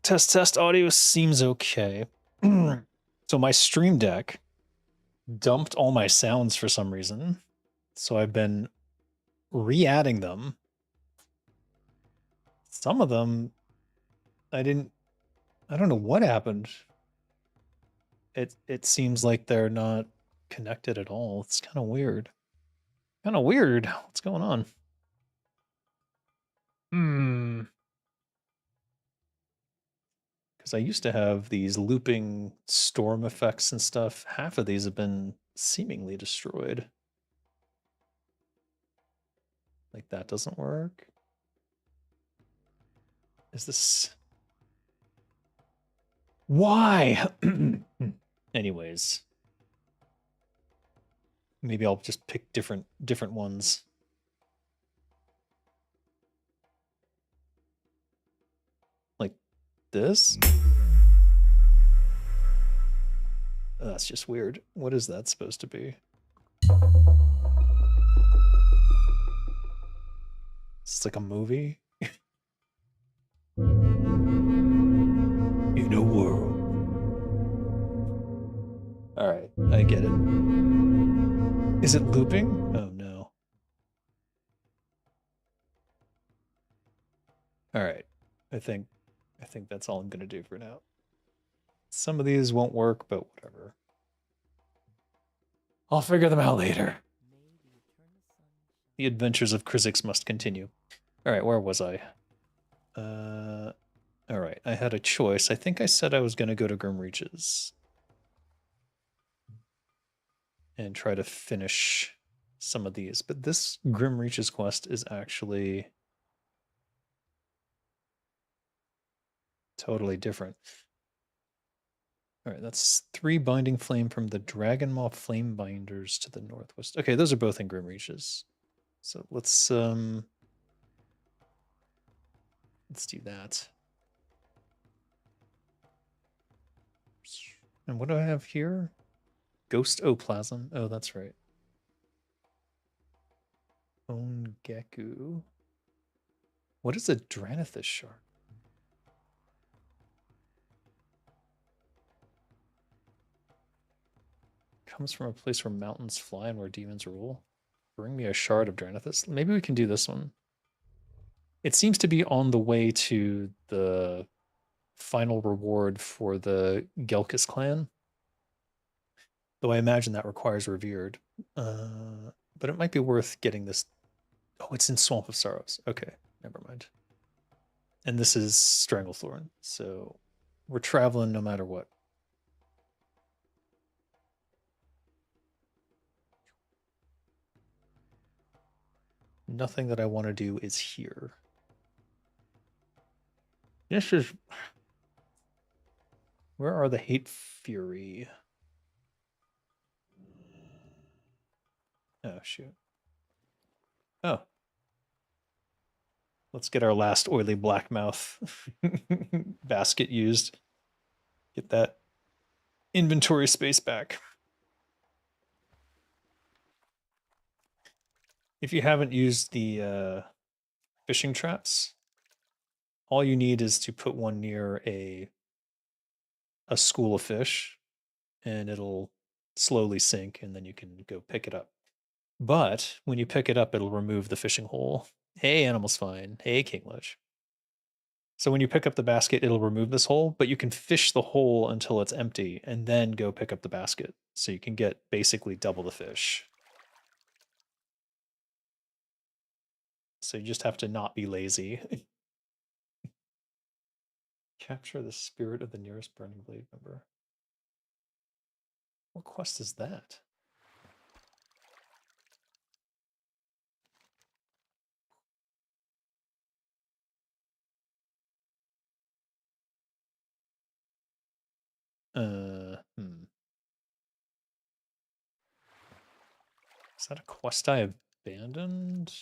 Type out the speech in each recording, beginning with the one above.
Test. Audio seems okay. So my Stream Deck dumped all my sounds for some reason. So I've been re-adding them. Some of them, I don't know what happened. It seems like they're not connected at all. It's kind of weird. What's going on? Because I used to have these looping storm effects and stuff. Half of these have been seemingly destroyed. Like that doesn't work. Is this... Why? Anyways. Maybe I'll just pick different ones. Like this? Oh, that's just weird. What is that supposed to be? It's like a movie. In a world. All right, I get it. Is it looping? Oh no. All right, I think that's all I'm gonna do for now. Some of these won't work, but whatever. I'll figure them out later. The adventures of Krizix must continue. All right, where was I? All right, I had a choice. I think I said I was going to go to Grim Reaches and try to finish some of these, but this Grim Reaches quest is actually totally different. All right, that's 3 Binding Flame from the Dragon Maw Flame Binders to the northwest. Okay, those are both in Grim Reaches. So let's do that. And what do I have here? Ghost Oplasm. Oh, that's right. Ongeku. What is a Dranithus shark? Comes from a place where mountains fly and where demons rule. Bring me a shard of Dranithus. Maybe we can do this one. It seems to be on the way to the final reward for the Gelkis clan. Though I imagine that requires Revered. But it might be worth getting this. Oh, it's in Swamp of Sorrows. Okay, never mind. And this is Stranglethorn. So we're traveling no matter what. Nothing that I want to do is here. This is... Where are the Hate Fury? Oh, shoot. Oh. Let's get our last oily blackmouth basket used. Get that inventory space back. If you haven't used the fishing traps, all you need is to put one near a school of fish, and it'll slowly sink, and then you can go pick it up. But when you pick it up, it'll remove the fishing hole. Hey, Animal's Fine. Hey, Kinglich. So when you pick up the basket, it'll remove this hole, but you can fish the hole until it's empty, and then go pick up the basket. So you can get basically double the fish. So you just have to not be lazy. Capture the spirit of the nearest Burning Blade member. What quest is that? Is that a quest I abandoned?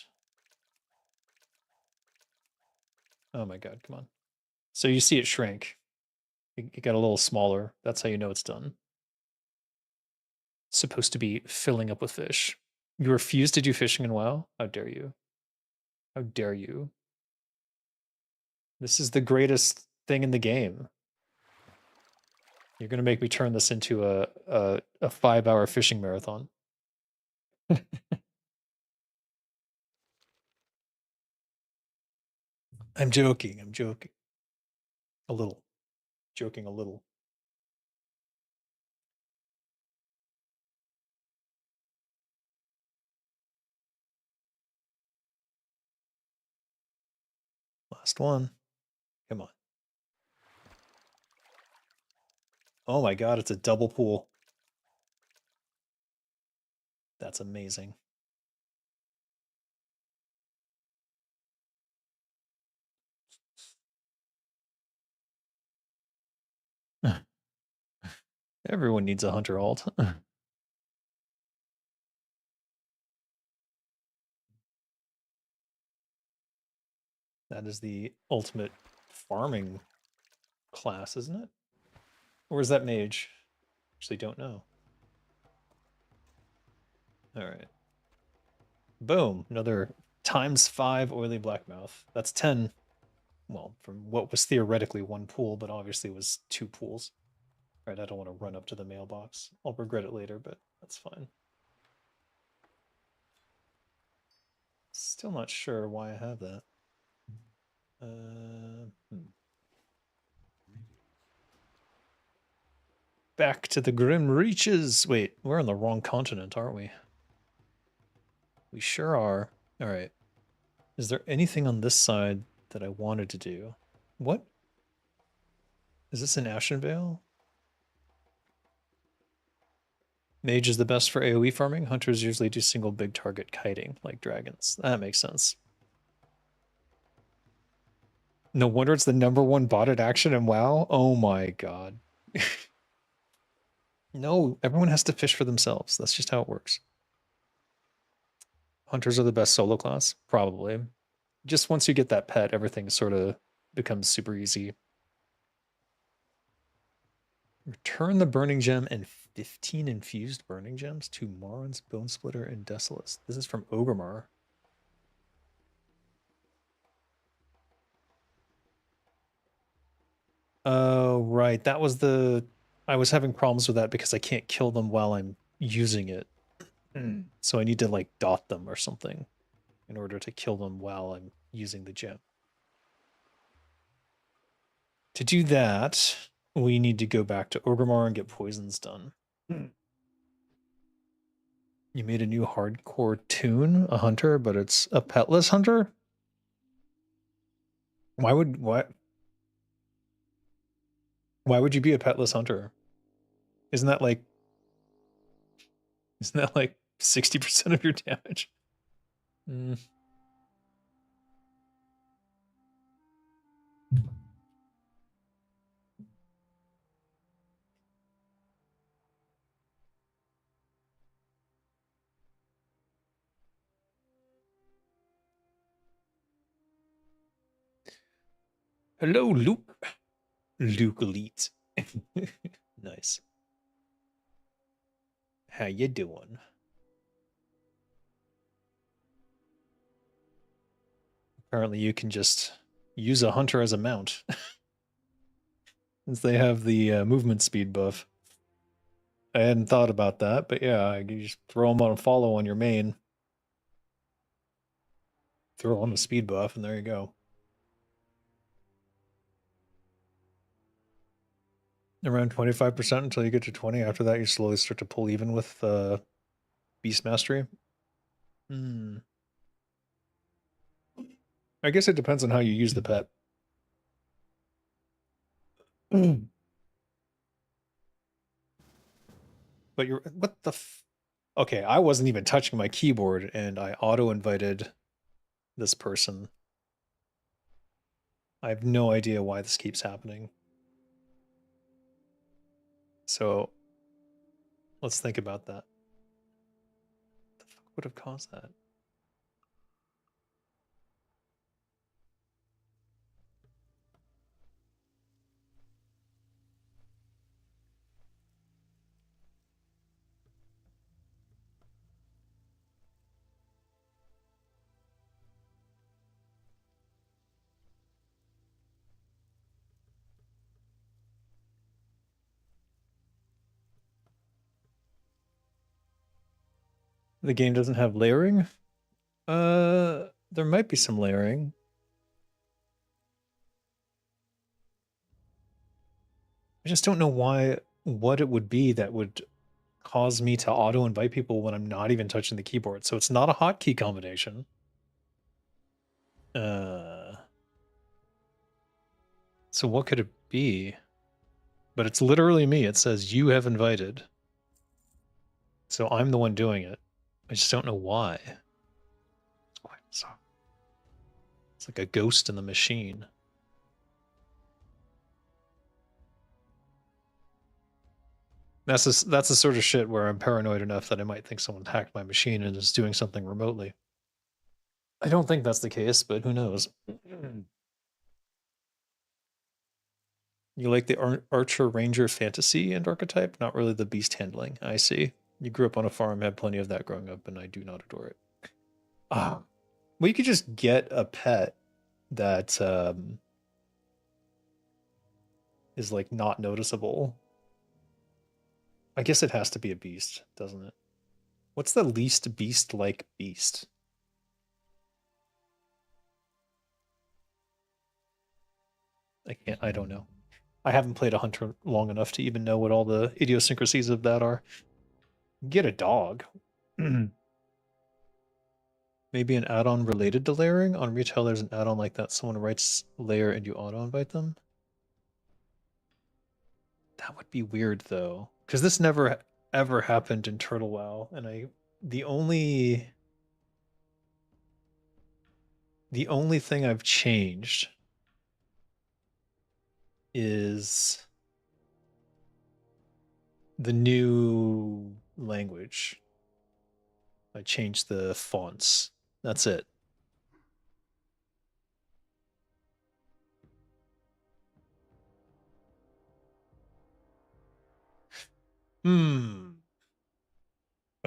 Oh my god, come on. So you see it shrink. It got a little smaller. That's how you know it's done. It's supposed to be filling up with fish. You refuse to do fishing in WoW? How dare you? How dare you? This is the greatest thing in the game. You're gonna make me turn this into a 5-hour fishing marathon. I'm joking. I'm joking. A little. Joking a little. Last one. Come on. Oh my god, it's a double pool. That's amazing. Everyone needs a hunter alt. That is the ultimate farming class, isn't it? Or is that mage? Actually, don't know. All right. Boom. Another ×5 oily blackmouth. That's 10. Well, from what was theoretically one pool, but obviously was 2 pools. All right, I don't want to run up to the mailbox. I'll regret it later, but that's fine. Still not sure why I have that. Back to the Grim Reaches. Wait, we're on the wrong continent, aren't we? We sure are. All right. Is there anything on this side that I wanted to do? What? Is this an Ashenvale? Mage is the best for AoE farming. Hunters usually do single big target kiting, like dragons. That makes sense. No wonder it's the #1 botted action in WoW. Oh my god. No, everyone has to fish for themselves. That's just how it works. Hunters are the best solo class, probably. Just once you get that pet, everything sort of becomes super easy. Return the burning gem and 15 infused burning gems to Moron's Bone Splitter and Desolus. This is from Ogremar. Oh, right. That was the... I was having problems with that because I can't kill them while I'm using it. So I need to like dot them or something in order to kill them while I'm using the gem. To do that, we need to go back to Ogremar and get poisons done. You made a new hardcore toon, a hunter, but it's a petless hunter? Why would why would you be a petless hunter? Isn't that like 60% of your damage? Mm. Hello, Luke. Luke Elite. Nice. How you doing? Apparently you can just use a hunter as a mount. Since they have the movement speed buff. I hadn't thought about that, but yeah, you just throw them on a follow on your main. Throw on the speed buff, and there you go. Around 25% until you get to 20. After that, you slowly start to pull even with Beast Mastery. I guess it depends on how you use the pet. But you're... What the Okay, I wasn't even touching my keyboard, and I auto-invited this person. I have no idea why this keeps happening. So let's think about that. What the fuck would have caused that? The game doesn't have layering? There might be some layering. I just don't know what it would be that would cause me to auto invite people when I'm not even touching the keyboard. So it's not a hotkey combination. So what could it be? But it's literally me. It says you have invited. So I'm the one doing it. I just don't know why. It's like a ghost in the machine. That's the sort of shit where I'm paranoid enough that I might think someone hacked my machine and is doing something remotely. I don't think that's the case, but who knows? You like the Archer Ranger fantasy and archetype, not really the beast handling. I see. You grew up on a farm, had plenty of that growing up, and I do not adore it. Ah, well, you could just get a pet that is like not noticeable. I guess it has to be a beast, doesn't it? What's the least beast-like beast? I don't know. I haven't played a hunter long enough to even know what all the idiosyncrasies of that are. Get a dog. Maybe an add-on related to layering? On retail, there's an add-on like that. Someone writes layer and you auto-invite them. That would be weird though, because this never ever happened in Turtle WoW, and the only the only thing I've changed is the new language. I changed the fonts. That's it. Hmm.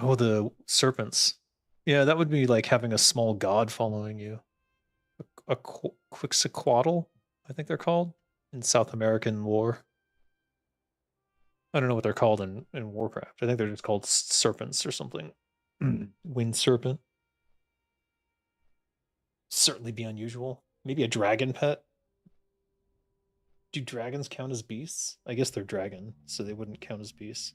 Oh, the serpents. Yeah, that would be like having a small god following you. A Quixoquatl, I think they're called in South American lore. I don't know what they're called in Warcraft. I think they're just called serpents or something. Wind serpent. Certainly be unusual. Maybe a dragon pet. Do dragons count as beasts? I guess they're dragon, so they wouldn't count as beasts.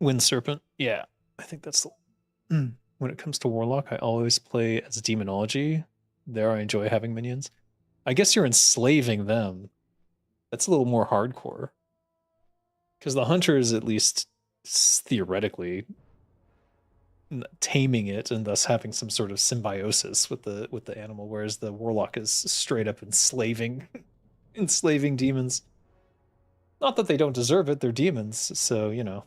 Wind serpent. Yeah, I think that's the. When it comes to warlock, I always play as demonology. There, I enjoy having minions. I guess you're enslaving them. That's a little more hardcore. Because the hunter is at least theoretically taming it and thus having some sort of symbiosis with the animal, whereas the warlock is straight up enslaving enslaving demons. Not that they don't deserve it, they're demons, so you know.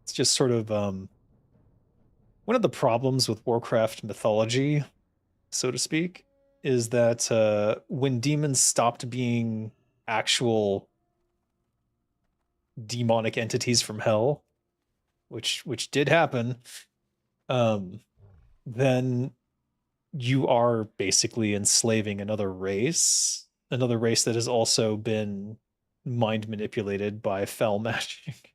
It's just sort of one of the problems with Warcraft mythology, so to speak, is that when demons stopped being actual demonic entities from hell, which did happen, um, then you are basically enslaving another race that has also been mind manipulated by fell magic,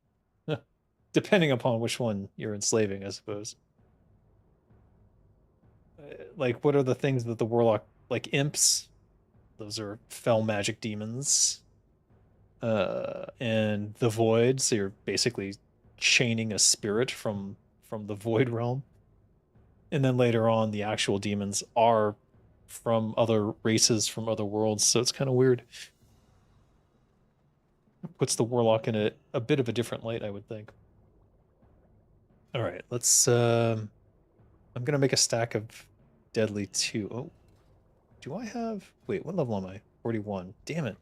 depending upon which one you're enslaving, I suppose. Like, what are the things that the warlock, like imps? Those are fell magic demons. And the void, so you're basically chaining a spirit from the void realm. And then later on, the actual demons are from other races, from other worlds. So it's kind of weird. Puts the warlock in a bit of a different light, I would think. All right, let's. I'm gonna make a stack of deadly 2. Oh, do I have? Wait, what level am I? 41. Damn it!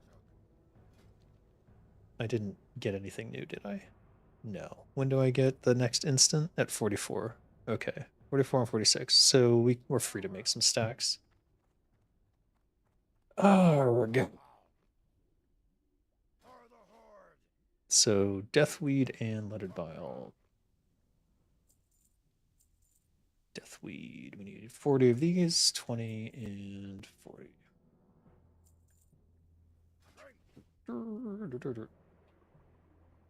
I didn't get anything new, did I? No. When do I get the next instant? At 44. Okay, 44 and 46. So we're free to make some stacks. Arg. So deathweed and leaded bile. Deathweed. We need 40 of these, 20 and 40.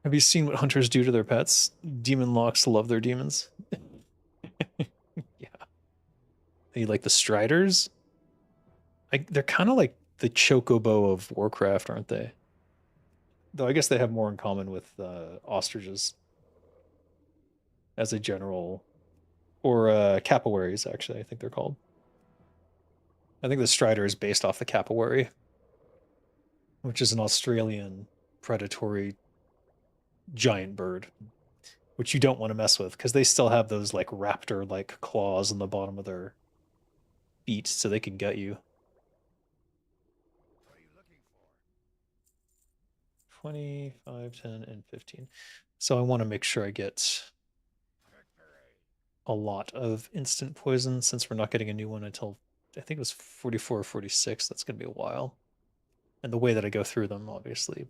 Have you seen what hunters do to their pets? Demon locks love their demons. Yeah. You like the striders? They're kind of like the chocobo of Warcraft, aren't they? Though I guess they have more in common with ostriches as a general, or capywaries, actually, I think they're called. I think the strider is based off the capiwary, which is an Australian predatory giant bird, which you don't want to mess with because they still have those like raptor like claws on the bottom of their feet so they can gut you. 20, 5, 10, and 15. So I want to make sure I get a lot of instant poison since we're not getting a new one until I think it was 44 or 46. That's going to be a while. And the way that I go through them, obviously,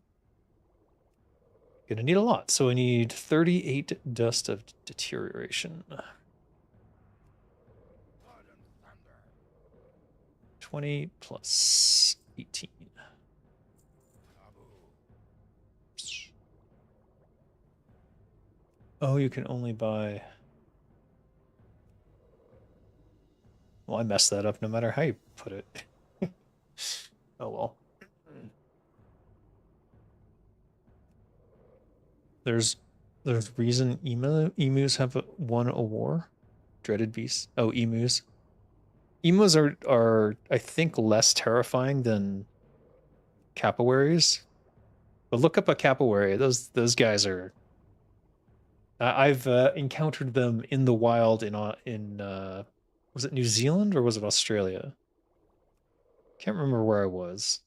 gonna need a lot. So I need 38 dust of deterioration. 20 plus 18. Oh, you can only buy... Well, I messed that up no matter how you put it. Oh well. There's reason emus have won a war. Dreaded beasts. Oh, emus. Emus are I think less terrifying than capywaries. But look up a capywary. Those guys are. I've encountered them in the wild in was it New Zealand or was it Australia? Can't remember where I was.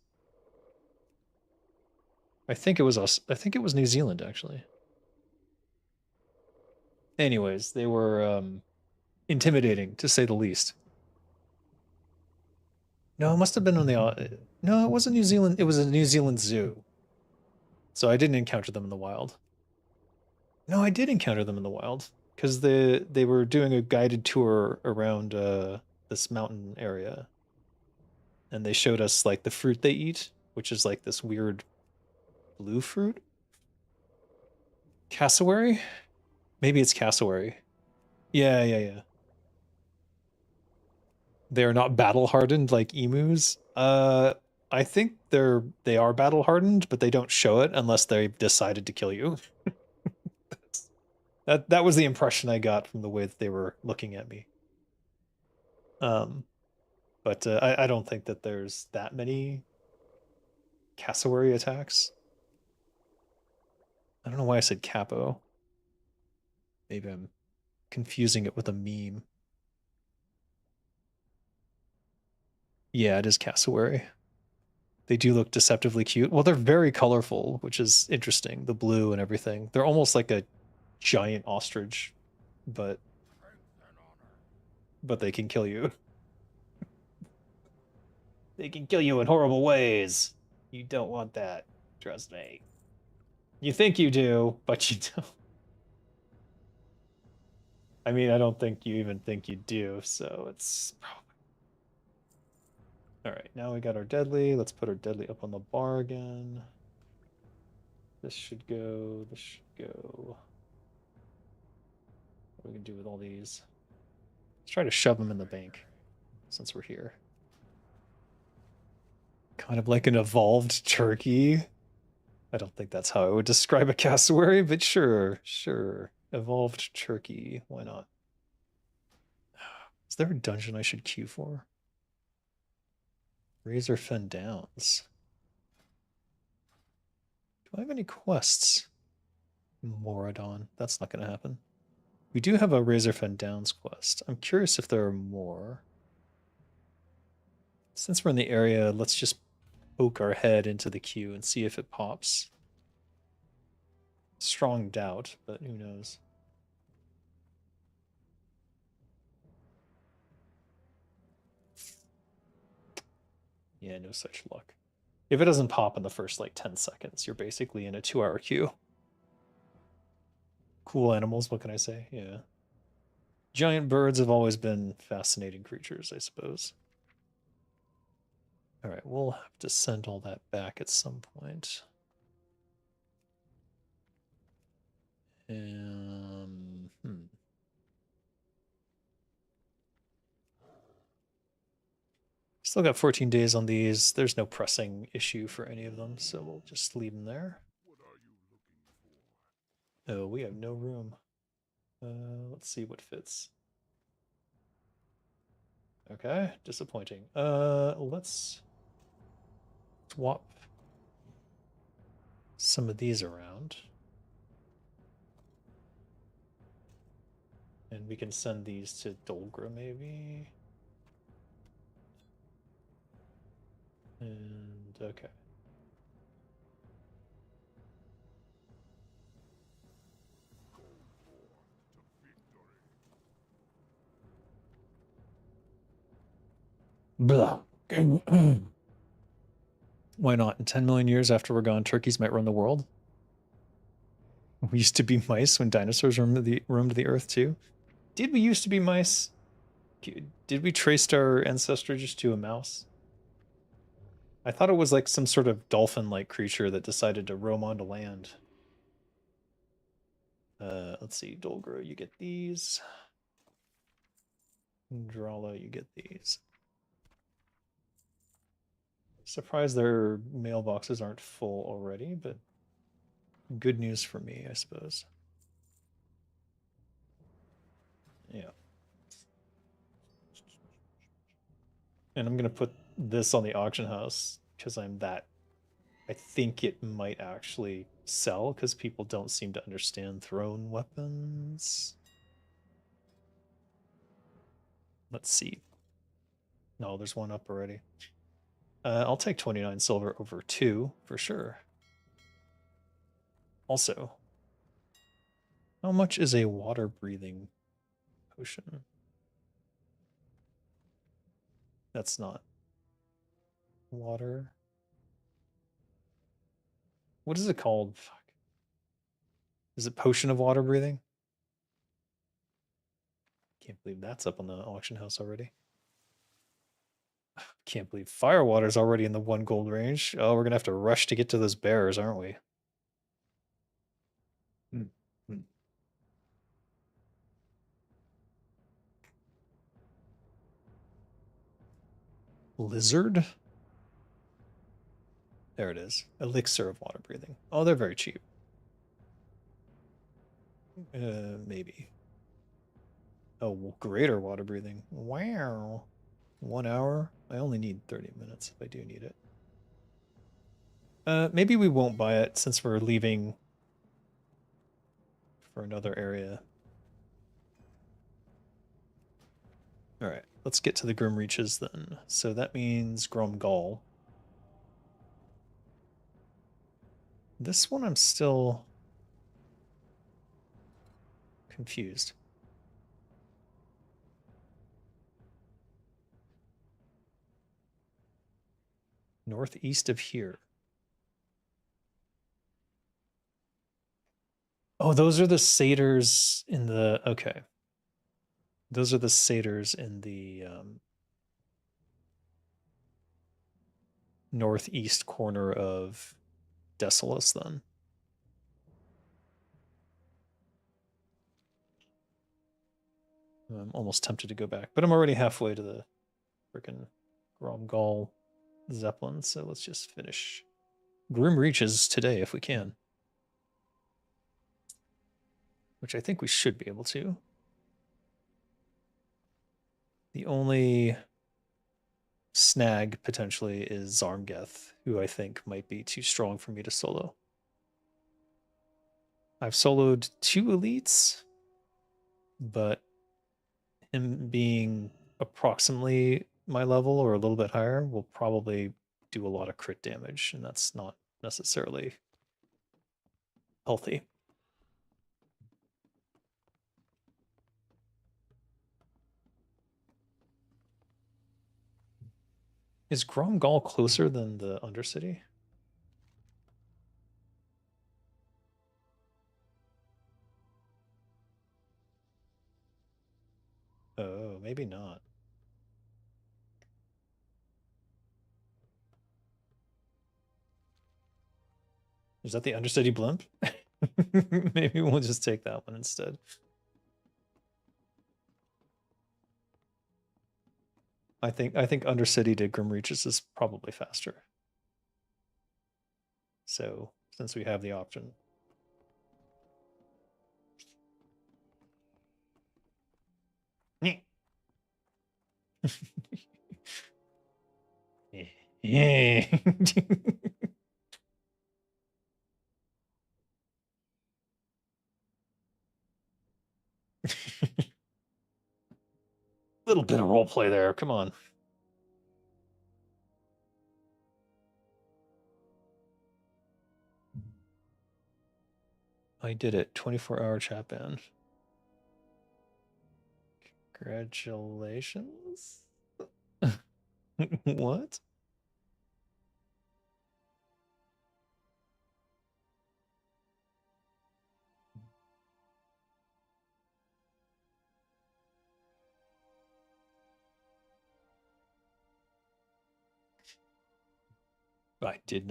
I think it was New Zealand actually. Anyways, they were intimidating to say the least. No, it must have been on the no, it wasn't New Zealand. It was a New Zealand zoo. So I didn't encounter them in the wild. No, I did encounter them in the wild because they were doing a guided tour around this mountain area, and they showed us like the fruit they eat, which is like this weird blue fruit. Cassowary? Maybe it's cassowary. Yeah, yeah, yeah. They're not battle hardened like emus. I think they are battle hardened, but they don't show it unless they've decided to kill you. That was the impression I got from the way that they were looking at me. Um, but I don't think that there's that many cassowary attacks. I don't know why I said capo. Maybe I'm confusing it with a meme. Yeah, it is cassowary. They do look deceptively cute. Well, they're very colorful, which is interesting. The blue and everything. They're almost like a giant ostrich, but they can kill you. They can kill you in horrible ways. You don't want that. Trust me. You think you do, but you don't. I mean, I don't think you even think you do, so it's probably... All right, now we got our deadly. Let's put our deadly up on the bar again. This should go. This should go. What are we gonna do with all these? Let's try to shove them in the bank since we're here. Kind of like an evolved turkey. I don't think that's how I would describe a cassowary, but sure, sure. Evolved turkey. Why not? Is there a dungeon I should queue for? Razorfen Downs. Do I have any quests? Moradon. That's not going to happen. We do have a Razorfen Downs quest. I'm curious if there are more. Since we're in the area, let's just poke our head into the queue and see if it pops. Strong doubt, but who knows? Yeah, no such luck. If it doesn't pop in the first like 10 seconds, you're basically in a 2-hour queue. Cool animals, what can I say? Yeah. Giant birds have always been fascinating creatures, I suppose. All right, we'll have to send all that back at some point. Still got 14 days on these. There's no pressing issue for any of them, so we'll just leave them there. Oh, we have no room. Let's see what fits. Okay, disappointing. Let's swap some of these around. And we can send these to Dolgra, maybe. And okay. Blah. Why not? In 10 million years after we're gone, turkeys might run the world. We used to be mice when dinosaurs roamed the earth too. Did we used to be mice? Did we trace our ancestry just to a mouse? I thought it was like some sort of dolphin-like creature that decided to roam onto land. Let's see, Dolgra, you get these. Drala, you get these. Surprised their mailboxes aren't full already, but good news for me, I suppose. Yeah. And I'm going to put this on the auction house because I'm that. I think it might actually sell because people don't seem to understand thrown weapons. Let's see. No, there's one up already. I'll take 29 silver over 2 for sure. Also, how much is a water breathing potion? That's not water. What is it called? Fuck. Is it potion of water breathing? Can't believe that's up on the auction house already. Can't believe Firewater's already in the 1 gold range. Oh, we're gonna have to rush to get to those bears, aren't we? Lizard? There it is. Elixir of water breathing. Oh, they're very cheap. Maybe. Oh, greater water breathing. Wow. 1 hour? I only need 30 minutes if I do need it. Maybe we won't buy it since we're leaving for another area. All right, let's get to the Grim Reaches then. So that means Gromgall. This one I'm still confused. Northeast of here. Oh, those are the satyrs in the... Okay. Those are the satyrs in the northeast corner of Desolus then. I'm almost tempted to go back, but I'm already halfway to the freaking Gromgall Zeppelin, so let's just finish Grim Reaches today if we can. Which I think we should be able to. The only snag potentially is Zarmgeth, who I think might be too strong for me to solo. I've soloed 2 elites, but him being approximately my level or a little bit higher will probably do a lot of crit damage, and that's not necessarily healthy. Is Gromgal closer than the Undercity? Oh, maybe not. Is that the Undercity blimp? Maybe we'll just take that one instead. I think Undercity to Grimreaches is probably faster. So since we have the option. Yeah. Little bit of role play there. Come on. I did it. 24-hour chat ban. Congratulations. What? I do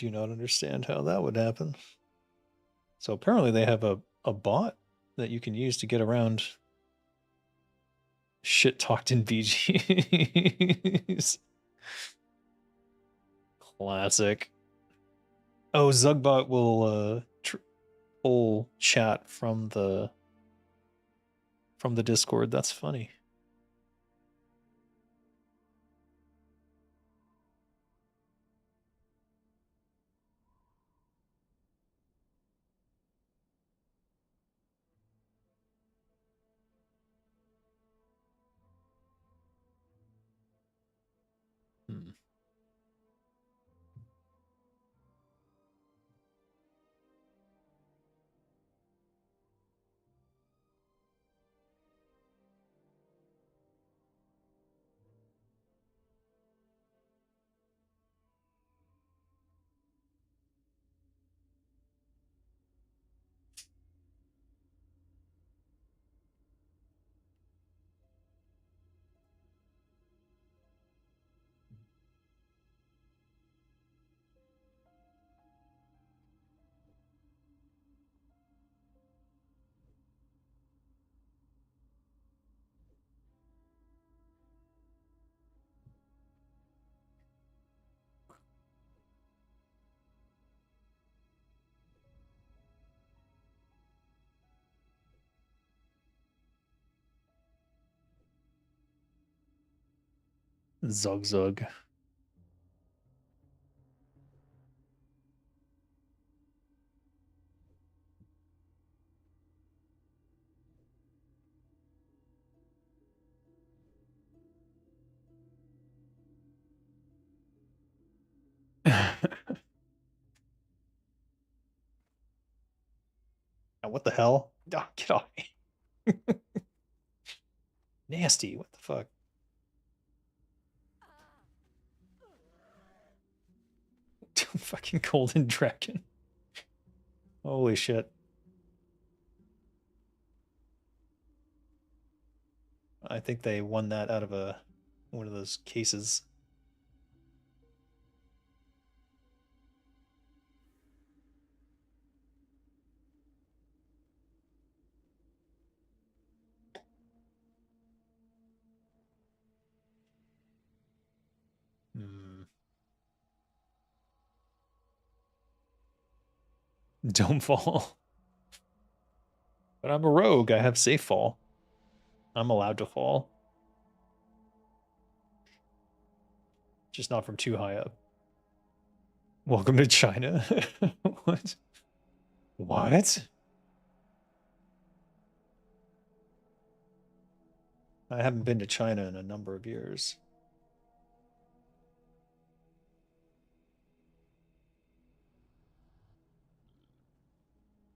not understand how that would happen. So apparently they have a bot that you can use to get around shit talked in BGs. Classic. Oh, Zugbot will pull chat from the Discord. That's funny. Hmm. Zug Zug. What the hell? Oh, get off me. Nasty. What the fuck? Fucking golden dragon. Holy shit. I think they won that out of one of those cases. Hmm. Don't fall. But I'm a rogue. I have safe fall. I'm allowed to fall. Just not from too high up. Welcome to China. What? What? I haven't been to China in a number of years.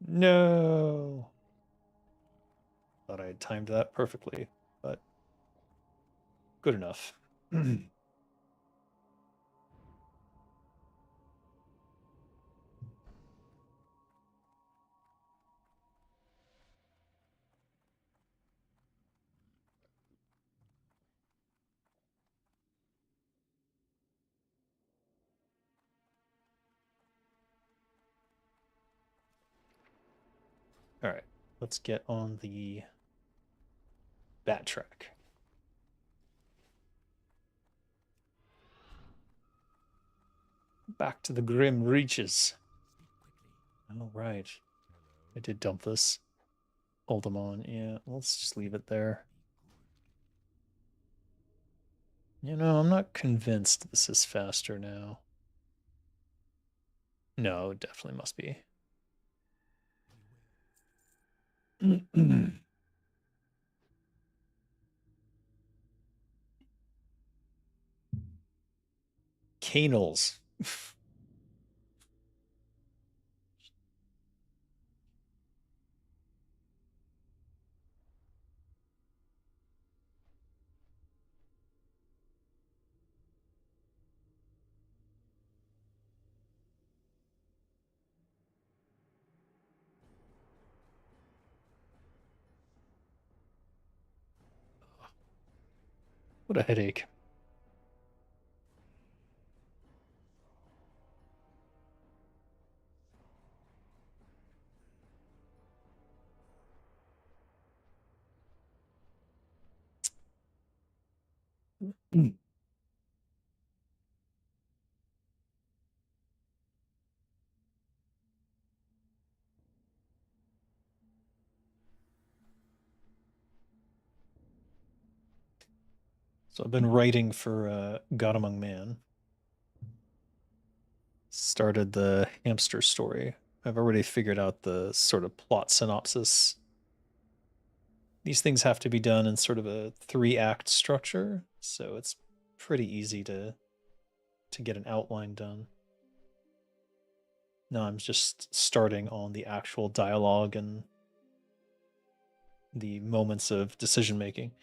No. Thought I had timed that perfectly, but good enough. All right, let's get on the bat track. Back to the grim reaches. All right. I did dump this. Hold them on. Yeah, let's just leave it there. You know, I'm not convinced this is faster now. No, it definitely must be. Canals. What a headache. So I've been writing for God Among Man. Started the hamster story. I've already figured out the sort of plot synopsis. These things have to be done in sort of a 3-act structure, so it's pretty easy to get an outline done. No, I'm just starting on the actual dialogue and the moments of decision making.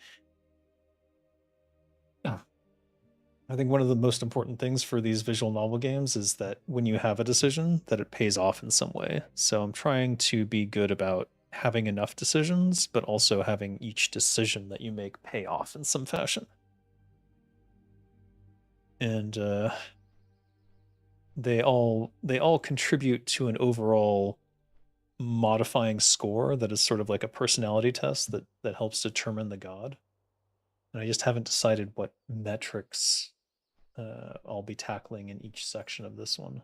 I think one of the most important things for these visual novel games is that when you have a decision, that it pays off in some way. So I'm trying to be good about having enough decisions, but also having each decision that you make pay off in some fashion. And they all contribute to an overall modifying score that is sort of like a personality test that helps determine the god. And I just haven't decided what metrics I'll be tackling in each section of this one.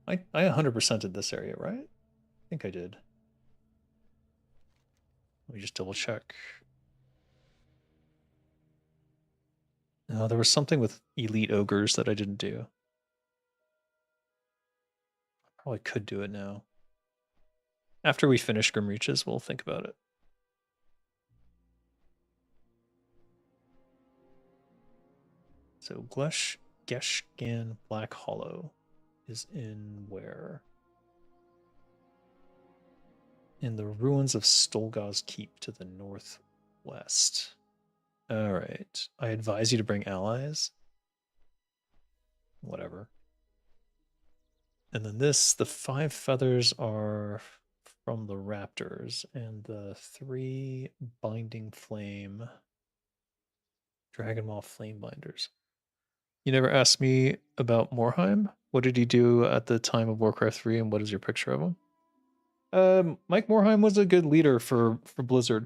I 100%ed this area, right? I think I did. Let me just double check. No, there was something with elite ogres that I didn't do. Probably could do it now. After we finish Grim Reaches, we'll think about it. So Geshgan Black Hollow is in where? In the ruins of Stolgaz Keep to the northwest. All right. I advise you to bring allies. Whatever. And then this, the 5 feathers are from the raptors, and the 3 binding flame Dragonmaw flame binders. You never asked me about Morheim. What did he do at the time of Warcraft 3, and what is your picture of him? Mike Morheim was a good leader for Blizzard.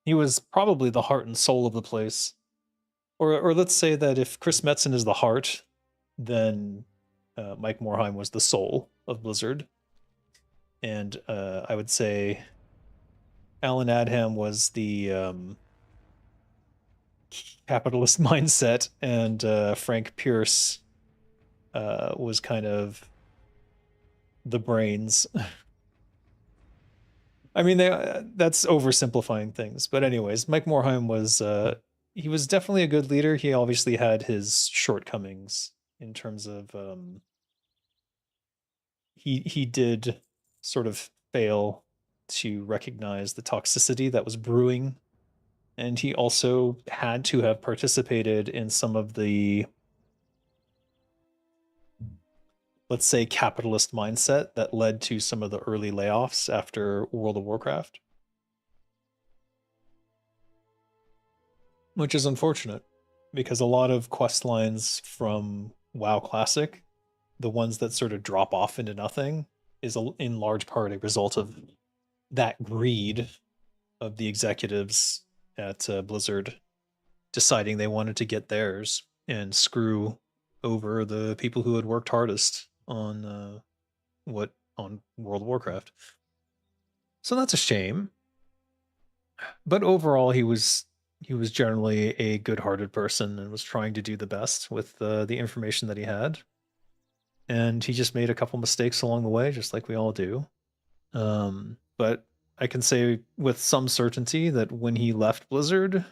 He was probably the heart and soul of the place. Or let's say that if Chris Metzen is the heart, then Mike Morheim was the soul of Blizzard. And I would say Alan Adham was the capitalist mindset, and Frank Pierce was kind of the brains. I mean, that's oversimplifying things, but anyways, Mike Morheim was he was definitely a good leader. He obviously had his shortcomings in terms of he did sort of fail to recognize the toxicity that was brewing, and he also had to have participated in some of the, let's say, capitalist mindset that led to some of the early layoffs after World of Warcraft, which is unfortunate because a lot of quest lines from WoW Classic the ones that sort of drop off into nothing is in large part a result of that greed of the executives at Blizzard deciding they wanted to get theirs and screw over the people who had worked hardest on on World of Warcraft. So that's a shame. But overall, he was generally a good-hearted person and was trying to do the best with the information that he had. And he just made a couple mistakes along the way, just like we all do. But I can say with some certainty that when he left Blizzard,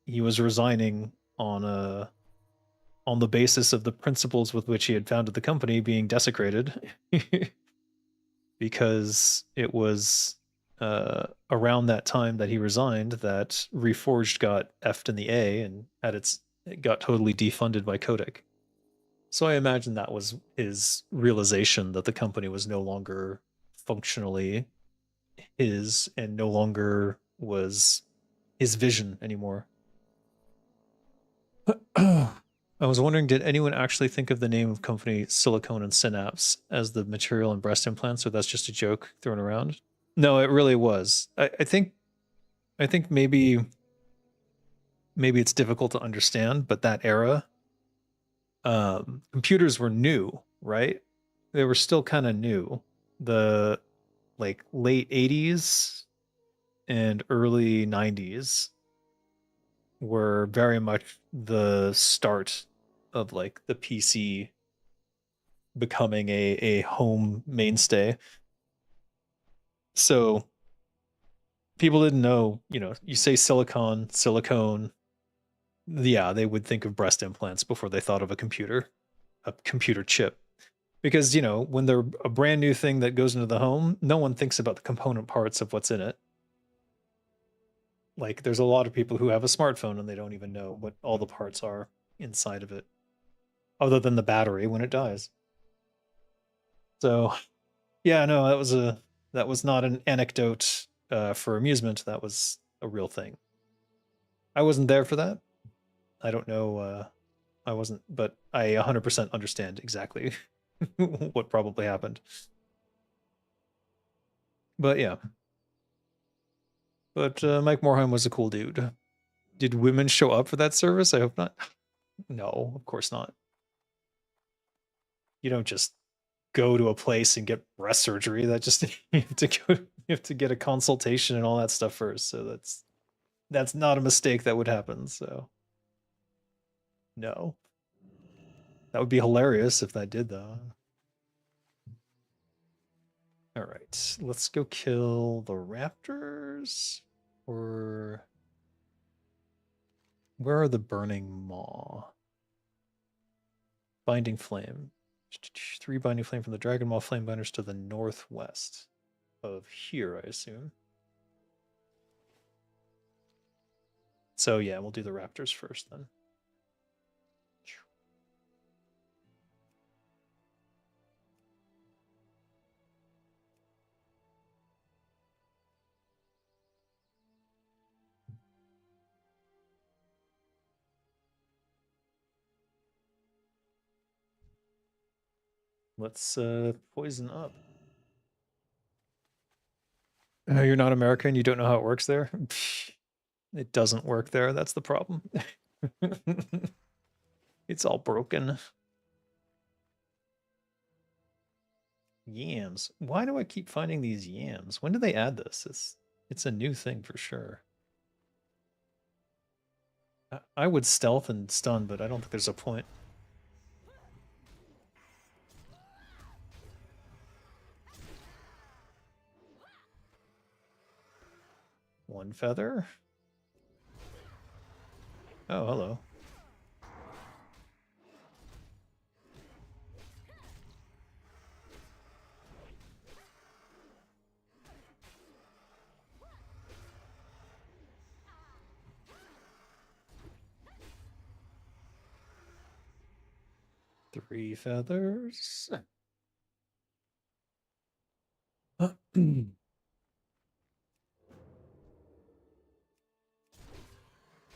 he was resigning on the basis of the principles with which he had founded the company being desecrated, because it was around that time that he resigned that Reforged got effed in the A and it got totally defunded by Kotick. So I imagine that was his realization that the company was no longer functionally his and no longer was his vision anymore. I was wondering, did anyone actually think of the name of company Silicone and Synapse as the material in breast implants, or that's just a joke thrown around? No, it really was. I think maybe it's difficult to understand, but that era, computers were new, right? They were still kind of new. The like late 80s and early 90s were very much the start of like the PC becoming a home mainstay. So people didn't know, you say silicone, yeah, they would think of breast implants before they thought of a computer chip. Because, when they're a brand new thing that goes into the home, no one thinks about the component parts of what's in it. Like, there's a lot of people who have a smartphone and they don't even know what all the parts are inside of it, other than the battery when it dies. So, yeah, no, that was not an anecdote for amusement. That was a real thing. I wasn't there for that. I don't know. I wasn't, but I 100% understand exactly what probably happened. But yeah. But Mike Morheim was a cool dude. Did women show up for that service? I hope not. No, of course not. You don't just go to a place and get breast surgery. That just you have to get a consultation and all that stuff first. So that's not a mistake that would happen. So no. That would be hilarious if that did though. All right, let's go kill the raptors. Or where are the burning maw? Binding flame. 3 binding flame from the dragon maw flame binders to the northwest of here, I assume. So yeah, we'll do the raptors first then. Let's poison up. You're not American, you don't know how it works there? It doesn't work there, that's the problem. It's all broken. Yams. Why do I keep finding these yams? When did they add this? It's a new thing for sure. I would stealth and stun, but I don't think there's a point. One feather. Oh, hello. Three feathers.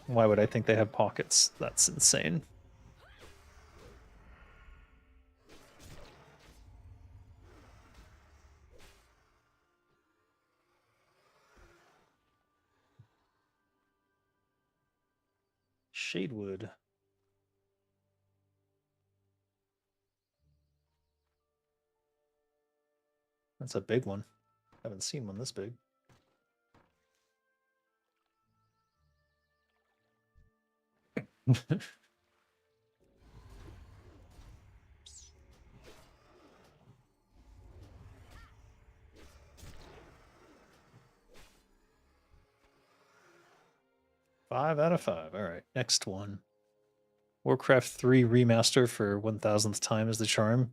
Why would I think they have pockets? That's insane. Shadewood. That's a big one. Haven't seen one this big. Five out of 5. All right, next one. Warcraft 3 remaster for 1000th time is the charm.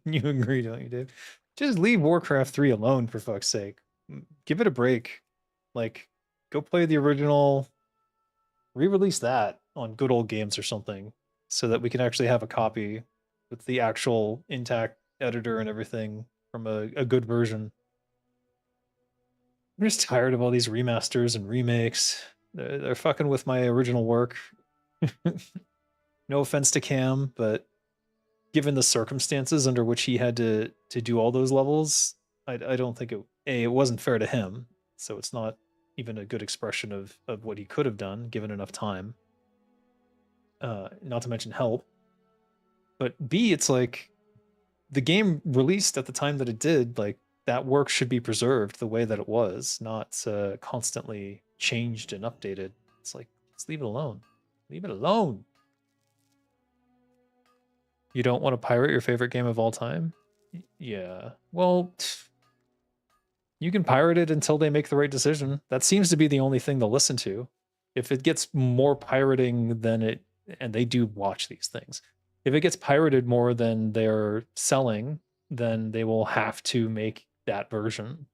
You agree, don't you, Dave? Just leave Warcraft 3 alone, for fuck's sake. Give it a break. Like, go play the original, re-release that on Good Old Games or something, so that we can actually have a copy with the actual intact editor and everything from a good version. I'm just tired of all these remasters and remakes. They're fucking with my original work. No offense to Cam, but given the circumstances under which he had to do all those levels, I don't think it wasn't fair to him. So it's not even a good expression of what he could have done given enough time. Not to mention help. But B, it's like the game released at the time that it did, like that work should be preserved the way that it was, not constantly changed and updated. It's like, let's leave it alone. Leave it alone. You don't want to pirate your favorite game of all time? Yeah. Well, you can pirate it until they make the right decision. That seems to be the only thing they'll listen to. If it gets more pirating than it, and they do watch these things, if it gets pirated more than they're selling, then they will have to make that version.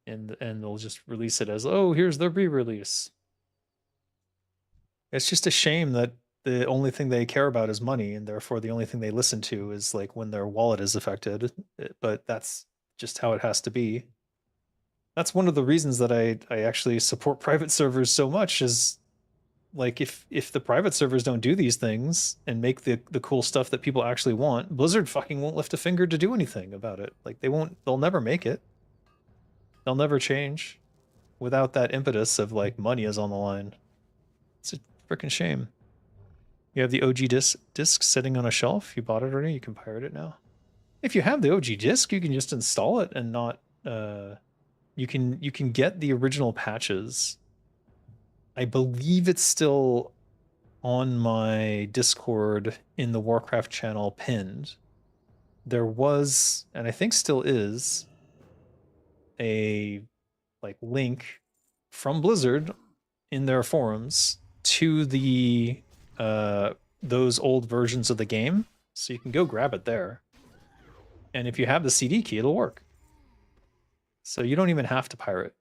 And they'll just release it as, oh, here's the re-release. It's just a shame that the only thing they care about is money, and therefore the only thing they listen to is like when their wallet is affected. But that's just how it has to be. That's one of the reasons that I actually support private servers so much, is like if the private servers don't do these things and make the cool stuff that people actually want, Blizzard fucking won't lift a finger to do anything about it. Like they'll never make it. They'll never change without that impetus of like money is on the line. It's a freaking shame. You have the OG disc sitting on a shelf. You bought it already. You can pirate it now. If you have the OG disc, you can just install it and not. You can get the original patches. I believe it's still on my Discord in the Warcraft channel pinned. There was, and I think still is, a like link from Blizzard in their forums to the those old versions of the game, so you can go grab it there. And if you have the CD key, it'll work. So you don't even have to pirate.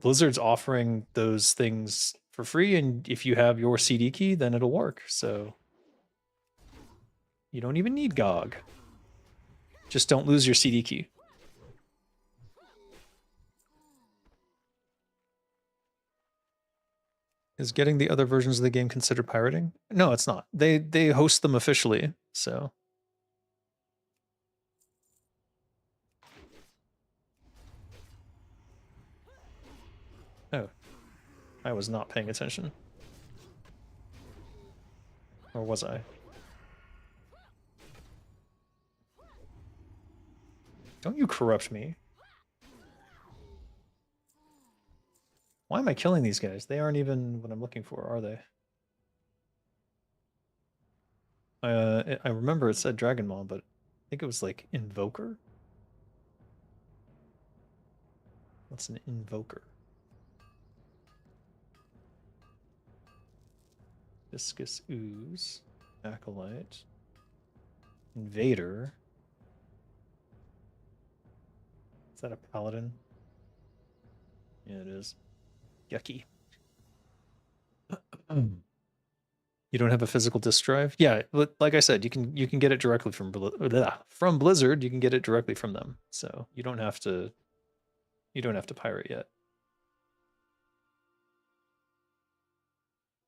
Blizzard's offering those things for free, and if you have your CD key, then it'll work. So you don't even need GOG. Just don't lose your CD key. Is getting the other versions of the game considered pirating? No, it's not. They host them officially, so. Oh, I was not paying attention. Or was I? Don't you corrupt me. Why am I killing these guys? They aren't even what I'm looking for, are they? I remember it said Dragon Maw, but I think it was like Invoker. What's an Invoker? Viscous Ooze, Acolyte, Invader. Is that a Paladin? Yeah, it is. Yucky. You don't have a physical disk drive? Yeah, like I said, you can get it directly from Blizzard. You can get it directly from them, so you don't have to pirate yet.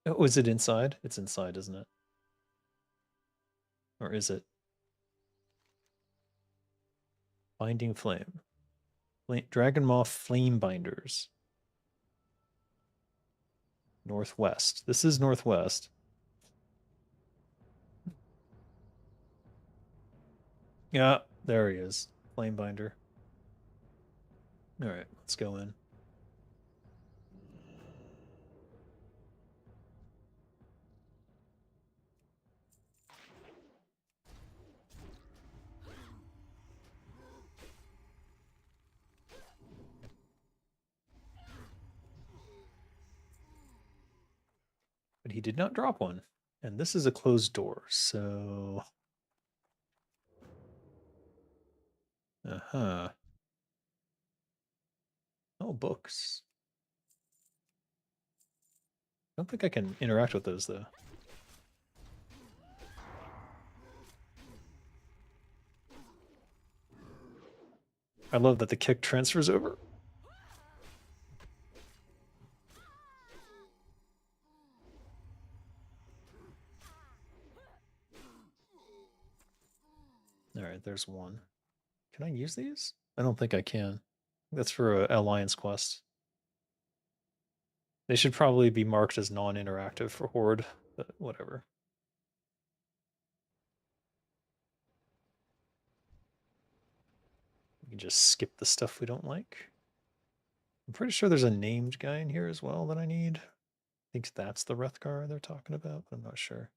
Oh, is it inside? It's inside, isn't it? Or is it? Binding Flame. Dragon Maw Flame Binders. Northwest. This is northwest. Yeah, there he is. Flamebinder. All right, let's go in. But he did not drop one. And this is a closed door, so... Uh-huh. Oh, books. I don't think I can interact with those, though. I love that the kick transfers over. All right, there's one. Can I use these? I don't think I can. That's for an alliance quest. They should probably be marked as non-interactive for Horde, but whatever. We can just skip the stuff we don't like. I'm pretty sure there's a named guy in here as well that I need. I think that's the Rethgar they're talking about, but I'm not sure.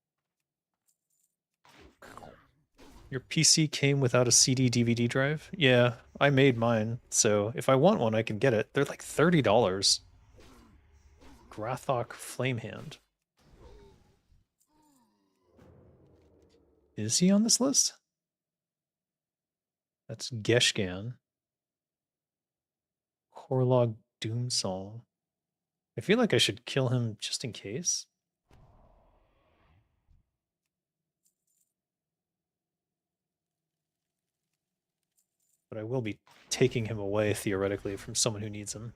Your PC came without a CD DVD drive? Yeah, I made mine, so if I want one, I can get it. They're like $30. Grathok Flamehand. Is he on this list? That's Geshgan. Horlog Doomsong. I feel like I should kill him just in case. But I will be taking him away, theoretically, from someone who needs him.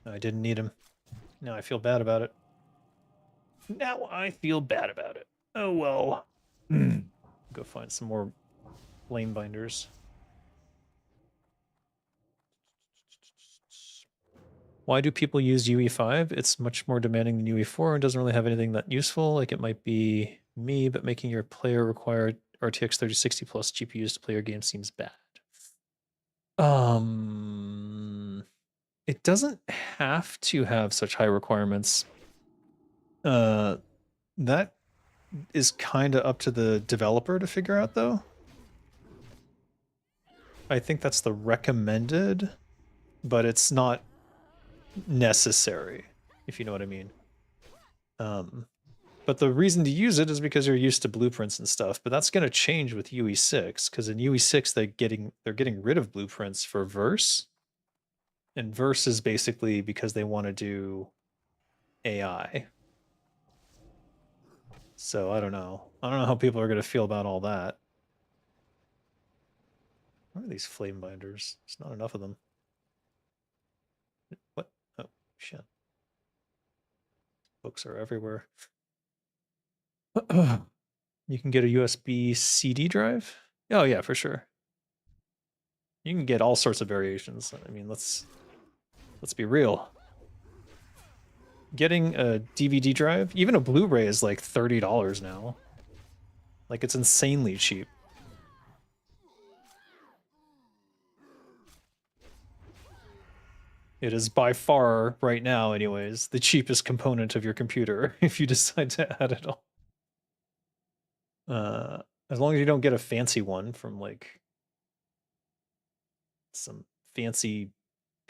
No, I didn't need him. Now I feel bad about it. Now I feel bad about it. Oh well. Go find some more flame binders. Why do people use UE5? It's much more demanding than UE4 and doesn't really have anything that useful. Like it might be me, but making your player require RTX 3060 plus GPUs to play your game seems bad. It doesn't have to have such high requirements. That is kind of up to the developer to figure out, though. I think that's the recommended, but it's not necessary, if you know what I mean. But the reason to use it is because you're used to blueprints and stuff, but that's going to change with UE6, because in UE6 they're getting rid of blueprints for verse. And verse is basically because they want to do AI. So I don't know. I don't know how people are going to feel about all that. What are these flame binders? There's not enough of them. What? Oh, shit. Books are everywhere. You can get a USB CD drive? Oh yeah, for sure. You can get all sorts of variations. I mean, let's be real. Getting a DVD drive, even a Blu-ray is like $30 now. Like it's insanely cheap. It is by far, right now anyways, the cheapest component of your computer if you decide to add it all. As long as you don't get a fancy one from like some fancy,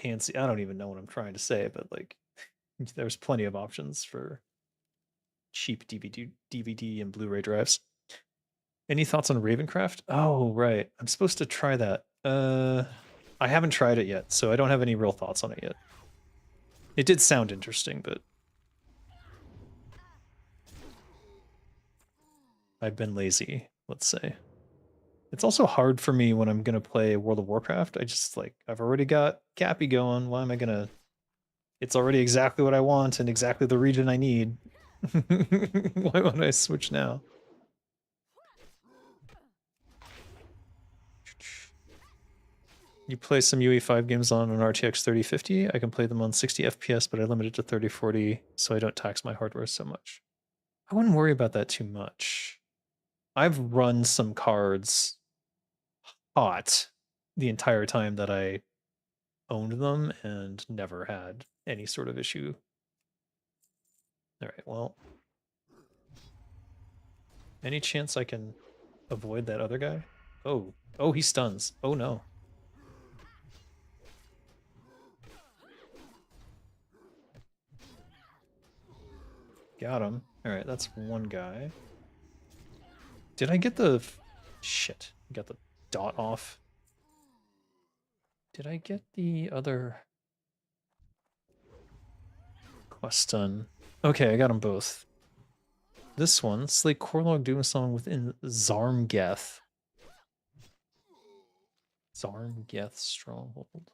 I don't even know what I'm trying to say, but like there's plenty of options for cheap DVD and Blu-ray drives. Any thoughts on Ravencraft? Oh, right. I'm supposed to try that. I haven't tried it yet, so I don't have any real thoughts on it yet. It did sound interesting, but I've been lazy, let's say. It's also hard for me when I'm going to play World of Warcraft. I've already got Cappy going. Why am I going to... It's already exactly what I want and exactly the region I need. Why would I switch now? You play some UE5 games on an RTX 3050. I can play them on 60 FPS, but I limit it to 3040 so I don't tax my hardware so much. I wouldn't worry about that too much. I've run some cards hot the entire time that I owned them and never had any sort of issue. All right, well, any chance I can avoid that other guy? Oh, he stuns. Oh no. Got him. All right, that's one guy. Did I get the... Shit, I got the dot off. Did I get the other quest done? Okay, I got them both. This one, Slay Korlog Doomsong within Zarmgeth. Zarmgeth Stronghold.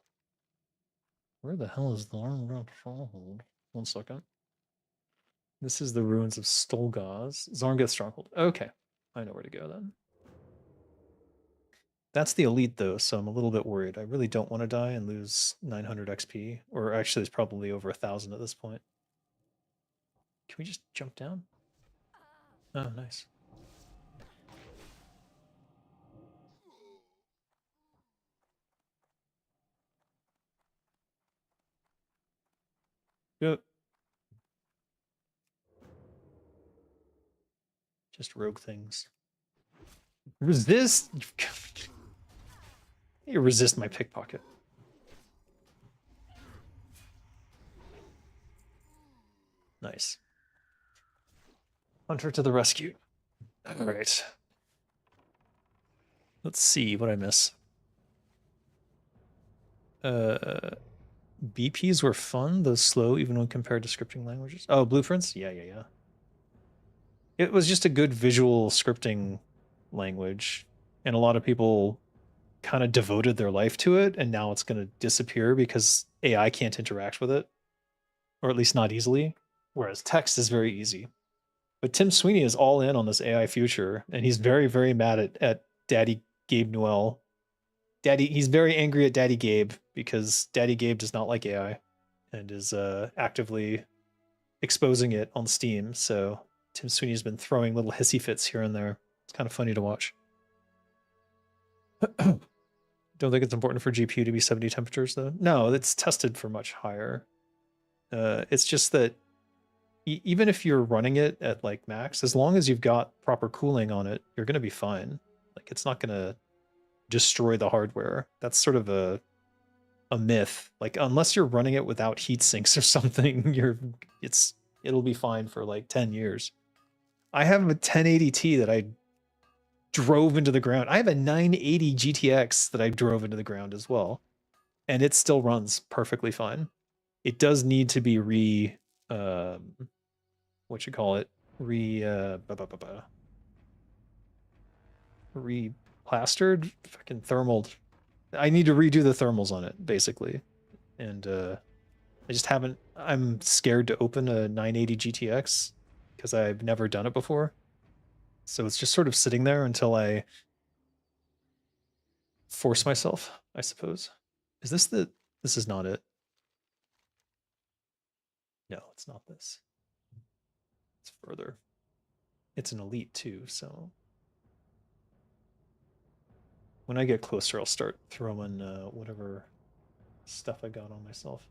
Where the hell is the Zarmgeth Stronghold? 1 second. This is the ruins of Stolgaz. Zarmgeth Stronghold. Okay, I know where to go then. That's the elite though, so I'm a little bit worried. I really don't want to die and lose 900 XP, or actually it's probably over 1,000 at this point. Can we just jump down? Oh, nice. Yep. Just rogue things. Resist! You resist my pickpocket. Nice. Hunter to the rescue. All right. Let's see what I miss. BPs were fun, though slow even when compared to scripting languages. Oh, blueprints? Yeah. It was just a good visual scripting language, and a lot of people kind of devoted their life to it, and now it's going to disappear because AI can't interact with it, or at least not easily, whereas text is very easy. But Tim Sweeney is all in on this AI future, and he's very, very mad at Daddy Gabe Newell. He's very angry at Daddy Gabe because Daddy Gabe does not like AI and is actively exposing it on Steam. So Tim Sweeney's been throwing little hissy fits here and there. It's kind of funny to watch. Don't think it's important for GPU to be 70 temperatures though. No, it's tested for much higher. It's just that even if you're running it at like max, as long as you've got proper cooling on it, you're going to be fine. Like it's not going to destroy the hardware. That's sort of a myth. Like unless you're running it without heat sinks or something, it'll be fine for like 10 years. I have a 1080T that I drove into the ground. I have a 980 GTX that I drove into the ground as well, and it still runs perfectly fine. It does need to be replastered, fucking thermaled. I need to redo the thermals on it basically, and I just haven't. I'm scared to open a 980 GTX because I've never done it before. So it's just sort of sitting there until I force myself, I suppose. Is this the... This is not it. No, it's not this. It's further. It's an elite too, so when I get closer, I'll start throwing whatever stuff I got on myself.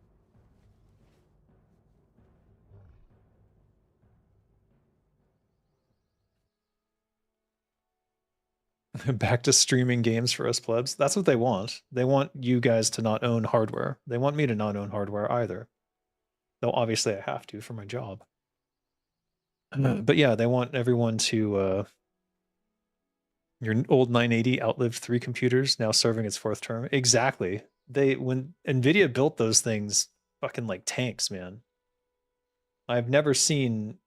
Back to streaming games for us plebs. That's what they want. They want you guys to not own hardware. They want me to not own hardware either. Though obviously I have to for my job. But yeah, they want everyone to... your old 980 outlived 3 computers, now serving its 4th term. Exactly. When NVIDIA built those things, fucking like tanks, man. I've never seen...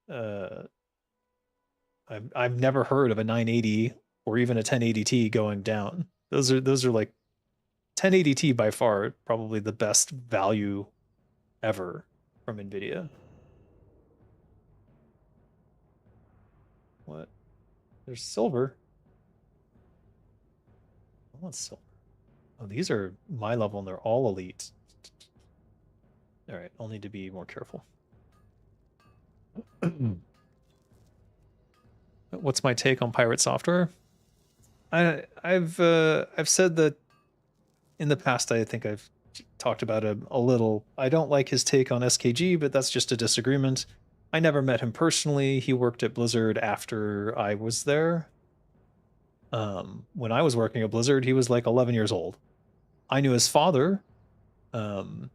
I've never heard of a 980 or even a 1080T going down. Those are like 1080T by far probably the best value ever from NVIDIA. What? There's silver. I want silver. Oh, these are my level and they're all elite. All right, I'll need to be more careful. What's my take on pirate software? I've said that in the past. I think I've talked about him a little. I don't like his take on SKG, but that's just a disagreement. I never met him personally. He worked at Blizzard after I was there. When I was working at Blizzard, he was like 11 years old. I knew his father, um,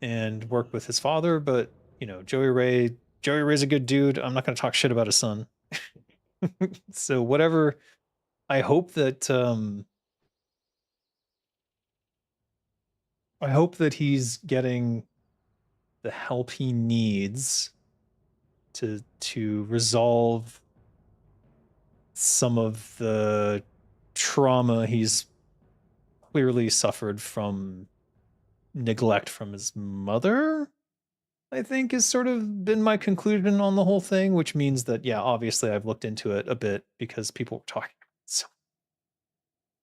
and worked with his father, but you know, Joey Ray's a good dude. I'm not going to talk shit about his son. So whatever. I hope that he's getting the help he needs to resolve some of the trauma he's clearly suffered from neglect from his mother. I think has sort of been my conclusion on the whole thing, which means that yeah, obviously I've looked into it a bit because people were talking. So,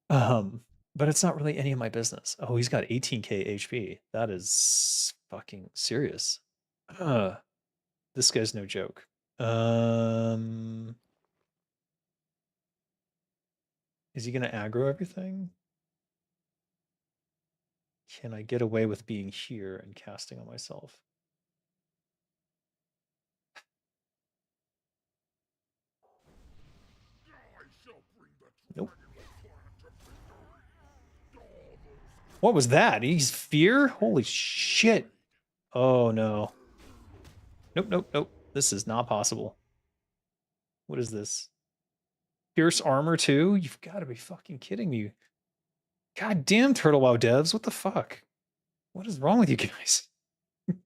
um, but it's not really any of my business. Oh, he's got 18k HP. That is fucking serious. This guy's no joke. Is he gonna aggro everything? Can I get away with being here and casting on myself? Nope. What was that? He's fear? Holy shit. Oh no. Nope, nope, nope. This is not possible. What is this? Pierce armor too? You've got to be fucking kidding me. God damn Turtle WoW devs, what the fuck? What is wrong with you guys? All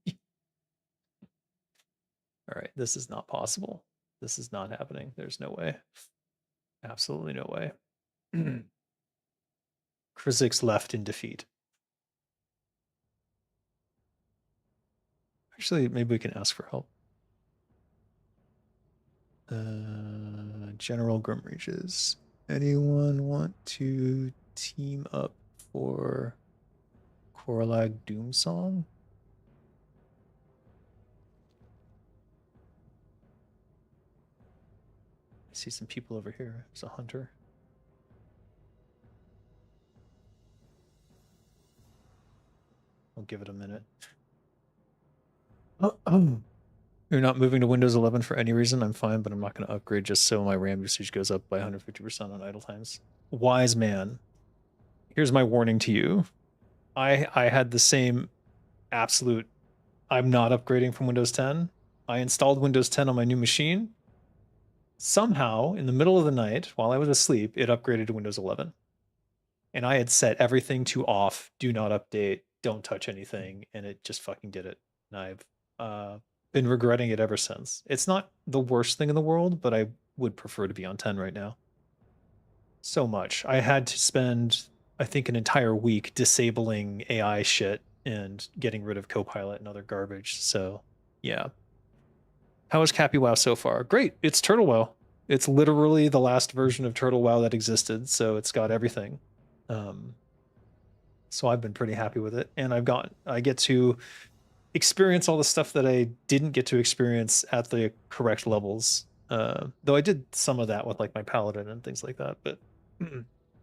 right, this is not possible. This is not happening. There's no way. Absolutely no way. Krizik's left in defeat. Actually, maybe we can ask for help. General Grimreaches. Anyone want to team up for Korlag Doomsong? I see some people over here. There's a hunter. I'll give it a minute. You're not moving to Windows 11 for any reason. I'm fine, but I'm not going to upgrade just so my RAM usage goes up by 150% on idle times. Wise man. Here's my warning to you. I had the same absolute. I'm not upgrading from Windows 10. I installed Windows 10 on my new machine. Somehow, in the middle of the night, while I was asleep, it upgraded to Windows 11. And I had set everything to off, do not update, don't touch anything, and it just fucking did it. And I've been regretting it ever since. It's not the worst thing in the world, but I would prefer to be on 10 right now. So much. I had to spend, I think, an entire week disabling AI shit and getting rid of Copilot and other garbage. So, yeah. How is CapyWoW so far? Great. It's TurtleWoW. It's literally the last version of TurtleWoW that existed, so it's got everything. So I've been pretty happy with it, and I get to experience all the stuff that I didn't get to experience at the correct levels. Though I did some of that with like my paladin and things like that, but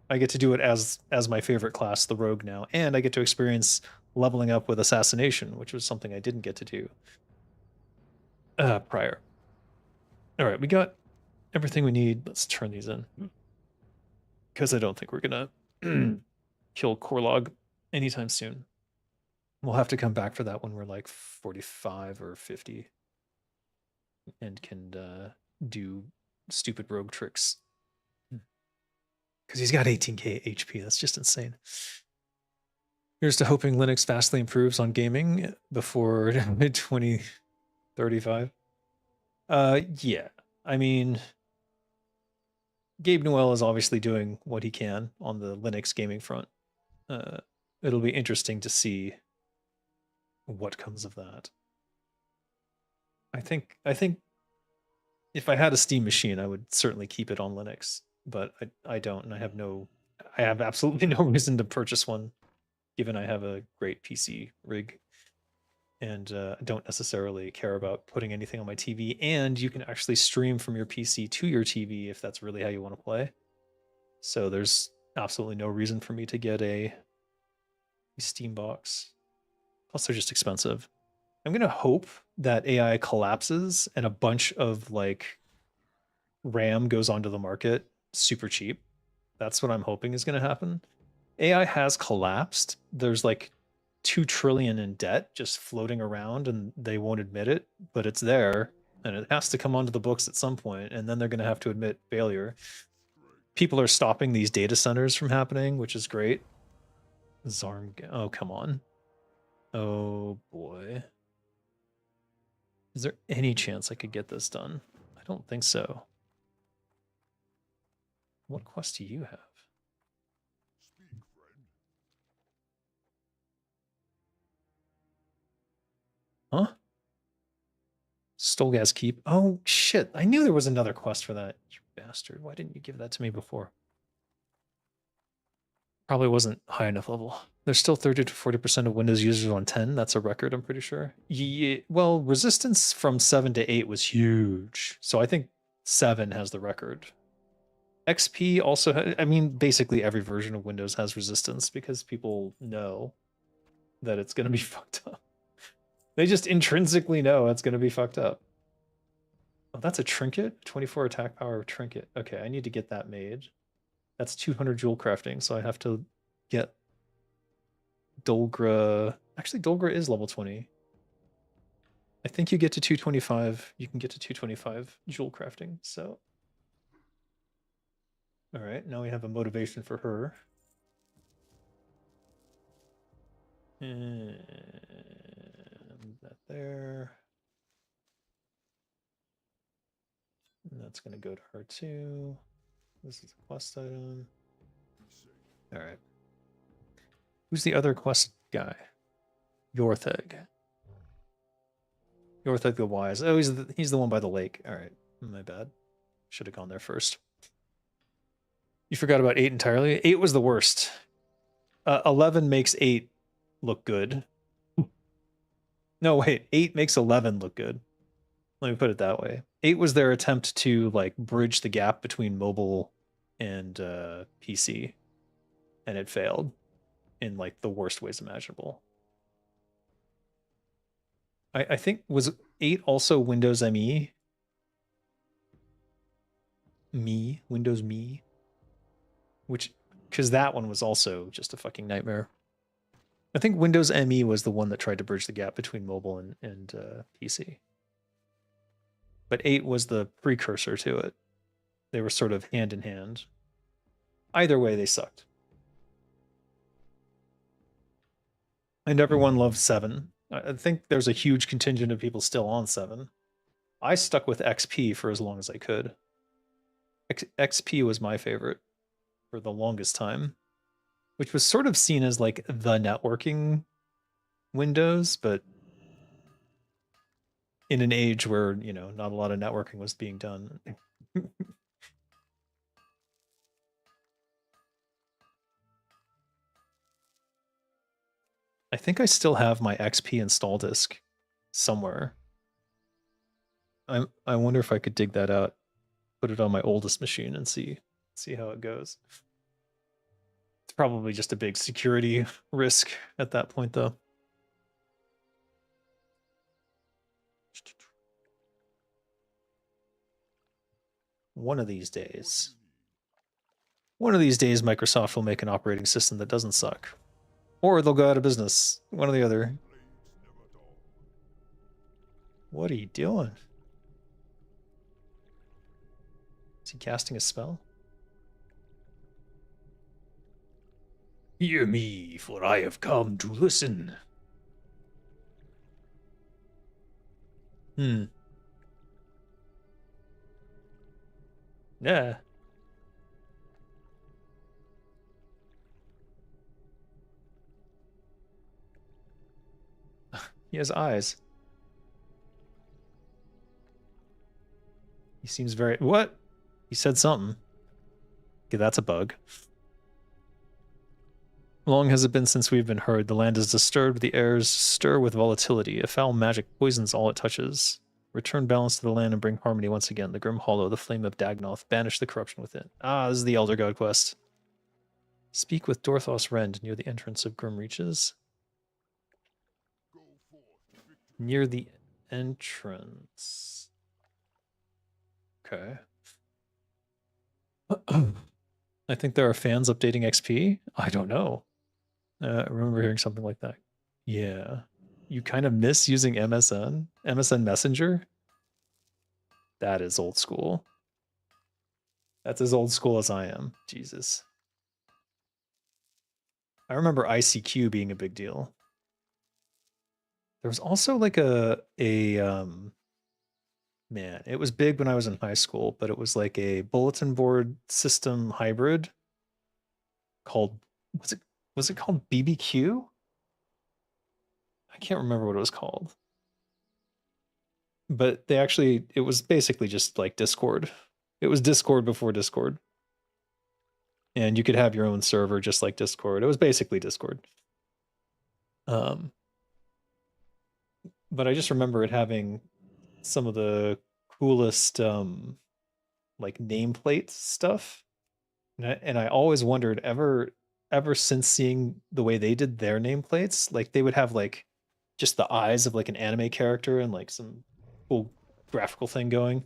I get to do it as my favorite class, the rogue now, and I get to experience leveling up with assassination, which was something I didn't get to do prior. All right, we got everything we need. Let's turn these in because I don't think we're gonna kill Korlog anytime soon. We'll have to come back for that when we're like 45 or 50 and can do stupid rogue tricks. Because he's got 18k HP. That's just insane. Here's to hoping Linux vastly improves on gaming before mid 2035. Yeah. I mean, Gabe Newell is obviously doing what he can on the Linux gaming front. It'll be interesting to see what comes of that. I think if I had a Steam machine, I would certainly keep it on Linux, but I don't, and I have no I have absolutely no reason to purchase one, given I have a great PC rig and don't necessarily care about putting anything on my TV. And you can actually stream from your PC to your TV if that's really how you want to play. So there's absolutely no reason for me to get a Steam box. Plus, they're just expensive. I'm gonna hope that AI collapses and a bunch of like RAM goes onto the market super cheap. That's what I'm hoping is gonna happen. AI has collapsed. There's like 2 trillion in debt just floating around and they won't admit it, but it's there and it has to come onto the books at some point, and then they're going to have to admit failure. People are stopping these data centers from happening, which is great. Zarm, oh, come on. Oh boy. Is there any chance I could get this done? I don't think so. What quest do you have? Huh? Stolgaz Keep. Oh, shit. I knew there was another quest for that. You bastard. Why didn't you give that to me before? Probably wasn't high enough level. There's still 30 to 40% of Windows users on 10. That's a record, I'm pretty sure. Yeah, well, resistance from 7 to 8 was huge. So I think 7 has the record. XP also, I mean, basically every version of Windows has resistance because people know that it's going to be fucked up. They just intrinsically know it's going to be fucked up. Oh, that's a trinket? 24 attack power trinket. Okay, I need to get that made. That's 200 jewel crafting, so I have to get Dolgra. Actually, Dolgra is level 20. I think you get to 225. You can get to 225 jewel crafting, so. All right, now we have a motivation for her. And that there. And that's going to go to her too. This is a quest item. All right. Who's the other quest guy? Yortheg. Yortheg the Wise. Oh, he's the one by the lake. All right, my bad. Should have gone there first. You forgot about 8 entirely? 8 was the worst. 11 makes 8 look good. No, wait. 8 makes 11 look good. Let me put it that way. 8 was their attempt to like bridge the gap between mobile and PC, and it failed in like the worst ways imaginable. I think was 8 also Windows ME? Windows Me, which because that one was also just a fucking nightmare. I think Windows ME was the one that tried to bridge the gap between mobile and PC. But 8 was the precursor to it. They were sort of hand in hand. Either way, they sucked. And everyone loved 7. I think there's a huge contingent of people still on 7. I stuck with XP for as long as I could. XP was my favorite for the longest time, which was sort of seen as like the networking Windows, but in an age where, you know, not a lot of networking was being done. I think I still have my XP install disk somewhere. I wonder if I could dig that out, put it on my oldest machine and see how it goes. It's probably just a big security risk at that point though. One of these days, Microsoft will make an operating system that doesn't suck. Or they'll go out of business. One or the other. What are you doing? Is he casting a spell? Hear me, for I have come to listen. Yeah. He has eyes. He seems very... What? He said something. Okay, that's a bug. Long has it been since we've been heard. The land is disturbed, the airs stir with volatility. A foul magic poisons all it touches. Return balance to the land and bring harmony once again. The Grim Hollow, the flame of Dagnoth, banish the corruption within. Ah, this is the Elder God quest. Speak with Dorthos Rend near the entrance of Grim Reaches. Near the entrance. Okay. I think there are fans updating XP. I don't know. I remember hearing something like that. Yeah. You kind of miss using MSN? MSN Messenger? That is old school. That's as old school as I am. Jesus. I remember ICQ being a big deal. There was also like man, it was big when I was in high school, but it was like a bulletin board system hybrid called was it called BBQ? I can't remember what it was called. But it was basically just like Discord. It was Discord before Discord. And you could have your own server just like Discord. It was basically Discord. But I just remember it having some of the coolest like nameplate stuff. And I always wondered ever since seeing the way they did their nameplates, like they would have like just the eyes of like an anime character and like some cool graphical thing going.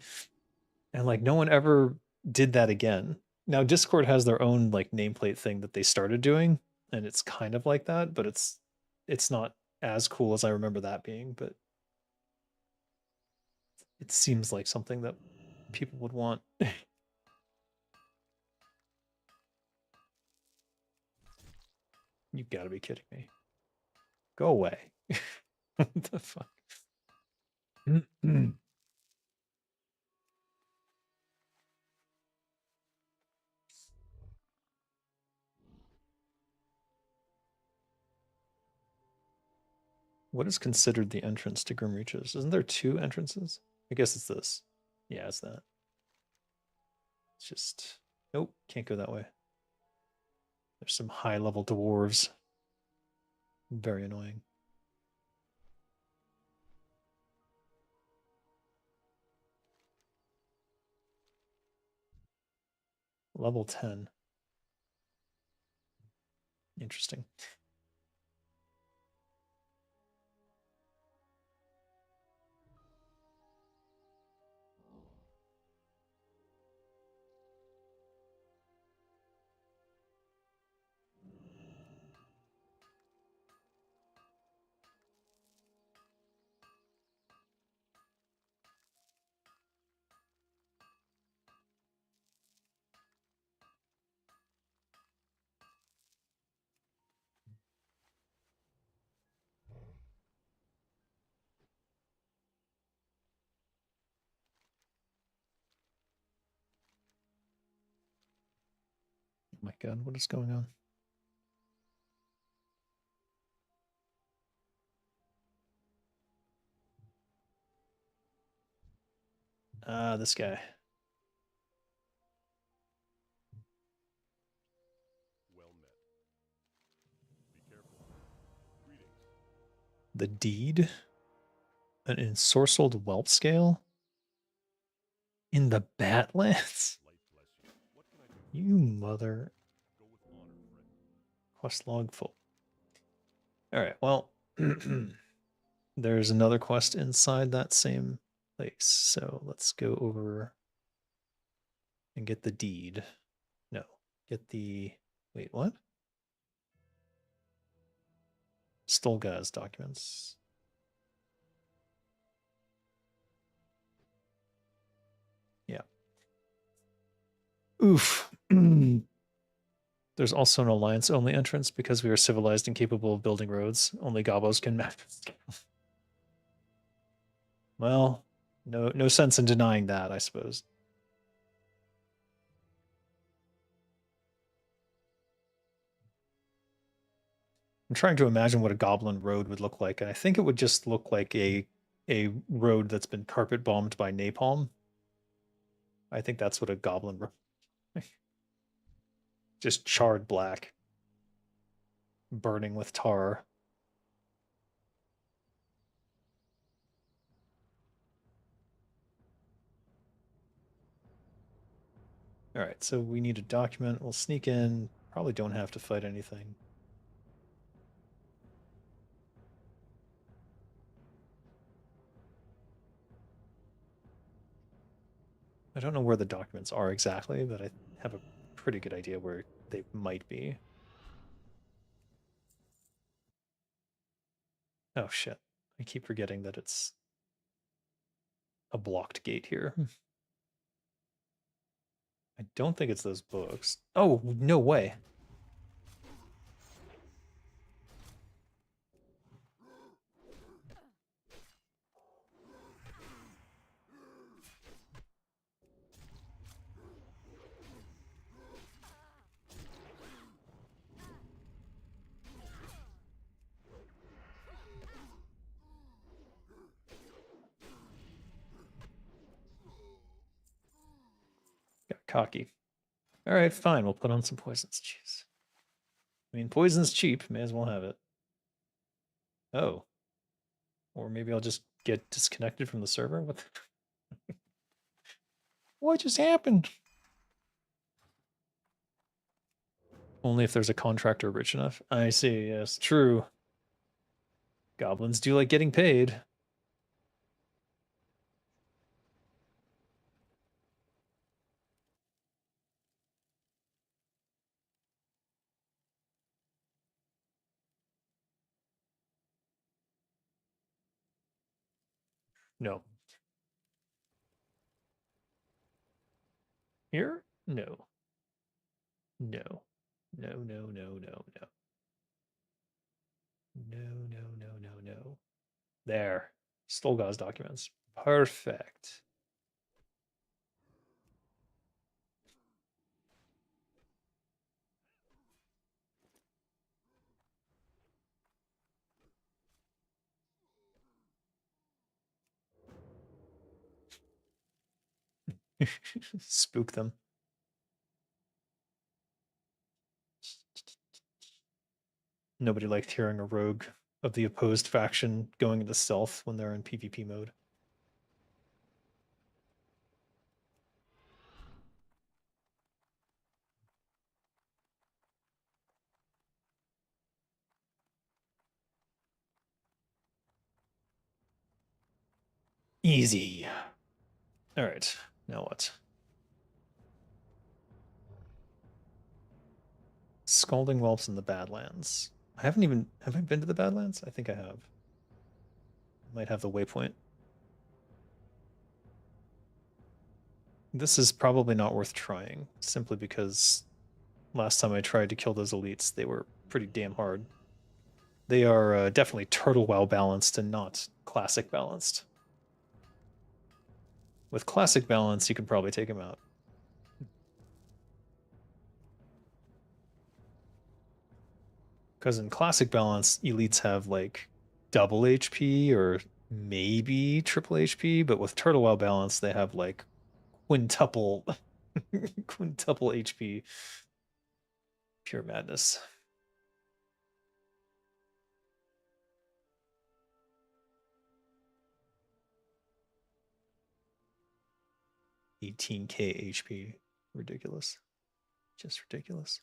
And like no one ever did that again. Now Discord has their own like nameplate thing that they started doing, and it's kind of like that, but it's not as cool as I remember that being, but it seems like something that people would want. You gotta be kidding me. Go away. What the fuck? What is considered the entrance to Grim Reaches? Isn't there two entrances? I guess it's this. Yeah, it's that. It's just, nope, can't go that way. There's some high level dwarves. Very annoying. Level 10. Interesting. Oh my god, what is going on? Ah, this guy. Well met. Be careful. Greetings. The deed? An ensorcelled whelp scale? In the Badlands? Light bless you. What can I do? You mother. Go with honor, friend. Quest log full. Alright, well, there's another quest inside that same place. So let's go over and get the deed. No, get the. Wait, what? Stolgaz documents. Yeah. Oof. There's also an alliance-only entrance because we are civilized and capable of building roads. Only gobos can map. Well, no sense in denying that, I suppose. I'm trying to imagine what a goblin road would look like, and I think it would just look like a road that's been carpet bombed by napalm. I think that's what a goblin road. Just charred black. burning with tar. All right, so we need a document. We'll sneak in. Probably don't have to fight anything. I don't know where the documents are exactly, but I have a pretty good idea where they might be. Oh shit. I keep forgetting that it's a blocked gate here. I don't think it's those books. Oh, no way. Got cocky. All right, fine. We'll put on some poisons. Jeez. I mean, poison's cheap. May as well have it. Oh. Or maybe I'll just get disconnected from the server. What just happened? Only if there's a contractor rich enough. I see, yes, true. Goblins do like getting paid. No. Here? No. No. No, no, no, no, no. No, no, no, no, no. There. Stolgaz documents. Perfect. Spook them. Nobody liked hearing a rogue of the opposed faction going into stealth when they're in PvP mode. Easy. All right. Now what? Scalding Whelps in the Badlands. Have I been to the Badlands? I think I have. Might have the waypoint. This is probably not worth trying, simply because last time I tried to kill those elites, they were pretty damn hard. They are definitely Turtle WoW balanced and not Classic balanced. With Classic balance, you can probably take them out. Because in Classic balance, elites have like double HP or maybe triple HP, but with Turtle WoW balance, they have like quintuple quintuple HP. Pure madness. $18K HP. Ridiculous. Just ridiculous.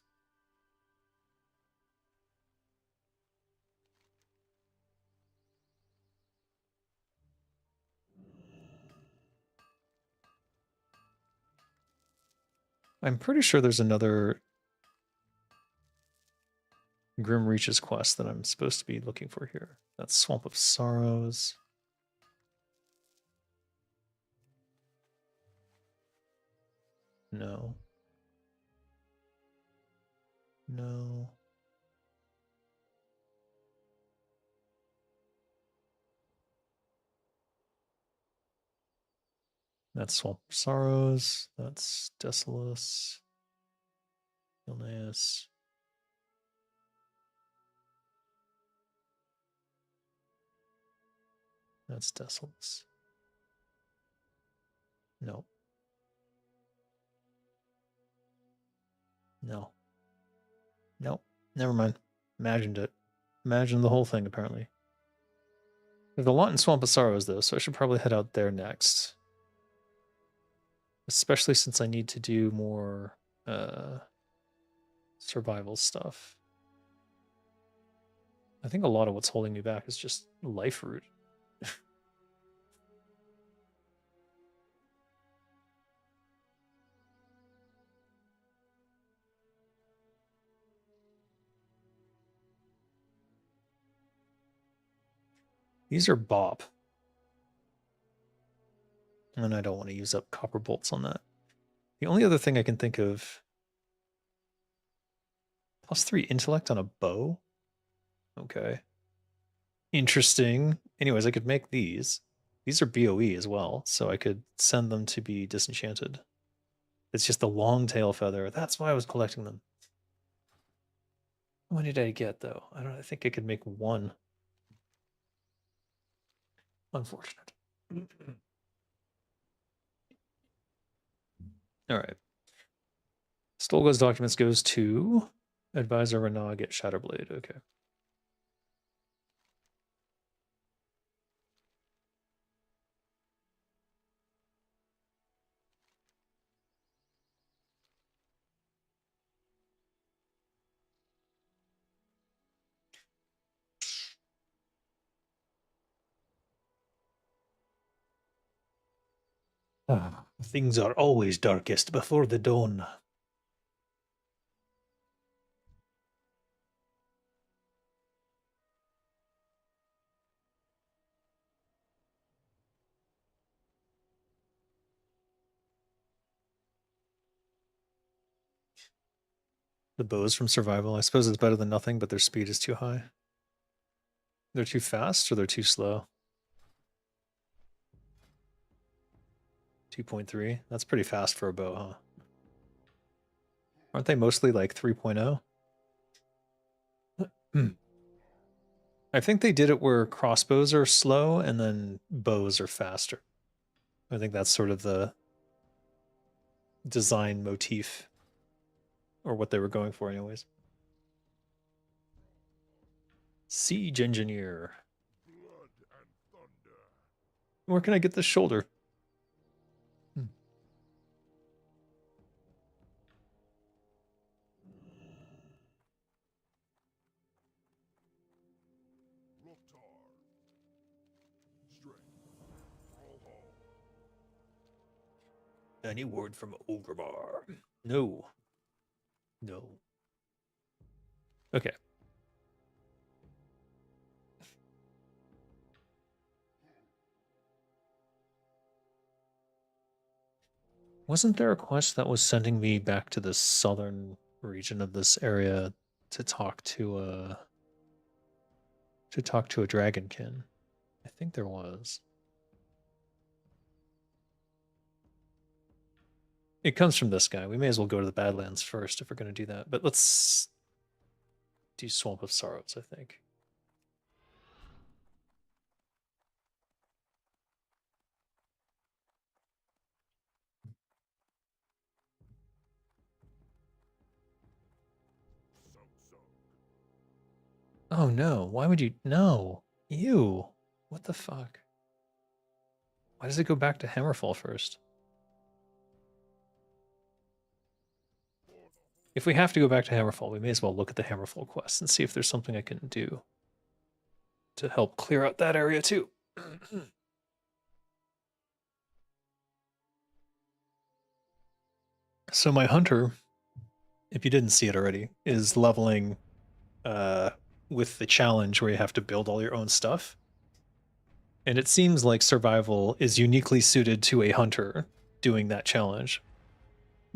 I'm pretty sure there's another Grim Reaches quest that I'm supposed to be looking for here. That's Swamp of Sorrows. No. No. That's Swamp of Sorrows. That's Desolus. Illness. That's Desolus. No. No. No. Never mind. Imagined it. Imagined the whole thing, apparently. There's a lot in Swamp of Sorrows, though, so I should probably head out there next. Especially since I need to do more survival stuff. I think a lot of what's holding me back is just life root. These are bop. And I don't want to use up copper bolts on that. The only other thing I can think of... +3 intellect on a bow? Okay. Interesting. Anyways, I could make these. These are BOE as well, so I could send them to be disenchanted. It's just a long tail feather. That's why I was collecting them. What did I get, though? I think I could make one. Unfortunate. All right. Stolga's documents goes to Advisor Renog at Shatterblade. Okay. Things are always darkest before the dawn. The bows from survival. I suppose it's better than nothing, but their speed is too high. They're too fast or they're too slow? 2.3. That's pretty fast for a bow, huh? Aren't they mostly like 3.0? I think they did it where crossbows are slow and then bows are faster. I think that's sort of the design motif, or what they were going for anyways. Siege Engineer. Where can I get this shoulder? Any word from Ogrebar? No. No. Okay. Wasn't there a quest that was sending me back to the southern region of this area to talk to a dragonkin? I think there was. It comes from this guy. We may as well go to the Badlands first if we're going to do that. But let's do Swamp of Sorrows, I think. Oh no, why would you? No. Ew. What the fuck? Why does it go back to Hammerfall first? If we have to go back to Hammerfall, we may as well look at the Hammerfall quest and see if there's something I can do to help clear out that area too. So my hunter, if you didn't see it already, is leveling with the challenge where you have to build all your own stuff. And it seems like survival is uniquely suited to a hunter doing that challenge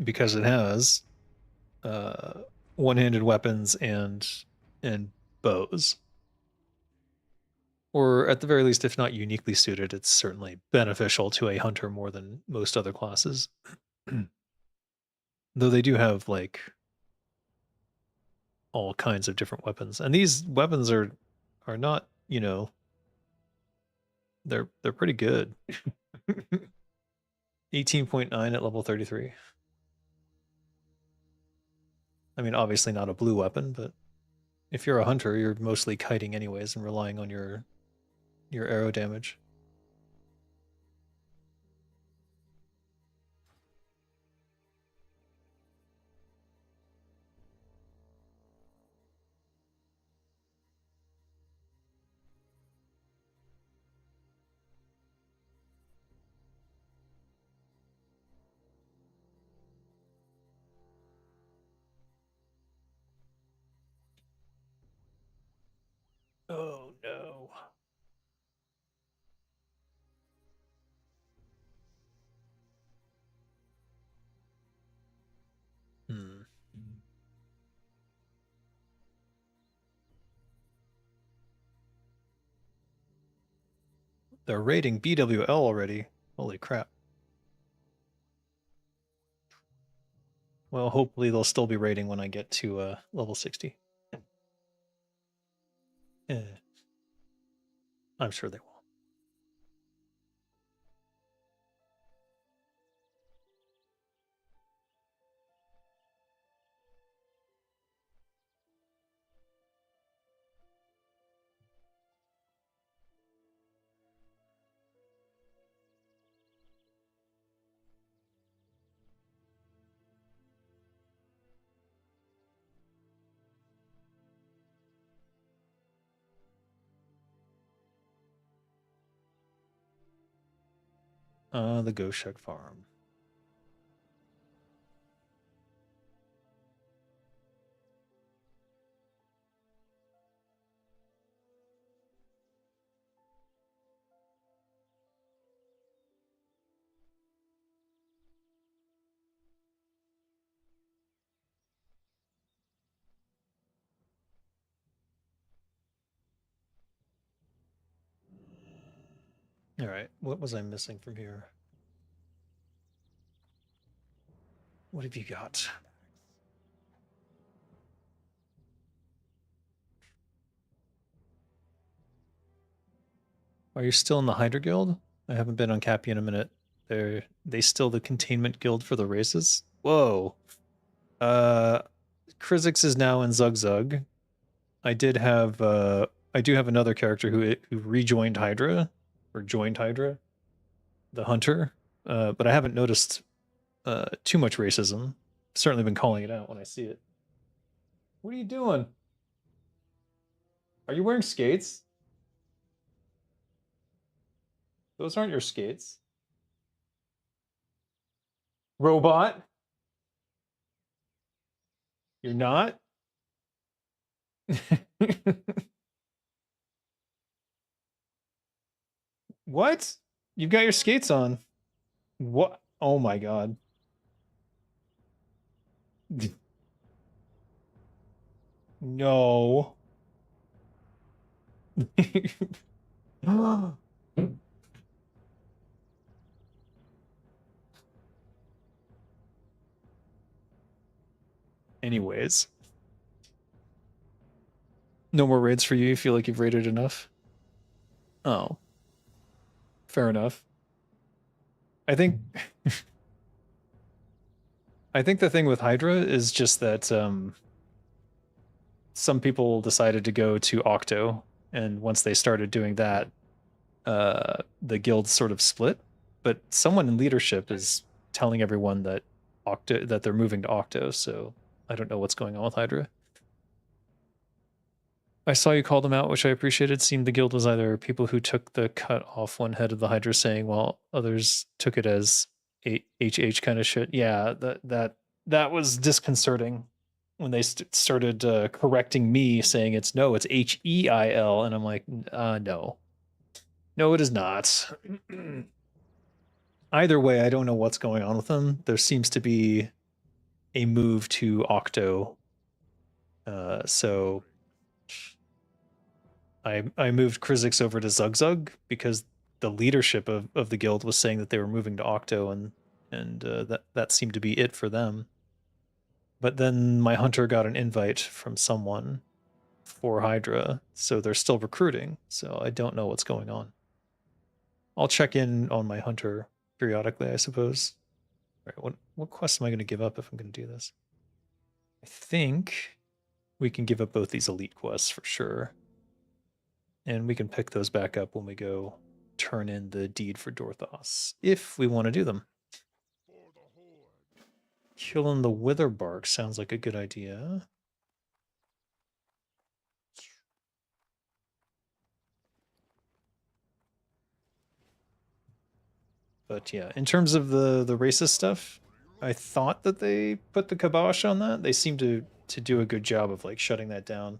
because it has one-handed weapons and bows. Or at the very least, if not uniquely suited, it's certainly beneficial to a hunter more than most other classes. Though they do have like all kinds of different weapons. And these weapons are not, you know, they're pretty good. 18.9 at level 33. I mean, obviously not a blue weapon, but if you're a hunter, you're mostly kiting anyways and relying on your arrow damage. Oh no. Hmm. They're raiding BWL already. Holy crap. Well, hopefully they'll still be raiding when I get to level 60. I'm sure they will. The Ghost Shed Farm. All right, what was I missing from here? What have you got? Are you still in the Hydra Guild? I haven't been on Cappy in a minute. They still the containment guild for the races? Whoa. Uh Krizix is now in Zug Zug. I do have another character who rejoined Hydra or joined Hydra, the Hunter. But I haven't noticed too much racism. Certainly been calling it out when I see it. What are you doing? Are you wearing skates? Those aren't your skates. Robot? You're not? What? You've got your skates on. What? Oh my god. No. Anyways, no more raids for you. You feel like you've raided enough? Oh, fair enough. I think I think the thing with Hydra is just that some people decided to go to Octo, and once they started doing that, the guild sort of split. But someone in leadership is telling everyone that they're moving to Octo, so I don't know what's going on with Hydra. I saw you call them out, which I appreciated. Seemed the guild was either people who took the cut off one head of the Hydra saying, while others took it as HH kind of shit. Yeah, that was disconcerting when they started correcting me, saying it's HEIL, and I'm like, no, it is not. Either way, I don't know what's going on with them. There seems to be a move to Octo, so I moved Krizix over to Zug Zug because the leadership of the guild was saying that they were moving to Octo, and that seemed to be it for them. But then my hunter got an invite from someone for Hydra, so they're still recruiting. So I don't know what's going on. I'll check in on my hunter periodically, I suppose. All right, what quest am I going to give up if I'm going to do this? I think we can give up both these elite quests for sure. And we can pick those back up when we go turn in the deed for Dorthos, if we want to do them. For the Horde. Killing the Witherbark sounds like a good idea. But yeah, in terms of the racist stuff, I thought that they put the kibosh on that. They seem to do a good job of like shutting that down.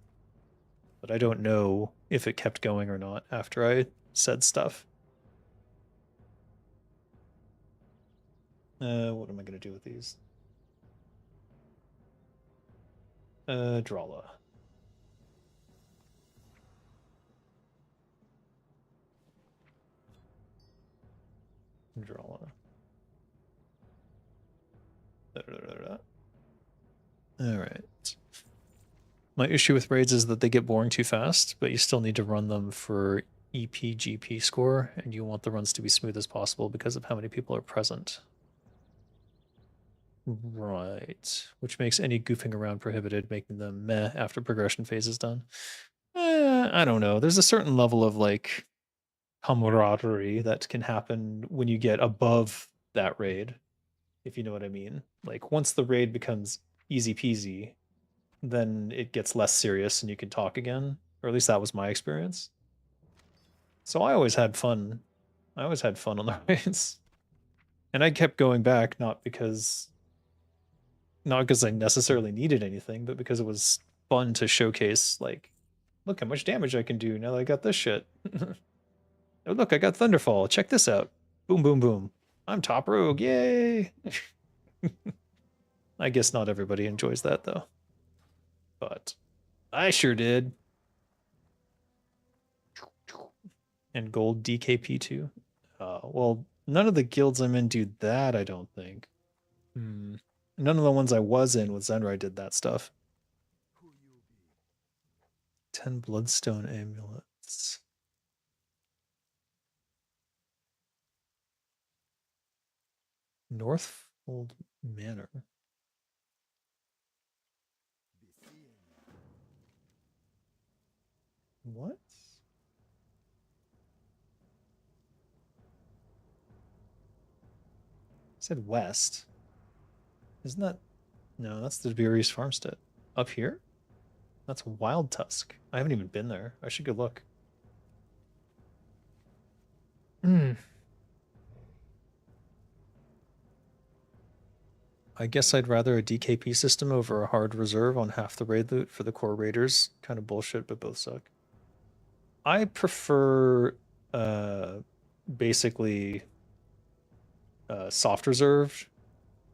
But I don't know if it kept going or not after I said stuff. What am I gonna do with these? Drawla. Drawla. All right. My issue with raids is that they get boring too fast, but you still need to run them for EPGP score, and you want the runs to be smooth as possible because of how many people are present. Right. Which makes any goofing around prohibited, making them meh after progression phase is done. I don't know. There's a certain level of like camaraderie that can happen when you get above that raid, if you know what I mean. Like once the raid becomes easy peasy, then it gets less serious and you can talk again. Or at least that was my experience. So I always had fun. I always had fun on the raids. And I kept going back not because I necessarily needed anything, but because it was fun to showcase like, look how much damage I can do now that I got this shit. Oh, look, I got Thunderfall. Check this out. Boom, boom, boom. I'm top rogue. Yay. I guess not everybody enjoys that though. But I sure did. And gold DKP too. Well, none of the guilds I'm in do that, I don't think. None of the ones I was in with Zenrai did that stuff. 10 bloodstone amulets. Northfold Manor. What? I said west. Isn't that? No, that's the Beerus farmstead. Up here? That's Wild Tusk. I haven't even been there. I should go look. I guess I'd rather a DKP system over a hard reserve on half the raid loot for the core raiders. Kind of bullshit, but both suck. I prefer basically soft reserved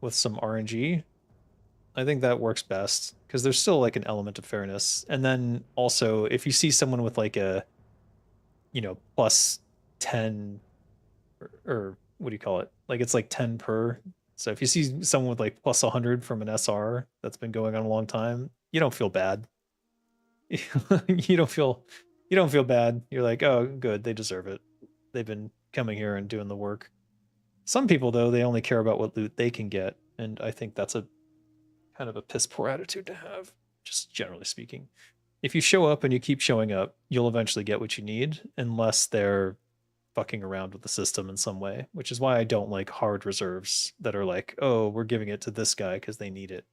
with some RNG. I think that works best because there's still like an element of fairness. And then also if you see someone with like a plus 10 or what do you call it? Like it's like 10 per. So if you see someone with like plus 100 from an SR that's been going on a long time, you don't feel bad. you don't feel bad. You're like, "Oh, good, they deserve it. They've been coming here and doing the work." Some people though, they only care about what loot they can get, and I think that's a kind of a piss poor attitude to have, just generally speaking. If you show up and you keep showing up, you'll eventually get what you need unless they're fucking around with the system in some way, which is why I don't like hard reserves that are like, oh, we're giving it to this guy because they need it.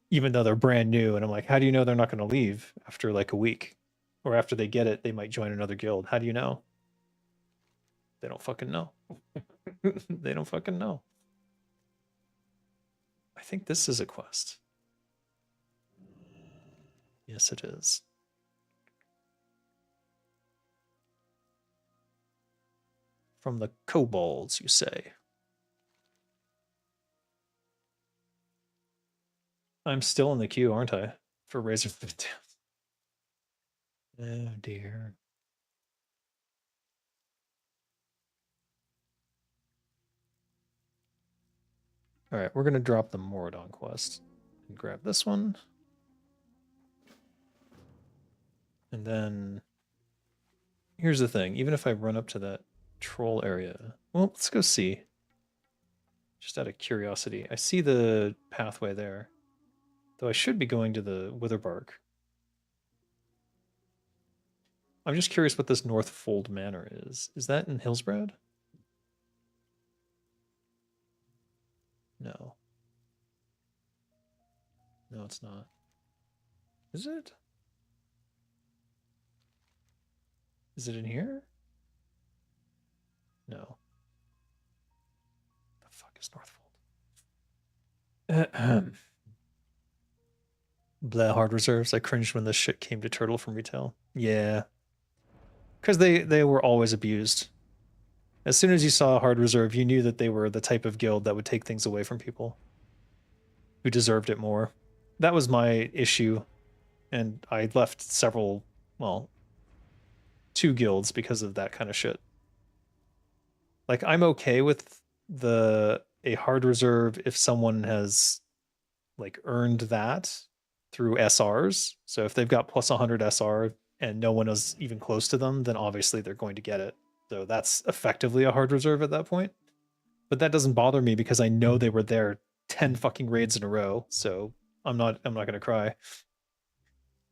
Even though they're brand new. And I'm like, how do you know they're not going to leave after like a week? Or after they get it, they might join another guild. How do you know? They don't fucking know. They don't fucking know. I think this is a quest. Yes, it is. From the kobolds, you say? I'm still in the queue, aren't I? For Razor 52. Oh dear. All right, we're going to drop the Moradon quest and grab this one. And then here's the thing. Even if I run up to that troll area, well, let's go see. Just out of curiosity. I see the pathway there. Though I should be going to the Witherbark. I'm just curious what this Northfold Manor is. Is that in Hillsbrad? No. No, it's not. Is it? Is it in here? No. The fuck is Northfold? Blah, hard reserves. I cringed when this shit came to Turtle from retail. Yeah. Because they were always abused. As soon as you saw a hard reserve, you knew that they were the type of guild that would take things away from people who deserved it more. That was my issue. And I left several, well, 2 guilds because of that kind of shit. Like, I'm okay with a hard reserve if someone has like earned that through SRs. So if they've got plus 100 SR and no one is even close to them, then obviously they're going to get it. So that's effectively a hard reserve at that point. But that doesn't bother me because I know they were there 10 fucking raids in a row. So I'm not gonna cry.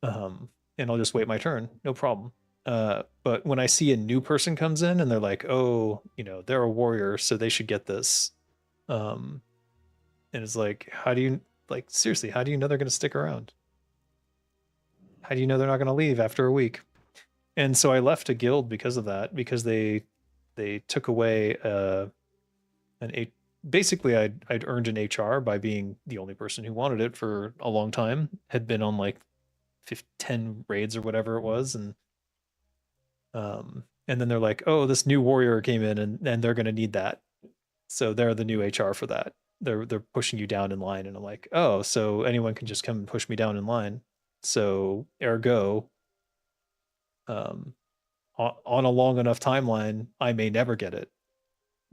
And I'll just wait my turn, no problem. But when I see a new person comes in and they're like, oh, you know, they're a warrior, so they should get this. And it's like, how do you, like, seriously, how do you know they're going to stick around? How do you know they're not going to leave after a week? And so I left a guild because of that, because they took away basically I'd earned an HR by being the only person who wanted it for a long time, had been on like 10 raids or whatever it was, and then they're like, oh, this new warrior came in and they're going to need that, so they're the new HR for that. They're pushing you down in line, and I'm like, oh, so anyone can just come and push me down in line. So ergo, um, on a long enough timeline, I may never get it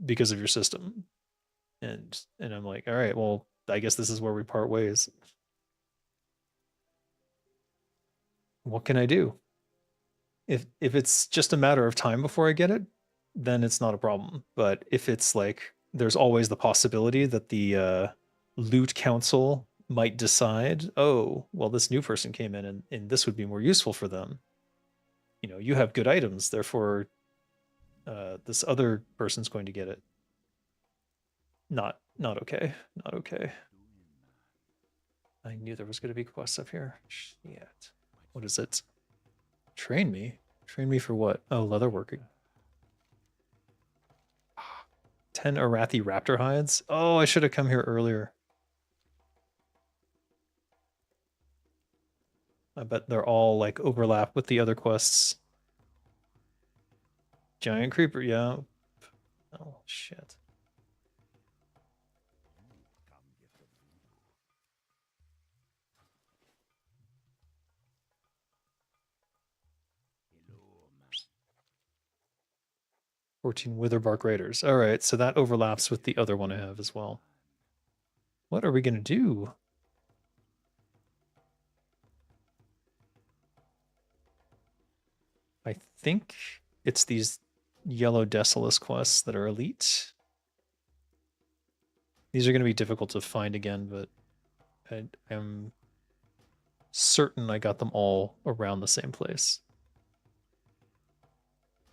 because of your system. And I'm like, all right, well, I guess this is where we part ways. What can I do? If it's just a matter of time before I get it, then it's not a problem. But if it's like there's always the possibility that the loot council might decide, oh, well, this new person came in and this would be more useful for them. You know, you have good items, therefore this other person's going to get it. Not okay. Not okay. I knew there was going to be quests up here. Shit. What is it? Train me? Train me for what? Oh, leatherworking. 10 Arathi raptor hides? Oh, I should have come here earlier. I bet they're all like overlap with the other quests. Giant creeper, yeah. Oh, shit. Come get the voodoo. Hello, man. 14 Witherbark Raiders. All right, so that overlaps with the other one I have as well. What are we going to do? I think it's these yellow Decilis quests that are elite. These are going to be difficult to find again, but I'm certain I got them all around the same place.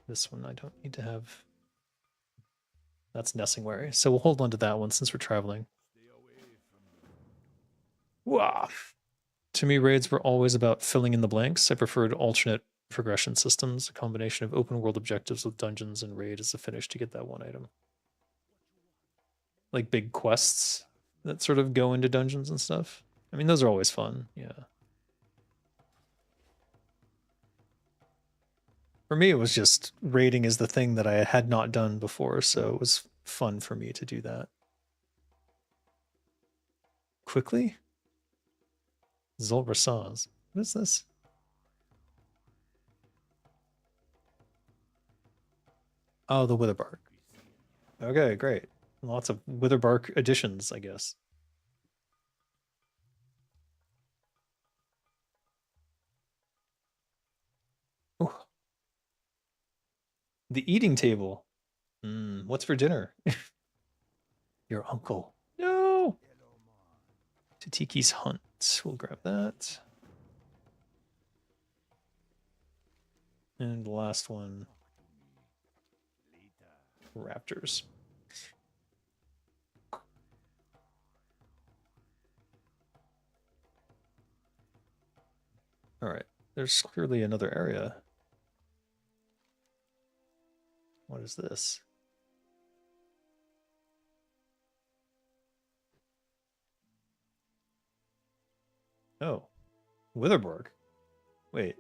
This one I don't need to have. That's Nessingwary. So we'll hold on to that one since we're traveling. Stay away from me. Wow. To me, raids were always about filling in the blanks. I preferred alternate progression systems, a combination of open world objectives with dungeons and raid as the finish to get that one item. Like big quests that sort of go into dungeons and stuff. I mean, those are always fun. Yeah. For me, it was just raiding is the thing that I had not done before, so it was fun for me to do that. Quickly? Zolrasaz. What is this? Oh, the Witherbark. Okay, great. Lots of Witherbark additions, I guess. Ooh. The eating table. What's for dinner? Your uncle. No. Hello, man. Tatiki's Hunt. We'll grab that. And the last one, Raptors. All right, there's clearly another area. What is this? Oh, Witherborg. Wait.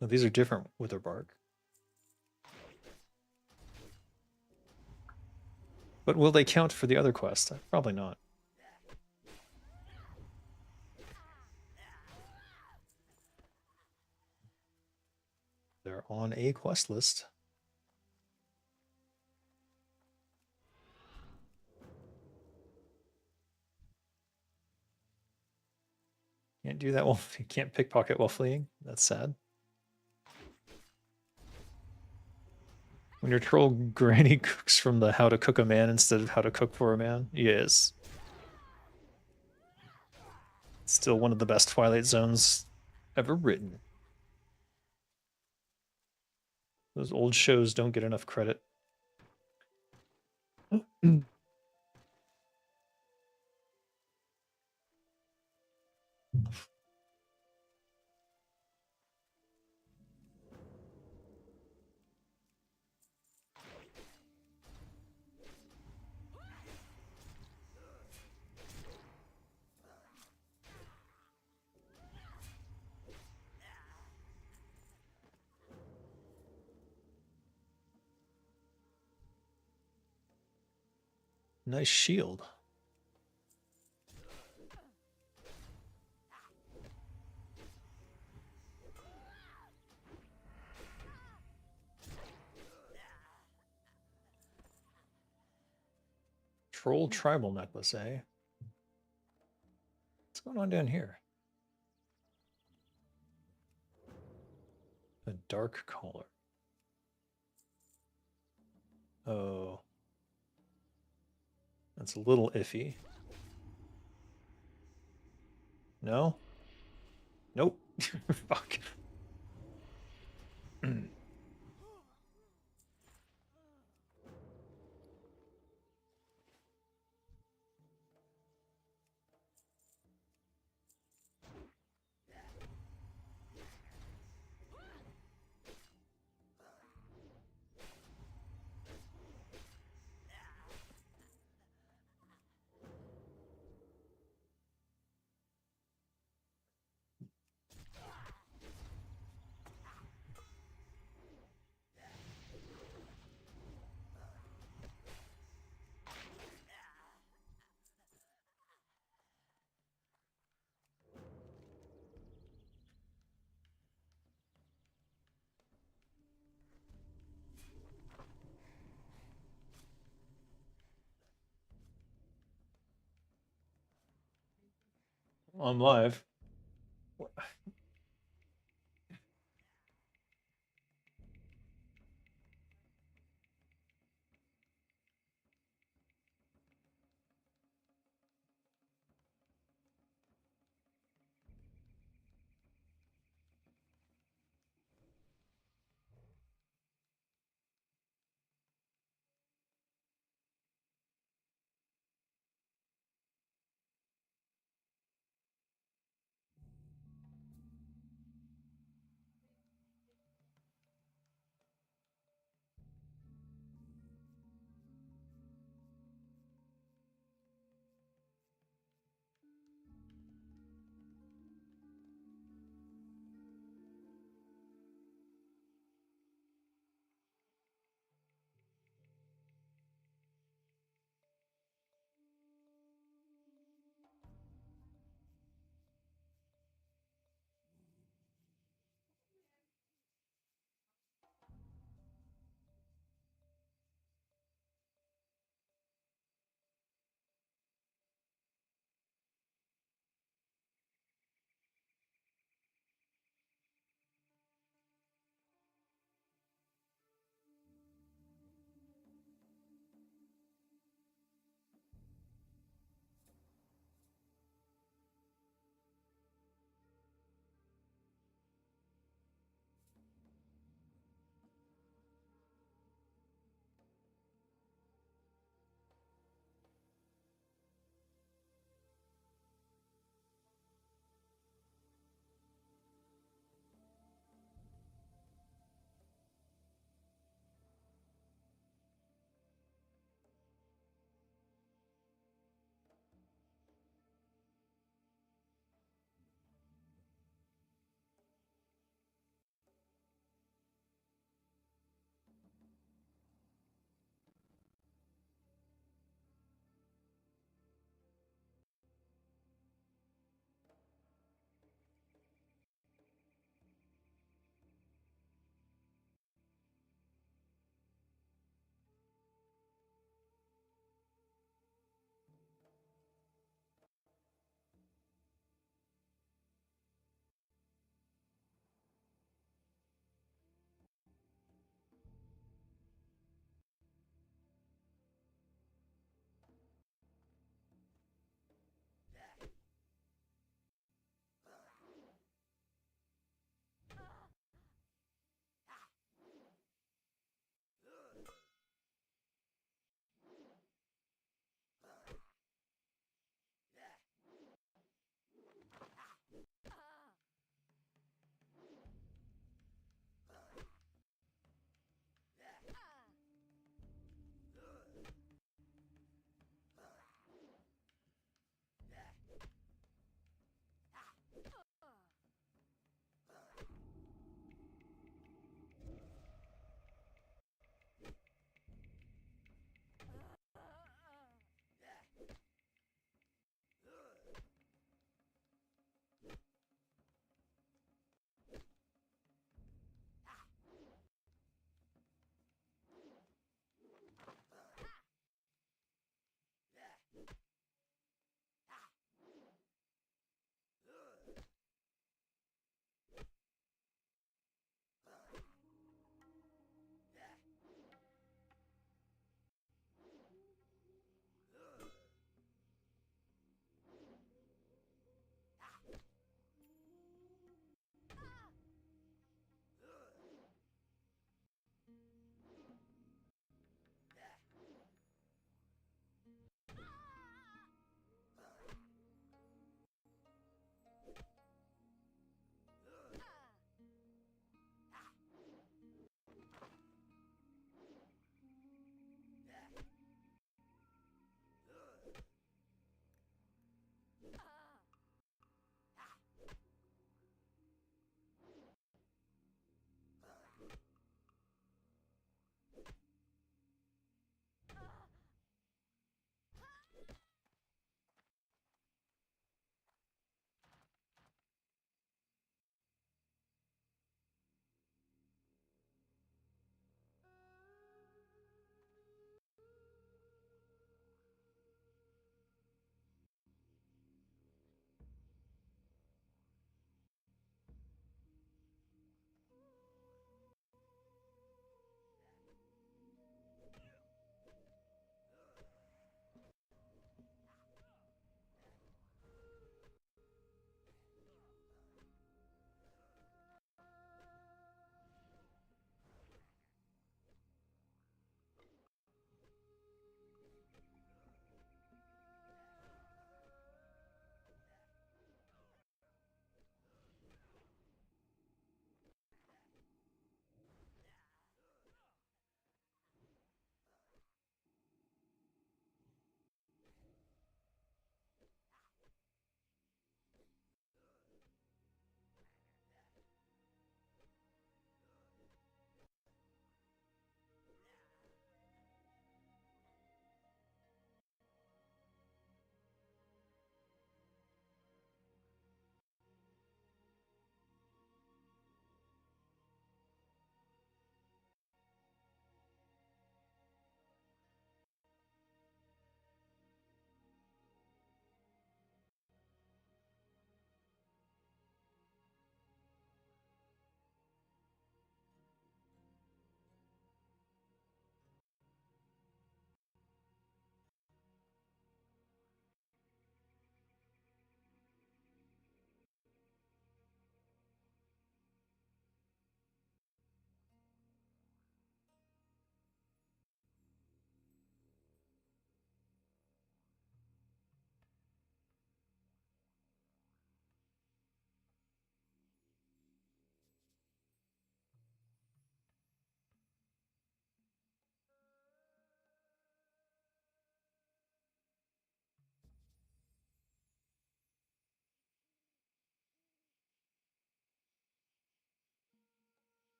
No, these are different Witherbark. But will they count for the other quest? Probably not. They're on a quest list. Can't do that while you can't pickpocket while fleeing. That's sad. When your troll granny cooks from the how to cook a man instead of how to cook for a man. Yes. Still one of the best Twilight Zones ever written. Those old shows don't get enough credit. Nice shield. Troll tribal necklace, eh? What's going on down here? A dark collar. Oh. That's a little iffy. No? Nope. Fuck. I'm live.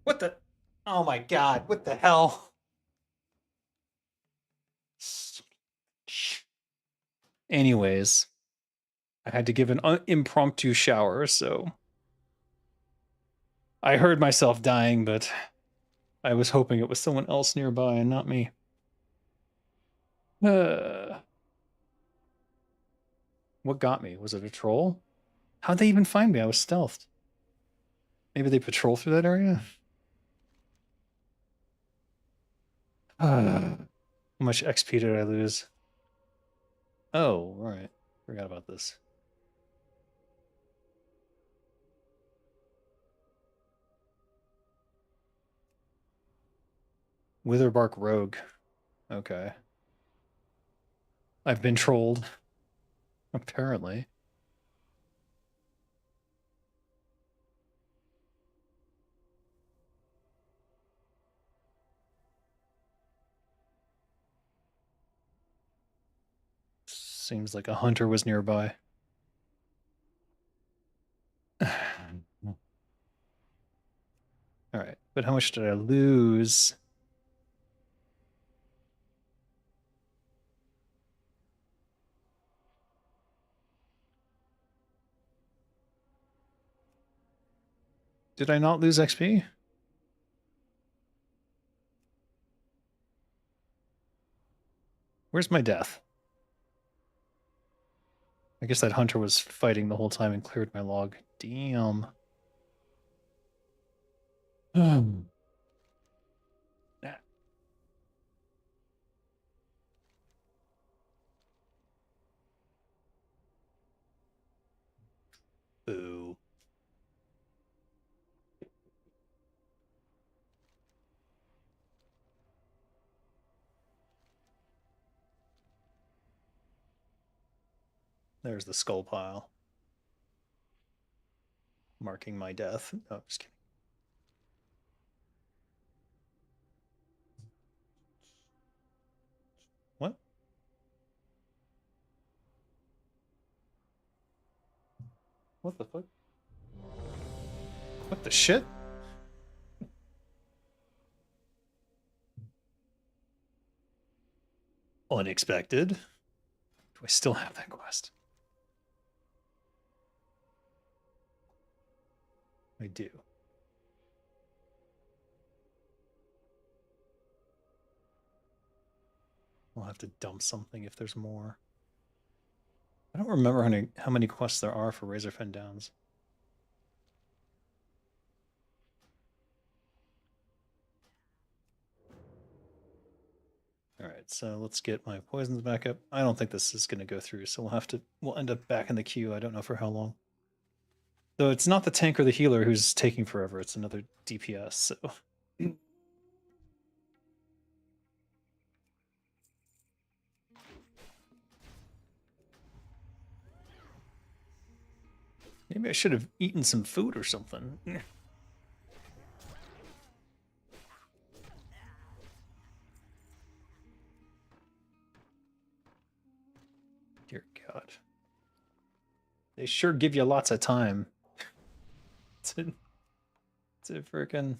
What the? Oh my god, what the hell? Anyways, I had to give an impromptu shower, so I heard myself dying, but I was hoping it was someone else nearby and not me. What got me? Was it a troll? How'd they even find me? I was stealthed. Maybe they patrol through that area? How much XP did I lose? Oh, right. Forgot about this. Witherbark Rogue. Okay. I've been trolled. Apparently. Seems like a hunter was nearby. All right, but how much did I lose? Did I not lose XP? Where's my death? I guess that hunter was fighting the whole time and cleared my log. Damn. Boo. There's the skull pile. Marking my death. Oh, just kidding. What? What the fuck? What the shit? Unexpected. Do I still have that quest? I do. I'll have to dump something if there's more. I don't remember how many quests there are for Razorfen Downs. All right, so let's get my poisons back up. I don't think this is going to go through, so we'll end up back in the queue. I don't know for how long. Though it's not the tank or the healer who's taking forever. It's another DPS, so. Maybe I should have eaten some food or something. Dear God. They sure give you lots of time to freaking.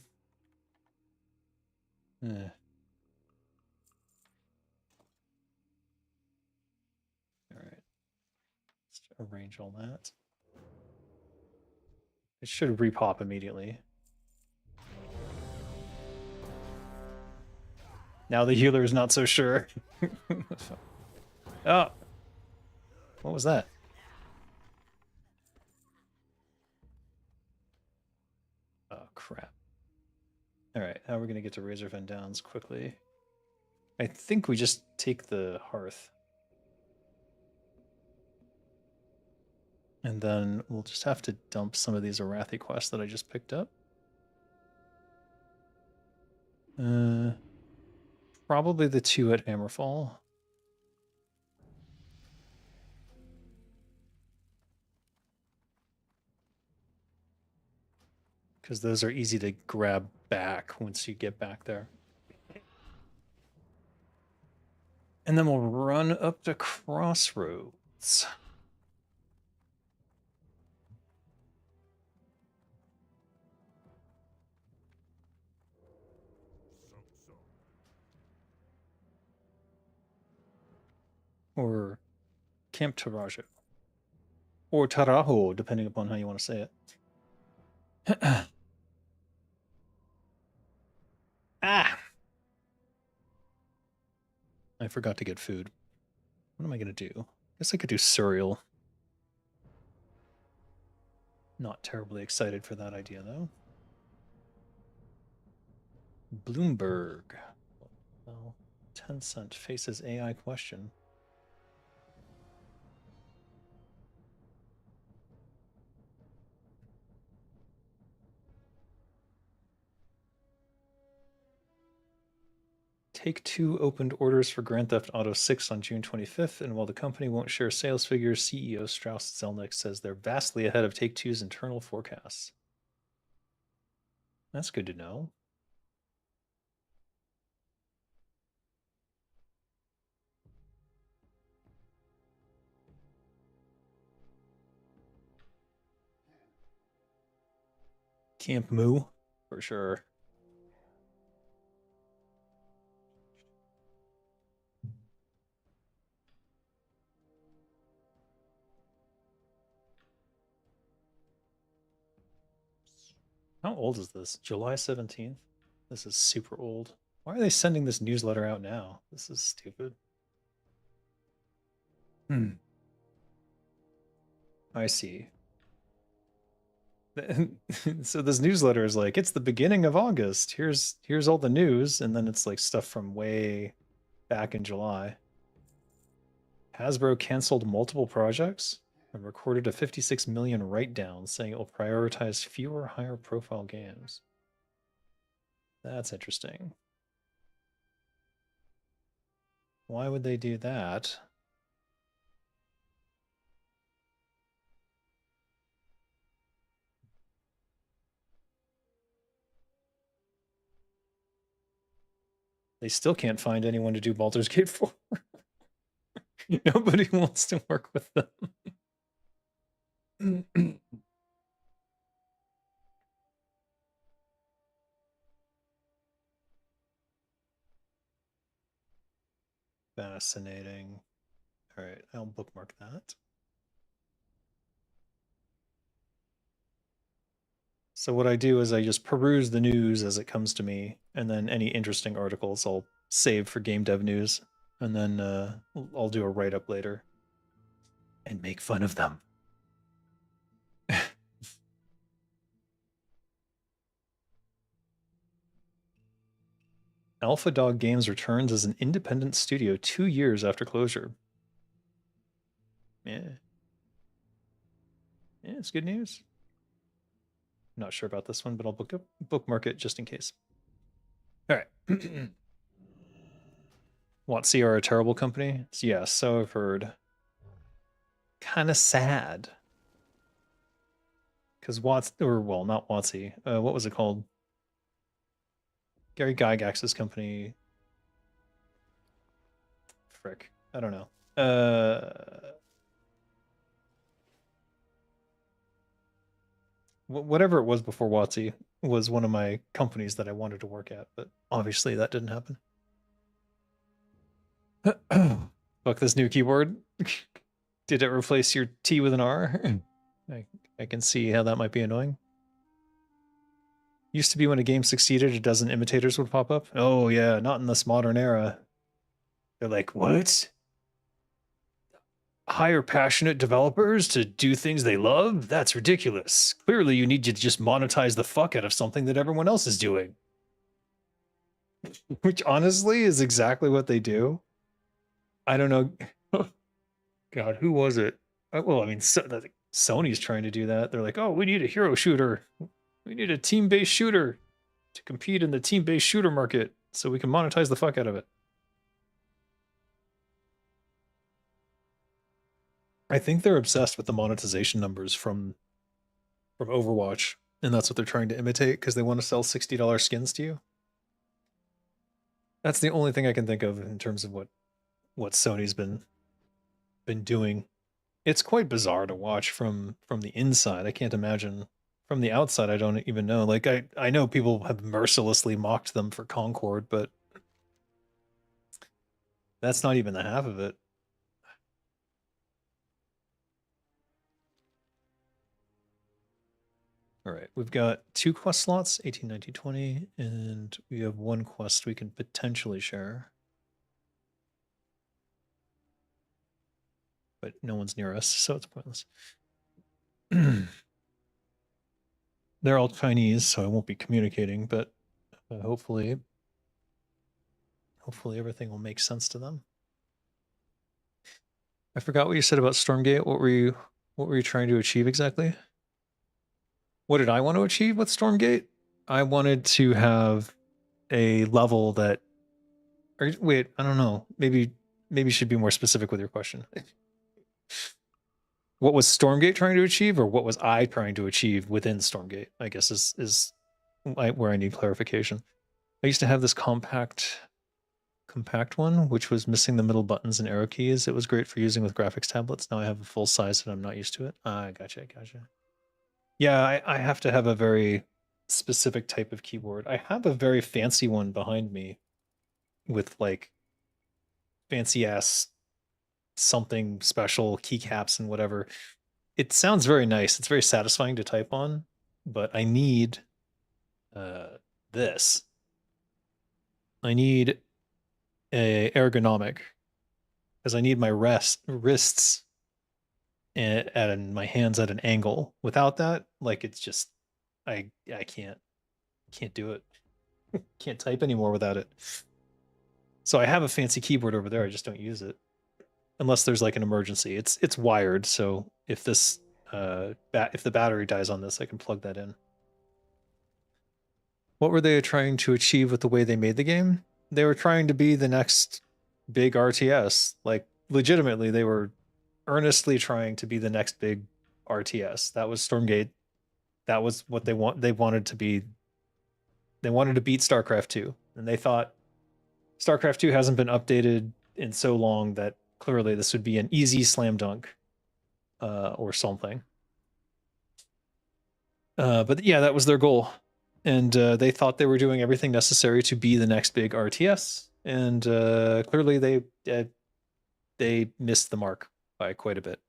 All right. Let's arrange all that. It should repop immediately. Now the healer is not so sure. Oh. What was that? Oh, crap. All right, how are we going to get to Razorfen Downs quickly? I think we just take the hearth. And then we'll just have to dump some of these Arathi quests that I just picked up. Probably the two at Hammerfall. Because those are easy to grab back once you get back there. And then we'll run up to Crossroads. or Camp Tarajo, or Tarajo, depending upon how you want to say it. Ah! I forgot to get food. What am I going to do? Guess I could do cereal. Not terribly excited for that idea, though. Bloomberg. Well, Tencent faces AI question. Take-Two opened orders for Grand Theft Auto 6 on June 25th, and while the company won't share sales figures, CEO Strauss Zelnick says they're vastly ahead of Take-Two's internal forecasts. That's good to know. Camp Moo, for sure. How old is this? July 17th? This is super old. Why are they sending this newsletter out now? This is stupid. I see. So this newsletter is like, it's the beginning of August. Here's all the news, and then it's like stuff from way back in July. Hasbro canceled multiple projects and recorded a 56 million write-down, saying it will prioritize fewer higher profile games. That's interesting. Why would they do that? They still can't find anyone to do Baldur's Gate 4. Nobody wants to work with them. Fascinating. All right, I'll bookmark that. So what I do is I just peruse the news as it comes to me, and then any interesting articles I'll save for game dev news, and then I'll do a write-up later and make fun of them. Alpha Dog Games returns as an independent studio 2 years after closure. Yeah. Yeah, it's good news. I'm not sure about this one, but I'll bookmark it just in case. All right. WotC are a terrible company? Yeah, so I've heard. Kind of sad. Because not WotC. What was it called? Gary Gygax's company. Frick. I don't know. Whatever it was before WotC was one of my companies that I wanted to work at, but obviously that didn't happen. Fuck this new keyboard. Did it replace your T with an R? I can see how that might be annoying. Used to be when a game succeeded, a dozen imitators would pop up. Oh yeah, not in this modern era. They're like, what? Hire passionate developers to do things they love? That's ridiculous. Clearly, you need to just monetize the fuck out of something that everyone else is doing. Which honestly is exactly what they do. I don't know. God, who was it? Well, I mean, Sony's trying to do that. They're like, oh, we need a hero shooter. We need a team-based shooter to compete in the team-based shooter market so we can monetize the fuck out of it. I think they're obsessed with the monetization numbers from Overwatch, and that's what they're trying to imitate because they want to sell $60 skins to you. That's the only thing I can think of in terms of what Sony's been doing. It's quite bizarre to watch from the inside. I can't imagine from the outside. I don't even know. Like I know people have mercilessly mocked them for Concord, but that's not even the half of it. All right, we've got 2 quest slots, 18, 19, 20, and we have 1 quest we can potentially share. But no one's near us, so it's pointless. They're all Chinese, so I won't be communicating, but hopefully everything will make sense to them. I forgot what you said about Stormgate. What were you trying to achieve exactly? What did I want to achieve with Stormgate? I wanted to have a level that, or wait, I don't know. Maybe you should be more specific with your question. What was Stormgate trying to achieve, or what was I trying to achieve within Stormgate? I guess is where I need clarification. I used to have this compact one, which was missing the middle buttons and arrow keys. It was great for using with graphics tablets. Now I have a full size and I'm not used to it. Gotcha. Yeah, I have to have a very specific type of keyboard. I have a very fancy one behind me with like fancy ass something special keycaps and whatever. It sounds very nice. It's very satisfying to type on, but I need this. I need a ergonomic because I need my wrists and my hands at an angle. Without that, like it's just I can't do it. Can't type anymore without it. So I have a fancy keyboard over there. I just don't use it unless there's like an emergency. It's wired, so if this if the battery dies on this, I can plug that in. What were they trying to achieve with the way they made the game? They were trying to be the next big RTS. Like legitimately, they were earnestly trying to be the next big RTS. That was Stormgate. That was what they wanted to be. They wanted to beat StarCraft 2, and they thought StarCraft 2 hasn't been updated in so long that clearly this would be an easy slam dunk or something. But yeah, that was their goal. And they thought they were doing everything necessary to be the next big RTS. And clearly they missed the mark by quite a bit.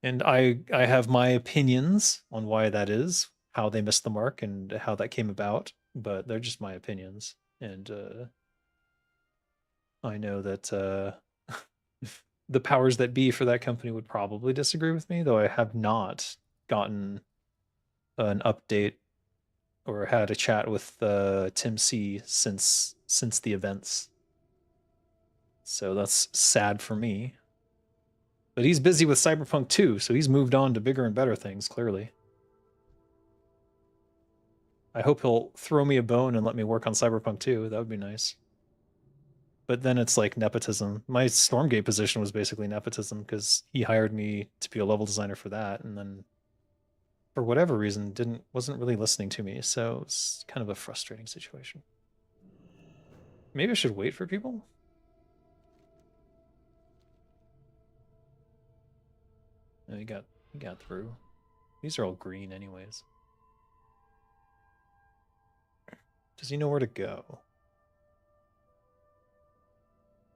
And I have my opinions on why that is, how they missed the mark, and how that came about. But they're just my opinions. And I know that the powers that be for that company would probably disagree with me, though I have not gotten an update or had a chat with Tim C since the events. So that's sad for me. But he's busy with Cyberpunk 2, so he's moved on to bigger and better things, clearly. I hope he'll throw me a bone and let me work on Cyberpunk 2. That would be nice. But then it's like nepotism. My Stormgate position was basically nepotism because he hired me to be a level designer for that, and then for whatever reason wasn't really listening to me. So it's kind of a frustrating situation. Maybe I should wait for people. No, he got through. These are all green anyways. Does he know where to go?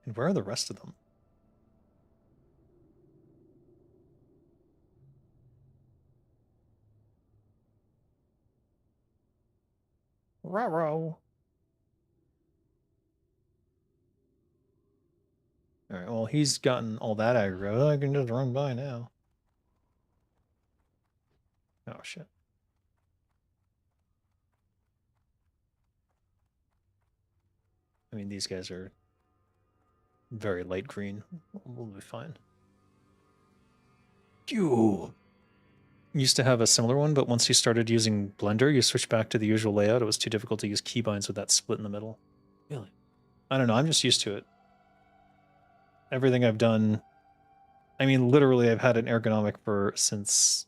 And where are the rest of them? Ruh-roh. All right, well, he's gotten all that aggro. I can just run by now. Oh, shit. I mean, these guys are very light green. We'll be fine. You used to have a similar one, but once you started using Blender, you switched back to the usual layout. It was too difficult to use keybinds with that split in the middle. Really? I don't know. I'm just used to it. Everything I've done, I mean, literally, I've had an ergonomic for since.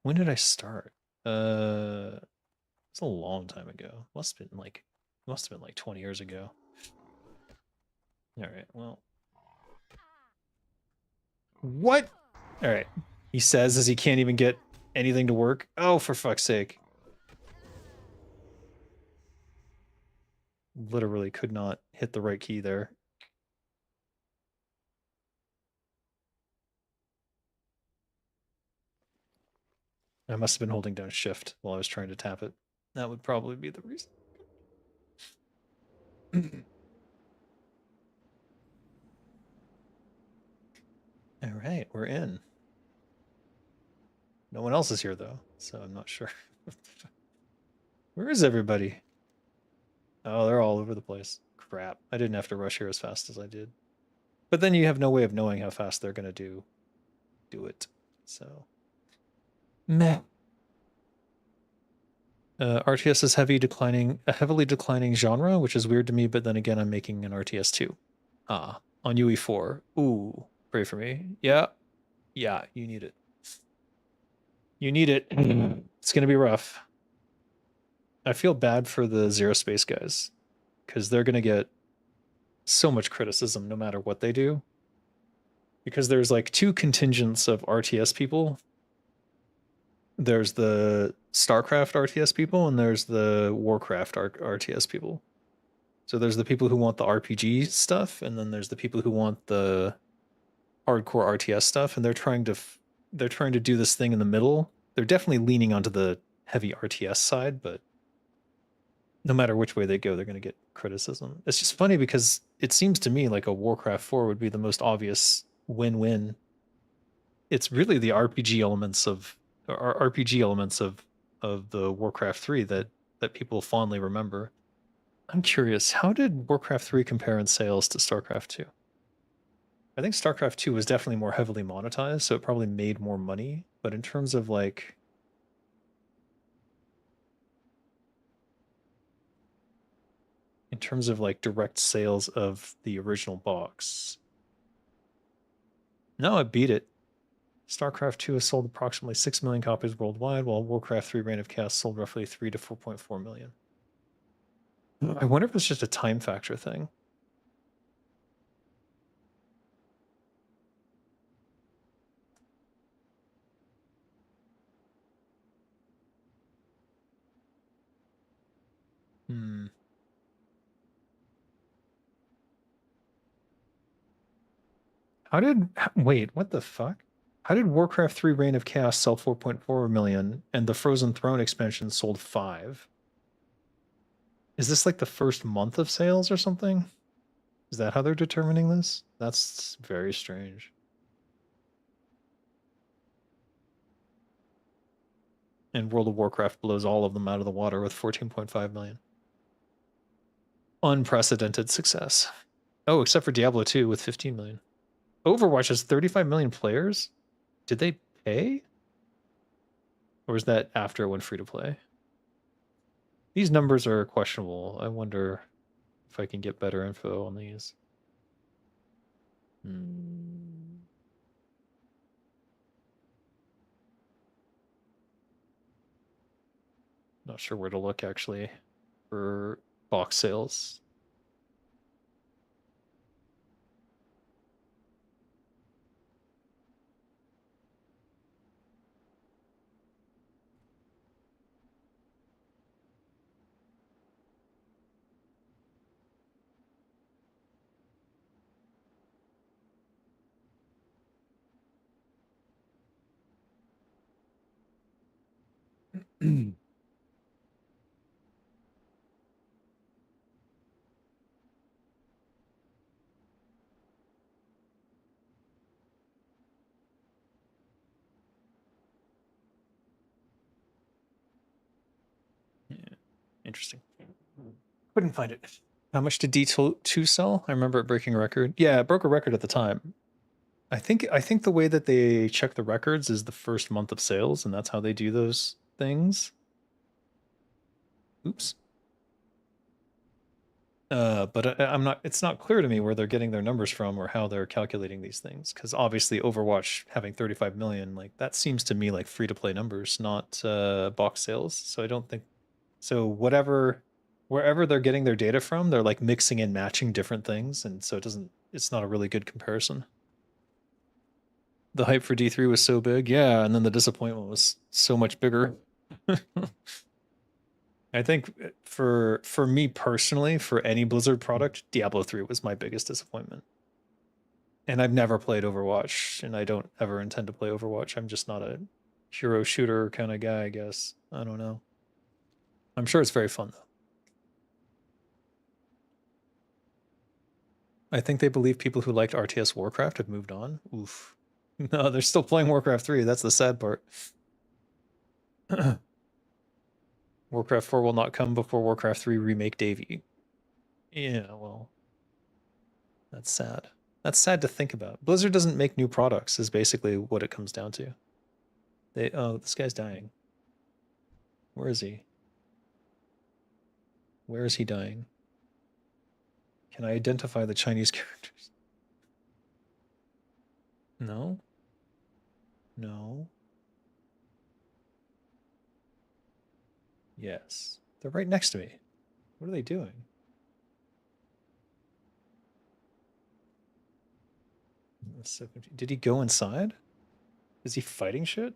When did I start? It's a long time ago. Must have been like 20 years ago. All right, well. What? All right. He says as he can't even get anything to work. Oh, for fuck's sake. Literally could not hit the right key there. I must have been holding down shift while I was trying to tap it. That would probably be the reason. All right, we're in. No one else is here though, so I'm not sure. Where is everybody? Oh, they're all over the place. Crap. I didn't have to rush here as fast as I did. But then you have no way of knowing how fast they're going to do it. So meh. RTS is a heavily declining genre, which is weird to me, but then again, I'm making an RTS 2. Ah, on UE4. Ooh, pray for me. Yeah. Yeah, you need it. You need it. It's going to be rough. I feel bad for the Zero Space guys because they're going to get so much criticism no matter what they do. Because there's like two contingents of RTS people. There's the StarCraft RTS people and there's the Warcraft RTS people. So there's the people who want the RPG stuff, and then there's the people who want the hardcore RTS stuff, and they're trying to do this thing in the middle. They're definitely leaning onto the heavy RTS side, but no matter which way they go, they're going to get criticism. It's just funny because it seems to me like a Warcraft 4 would be the most obvious win-win. It's really the RPG elements of the Warcraft 3 that people fondly remember. I'm curious, how did Warcraft 3 compare in sales to StarCraft 2? I think StarCraft 2 was definitely more heavily monetized, so it probably made more money, but in terms of like direct sales of the original box. No, it beat it. StarCraft 2 has sold approximately 6 million copies worldwide, while Warcraft 3 Reign of Chaos sold roughly 3 to 4.4 million. I wonder if it's just a time factor thing. Wait, what the fuck? How did Warcraft 3 Reign of Chaos sell 4.4 million and the Frozen Throne expansion sold 5? Is this like the first month of sales or something? Is that how they're determining this? That's very strange. And World of Warcraft blows all of them out of the water with 14.5 million. Unprecedented success. Oh, except for Diablo 2 with 15 million. Overwatch has 35 million players? Did they pay? Or is that after it went free to play? These numbers are questionable. I wonder if I can get better info on these. Not sure where to look actually for box sales. Yeah, interesting. Couldn't find it. How much did D2 sell? I remember it breaking a record. Yeah, it broke a record at the time. I think the way that they check the records is the first month of sales, and that's how they do those things. Oops. But I'm not. It's not clear to me where they're getting their numbers from or how they're calculating these things. Because obviously, Overwatch having 35 million, like that seems to me like free to play numbers, not box sales. So I don't think. So wherever they're getting their data from, they're like mixing and matching different things, and so it's not a really good comparison. The hype for D3 was so big, yeah, and then the disappointment was so much bigger. I think for me personally, for any Blizzard product, Diablo 3 was my biggest disappointment. And I've never played Overwatch, and I don't ever intend to play Overwatch. I'm just not a hero shooter kind of guy, I guess. I don't know. I'm sure it's very fun though. I think they believe people who liked RTS Warcraft have moved on. Oof. No, they're still playing Warcraft 3. That's the sad part. Warcraft 4 will not come before Warcraft 3 Remake Davey. Yeah, well, that's sad. That's sad to think about. Blizzard doesn't make new products, is basically what it comes down to. Oh, this guy's dying. Where is he? Where is he dying? Can I identify the Chinese characters? No. No. Yes. They're right next to me. What are they doing? Did he go inside? Is he fighting shit?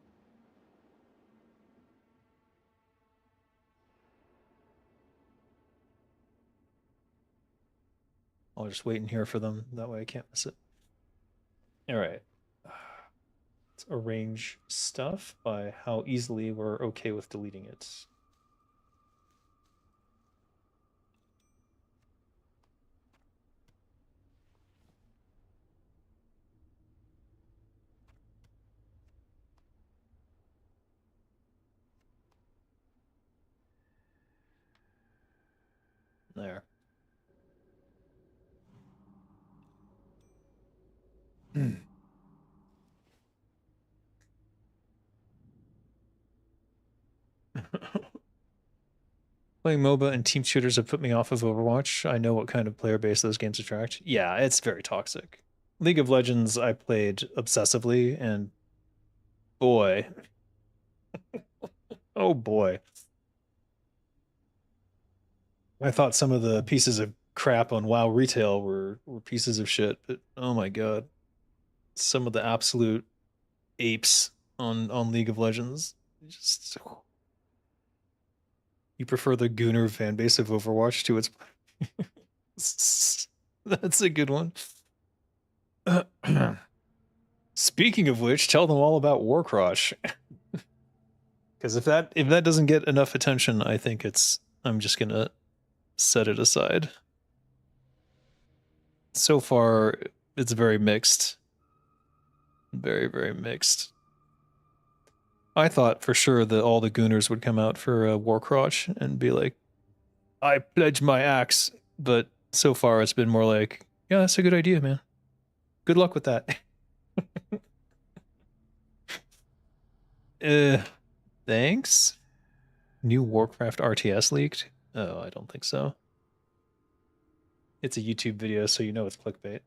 I'll just wait in here for them. That way I can't miss it. All right. Let's arrange stuff by how easily we're okay with deleting it. There. Playing MOBA and team shooters have put me off of Overwatch. I know what kind of player base those games attract. Yeah, it's very toxic. League of Legends, I played obsessively, and boy, oh boy. I thought some of the pieces of crap on WoW retail were pieces of shit, but oh my god. Some of the absolute apes on League of Legends. Just you prefer the Gooner fan base of Overwatch to its That's a good one. Speaking of which, tell them all about Warcrush. Because if that doesn't get enough attention, I think I'm just gonna set it aside. So far, it's very mixed. Very, very mixed. I thought for sure that all the Gooners would come out for Warcrush and be like, I pledge my axe. But so far, it's been more like, yeah, that's a good idea, man. Good luck with that. Thanks. New Warcraft RTS leaked? Oh, I don't think so. It's a YouTube video, so you know it's clickbait.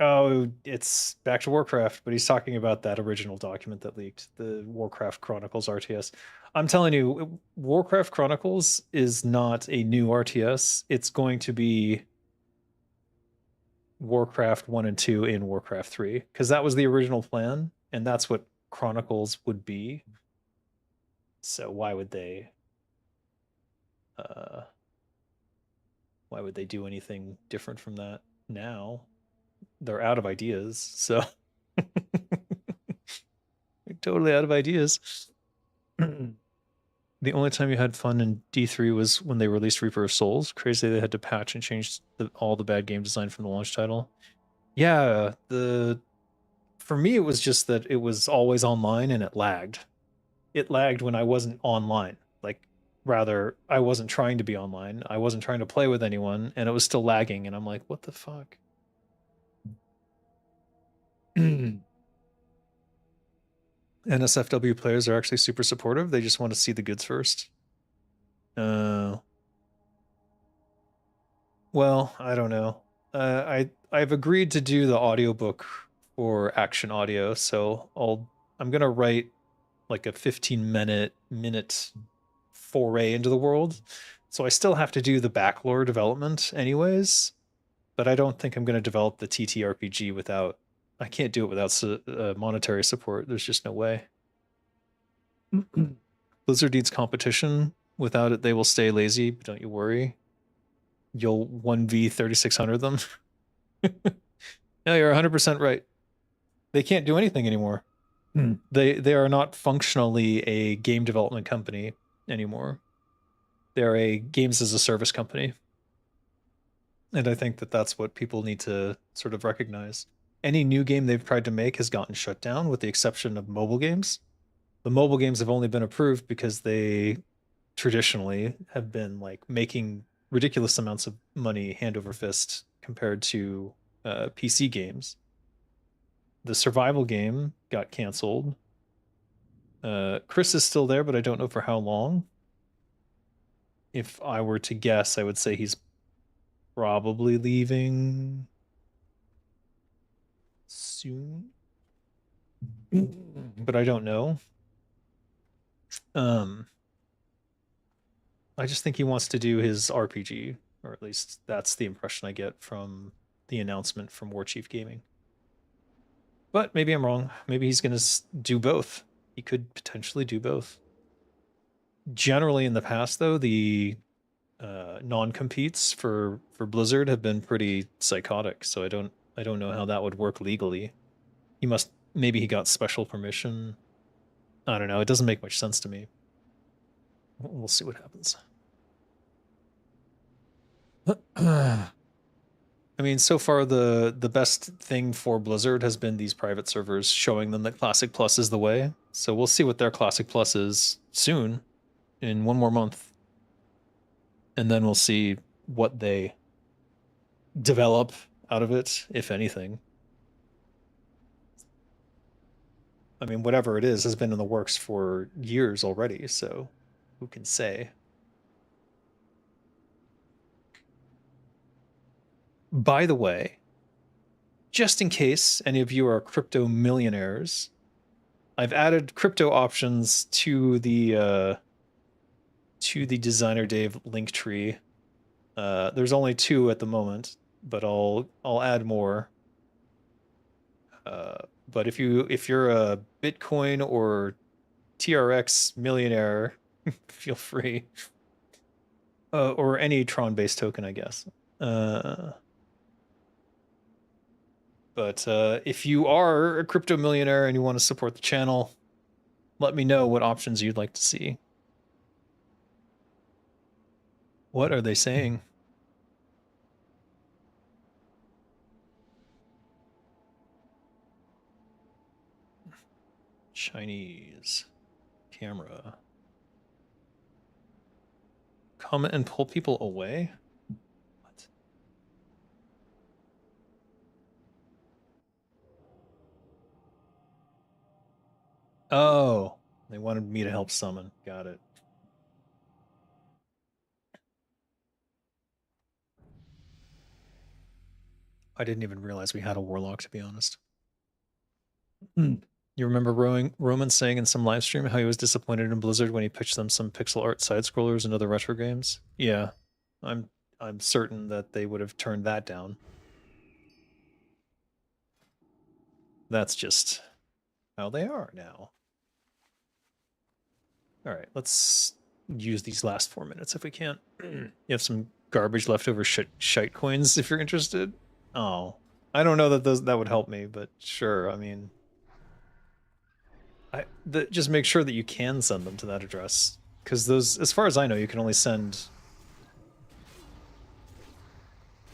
Oh, it's back to Warcraft, but he's talking about that original document that leaked, the Warcraft Chronicles RTS. I'm telling you, Warcraft Chronicles is not a new RTS. It's going to be Warcraft 1 and 2 in Warcraft 3, because that was the original plan, and that's what Chronicles would be. So why would they do anything different from that now? They're out of ideas, so they're totally out of ideas. The only time you had fun in D3 was when they released Reaper of Souls. Crazy they had to patch and change all the bad game design from the launch title. Yeah, for me it was just that it was always online and it lagged. It lagged when I wasn't online. Like rather, I wasn't trying to be online. I wasn't trying to play with anyone, and it was still lagging. And I'm like, what the fuck? NSFW players are actually super supportive. They just want to see the goods first. Well, I don't know. I've agreed to do the audiobook for Action Audio, so I'm gonna write like a 15-minute foray into the world. So I still have to do the backlore development anyways, but I don't think I'm gonna develop the TTRPG without. I can't do it without monetary support. There's just no way. Blizzard needs competition. Without it, they will stay lazy, but don't you worry. You'll 1v 3600 them. No, you're 100% right. They can't do anything anymore. They are not functionally a game development company anymore. They're a games as a service company. And I think that that's what people need to sort of recognize. Any new game they've tried to make has gotten shut down, with the exception of mobile games. The mobile games have only been approved because they traditionally have been like making ridiculous amounts of money hand over fist compared to PC games. The survival game got canceled. Chris is still there, but I don't know for how long. If I were to guess, I would say he's probably leaving soon, but I don't know. Um, I just think he wants to do his RPG, or at least that's the impression I get from the announcement from Warchief Gaming. But maybe I'm wrong. Maybe he's going to do both. He could potentially do both. Generally, in the past, though, the non-competes for Blizzard have been pretty psychotic. So I don't know how that would work legally. He must maybe he got special permission. I don't know. It doesn't make much sense to me. We'll see what happens. I mean, so far the best thing for Blizzard has been these private servers showing them that Classic Plus is the way. So we'll see what their Classic Plus is soon, in one more month. And then we'll see what they develop out of it, if anything. I mean, whatever it is has been in the works for years already, so who can say? By the way, just in case any of you are crypto millionaires, I've added crypto options to the DesignerDave link tree. There's only 2 at the moment, but I'll add more. But if you're a Bitcoin or TRX millionaire, feel free. Or any Tron-based token, I guess. But if you are a crypto millionaire and you want to support the channel, let me know what options you'd like to see. What are they saying? Chinese camera. Comment and pull people away? What? Oh, they wanted me to help summon. Got it. I didn't even realize we had a warlock, to be honest. You remember Roman saying in some live stream how he was disappointed in Blizzard when he pitched them some pixel art side scrollers and other retro games? Yeah, I'm certain that they would have turned that down. That's just how they are now. All right, let's use these last 4 minutes if we can. You have some garbage leftover shite coins if you're interested. Oh, I don't know that that would help me, but sure. I mean, just make sure that you can send them to that address, because those, as far as I know, you can only send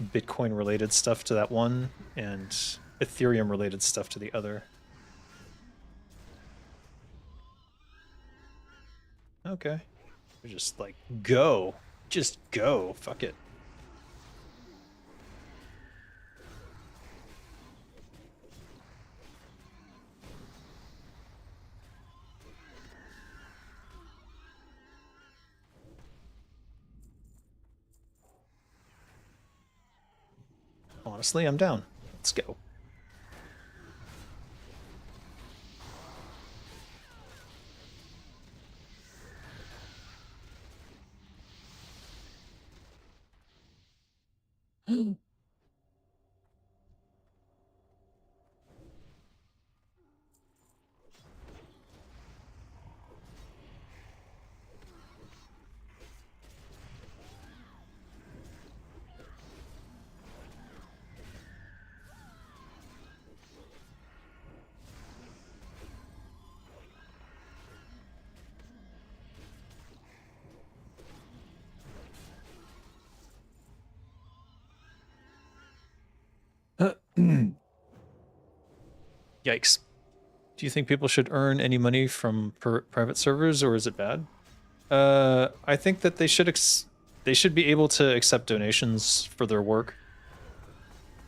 Bitcoin related stuff to that one and Ethereum related stuff to the other. Okay. Just like go. Just go. Fuck it. Honestly, I'm down. Let's go. Yikes. Do you think people should earn any money from private servers, or is it bad? I think that they should be able to accept donations for their work.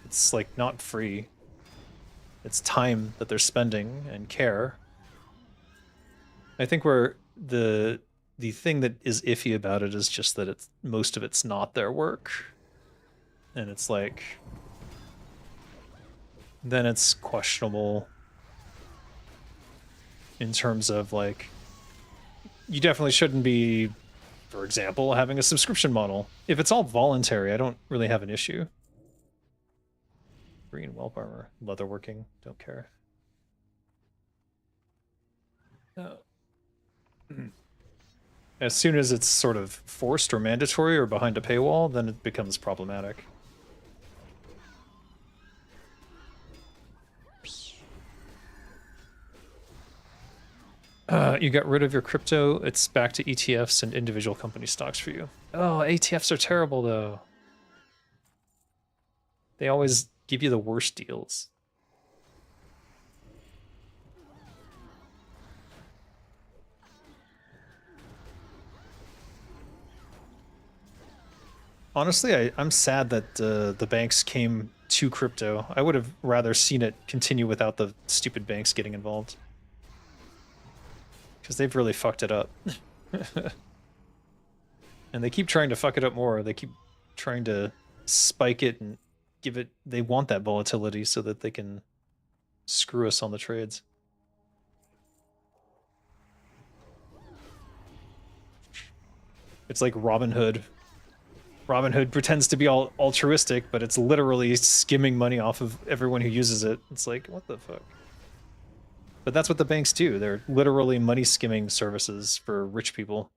It's like not free. It's time that they're spending and care. I think where the thing that is iffy about it is just that it's most of it's not their work. And it's like then it's questionable in terms of like you definitely shouldn't be, for example, having a subscription model. If it's all voluntary, I don't really have an issue. Green whelp armor, leatherworking, don't care. As soon as it's sort of forced or mandatory or behind a paywall, then it becomes problematic. You got rid of your crypto, it's back to ETFs and individual company stocks for you. Oh, ETFs are terrible though. They always give you the worst deals. Honestly, I'm sad that the banks came to crypto. I would have rather seen it continue without the stupid banks getting involved. Because they've really fucked it up. And they keep trying to fuck it up more. They keep trying to spike it and give it... They want that volatility so that they can screw us on the trades. It's like Robinhood. Robinhood pretends to be all altruistic, but it's literally skimming money off of everyone who uses it. It's like, what the fuck? But that's what the banks do. They're literally money skimming services for rich people.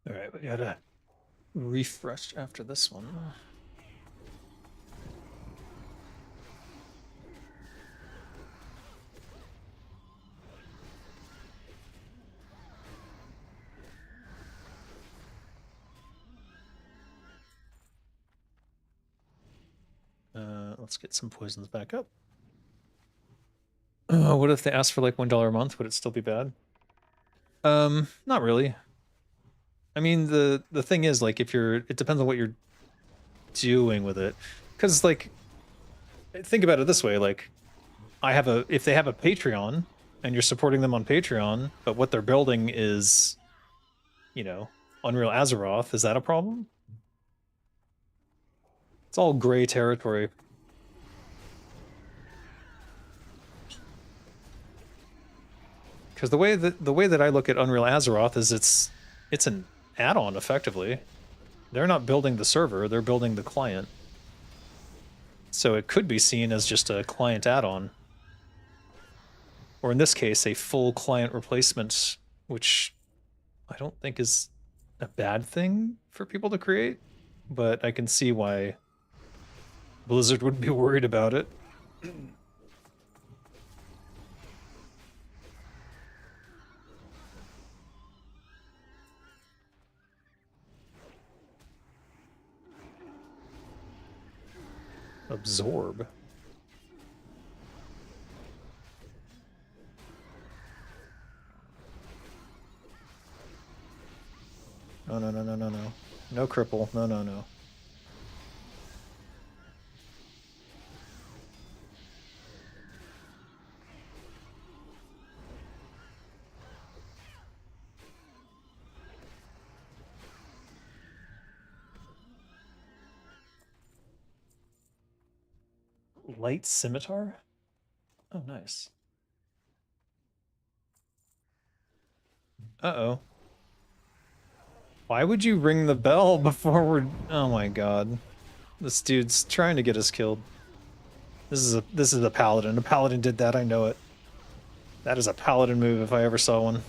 All right, we gotta refresh after this one. Let's get some poisons back up. What if they asked for like $1 a month? Would it still be bad? Not really. I mean, the thing is, like, if you're, it depends on what you're doing with it. Because, like, think about it this way, like, if they have a Patreon, and you're supporting them on Patreon, but what they're building is, you know, Unreal Azeroth, is that a problem? It's all gray territory. Because the way that I look at Unreal Azeroth is it's an add-on effectively. They're not building the server, they're building the client. So it could be seen as just a client add-on. Or in this case, a full client replacement, which I don't think is a bad thing for people to create, but I can see why Blizzard would be worried about it. Absorb. No, no, no, no, no, no. No cripple. No, no, no. Light scimitar? Oh, nice. Uh-oh. Why would you ring the bell before we're... Oh my god. This dude's trying to get us killed. This is a paladin. A paladin did that, I know it. That is a paladin move if I ever saw one.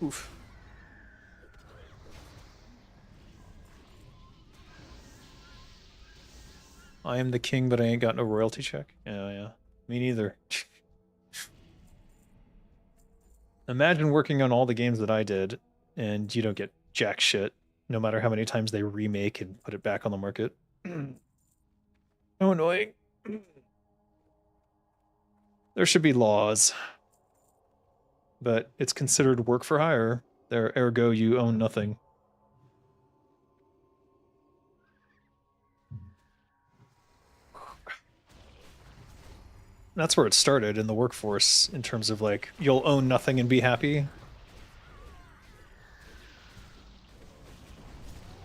Oof. I am the king, but I ain't got no royalty check. Yeah. Me neither. Imagine working on all the games that I did, and you don't get jack shit, no matter how many times they remake and put it back on the market. So annoying. There should be laws, but it's considered work for hire. There, ergo, you own nothing. That's where it started in the workforce, in terms of like, you'll own nothing and be happy.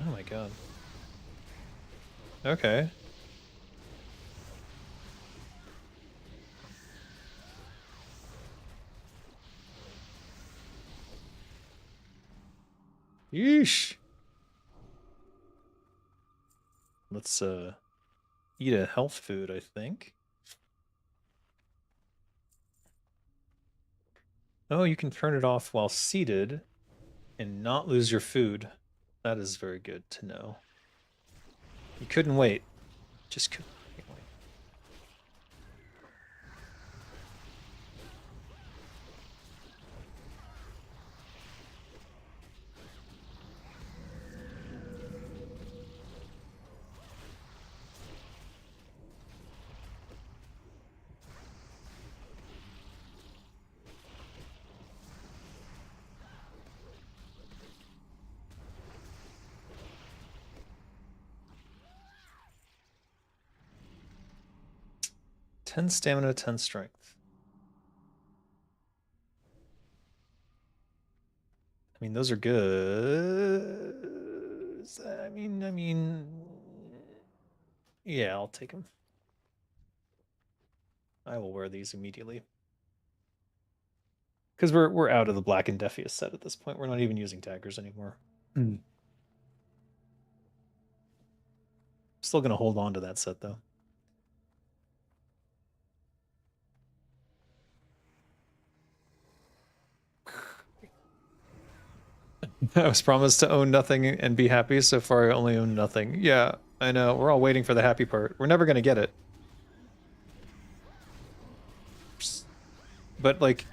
Oh my god. Okay. Yeesh. Let's eat a health food, I think. Oh, you can turn it off while seated and not lose your food. That is very good to know. You couldn't wait. Just couldn't wait. 10 stamina, 10 strength. I mean, those are good. Yeah, I'll take them. I will wear these immediately. Because we're out of the Black and Defius set at this point. We're not even using daggers anymore. Still gonna hold on to that set though. I was promised to own nothing and be happy. So far, I only own nothing. Yeah, I know. We're all waiting for the happy part. We're never gonna get it. But like,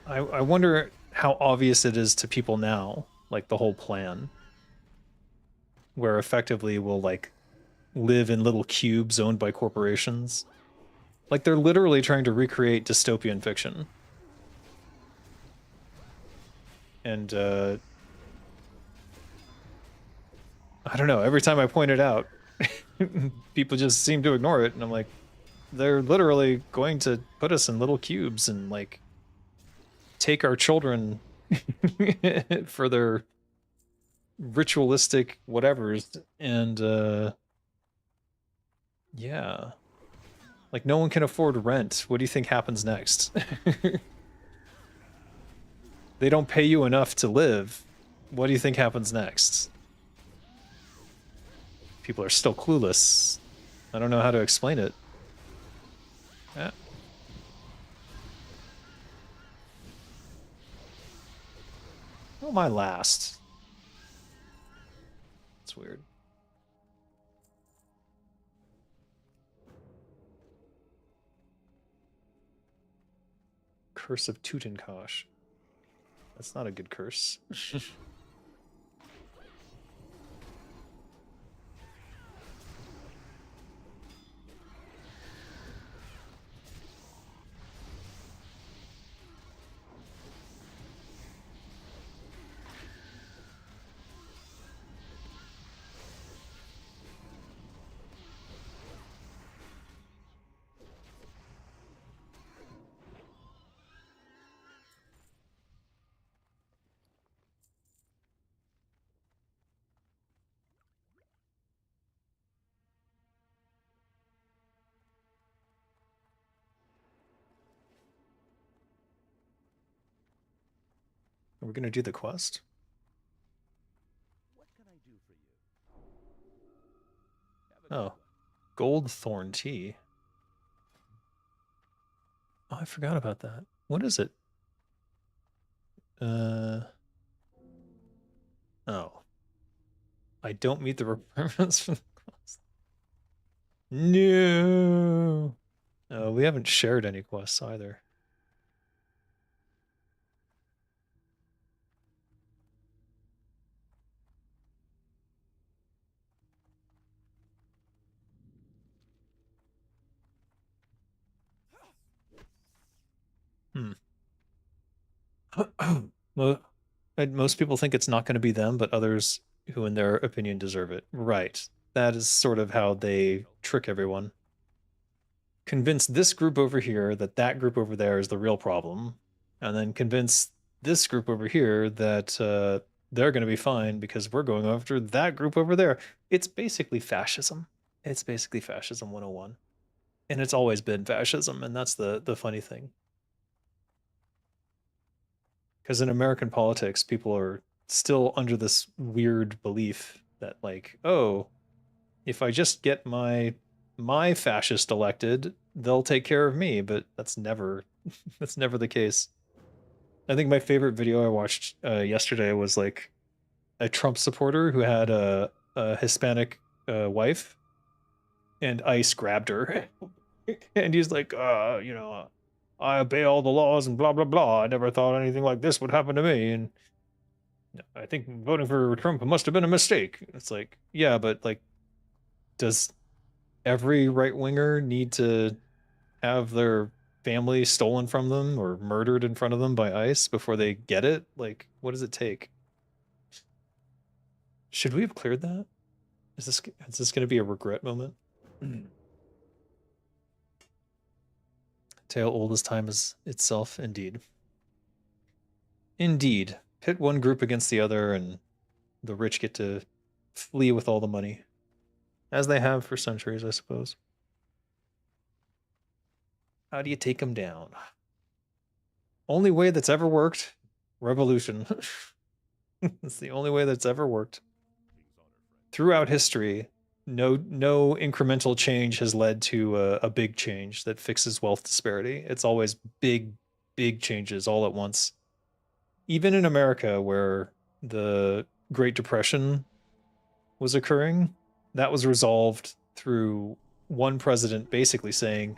I wonder how obvious it is to people now, like the whole plan, where effectively we'll like live in little cubes owned by corporations. Like they're literally trying to recreate dystopian fiction. And I don't know, every time I point it out, people just seem to ignore it, and I'm like, they're literally going to put us in little cubes and like take our children for their ritualistic whatevers, and yeah. Like no one can afford rent. What do you think happens next? They don't pay you enough to live. What do you think happens next? People are still clueless. I don't know how to explain it. Yeah. Oh, my last. It's weird. Curse of Tutankhamun. That's not a good curse. Are we gonna do the quest? Oh, gold thorn tea. Oh, I forgot about that. What is it? Oh. I don't meet the requirements for the quest. No. Oh, we haven't shared any quests either. Well, most people think it's not going to be them, but others who, in their opinion, deserve it. Right. That is sort of how they trick everyone. Convince this group over here that that group over there is the real problem, and then convince this group over here that they're going to be fine because we're going after that group over there. It's basically fascism. It's basically fascism 101. And it's always been fascism, and that's the funny thing. Because in American politics, people are still under this weird belief that, like, oh, if I just get my fascist elected, they'll take care of me. But that's never that's never the case. I think my favorite video I watched yesterday was like a Trump supporter who had a Hispanic wife, and ICE grabbed her, and he's like, I obey all the laws and blah blah blah. I never thought anything like this would happen to me, and I think voting for Trump must have been a mistake. It's like, yeah, but like, does every right winger need to have their family stolen from them or murdered in front of them by ICE before they get it? Like, what does it take? Should we have cleared that? Is this going to be a regret moment? Tale old as time is itself, indeed. Indeed. Pit one group against the other, and the rich get to flee with all the money. As they have for centuries, I suppose. How do you take them down? Only way that's ever worked, revolution. It's the only way that's ever worked. Throughout history, no incremental change has led to a big change that fixes wealth disparity. It's always big changes all at once. Even in America, where the Great Depression was occurring, that was resolved through one president basically saying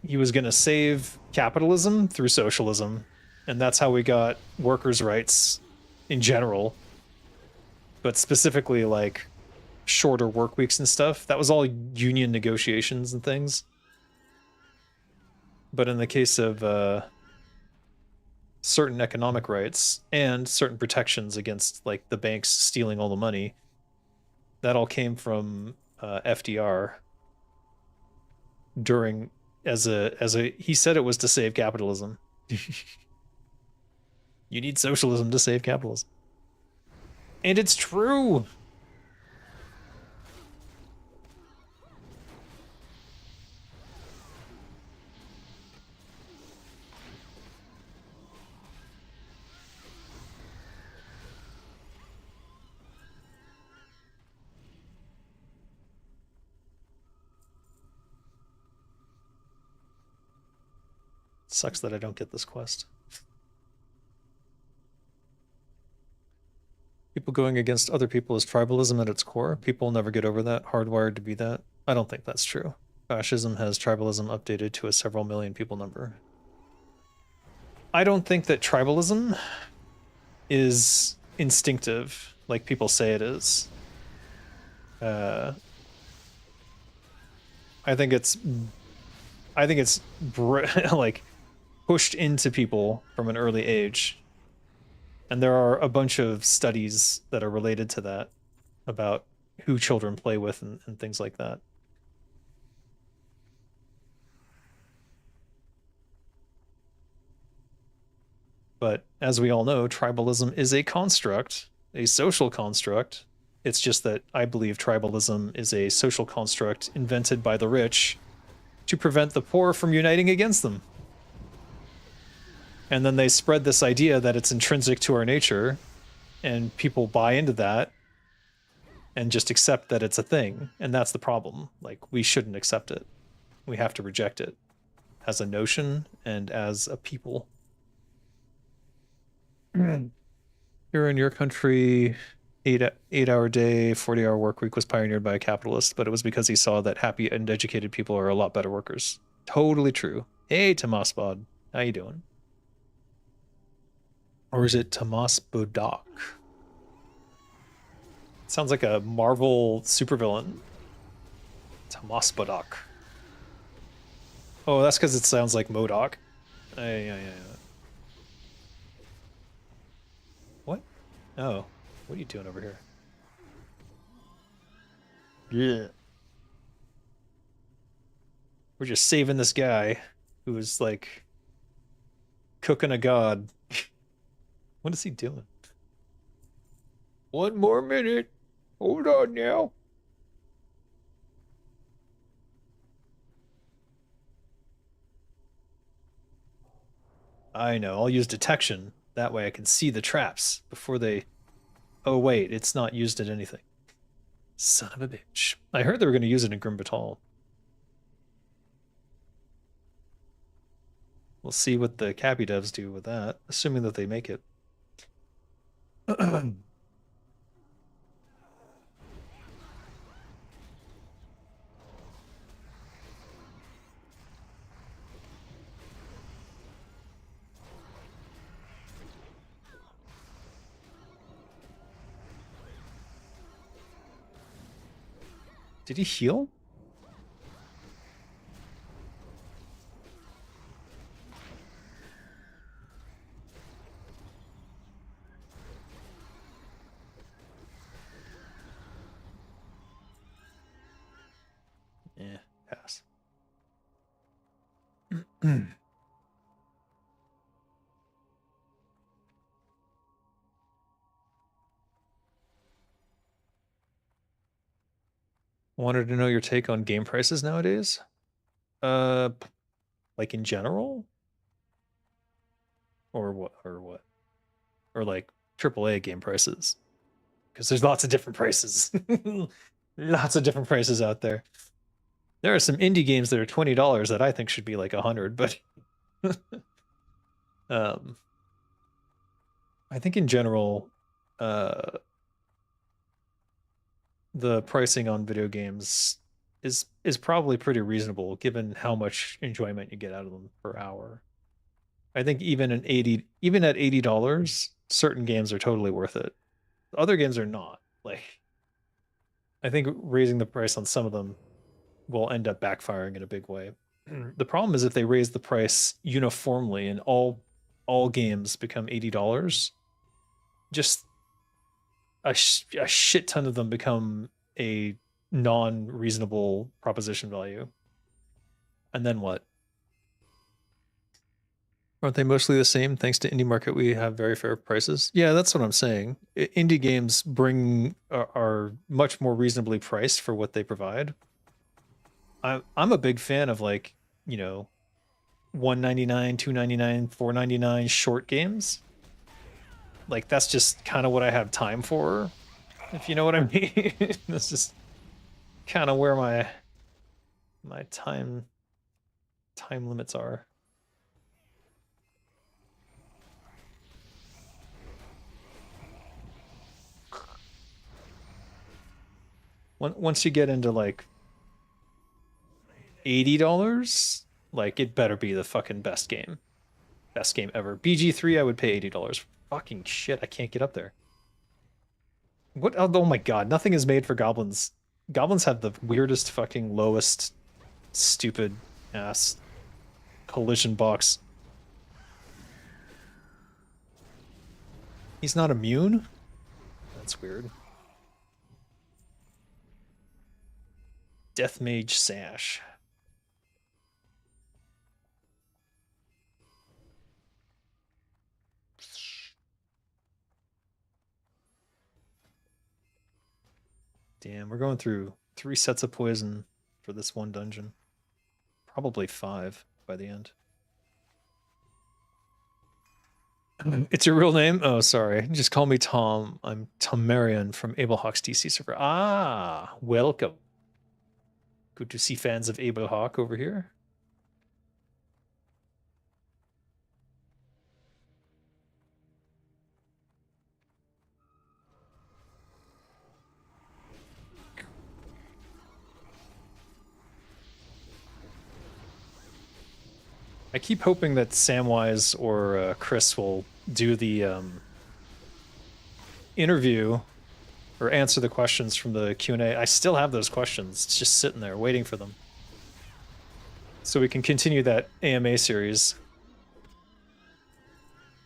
he was going to save capitalism through socialism, and that's how we got workers' rights in general, but specifically like shorter work weeks and stuff. That was all union negotiations and things. But in the case of certain economic rights and certain protections against like the banks stealing all the money, that all came from FDR during as a he said it was to save capitalism. You need socialism to save capitalism. And it's true. Sucks that I don't get this quest. People going against other people is tribalism at its core. People never get over that, hardwired to be that. I don't think that's true. Fascism has tribalism updated to a several million people number. I don't think that tribalism is instinctive like people say it is. I think it's like pushed into people from an early age. And there are a bunch of studies that are related to that about who children play with and things like that. But as we all know, tribalism is a construct, a social construct. It's just that I believe tribalism is a social construct invented by the rich to prevent the poor from uniting against them. And then they spread this idea that it's intrinsic to our nature, and people buy into that. and just accept that it's a thing. And that's the problem. Like, we shouldn't accept it. We have to reject it as a notion and as a people. Here in your country, 8 hour day, 40-hour work week was pioneered by a capitalist, but it was because he saw that happy and educated people are a lot better workers. Totally true. Hey, Tomas Bod. How you doing? Or is it Tomas Bodak? Sounds like a Marvel supervillain. Tomas Bodak. Oh, that's because it sounds like MODOK. Yeah. What? Oh, what are you doing over here? Yeah. We're just saving this guy who is like cooking a god. What is he doing? 1 more minute. Hold on now. I know. I'll use detection. That way I can see the traps before they... Oh, wait. It's not used at anything. Son of a bitch. I heard they were going to use it in Grim Batal. We'll see what the Cappy devs do with that, assuming that they make it. Did he heal? Yeah, pass. Wanted to know your take on game prices nowadays? Uh, like in general? Or what? Or what? Or like AAA game prices? Because there's lots of different prices. Lots of different prices out there. There are some indie games that are $20 that I think should be like 100, but um, I think in general, the pricing on video games is probably pretty reasonable given how much enjoyment you get out of them per hour. I think even at $80, certain games are totally worth it. Other games are not. Like, I think raising the price on some of them will end up backfiring in a big way. The problem is if they raise the price uniformly and all games become $80, just a shit ton of them become a non-reasonable proposition value. And then what? Aren't they mostly the same? Thanks to indie market, we have very fair prices. Yeah, that's what I'm saying. Indie games are much more reasonably priced for what they provide. I'm a big fan of, like, you know, 199, 299, 499 short games. Like, that's just kind of what I have time for, if you know what I mean. That's just kind of where my time limits are. Once you get into like $80, like, it better be the fucking best game ever. BG3 I would pay $80. Fucking shit, I can't get up there. What? Oh my god, nothing is made for goblins. Goblins have the weirdest fucking lowest stupid ass collision box. He's not immune? That's weird. Death Mage Sash. Damn, we're going through 3 sets of poison for this one dungeon. Probably 5 by the end. It's your real name? Oh, sorry. Just call me Tom. I'm Tom Marion from Ablehawk's DC server. Ah, welcome. Good to see fans of Ablehawk over here. I keep hoping that Samwise or Chris will do the interview or answer the questions from the Q&A. I still have those questions. It's just sitting there waiting for them. So we can continue that AMA series.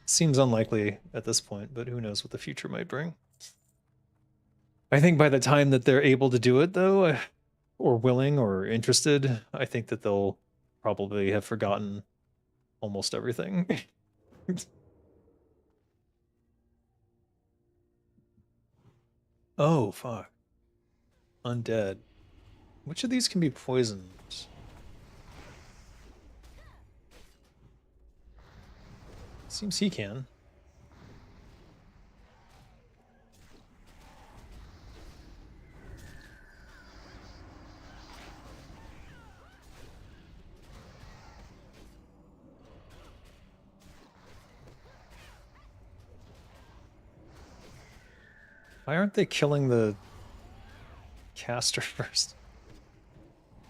Seems unlikely at this point, but who knows what the future might bring. I think by the time that they're able to do it, though, or willing or interested, I think that they'll probably have forgotten almost everything. Oh, fuck. Undead. Which of these can be poisoned? Seems he can. Why aren't they killing the caster first?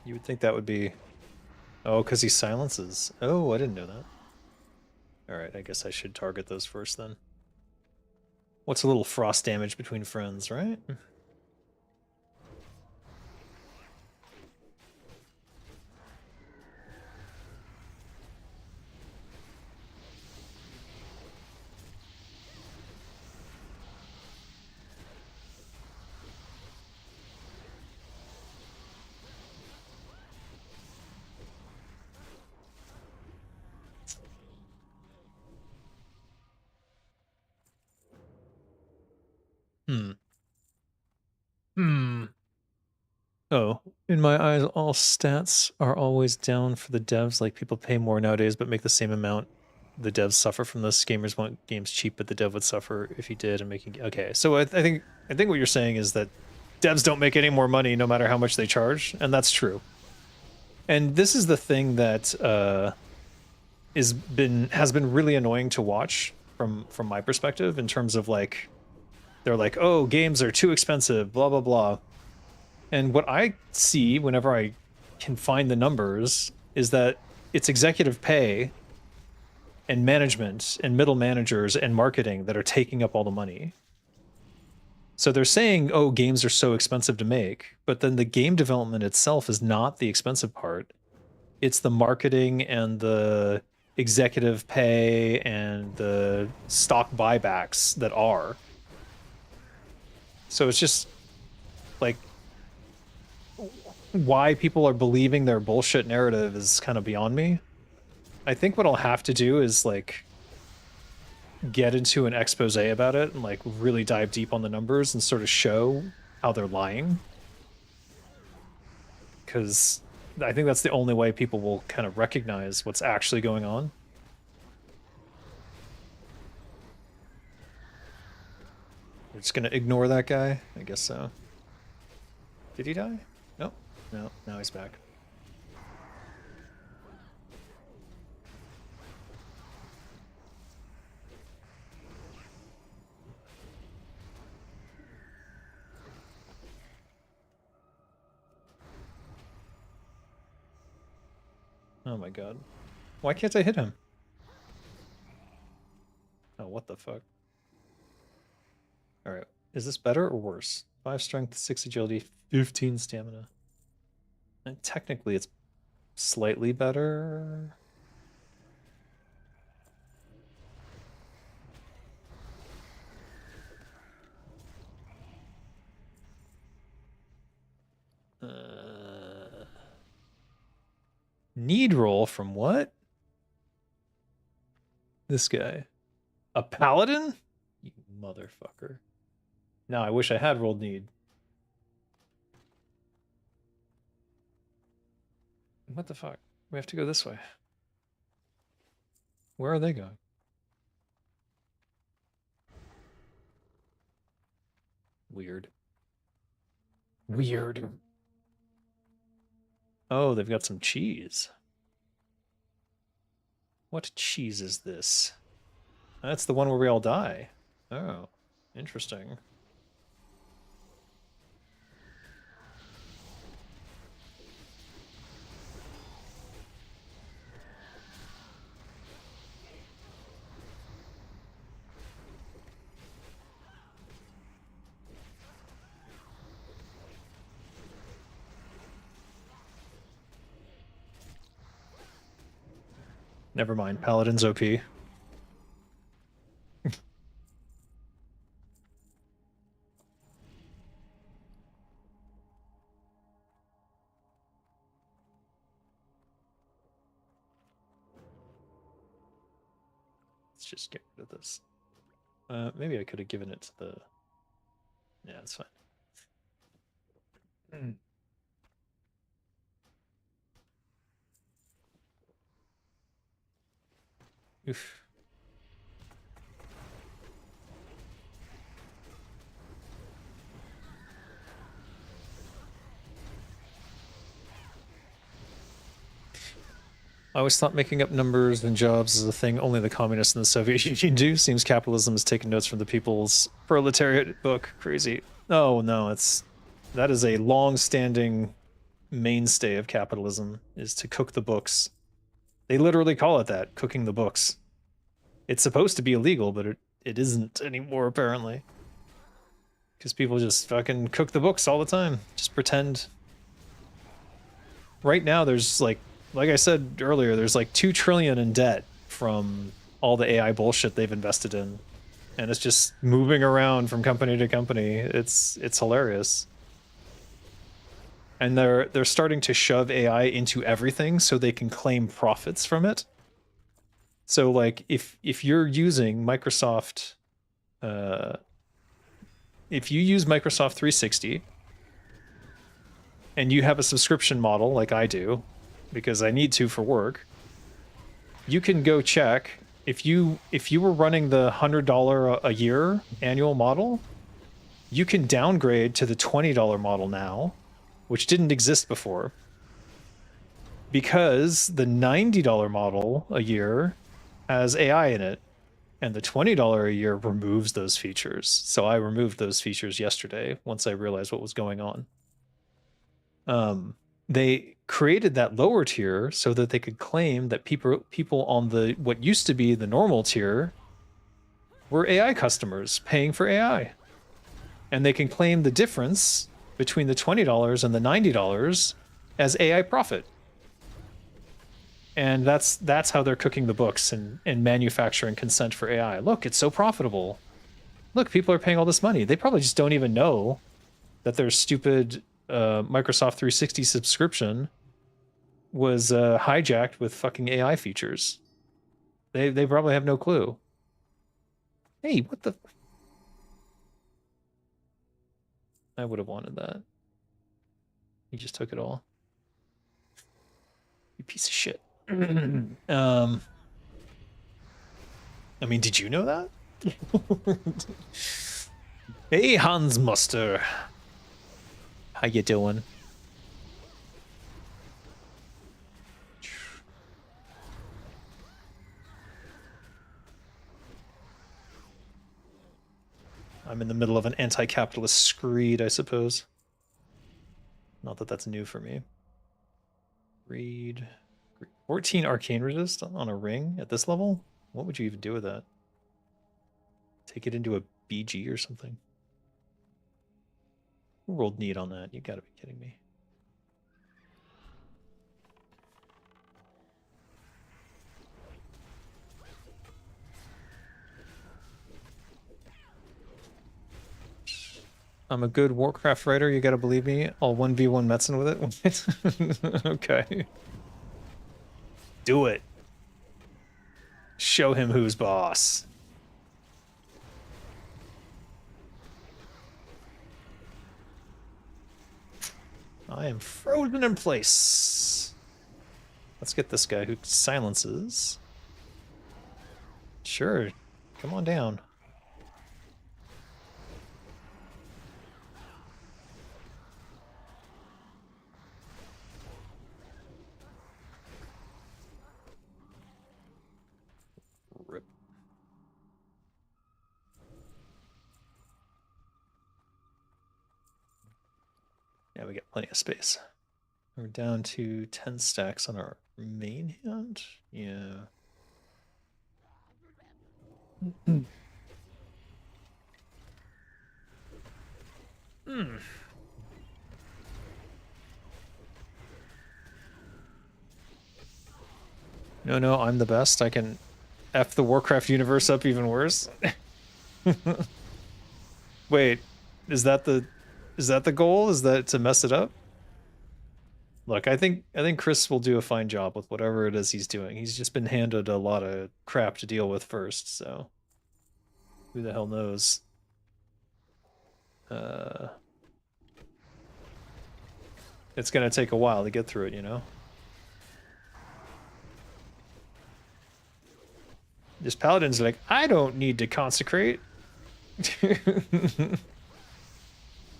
You would think that would be... Oh, because he silences. Oh, I didn't know that. Alright, I guess I should target those first then. What's a little frost damage between friends, right? Hmm. Hmm. Oh, in my eyes, all stats are always down for the devs. Like, people pay more nowadays, but make the same amount. The devs suffer from this. Gamers want games cheap, but the dev would suffer if he did. And making okay. So I think what you're saying is that devs don't make any more money no matter how much they charge, and that's true. And this is the thing that has been really annoying to watch from my perspective in terms of like they're like, oh, games are too expensive, blah blah blah. And what I see whenever I can find the numbers is that it's executive pay and management and middle managers and marketing that are taking up all the money. So they're saying, oh, games are so expensive to make, but then the game development itself is not the expensive part. It's the marketing and the executive pay and the stock buybacks that are. So it's just like why people are believing their bullshit narrative is kind of beyond me. I think what I'll have to do is like get into an expose about it and like really dive deep on the numbers and sort of show how they're lying. Because I think that's the only way people will kind of recognize what's actually going on. We're just gonna ignore that guy? I guess so. Did he die? Nope. No, now he's back. Oh my god. Why can't I hit him? Oh, what the fuck? Alright, is this better or worse? 5 strength, 6 agility, 15 stamina. And technically it's slightly better. Need roll from what? This guy. A paladin? You motherfucker. Now I wish I had rolled need. What the fuck? We have to go this way. Where are they going? Weird. Weird. Oh, they've got some cheese. What cheese is this? That's the one where we all die. Oh, interesting. Never mind, Paladin's OP. Let's just get rid of this. Maybe I could have given it to the... Yeah, that's fine. Oof. I always thought making up numbers and jobs is a thing only the communists and the Soviet Union do. Seems capitalism has taken notes from the People's Proletariat book. Crazy. Oh no, that is a long-standing mainstay of capitalism, is to cook the books. They literally call it that, cooking the books. It's supposed to be illegal, but it isn't anymore, apparently. Because people just fucking cook the books all the time. Just pretend. Right now, there's like I said earlier, there's like 2 trillion in debt from all the AI bullshit they've invested in. And it's just moving around from company to company. It's hilarious. And they're starting to shove AI into everything so they can claim profits from it. So like if you're using Microsoft, if you use Microsoft 360 and you have a subscription model like I do, because I need to for work, you can go check if you were running the $100 a year annual model, you can downgrade to the $20 model now, which didn't exist before, because the $90 model a year has AI in it, and the $20 a year removes those features. So I removed those features yesterday once I realized what was going on. They created that lower tier so that they could claim that people on the what used to be the normal tier were AI customers paying for AI. And they can claim the difference between the $20 and the $90 as AI profit. And that's how they're cooking the books and manufacturing consent for AI. Look, it's so profitable. Look, people are paying all this money. They probably just don't even know that their stupid Microsoft 360 subscription was hijacked with fucking AI features. They probably have no clue. Hey, what the... I would have wanted that. He just took it all. You piece of shit. I mean, did you know that? Hey, Hans Muster. How you doing? I'm in the middle of an anti-capitalist screed, I suppose. Not that that's new for me. Read 14 arcane resist on a ring at this level? What would you even do with that? Take it into a BG or something? Who rolled need on that? You gotta be kidding me. I'm a good Warcraft writer, you gotta believe me. I'll 1v1 Metzen with it. Okay. Do it. Show him who's boss. I am frozen in place. Let's get this guy who silences. Sure. Come on down. we get plenty of space. We're down to 10 stacks on our main hand. Yeah. No, I'm the best. I can F the Warcraft universe up even worse. Wait, is that the goal? Is that to mess it up? Look, I think Chris will do a fine job with whatever it is he's doing. He's just been handed a lot of crap to deal with first, so who the hell knows? It's gonna take a while to get through it, you know? This paladin's like, I don't need to consecrate.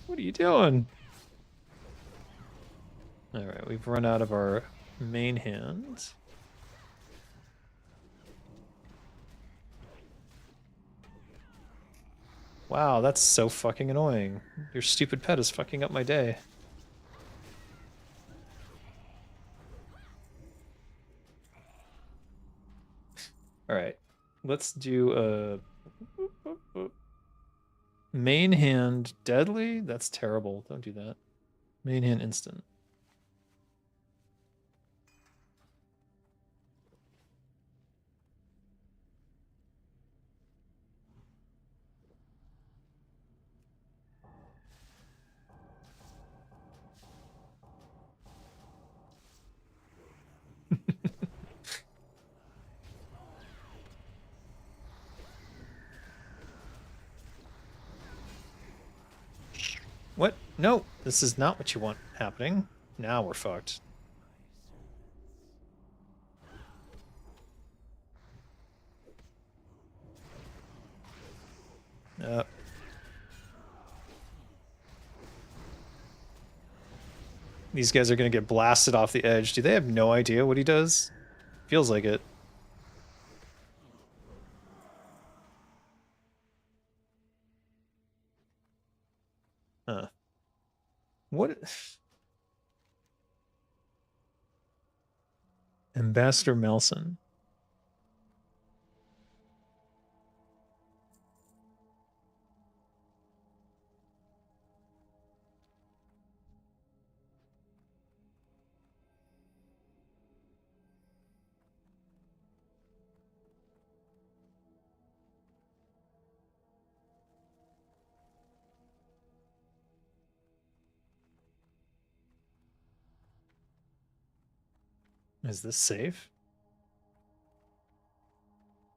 What are you doing? Alright, we've run out of our main hand. Wow, that's so fucking annoying. Your stupid pet is fucking up my day. Alright, let's do a main hand deadly? That's terrible. Don't do that. Main hand instant. What? No, this is not what you want happening. Now we're fucked. These guys are gonna get blasted off the edge. Do they have no idea what he does? Feels like it. Huh. What? Ambassador Melson. Is this safe?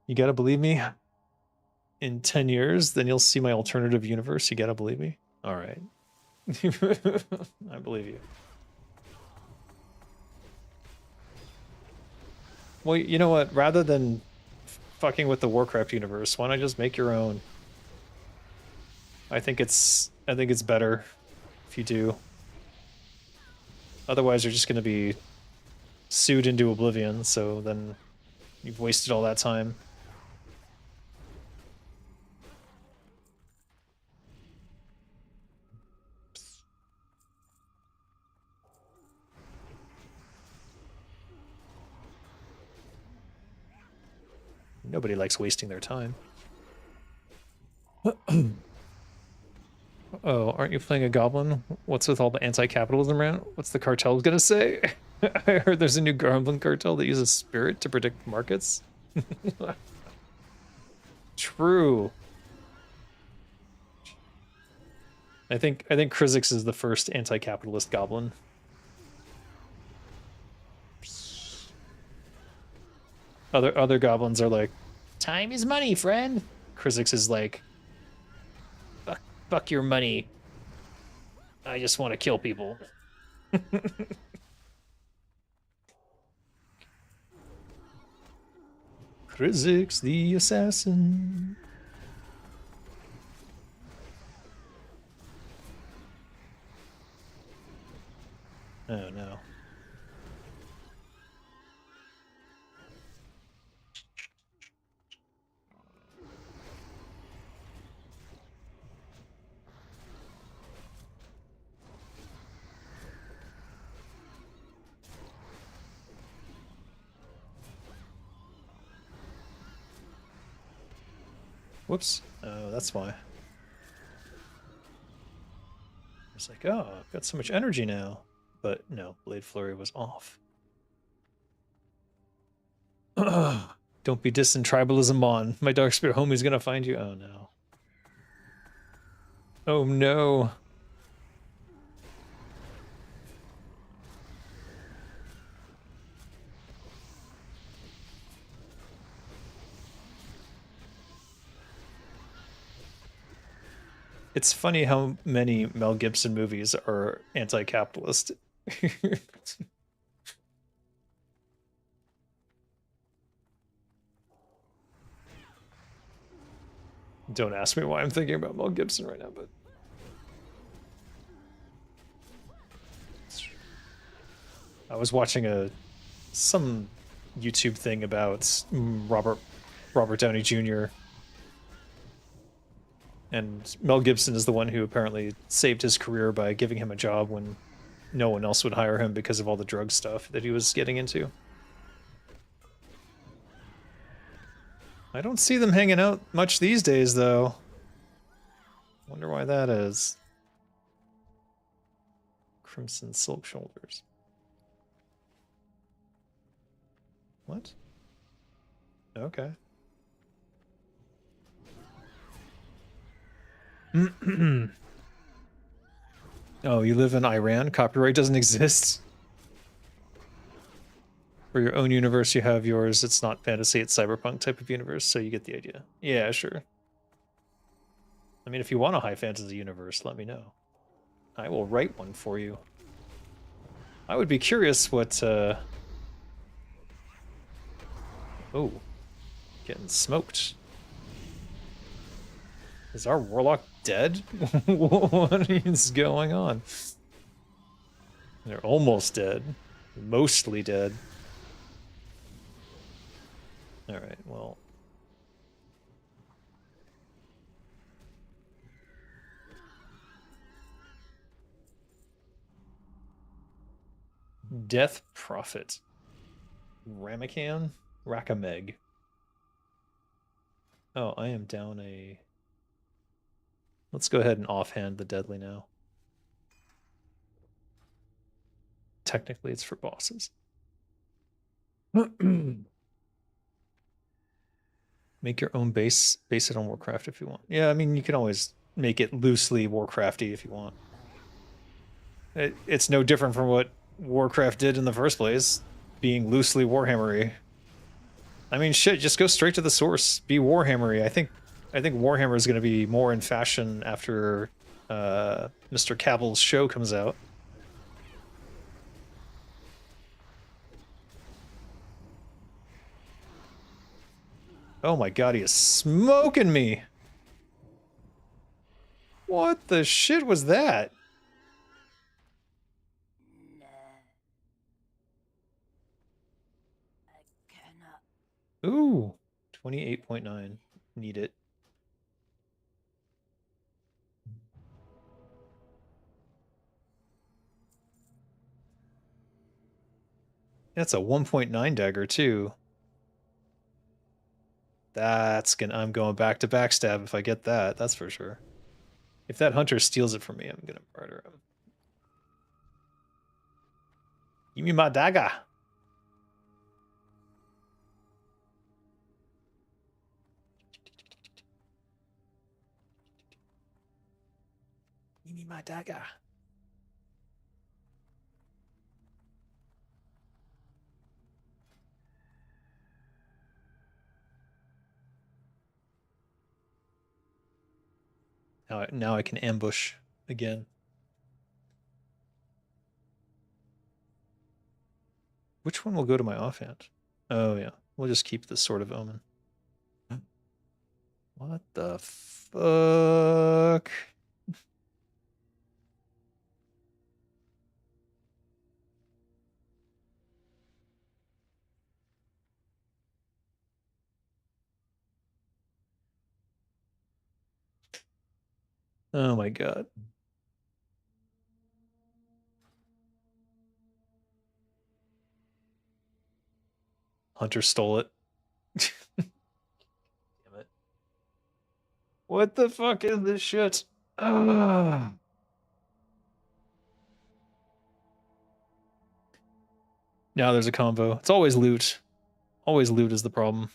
You gotta believe me. In 10 years, then you'll see my alternative universe. You gotta believe me. All right. I believe you. Well, you know what? Rather than fucking with the Warcraft universe, why not just make your own? I think it's better if you do. Otherwise, you're just going to be sued into oblivion, so then you've wasted all that time. Nobody likes wasting their time. Oh, aren't you playing a goblin? What's with all the anti-capitalism around? What's the cartel gonna say? I heard there's a new goblin cartel that uses spirit to predict markets. True. I think Krizix is the first anti-capitalist goblin. Other goblins are like, time is money, friend. Krizix is like, fuck your money. I just want to kill people. Krizix the assassin. Oh no. Whoops. Oh, that's why. It's like, oh, I've got so much energy now. But no, Blade Flurry was off. Don't be dissing tribalism on. My dark spirit homie's gonna find you. Oh no. Oh no. It's funny how many Mel Gibson movies are anti-capitalist. Don't ask me why I'm thinking about Mel Gibson right now, but I was watching some YouTube thing about Robert Downey Jr. And Mel Gibson is the one who apparently saved his career by giving him a job when no one else would hire him because of all the drug stuff that he was getting into. I don't see them hanging out much these days, though. Wonder why that is. Crimson Silk Shoulders. What? Okay. Oh, you live in Iran? Copyright doesn't exist? For your own universe, you have yours. It's not fantasy, it's cyberpunk type of universe, so you get the idea. Yeah, sure. I mean, if you want a high fantasy universe, let me know. I will write one for you. I would be curious what, Oh, getting smoked. Is our warlock dead? What is going on? They're almost dead. Mostly dead. Alright, well. Death Prophet. Ramakan? Rakameg. Oh, I am down a... Let's go ahead and offhand the deadly now. Technically, it's for bosses. Make your own base. Base it on Warcraft if you want. Yeah, I mean, you can always make it loosely Warcrafty if you want. It's no different from what Warcraft did in the first place, being loosely Warhammery. I mean, shit, just go straight to the source. Be Warhammery. I think Warhammer is going to be more in fashion after Mr. Cavill's show comes out. Oh my god, he is smoking me! What the shit was that? No. I cannot. Ooh, 28.9. Need it. That's a 1.9 dagger too. I'm going back to backstab if I get that, that's for sure. If that hunter steals it from me, I'm gonna murder him. Give me my dagger. Give me my dagger. Now I can ambush again. Which one will go to my offhand? Oh yeah, we'll just keep the Sword of Omen. What the fuck? Oh my god. Hunter stole it. Damn it. What the fuck is this shit? Ugh. Now there's a combo. It's always loot. Always loot is the problem.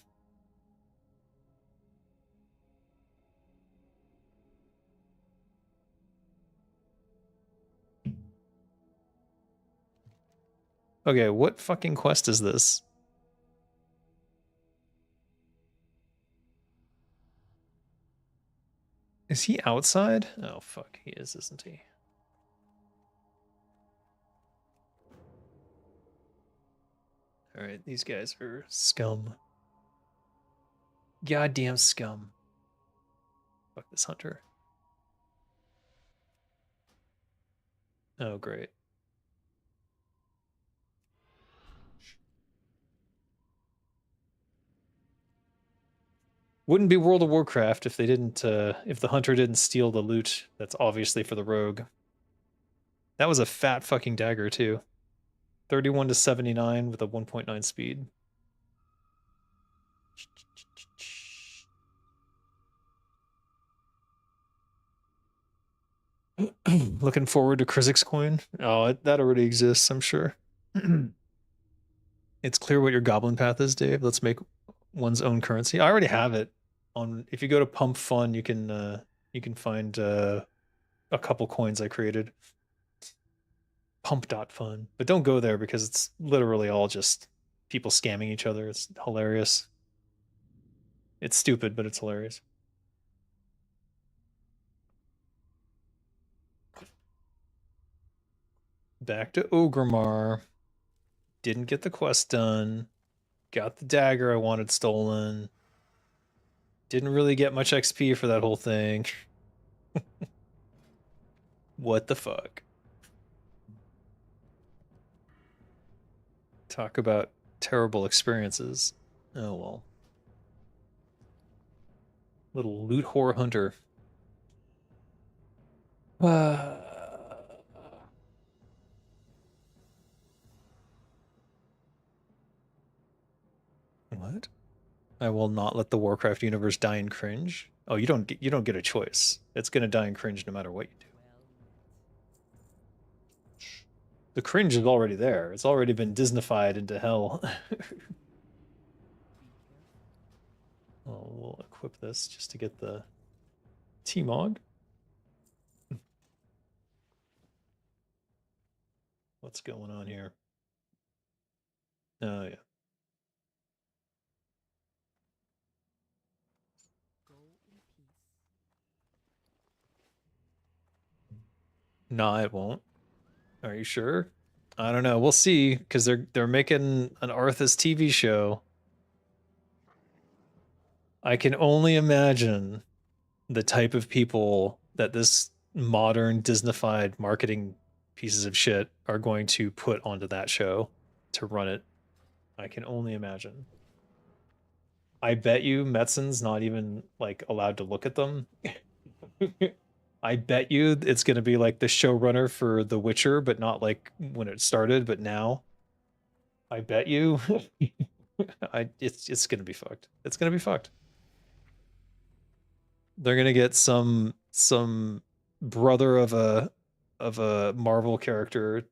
Okay, what fucking quest is this? Is he outside? Oh fuck, he is, isn't he? Alright, these guys are scum. Goddamn scum. Fuck this hunter. Oh, great. Wouldn't be World of Warcraft if they didn't, if the hunter didn't steal the loot that's obviously for the rogue. That was a fat fucking dagger, too. 31 to 79 with a 1.9 speed. Looking forward to Krizik's coin. Oh, that already exists, I'm sure. It's clear what your goblin path is, Dave. Let's make one's own currency. I already have it. On if you go to Pump Fun, you can find a couple coins I created. Pump.fun. But don't go there because it's literally all just people scamming each other. It's hilarious. It's stupid, but it's hilarious. Back to Ogrimmar. Didn't get the quest done. Got the dagger I wanted stolen. Didn't really get much XP for that whole thing. What the fuck? Talk about terrible experiences. Oh well. Little loot whore hunter. What? I will not let the Warcraft universe die in cringe. Oh, you don't get a choice. It's gonna die in cringe no matter what you do. The cringe is already there. It's already been Disneyfied into hell. Oh, we'll equip this just to get the T-Mog. What's going on here? Oh, yeah. No, it won't. Are you sure? I don't know. We'll see, because they're making an Arthas TV show. I can only imagine the type of people that this modern Disneyfied marketing pieces of shit are going to put onto that show to run it. I can only imagine. I bet you Metzen's not even like allowed to look at them. I bet you it's going to be like the showrunner for The Witcher, but not like when it started, but now. I bet you. It's going to be fucked. It's going to be fucked. They're going to get some brother of a Marvel character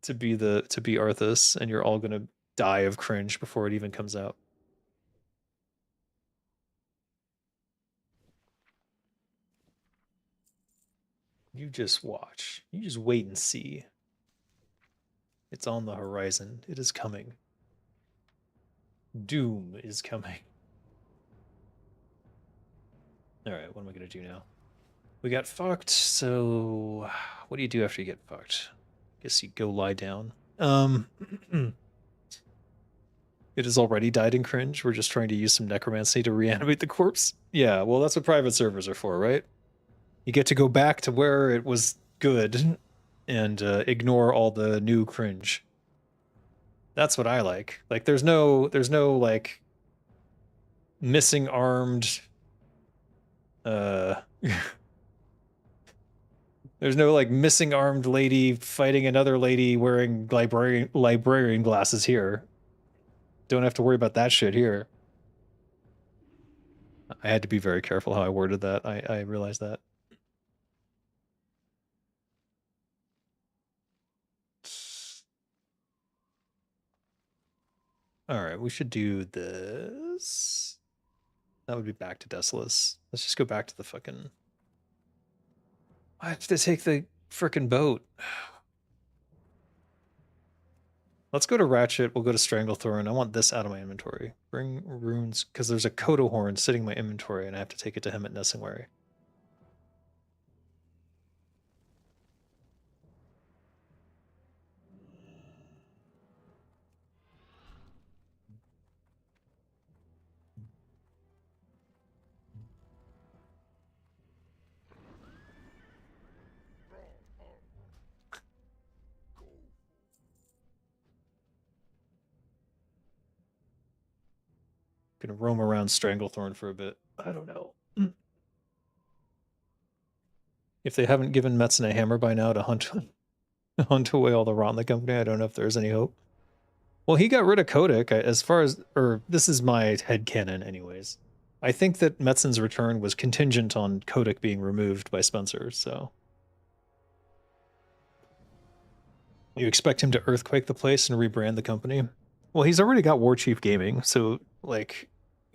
to be Arthas, and you're all going to die of cringe before it even comes out. You just watch. You just wait and see. It's on the horizon. It is coming. Doom is coming. Alright, what am I gonna do now? We got fucked, so what do you do after you get fucked? Guess you go lie down. It has already died in cringe. We're just trying to use some necromancy to reanimate the corpse. Yeah, well, that's what private servers are for, right? You get to go back to where it was good and ignore all the new cringe. That's what I like. Like, there's no like missing armed. There's no like missing armed lady fighting another lady wearing librarian glasses here. Don't have to worry about that shit here. I had to be very careful how I worded that. I realized that. All right, we should do this. That would be back to Desolus. Let's just go back to the fucking... I have to take the frickin' boat. Let's go to Ratchet. We'll go to Stranglethorn. I want this out of my inventory. Bring runes, because there's a Kodo horn sitting in my inventory, and I have to take it to him at Nessingwary. Gonna roam around Stranglethorn for a bit. I don't know. If they haven't given Metzen a hammer by now to hunt away all the rot in the company, I don't know if there's any hope. Well, he got rid of Kodak as far as, or this is my headcanon anyways. I think that Metzen's return was contingent on Kodak being removed by Spencer, so. You expect him to earthquake the place and rebrand the company? Well, he's already got Warchief Gaming, so like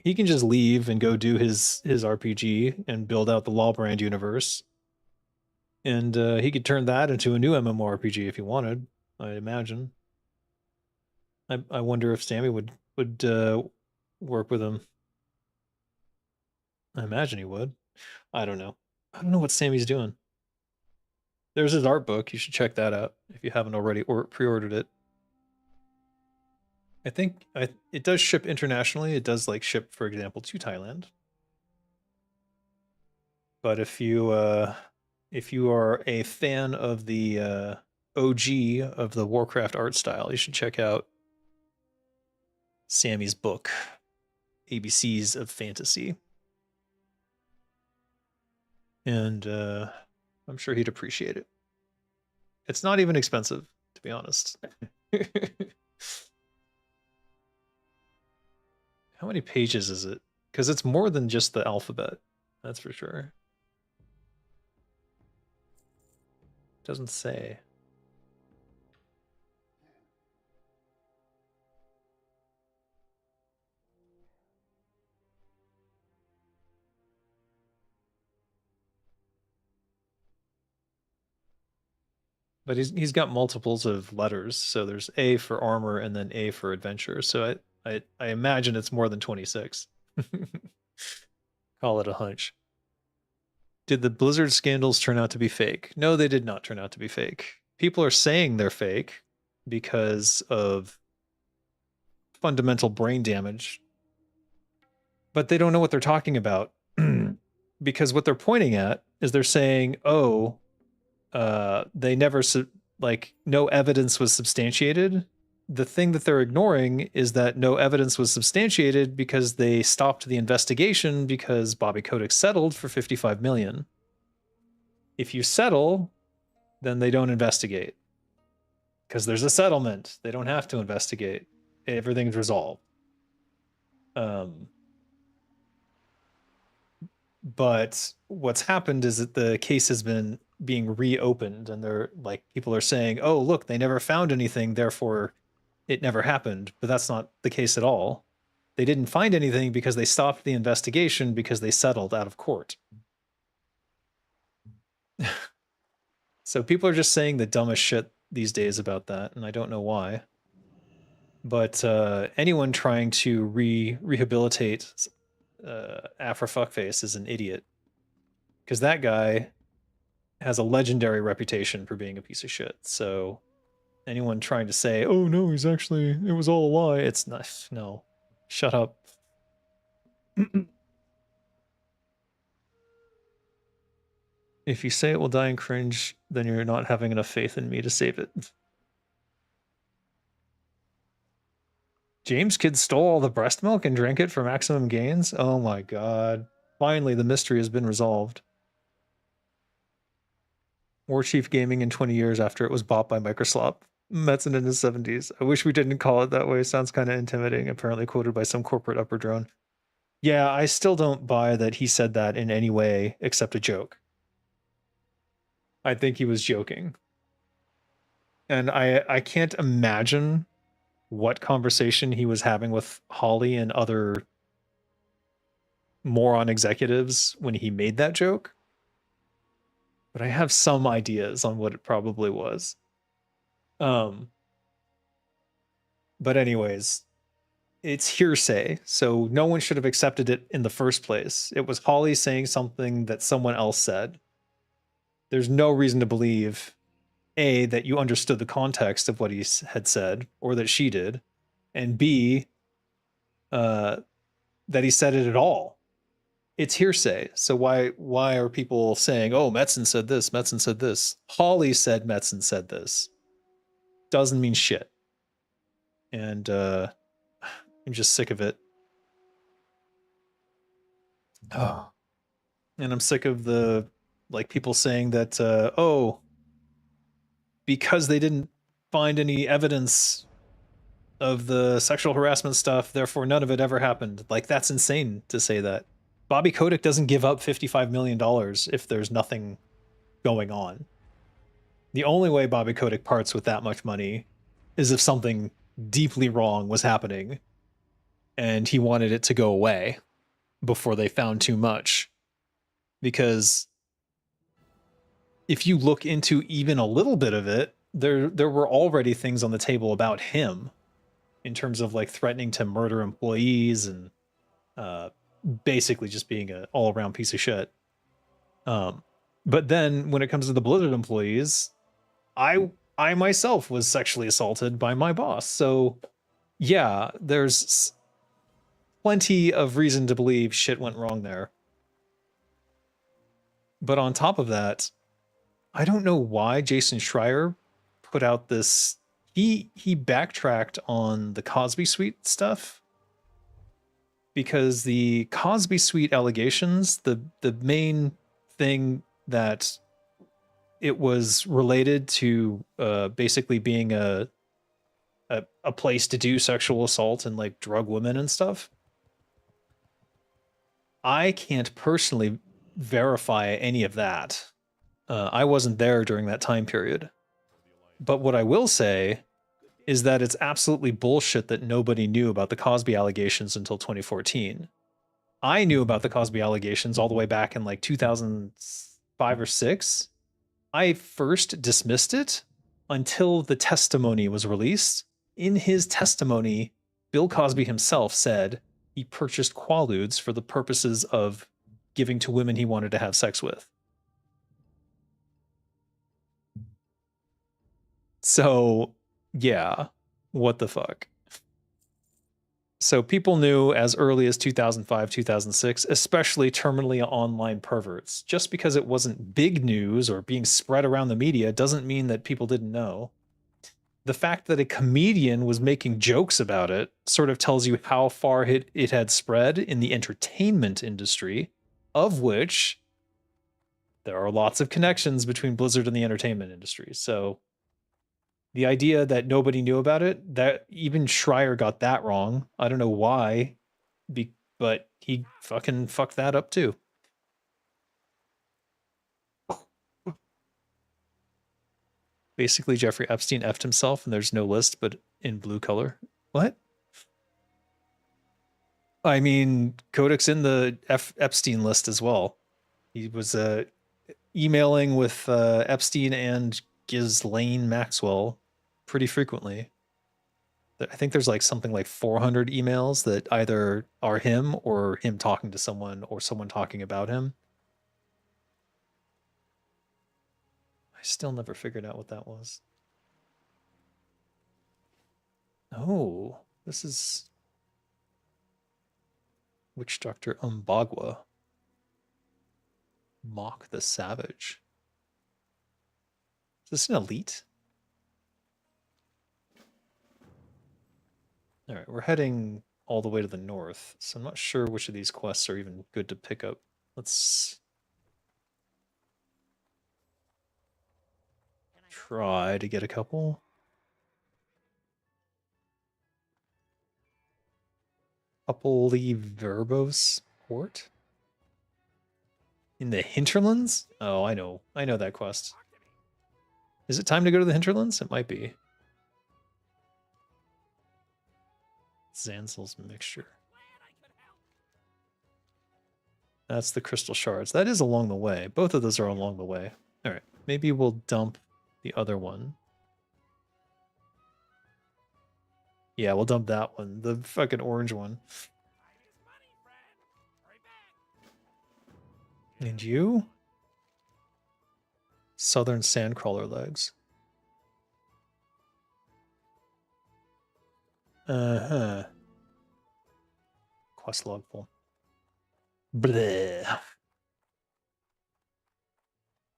he can just leave and go do his RPG and build out the Lawbrand universe. And he could turn that into a new MMORPG if he wanted, I imagine. I wonder if Sammy would work with him. I imagine he would. I don't know. I don't know what Sammy's doing. There's his art book. You should check that out if you haven't already or pre-ordered it. I think it does ship internationally. It does like ship, for example, to Thailand. But if you are a fan of the OG of the Warcraft art style, you should check out Sammy's book, ABCs of Fantasy. And I'm sure he'd appreciate it. It's not even expensive, to be honest. How many pages is it? Because it's more than just the alphabet, that's for sure. Doesn't say. But he's got multiples of letters, so there's A for armor and then A for adventure. So I imagine it's more than 26. Call it a hunch. Did the Blizzard scandals turn out to be fake? No, they did not turn out to be fake. People are saying they're fake because of fundamental brain damage, but they don't know what they're talking about. Because what they're pointing at is they're saying, oh, they never, like, no evidence was substantiated. The thing that they're ignoring is that no evidence was substantiated because they stopped the investigation because Bobby Kotick settled for $55 million. If you settle, then they don't investigate. Because there's a settlement. They don't have to investigate. Everything's resolved. But what's happened is that the case has been being reopened, and they're like, people are saying, oh, look, they never found anything, therefore it never happened. But that's not the case at all. They didn't find anything because they stopped the investigation because they settled out of court. So people are just saying the dumbest shit these days about that, and I don't know why. But anyone trying to rehabilitate Afro Fuckface is an idiot. Because that guy has a legendary reputation for being a piece of shit. So anyone trying to say, oh no, he's actually, it was all a lie, it's not. No, shut up. If you say it will die in cringe, then you're not having enough faith in me to save it. James Kidd stole all the breast milk and drank it for maximum gains? Oh my god. Finally, the mystery has been resolved. Warchief Gaming in 20 years after it was bought by Microsoft. Metzen in his 70s. I wish we didn't call it that way. Sounds kind of intimidating. Apparently quoted by some corporate upper drone. Yeah, I still don't buy that he said that in any way except a joke. I think he was joking. And I can't imagine what conversation he was having with Holly and other moron executives when he made that joke. But I have some ideas on what it probably was. But anyways, it's hearsay, so no one should have accepted it in the first place. It was Holly saying something that someone else said. There's no reason to believe A, that you understood the context of what he had said, or that she did, and B, that he said it at all. It's hearsay. So why are people saying, "Oh, Metzen said this, Metzen said this"? Holly said Metzen said this. Doesn't mean shit. And I'm just sick of it. Oh. And I'm sick of the people saying that oh, because they didn't find any evidence of the sexual harassment stuff, therefore none of it ever happened. Like, that's insane to say that. Bobby Kotick doesn't give up $55 million if there's nothing going on. The only way Bobby Kotick parts with that much money is if something deeply wrong was happening and he wanted it to go away before they found too much. Because if you look into even a little bit of it, there were already things on the table about him in terms of like threatening to murder employees and basically just being an all-around piece of shit. But then when it comes to the Blizzard employees, I myself was sexually assaulted by my boss. So yeah, there's plenty of reason to believe shit went wrong there. But on top of that, I don't know why Jason Schreier put out this. He backtracked on the Cosby Suite stuff because the Cosby Suite allegations, the main thing that it was related to basically being a place to do sexual assault and like drug women and stuff. I can't personally verify any of that. I wasn't there during that time period. But what I will say is that it's absolutely bullshit that nobody knew about the Cosby allegations until 2014. I knew about the Cosby allegations all the way back in like 2005 or 6. I first dismissed it until the testimony was released. In his testimony, Bill Cosby himself said he purchased Quaaludes for the purposes of giving to women he wanted to have sex with. So, yeah, what the fuck? So people knew as early as 2005, 2006, especially terminally online perverts. Just because it wasn't big news or being spread around the media doesn't mean that people didn't know. The fact that a comedian was making jokes about it sort of tells you how far it had spread in the entertainment industry, of which there are lots of connections between Blizzard and the entertainment industry. So the idea that nobody knew about it, that even Schreier got that wrong. I don't know why, but he fucking fucked that up too. Basically, Jeffrey Epstein effed himself and there's no list, but in blue color. What? I mean, Kodak's in the Epstein list as well. He was emailing with Epstein and Ghislaine Maxwell pretty frequently. I think there's like something like 400 emails that either are him or him talking to someone or someone talking about him. I still never figured out what that was. Oh, this is Witch Doctor Umbagwa. Mock the Savage. Is this an elite? All right, we're heading all the way to the north, so I'm not sure which of these quests are even good to pick up. Let's try to get a couple. Coupley verbose port? In the hinterlands? Oh, I know. I know that quest. Is it time to go to the hinterlands? It might be. Zanzel's mixture. That's the crystal shards. That is along the way. Both of those are along the way. All right. Maybe we'll dump the other one. Yeah, we'll dump that one. The fucking orange one. And you? Southern sandcrawler legs. Uh-huh. Quest log full. Bleh.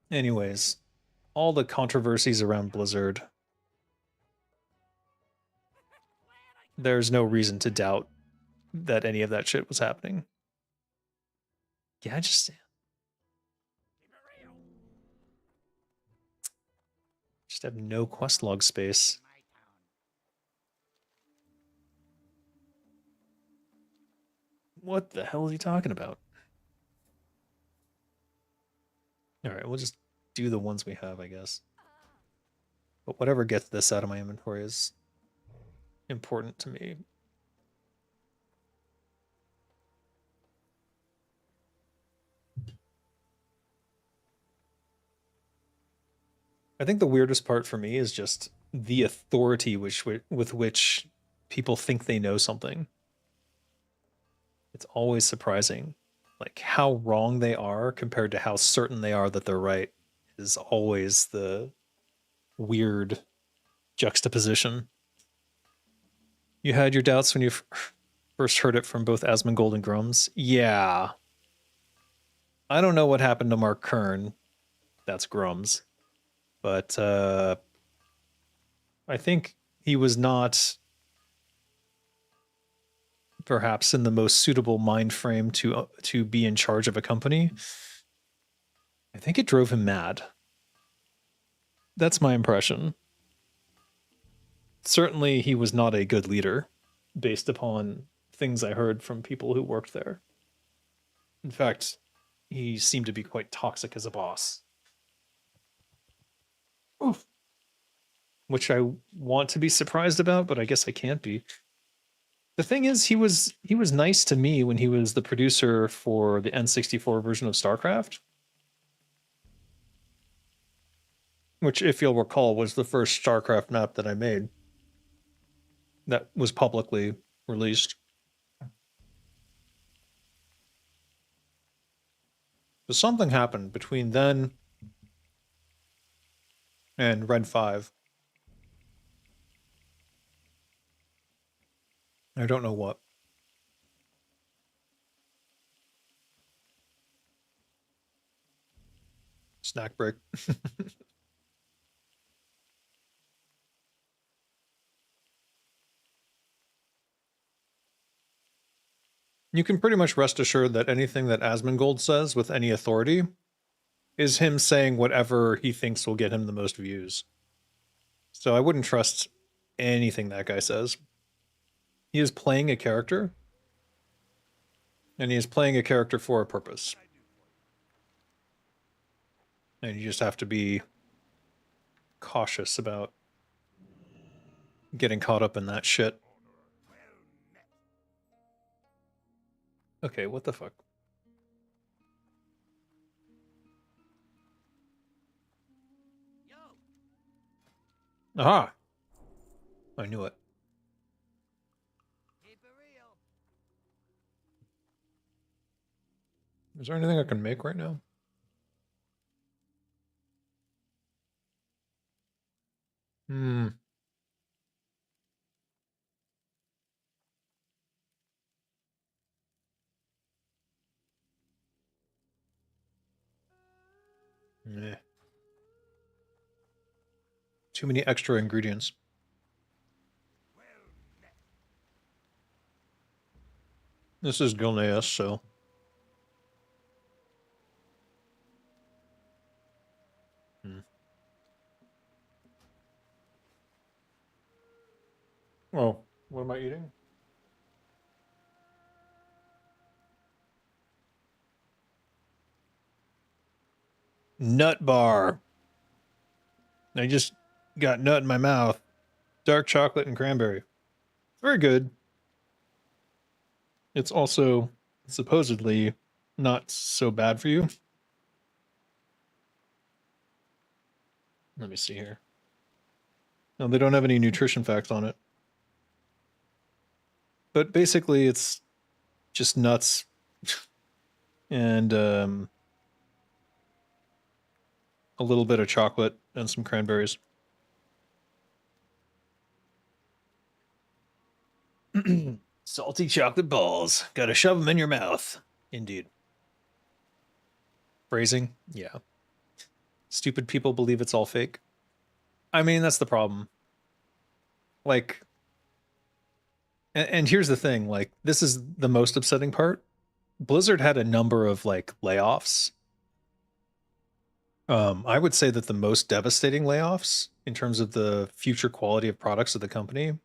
Anyways, all the controversies around Blizzard. There's no reason to doubt that any of that shit was happening. Yeah, I just have no quest log space. What the hell is he talking about? All right, we'll just do the ones we have, I guess. But whatever gets this out of my inventory is important to me. I think the weirdest part for me is just the authority with which people think they know something. It's always surprising. Like how wrong they are compared to how certain they are that they're right is always the weird juxtaposition. You had your doubts when you first heard it from both Asmongold and Grums? Yeah. I don't know what happened to Mark Kern. That's Grums. But I think he was not perhaps in the most suitable mind frame to be in charge of a company. I think it drove him mad. That's my impression. Certainly he was not a good leader based upon things I heard from people who worked there. In fact, he seemed to be quite toxic as a boss. Oof. Which I want to be surprised about, but I guess I can't be. The thing is, he was nice to me when he was the producer for the N64 version of StarCraft. Which, if you'll recall, was the first StarCraft map that I made that was publicly released. But something happened between then and Red 5. I don't know what. Snack break. You can pretty much rest assured that anything that Asmongold says with any authority is him saying whatever he thinks will get him the most views. So I wouldn't trust anything that guy says. He is playing a character, and he is playing a character for a purpose. And you just have to be cautious about getting caught up in that shit. Okay, what the fuck? Aha! I knew it. Is there anything I can make right now? Hmm. Meh. Too many extra ingredients. This is Gilneas, so. Oh, what am I eating? Nut bar. I just got nut in my mouth. Dark chocolate and cranberry. It's very good. It's also supposedly not so bad for you. Let me see here. No, they don't have any nutrition facts on it. But basically, it's just nuts and a little bit of chocolate and some cranberries. Salty chocolate balls. Gotta shove them in your mouth. Indeed. Phrasing? Yeah. Stupid people believe it's all fake. I mean, that's the problem. Like, and here's the thing, like, this is the most upsetting part. Blizzard had a number of, like, layoffs. I would say that the most devastating layoffs in terms of the future quality of products of the company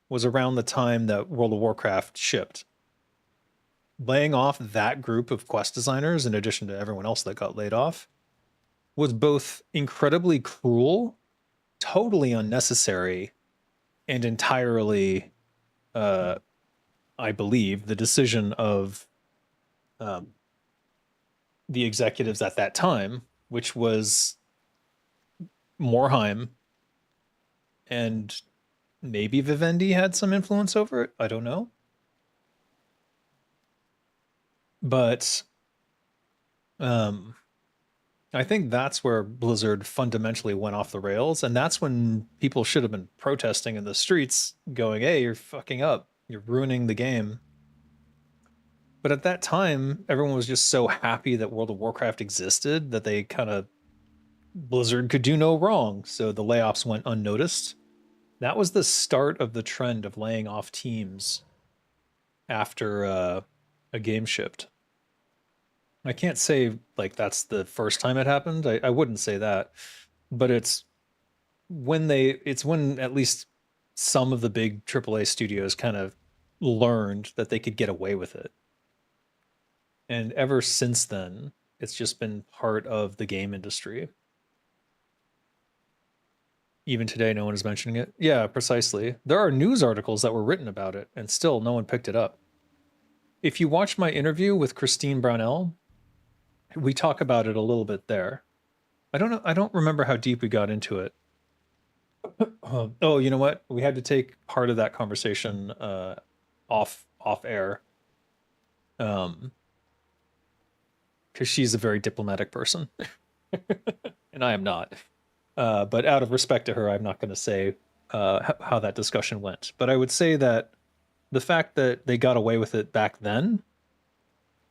was around the time that World of Warcraft shipped. Laying off that group of quest designers, in addition to everyone else that got laid off, was both incredibly cruel, totally unnecessary, and entirely, I believe, the decision of the executives at that time, which was Morheim, and maybe Vivendi had some influence over it. I don't know. But I think that's where Blizzard fundamentally went off the rails, and that's when people should have been protesting in the streets, going, "Hey, you're fucking up. You're ruining the game." But at that time, everyone was just so happy that World of Warcraft existed that they kind of Blizzard could do no wrong, so the layoffs went unnoticed. That was the start of the trend of laying off teams after a game shipped. I can't say like that's the first time it happened. I wouldn't say that, but it's when at least some of the big AAA studios kind of learned that they could get away with it. And ever since then, it's just been part of the game industry. Even today, no one is mentioning it. Yeah, precisely. There are news articles that were written about it, and still no one picked it up. If you watch my interview with Christine Brownell, we talk about it a little bit there. I don't know. I don't remember how deep we got into it. Oh, you know what? We had to take part of that conversation off air, because she's a very diplomatic person, and I am not. But out of respect to her, I'm not going to say how that discussion went. But I would say that the fact that they got away with it back then,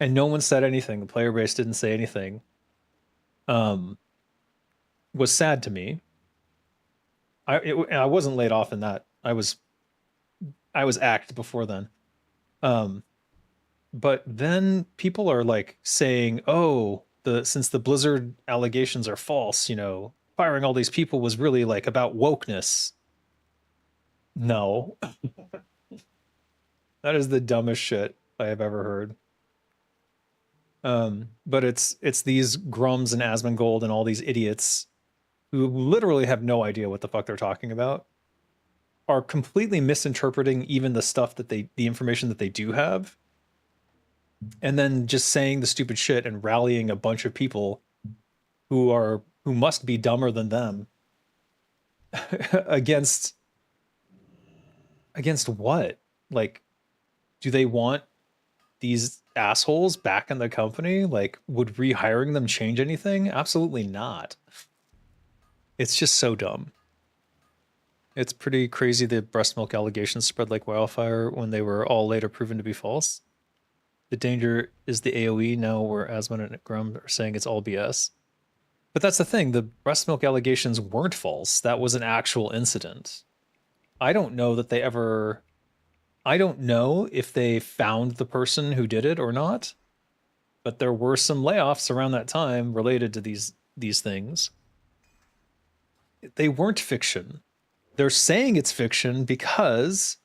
and no one said anything, the player base didn't say anything, was sad to me. I wasn't laid off in that. I was axed before then. But then people are like saying, "Oh, since the Blizzard allegations are false, firing all these people was really like about wokeness." No. That is the dumbest shit I have ever heard. But it's these Grums and Asmongold and all these idiots who literally have no idea what the fuck they're talking about, are completely misinterpreting even the information that they do have, and then just saying the stupid shit and rallying a bunch of people who must be dumber than them against what? Like, do they want these assholes back in the company? Like, would rehiring them change anything? Absolutely not. It's just so dumb. It's pretty crazy that breast milk allegations spread like wildfire when they were all later proven to be false. The danger is the AoE now, where Asmon and Grum are saying it's all BS. But that's the thing, the breast milk allegations weren't false. That was an actual incident. I don't know if they found the person who did it or not, but there were some layoffs around that time related to these things. They weren't fiction. They're saying it's fiction because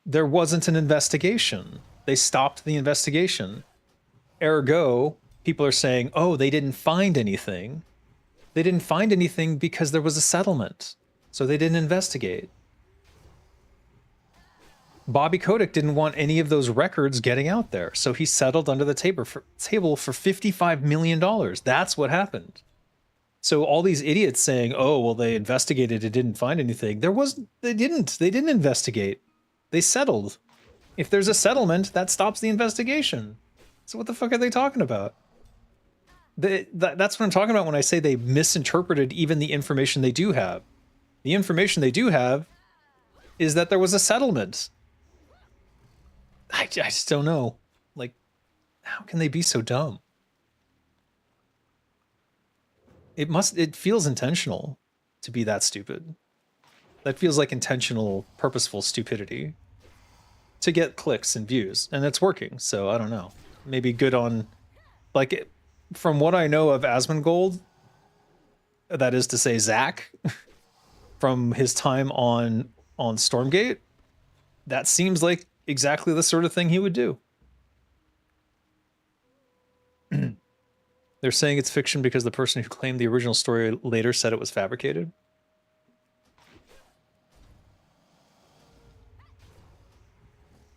there wasn't an investigation. They stopped the investigation. Ergo, people are saying, oh, they didn't find anything. They didn't find anything because there was a settlement. So they didn't investigate. Bobby Kotick didn't want any of those records getting out there. So he settled under the table for $55 million. That's what happened. So all these idiots saying, oh, well, they investigated and didn't find anything. They didn't investigate. They settled. If there's a settlement, that stops the investigation. So what the fuck are they talking about? That's what I'm talking about when I say they misinterpreted even the information they do have. The information they do have is that there was a settlement. I just don't know. Like, how can they be so dumb? It feels intentional to be that stupid. That feels like intentional, purposeful stupidity to get clicks and views, and it's working. So I don't know. Maybe good on, like, from what I know of Asmongold, that is to say Zach, from his time on Stormgate, that seems like exactly the sort of thing he would do. They're saying it's fiction because the person who claimed the original story later said it was fabricated.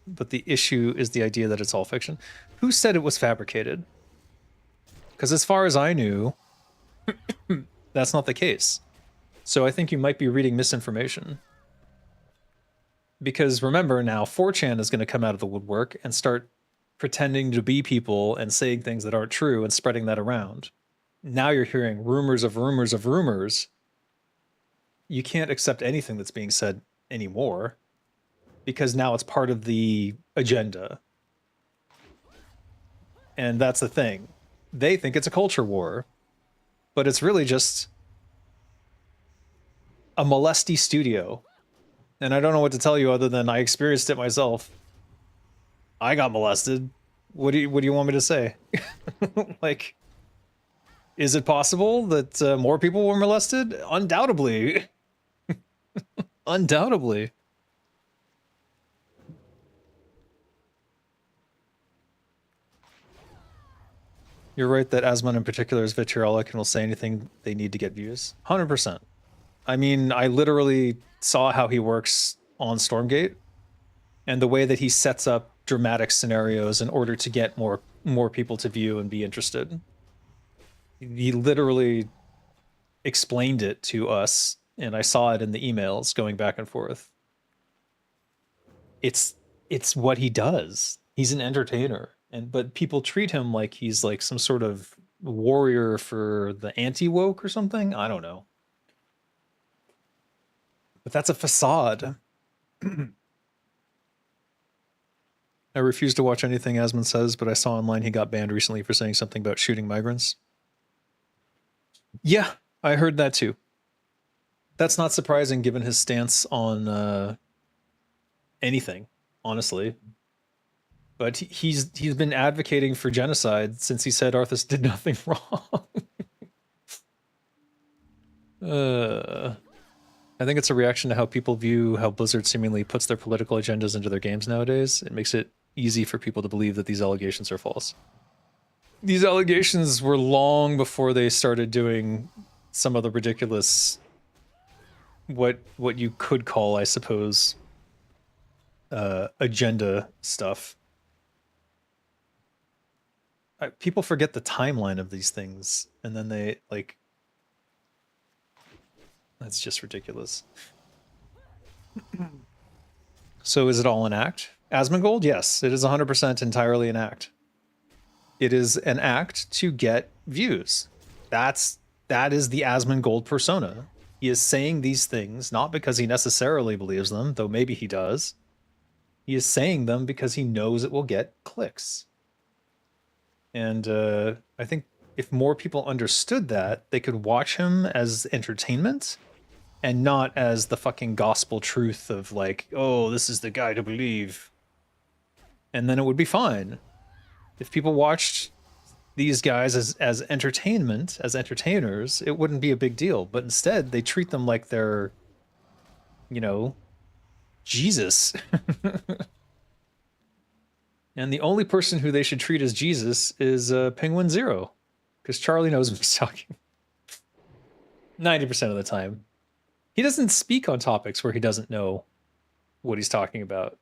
But the issue is the idea that it's all fiction. Who said it was fabricated? Because as far as I knew, that's not the case. So I think you might be reading misinformation. Because remember now, 4chan is going to come out of the woodwork and start pretending to be people and saying things that aren't true and spreading that around. Now you're hearing rumors of rumors of rumors. You can't accept anything that's being said anymore because now it's part of the agenda. And that's the thing. They think it's a culture war, but it's really just a molesty studio. And I don't know what to tell you other than I experienced it myself. I got molested. What do you want me to say? Like, is it possible that more people were molested? Undoubtedly. Undoubtedly. You're right that Asmon in particular is vitriolic and will say anything they need to get views. 100%. I mean, I literally saw how he works on Stormgate and the way that he sets up dramatic scenarios in order to get more people to view and be interested. He literally explained it to us, and I saw it in the emails going back and forth. It's what he does. He's an entertainer, but people treat him like he's like some sort of warrior for the anti-woke or something. I don't know. But that's a facade. I refuse to watch anything Asmon says, but I saw online he got banned recently for saying something about shooting migrants. Yeah, I heard that too. That's not surprising given his stance on anything, honestly. But he's been advocating for genocide since he said Arthas did nothing wrong. I think it's a reaction to how people view how Blizzard seemingly puts their political agendas into their games nowadays. It makes it easy for people to believe that these allegations are false. These allegations were long before they started doing some of the ridiculous, what you could call, I suppose, agenda stuff. People forget the timeline of these things, and then they, like, that's just ridiculous. So is it all an act? Asmongold? Yes, it is 100% entirely an act. It is an act to get views. That is the Asmongold persona. He is saying these things not because he necessarily believes them, though maybe he does. He is saying them because he knows it will get clicks. And I think if more people understood that, they could watch him as entertainment and not as the fucking gospel truth of like, oh, this is the guy to believe. And then it would be fine. If people watched these guys as entertainment, as entertainers, it wouldn't be a big deal. But instead, they treat them like they're, you know, Jesus. And the only person who they should treat as Jesus is Penguin Zero, because Charlie knows what he's talking. 90% of the time. He doesn't speak on topics where he doesn't know what he's talking about.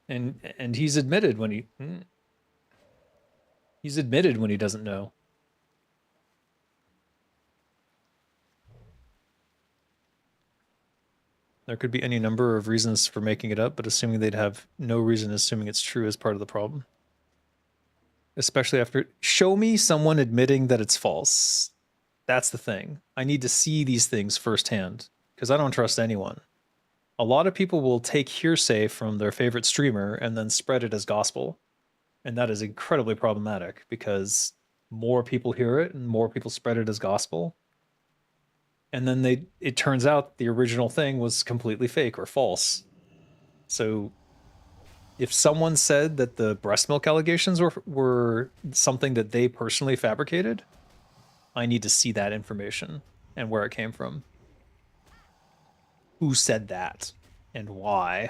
And he's admitted when he's admitted when he doesn't know. There could be any number of reasons for making it up, but assuming they'd have no reason assuming it's true is part of the problem. Especially after show me someone admitting that it's false. That's the thing. I need to see these things firsthand because I don't trust anyone. A lot of people will take hearsay from their favorite streamer and then spread it as gospel. And that is incredibly problematic because more people hear it and more people spread it as gospel. And then it turns out the original thing was completely fake or false. So if someone said that the breast milk allegations were something that they personally fabricated, I need to see that information and where it came from. Who said that and why?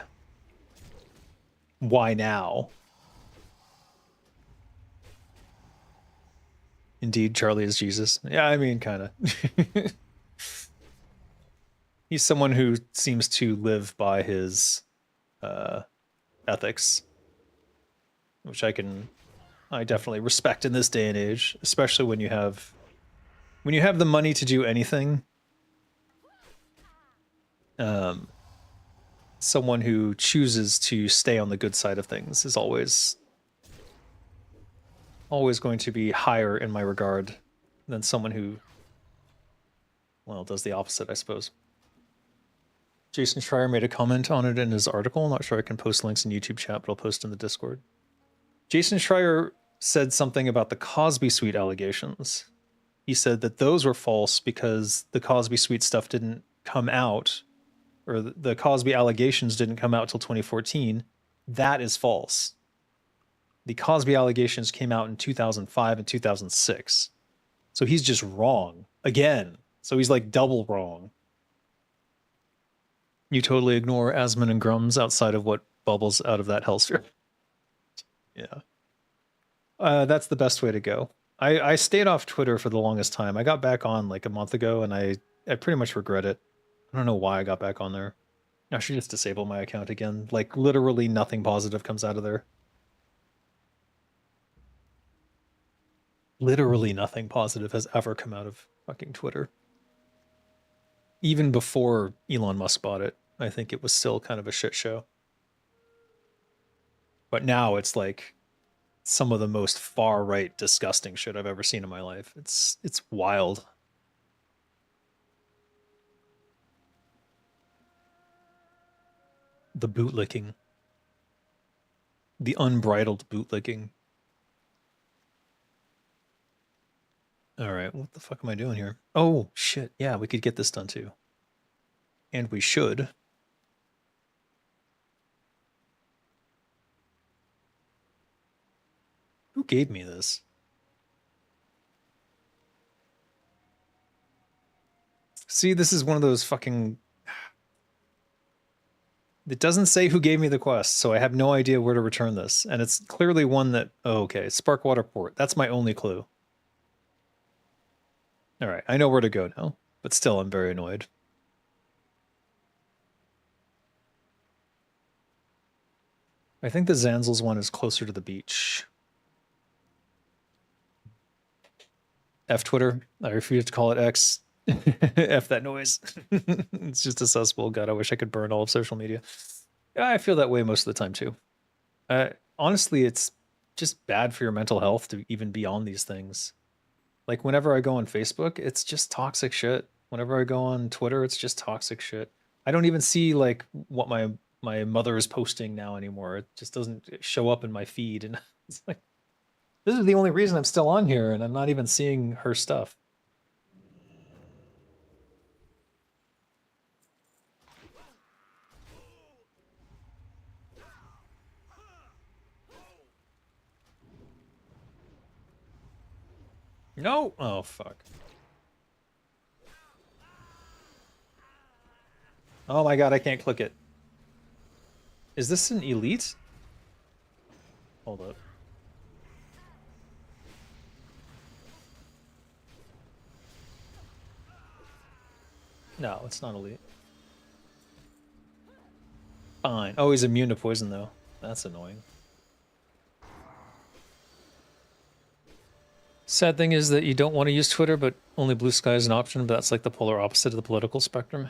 Why now? Indeed, Charlie is Jesus. Yeah, I mean, kind of. He's someone who seems to live by his ethics, which I definitely respect in this day and age, especially when you have the money to do anything. Someone who chooses to stay on the good side of things is always going to be higher in my regard than someone who, well, does the opposite, I suppose. Jason Schreier made a comment on it in his article. I'm not sure I can post links in YouTube chat, but I'll post in the Discord. Jason Schreier said something about the Cosby Suite allegations. He said that those were false because the Cosby Suite stuff didn't come out, or the Cosby allegations didn't come out till 2014. That is false. The Cosby allegations came out in 2005 and 2006. So he's just wrong again. So he's like double wrong. You totally ignore Asman and Grums outside of what bubbles out of that hellsphere. Yeah. That's the best way to go. I stayed off Twitter for the longest time. I got back on like a month ago and I pretty much regret it. I don't know why I got back on there. I should just disable my account again. Like literally nothing positive comes out of there. Literally nothing positive has ever come out of fucking Twitter. Even before Elon Musk bought it, I think it was still kind of a shit show. But now it's like some of the most far-right disgusting shit I've ever seen in my life. It's wild. The bootlicking. The unbridled bootlicking. All right, what the fuck am I doing here? Oh, shit. Yeah, we could get this done too. And we should. Who gave me this? See, this is one of those fucking... It doesn't say who gave me the quest, so I have no idea where to return this. And it's clearly one that... Oh, okay, Sparkwater Port. That's my only clue. All right, I know where to go now, but still I'm very annoyed. I think the Zanzels one is closer to the beach. F Twitter. I refuse to call it X. F that noise. It's just a cesspool. God, I wish I could burn all of social media. I feel that way most of the time too. Honestly, it's just bad for your mental health to even be on these things. Like whenever I go on Facebook, it's just toxic shit. Whenever I go on Twitter, it's just toxic shit. I don't even see like what my mother is posting now anymore. It just doesn't show up in my feed. And it's like, this is the only reason I'm still on here and I'm not even seeing her stuff. No! Oh, fuck. Oh my god, I can't click it. Is this an elite? Hold up. No, it's not elite. Fine. Oh, he's immune to poison, though. That's annoying. Sad thing is that you don't want to use Twitter, but only blue sky is an option, but that's like the polar opposite of the political spectrum.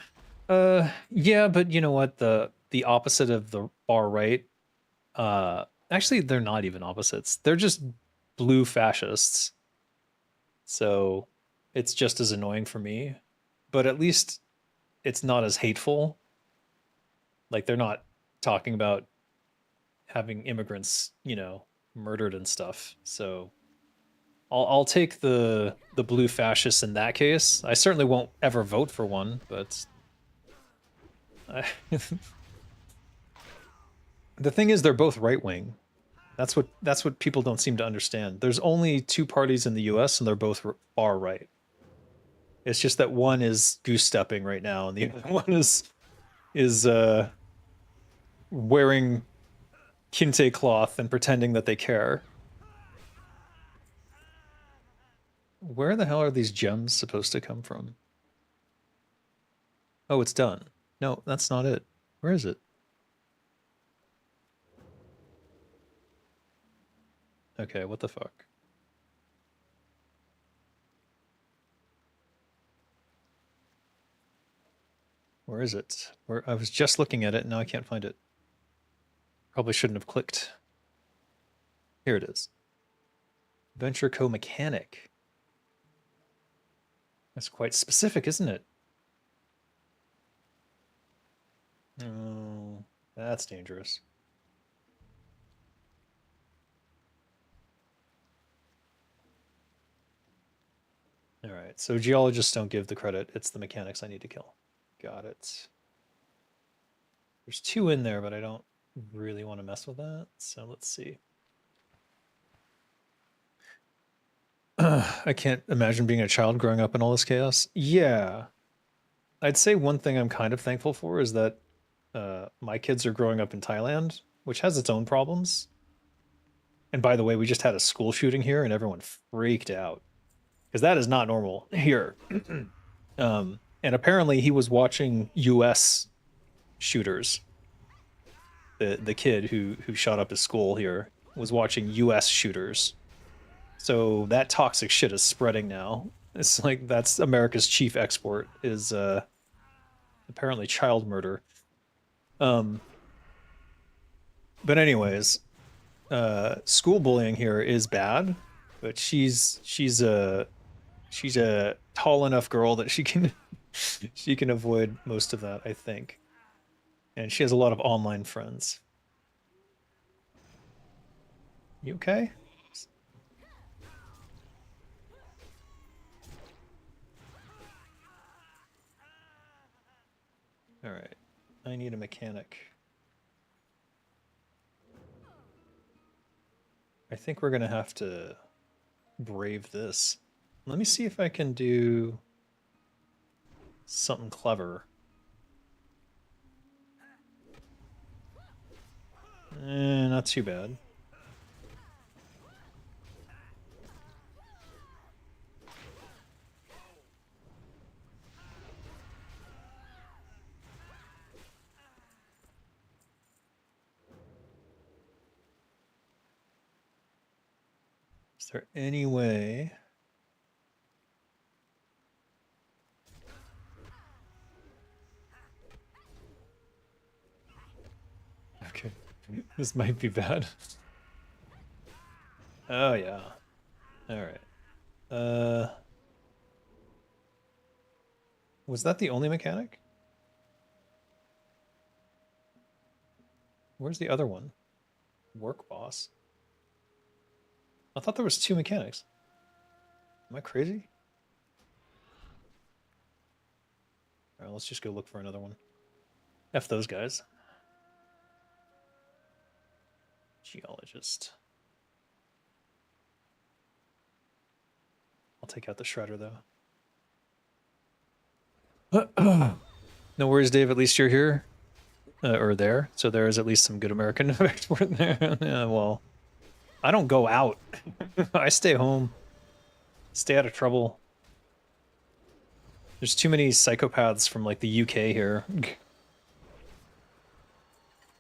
Yeah, but you know what? The opposite of the far right, actually, they're not even opposites. They're just blue fascists. So it's just as annoying for me, but at least it's not as hateful. Like they're not talking about having immigrants, you know, murdered and stuff. So I'll take the blue fascists in that case. I certainly won't ever vote for one, but the thing is they're both right wing. That's what people don't seem to understand. There's only two parties in the US and they're both far right. It's just that one is goose stepping right now and the other one is wearing kente cloth and pretending that they care. Where the hell are these gems supposed to come from? Oh, it's done. No, that's not it. Where is it? Okay, what the fuck? Where is it? Where I was just looking at it and now I can't find it. Probably shouldn't have clicked. Here it is. Venture Co-Mechanic. That's quite specific, isn't it? Oh, that's dangerous. All right, so geologists don't give the credit. It's the mechanics I need to kill. Got it. There's two in there, but I don't really want to mess with that. So let's see. I can't imagine being a child growing up in all this chaos. Yeah. I'd say one thing I'm kind of thankful for is that my kids are growing up in Thailand, which has its own problems. And by the way, we just had a school shooting here and everyone freaked out because that is not normal here. And apparently he was watching US shooters. The kid who shot up his school here was watching US shooters. So that toxic shit is spreading now. It's like that's America's chief export is apparently child murder. But anyways, school bullying here is bad, but she's a tall enough girl that she can she can avoid most of that, I think. And she has a lot of online friends. You okay? All right. I need a mechanic. I think we're gonna have to brave this. Let me see if I can do something clever. Not too bad. Is there any way? Okay, this might be bad. Oh yeah. All right. Was that the only mechanic? Where's the other one? Work boss. I thought there was two mechanics. Am I crazy? All right, let's just go look for another one. F those guys. Geologist. I'll take out the shredder though. No worries, Dave. At least you're here. Or there. So there is at least some good American export there. Yeah, well, I don't go out. I stay home. Stay out of trouble. There's too many psychopaths from like the UK here.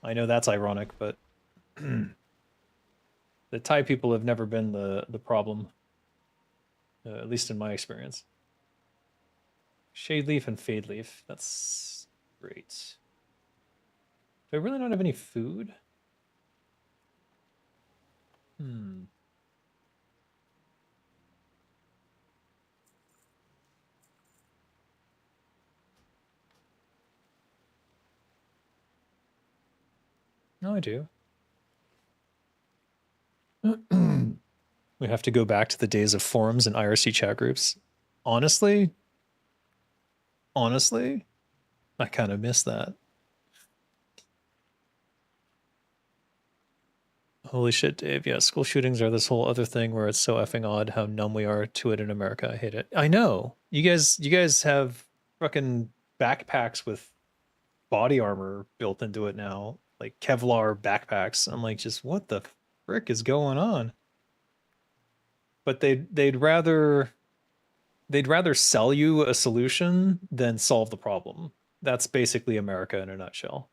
I know that's ironic, but the Thai people have never been the problem, at least in my experience. Shade leaf and fade leaf. That's great. Do I really not have any food? Hmm. No, I do. We have to go back to the days of forums and IRC chat groups. Honestly, I kind of miss that. Holy shit, Dave. Yeah, school shootings are this whole other thing where it's so effing odd how numb we are to it in America. I hate it. I know. You guys have fucking backpacks with body armor built into it now, like Kevlar backpacks. I'm like, just what the frick is going on? But they'd rather sell you a solution than solve the problem. That's basically America in a nutshell.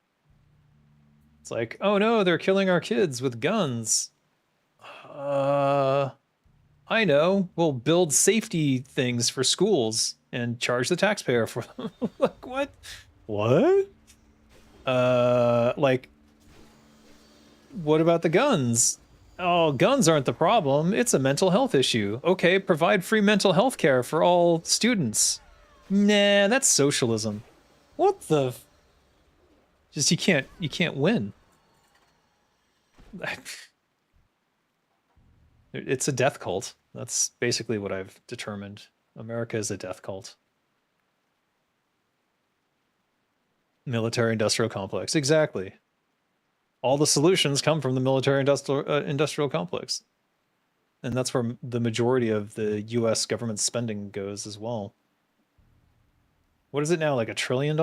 It's like, oh no, they're killing our kids with guns. I know. We'll build safety things for schools and charge the taxpayer for them. Like what? What? Like, what about the guns? Oh, guns aren't the problem. It's a mental health issue. Okay, provide free mental health care for all students. Nah, that's socialism. What the? Just you can't win. It's a death cult. That's basically what I've determined. America is a death cult. Military industrial complex. Exactly. All the solutions come from the military industrial complex. And that's where the majority of the US government spending goes as well. What is it now, like $1 trillion?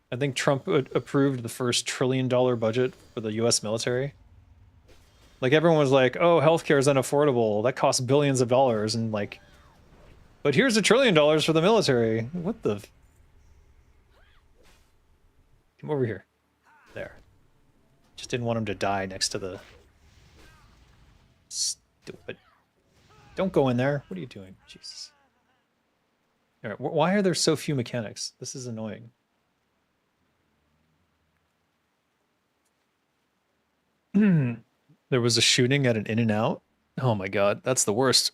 I think Trump approved the first $1 trillion budget for the US military. Like everyone was like, oh, healthcare is unaffordable. That costs billions of dollars. And like, but here's $1 trillion for the military. What the? Come over here. There. Just didn't want him to die next to the... Stupid. Don't go in there. What are you doing? Jesus. All right. Why are there so few mechanics? This is annoying. There was a shooting at an In-N-Out. Oh my god, that's the worst.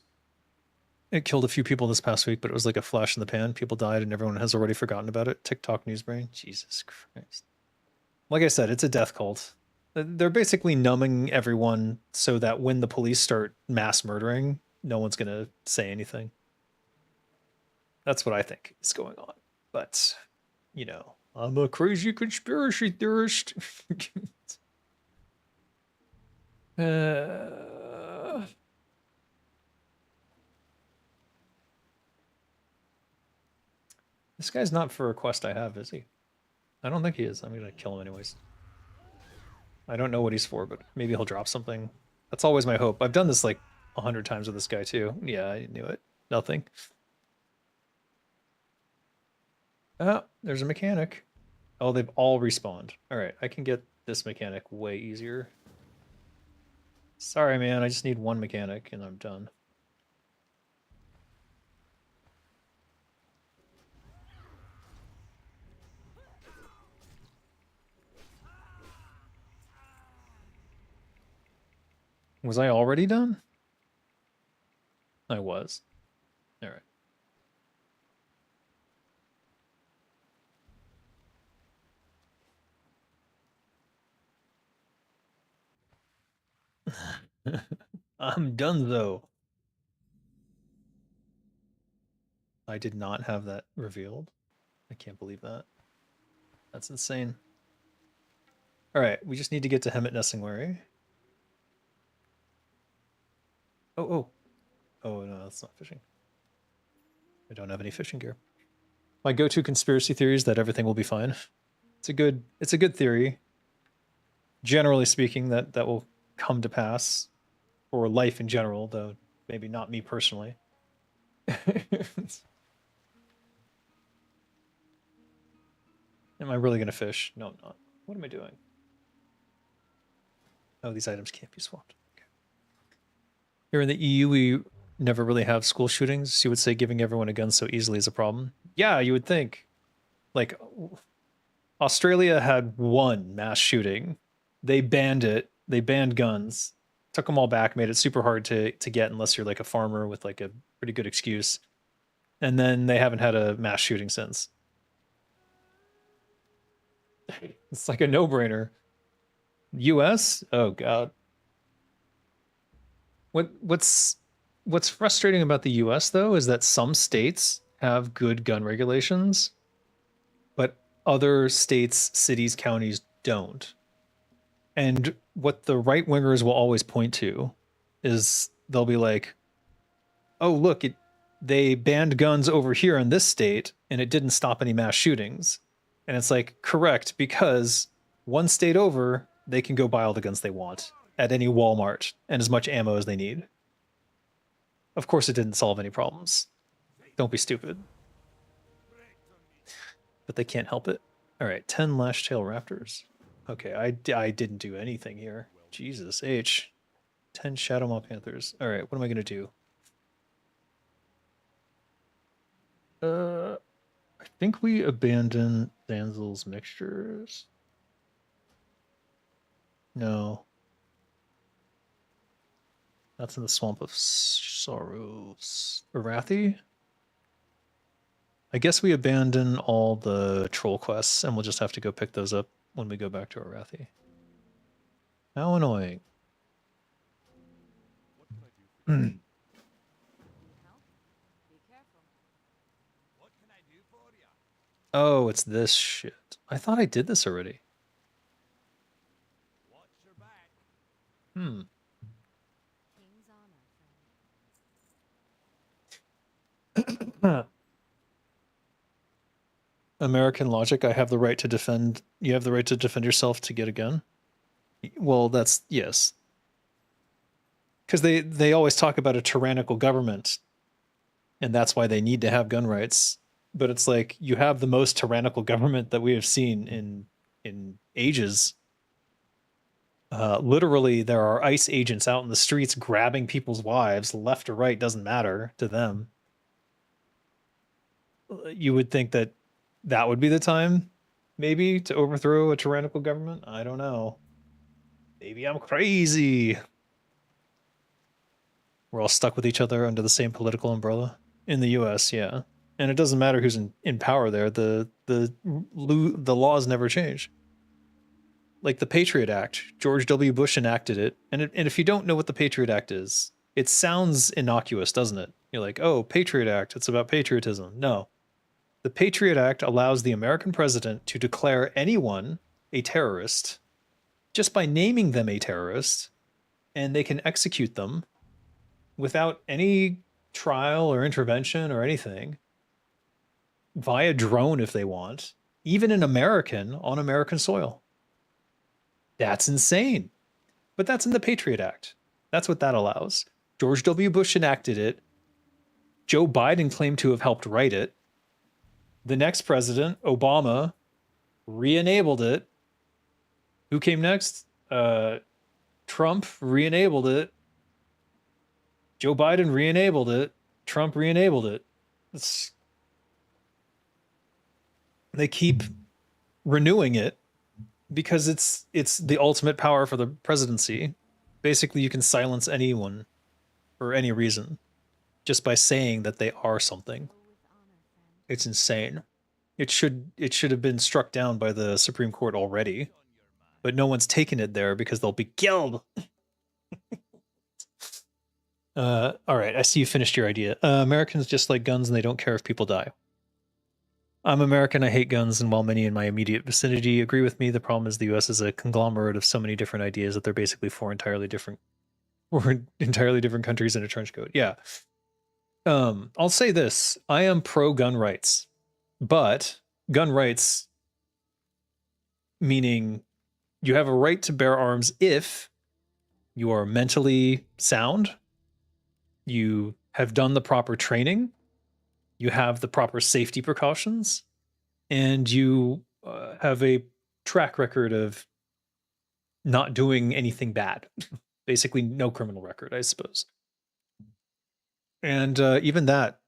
It killed a few people this past week, but it was like a flash in the pan. People died and everyone has already forgotten about it. TikTok news brain. Jesus Christ. Like I said, it's a death cult. They're basically numbing everyone so that when the police start mass murdering, no one's going to say anything. That's what I think is going on. But, you know, I'm a crazy conspiracy theorist. This guy's not for a quest I have, is he? I don't think he is. I'm gonna kill him anyways. I don't know what he's for, but maybe he'll drop something. That's always my hope. I've done this like 100 times with this guy too. Yeah, I knew it. Nothing. Oh, there's a mechanic. Oh, they've all respawned. All right, I can get this mechanic way easier. Sorry, man. I just need one mechanic and I'm done. Was I already done? I was. All right. I'm done though. I did not have that revealed. I can't believe that. That's insane. All right, we just need to get to Hemet Nessingwary. Oh. Oh, no, that's not fishing. I don't have any fishing gear. My go-to conspiracy theory is that everything will be fine. It's a good theory. Generally speaking, that will come to pass for life in general, though maybe not me personally. Am I really going to fish? No, I'm not. What am I doing? Oh, these items can't be swapped. Okay. Here in the EU, we never really have school shootings. You would say giving everyone a gun so easily is a problem. Yeah, you would think. Like, Australia had one mass shooting. They banned it. They banned guns. Took them all back, made it super hard to get unless you're like a farmer with like a pretty good excuse. And then they haven't had a mass shooting since. It's like a no-brainer. US? Oh god. What's frustrating about the US though is that some states have good gun regulations, but other states, cities, counties don't. And what the right wingers will always point to is they'll be like, "Oh, look, they banned guns over here in this state and it didn't stop any mass shootings." And it's like, correct, because one state over, they can go buy all the guns they want at any Walmart and as much ammo as they need. Of course, it didn't solve any problems. Don't be stupid. But they can't help it. All right, 10 lash-tail raptors. Okay, I didn't do anything here. Jesus H. 10 shadow maw panthers. All right, what am I going to do? I think we abandon Zanzel's mixtures. No. That's in the Swamp of Sorrows. Arathi? I guess we abandon all the troll quests and we'll just have to go pick those up when we go back to Arathi. How annoying. What can I do for you? Be careful. What can I do for you? Oh, it's this shit. I thought I did this already. Watch your back. King's honor, friend. American logic, I have the right to defend. You have the right to defend yourself to get a gun. Well, that's yes. Because they always talk about a tyrannical government, and that's why they need to have gun rights. But it's like you have the most tyrannical government that we have seen in ages. Literally, there are ICE agents out in the streets grabbing people's wives, left or right, doesn't matter to them. You would think that that would be the time, maybe, to overthrow a tyrannical government? I don't know. Maybe I'm crazy. We're all stuck with each other under the same political umbrella. In the US, yeah. And it doesn't matter who's in power there. The laws never change. Like the Patriot Act, George W. Bush enacted it. And if you don't know what the Patriot Act is, it sounds innocuous, doesn't it? You're like, oh, Patriot Act, it's about patriotism. No. The Patriot Act allows the American president to declare anyone a terrorist just by naming them a terrorist, and they can execute them without any trial or intervention or anything via drone if they want, even an American on American soil. That's insane. But that's in the Patriot Act. That's what that allows. George W. Bush enacted it. Joe Biden claimed to have helped write it. The next president, Obama, re-enabled it. Who came next? Trump re-enabled it. Joe Biden re-enabled it. Trump re-enabled it. They keep renewing it because it's the ultimate power for the presidency. Basically, you can silence anyone for any reason just by saying that they are something. Go with honor, friend. It's insane. It should have been struck down by the Supreme Court already, but no one's taken it there because they'll be killed. All right, I see you finished your idea. Americans just like guns and they don't care if people die. I'm American, I hate guns, and while many in my immediate vicinity agree with me, the problem is the US is a conglomerate of so many different ideas that they're basically four entirely different countries in a trench coat. Yeah. I'll say this. I am pro gun rights, but gun rights meaning you have a right to bear arms if you are mentally sound, you have done the proper training, you have the proper safety precautions, and you have a track record of not doing anything bad. Basically, no criminal record, I suppose. And even that,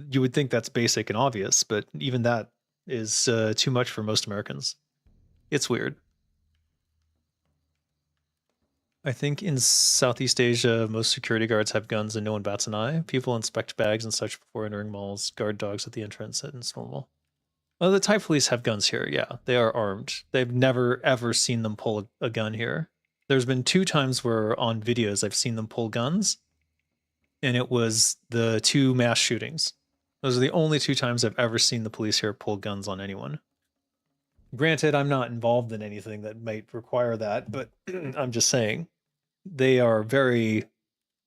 you would think that's basic and obvious, but even that is too much for most Americans. It's weird. I think in Southeast Asia, most security guards have guns and no one bats an eye. People inspect bags and such before entering malls, guard dogs at the entrance, and it's normal. Well, the Thai police have guns here. Yeah, they are armed. They've never, ever seen them pull a gun here. There's been 2 times where on videos I've seen them pull guns, and it was the 2 mass shootings. Those are the only 2 times I've ever seen the police here pull guns on anyone. Granted, I'm not involved in anything that might require that, but I'm just saying they are very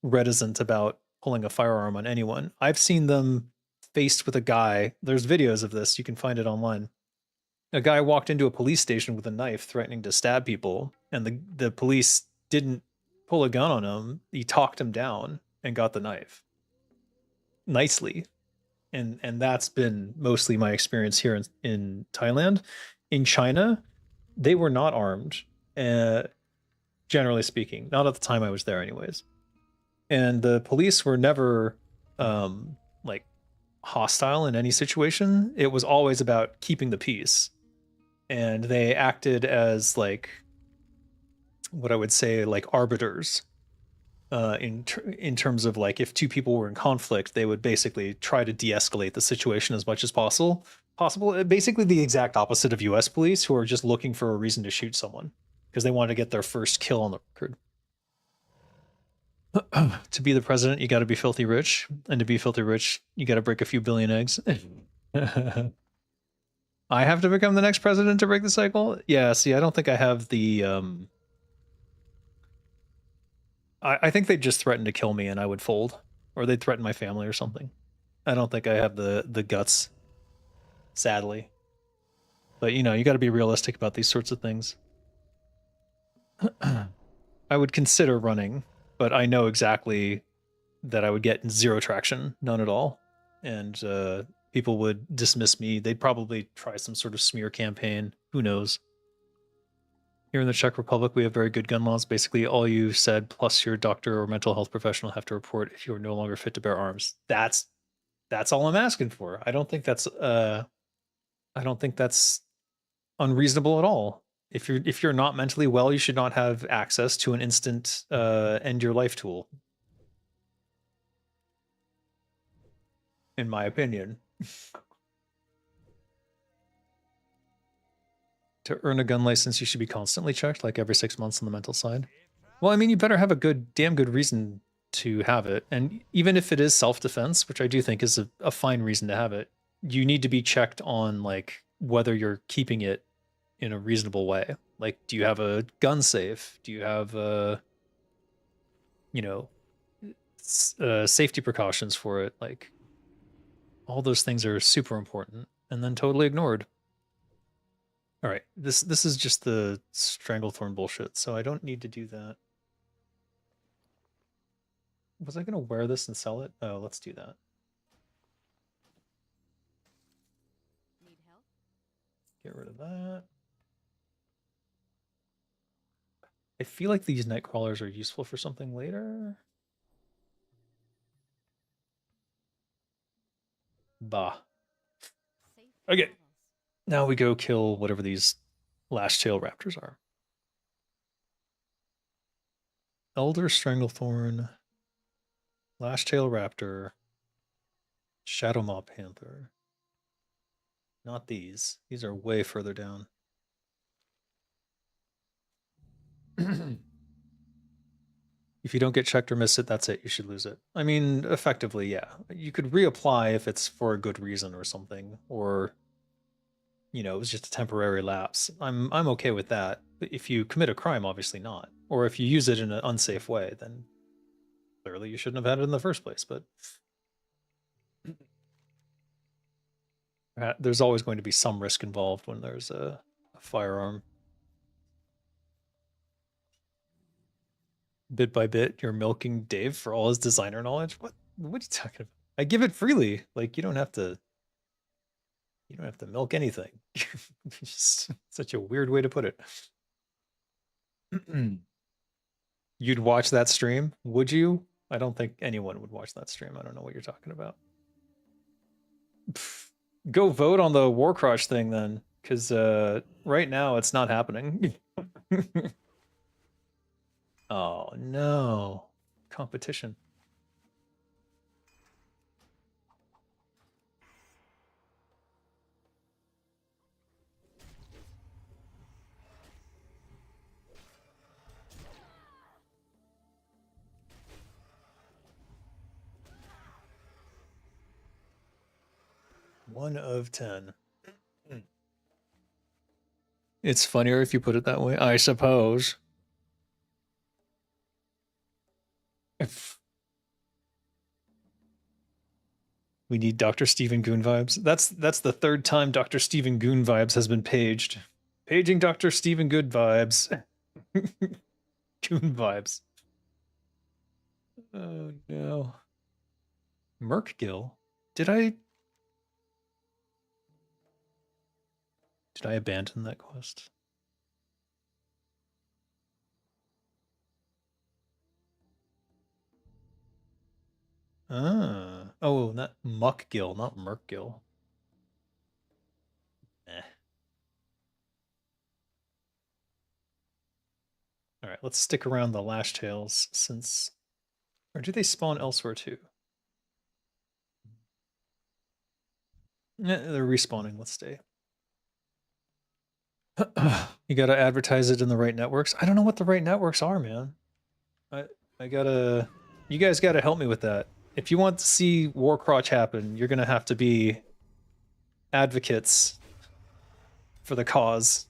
reticent about pulling a firearm on anyone. I've seen them faced with a guy. There's videos of this. You can find it online. A guy walked into a police station with a knife threatening to stab people, and the police didn't pull a gun on him. He talked him down and got the knife nicely. And that's been mostly my experience here in Thailand. In China, they were not armed, generally speaking. Not at the time I was there, anyways. And the police were never like hostile in any situation. It was always about keeping the peace, and they acted as like what I would say like arbiters in terms of like if 2 people were in conflict, they would basically try to de-escalate the situation as much as possible. Basically the exact opposite of US police, who are just looking for a reason to shoot someone because they want to get their first kill on the record. To be the president, you got to be filthy rich, and to be filthy rich, you got to break a few billion eggs. I have to become the next president to break the cycle? Yeah, see, I don't think I have the I think they'd just threaten to kill me and I would fold, or they'd threaten my family or something. I don't think I have the guts, sadly. But you know, you got to be realistic about these sorts of things. I would consider running, but I know exactly that I would get 0 traction, none at all, and people would dismiss me. They'd probably try some sort of smear campaign. Who knows? Here in the Czech Republic, we have very good gun laws. Basically, all you said plus your doctor or mental health professional have to report if you are no longer fit to bear arms. That's all I'm asking for. I don't think that's unreasonable at all. If you're not mentally well, you should not have access to an instant end your life tool. In my opinion. To earn a gun license, you should be constantly checked, like every 6 months on the mental side. Well, I mean, you better have a damn good reason to have it. And even if it is self-defense, which I do think is a fine reason to have it, you need to be checked on like whether you're keeping it in a reasonable way. Like, do you have a gun safe? Do you have safety precautions for it? Like, all those things are super important and then totally ignored. All right, this is just the Stranglethorn bullshit, so I don't need to do that. Was I going to wear this and sell it? Oh, let's do that. Need help? Get rid of that. I feel like these night crawlers are useful for something later. Bah. Safe Okay. travels. Now we go kill whatever these lash-tail raptors are. Elder Stranglethorn, lash-tail raptor, shadow maw panther. Not these. These are way further down. If you don't get checked or miss it, that's it. You should lose it. I mean, effectively, yeah. You could reapply if it's for a good reason or something, or you know, it was just a temporary lapse. I'm okay with that. But if you commit a crime, obviously not. Or if you use it in an unsafe way, then clearly you shouldn't have had it in the first place. But there's always going to be some risk involved when there's a firearm. bit by bit, you're milking Dave for all his designer knowledge. What are you talking about? I give it freely. Like, you don't have to milk anything. It's just such a weird way to put it. You'd watch that stream, would you? I don't think anyone would watch that stream. I don't know what you're talking about. Pff, go vote on the Warcrush thing then, because right now it's not happening. Oh no. Competition. One of 10. It's funnier if you put it that way, I suppose. We need Dr. Stephen Goon vibes. That's the third time Dr. Stephen Goon vibes has been paged. Paging Dr. Stephen Good vibes. Goon vibes. Oh no. Merkgill? Did I abandon that quest? Oh, not Muckgill, not Merkgill. Eh. All right, let's stick around the Lashtails since, or do they spawn elsewhere too? They're respawning. Let's stay. You gotta advertise it in the right networks. I don't know what the right networks are, man. I gotta. You guys gotta help me with that. If you want to see Warcrotch happen, you're gonna have to be advocates for the cause.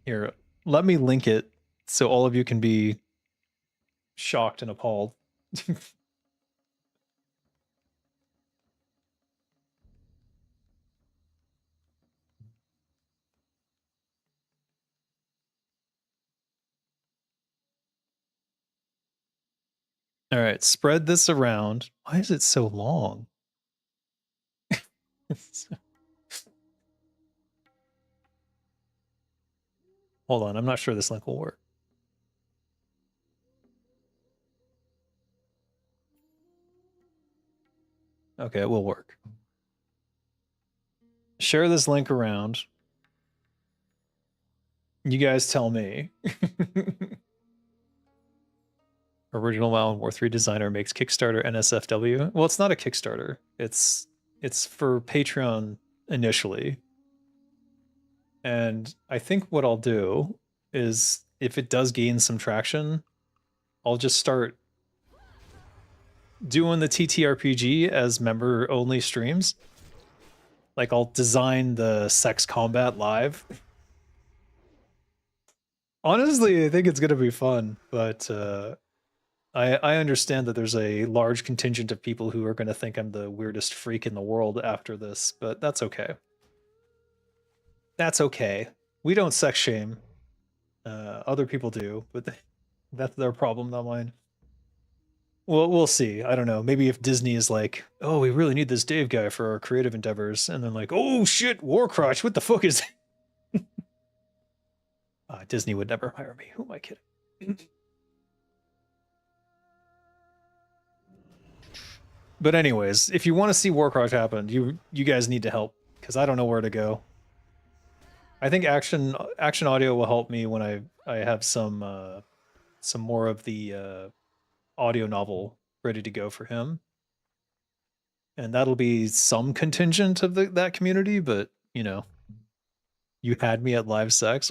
Here, let me link it so all of you can be shocked and appalled. All right, spread this around. Why is it so long? Hold on, I'm not sure this link will work. Okay, it will work. Share this link around. You guys tell me. Original WoW and War 3 designer makes Kickstarter NSFW. Well, it's not a Kickstarter. It's for Patreon initially. And I think what I'll do is if it does gain some traction, I'll just start doing the TTRPG as member only streams. Like I'll design the sex combat live. Honestly, I think it's gonna be fun, but I understand that there's a large contingent of people who are gonna think I'm the weirdest freak in the world after this, but that's okay. That's okay. We don't sex shame. Other people do, but that's their problem, not mine. Well, we'll see. I don't know. Maybe if Disney is like, oh, we really need this Dave guy for our creative endeavors, and then like, oh shit, Warcrotch, what the fuck is Disney would never hire me. Who am I kidding? But anyways, if you want to see Warcrotch happen, you guys need to help, because I don't know where to go. I think action audio will help me when I have some more of the audio novel ready to go for him. And that'll be some contingent of that community, but you know, you had me at live sex.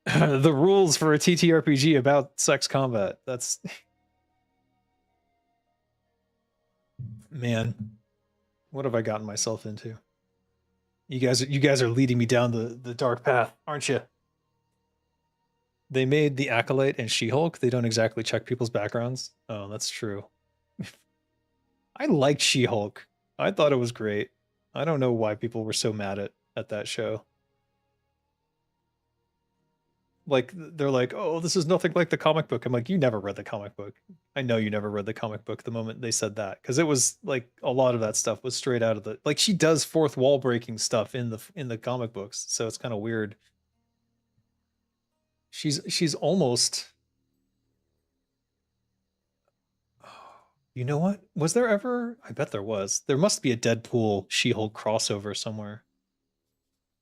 The rules for a TTRPG about sex combat. That's man, what have I gotten myself into? You guys are leading me down the dark path, aren't you? They made the Acolyte and She-Hulk. They don't exactly check people's backgrounds. Oh, that's true. I liked She-Hulk. I thought it was great. I don't know why people were so mad at that show. Like they're like, "Oh, this is nothing like the comic book." I'm like, "You never read the comic book." I know you never read the comic book the moment they said that, because it was like a lot of that stuff was straight out of the, like, she does fourth wall breaking stuff in the comic books, so it's kind of weird. She's almost, you know what? Was there ever? I bet there was. There must be a Deadpool She-Hulk crossover somewhere.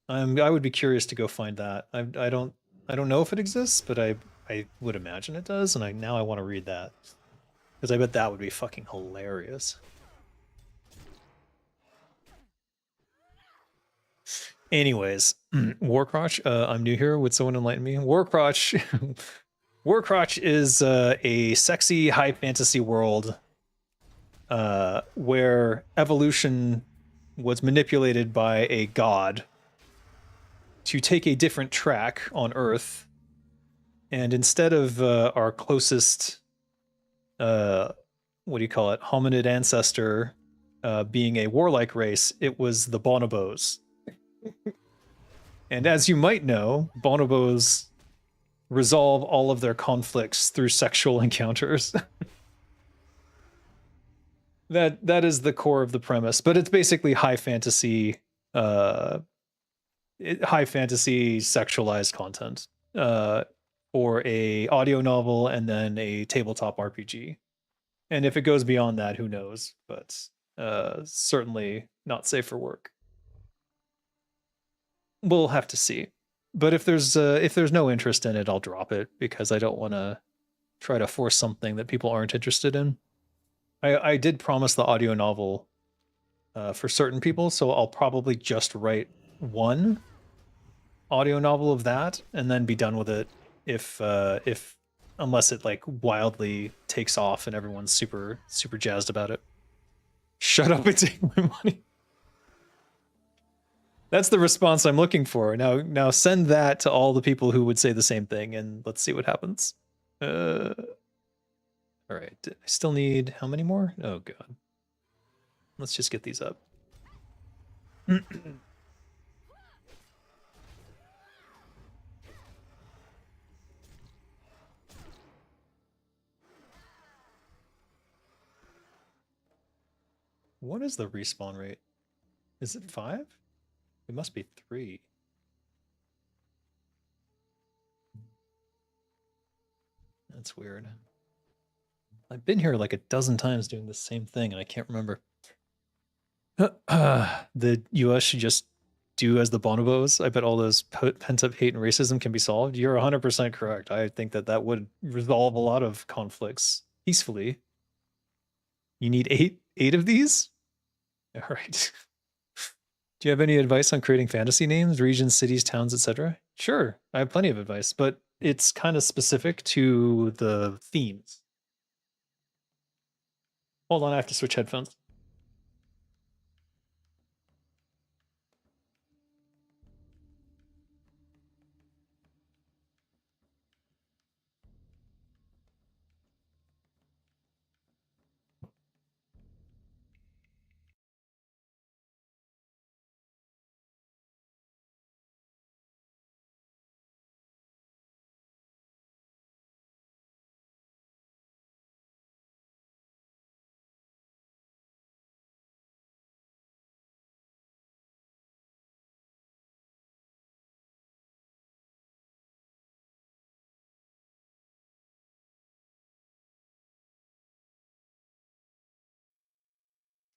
I would be curious to go find that. I don't know if it exists, but I would imagine it does, and now I want to read that, because I bet that would be fucking hilarious. Anyways, Warcrotch. I'm new here. Would someone enlighten me? Warcrotch. Warcrotch is a sexy high fantasy world where evolution was manipulated by a god to take a different track on Earth, and instead of our closest, what do you call it, hominid ancestor being a warlike race, it was the bonobos. And as you might know, bonobos resolve all of their conflicts through sexual encounters. That is the core of the premise, but it's basically high fantasy sexualized content for a audio novel and then a tabletop RPG. And if it goes beyond that, who knows? But certainly not safe for work. We'll have to see. But if there's no interest in it, I'll drop it, because I don't want to try to force something that people aren't interested in. I did promise the audio novel for certain people, so I'll probably just write one audio novel of that and then be done with it, if unless it like wildly takes off and everyone's super jazzed about it. Shut up and take my money. That's the response I'm looking for. Now send that to all the people who would say the same thing, and let's see what happens. All right, I still need how many more? Oh god. Let's just get these up. What is the respawn rate? Is it 5? It must be 3. That's weird. I've been here like a dozen times doing the same thing, and I can't remember. The US should just do as the bonobos. I bet all those pent-up hate and racism can be solved. You're 100% correct. I think that would resolve a lot of conflicts peacefully. You need eight of these? All right. Do you have any advice on creating fantasy names, regions, cities, towns, etc.? Sure, I have plenty of advice, but it's kind of specific to the themes. Hold on, I have to switch headphones.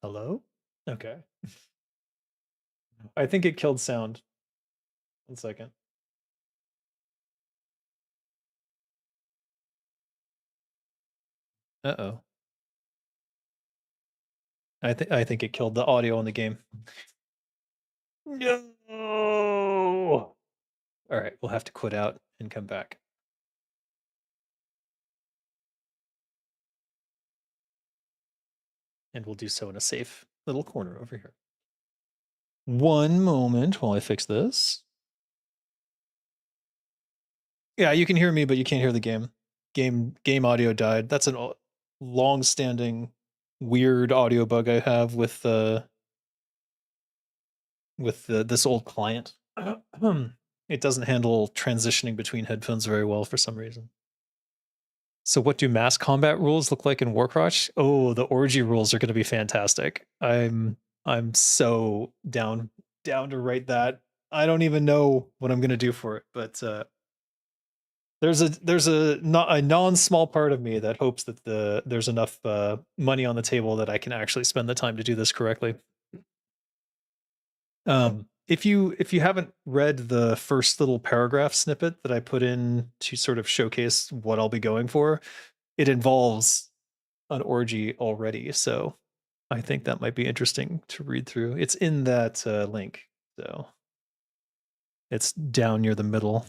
Hello? Okay. I think it killed sound. 1 second. Uh-oh. I think it killed the audio in the game. No. All right, we'll have to quit out and come back. And we'll do so in a safe little corner over here. One moment while I fix this. Yeah, you can hear me, but you can't hear the game. Game audio died. That's a long-standing weird audio bug I have with this old client. It doesn't handle transitioning between headphones very well for some reason. So what do mass combat rules look like in Warcraft? Oh, the orgy rules are going to be fantastic. I'm so down to write that. I don't even know what I'm going to do for it, but there's a non-small part of me that hopes that there's enough money on the table that I can actually spend the time to do this correctly. If you haven't read the first little paragraph snippet that I put in to sort of showcase what I'll be going for, it involves an orgy already, so I think that might be interesting to read through. It's in that link, so it's down near the middle.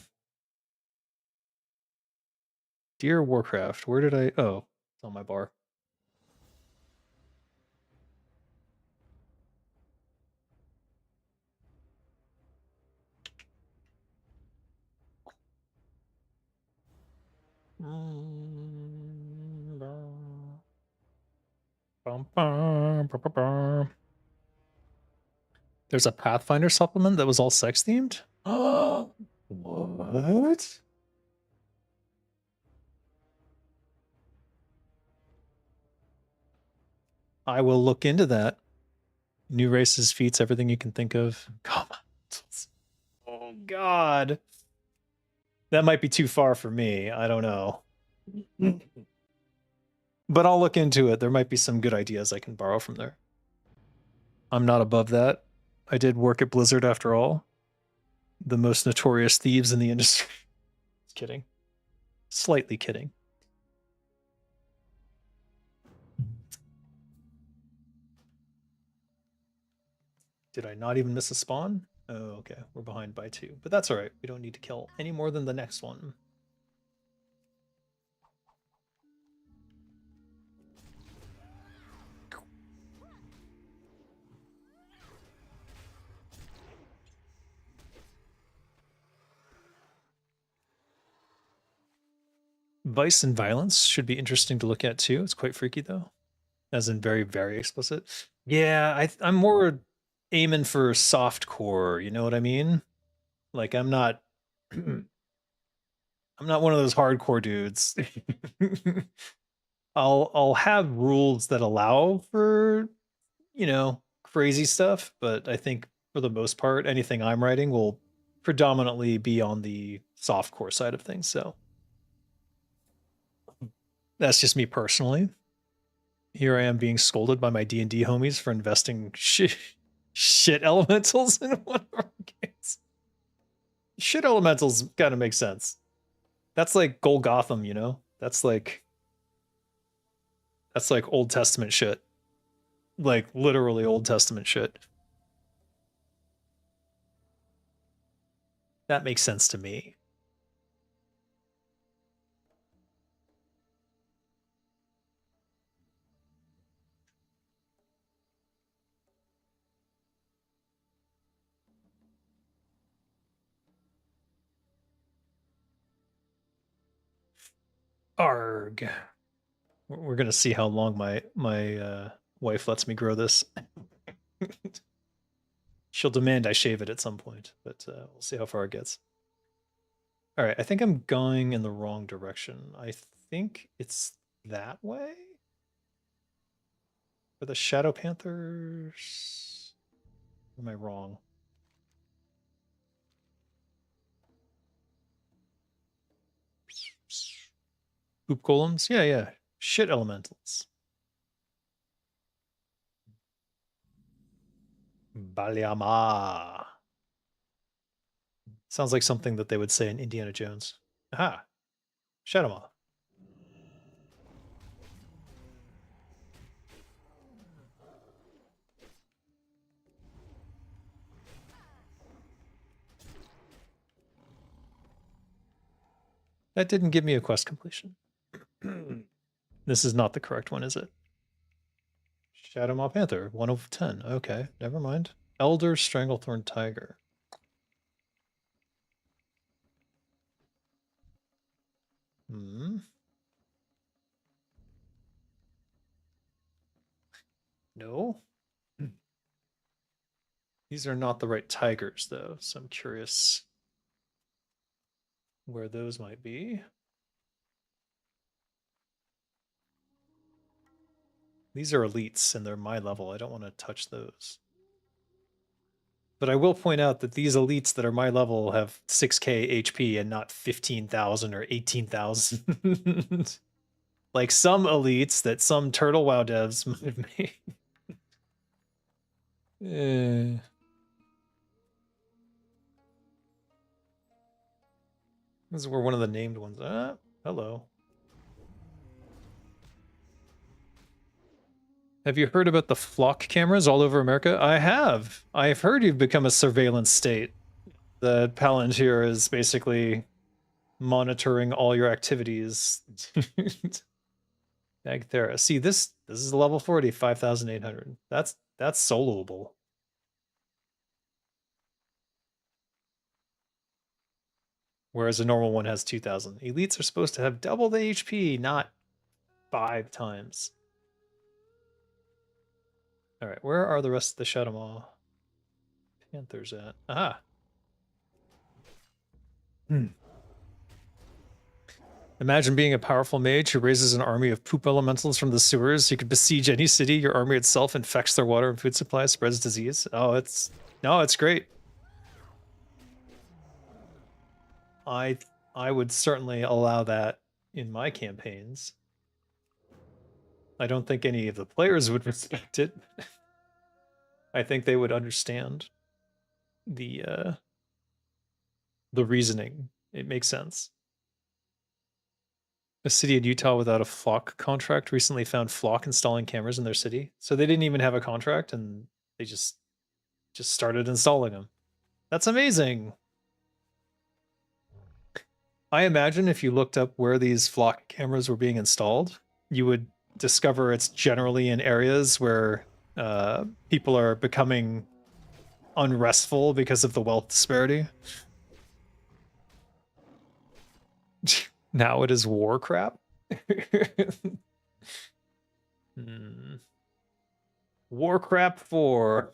Dear Warcraft, where did I? Oh, it's on my bar. There's a Pathfinder supplement that was all sex themed. Oh, what? I will look into that. New races, feats, everything you can think of. Come on. Oh God. That might be too far for me. I don't know. But I'll look into it. There might be some good ideas I can borrow from there. I'm not above that. I did work at Blizzard after all. The most notorious thieves in the industry. Just kidding. Slightly kidding. Did I not even miss a spawn? Oh, okay. We're behind by 2. But that's all right. We don't need to kill any more than the next one. Vice and Violence should be interesting to look at too. It's quite freaky though, as in very, very explicit. Yeah, I'm more aiming for soft core. You know what I mean? Like I'm not, I'm not one of those hardcore dudes. I'll have rules that allow for, crazy stuff, but I think for the most part, anything I'm writing will predominantly be on the soft core side of things. So that's just me personally. Here I am being scolded by my D&D homies for investing shit elementals in one of our games. Shit elementals kind of make sense. That's like Golgotham, you know? That's like Old Testament shit. Like literally Old Testament shit. That makes sense to me. Arg. We're gonna see how long my wife lets me grow this. She'll demand I shave it at some point, but we'll see how far it gets. All right, I think I'm going in the wrong direction. I think it's that way for the Shadow Panthers. Am I wrong? Poop golems? Yeah, yeah. Shit elementals. Balyama. Sounds like something that they would say in Indiana Jones. Aha. Shadowmaw. That didn't give me a quest completion. This is not the correct one, is it? Shadowmaw Panther, 1 of 10. Okay, never mind. Elder Stranglethorn Tiger. Hmm. No. These are not the right tigers, though, so I'm curious where those might be. These are elites, and they're my level. I don't want to touch those. But I will point out that these elites that are my level have 6k HP and not 15,000 or 18,000. Like some elites that some Turtle WoW devs might have made. These were one of the named ones. Hello. Have you heard about the flock cameras all over America? I have. I've heard you've become a surveillance state. The Palantir is basically monitoring all your activities. Bagthera. See, this is level 40, 5,800. That's soloable. Whereas a normal one has 2,000. Elites are supposed to have double the HP, not 5 times. All right, where are the rest of the Shadowmaw Panthers at? Aha. Imagine being a powerful mage who raises an army of poop elementals from the sewers. You could besiege any city. Your army itself infects their water and food supply, spreads disease. Oh, it's great. I would certainly allow that in my campaigns. I don't think any of the players would respect it. I think they would understand the reasoning. It makes sense. A city in Utah without a flock contract recently found flock installing cameras in their city. So they didn't even have a contract and they just started installing them. That's amazing. I imagine if you looked up where these flock cameras were being installed, you would discover it's generally in areas where people are becoming unrestful because of the wealth disparity. Now it is war crap. War crap 4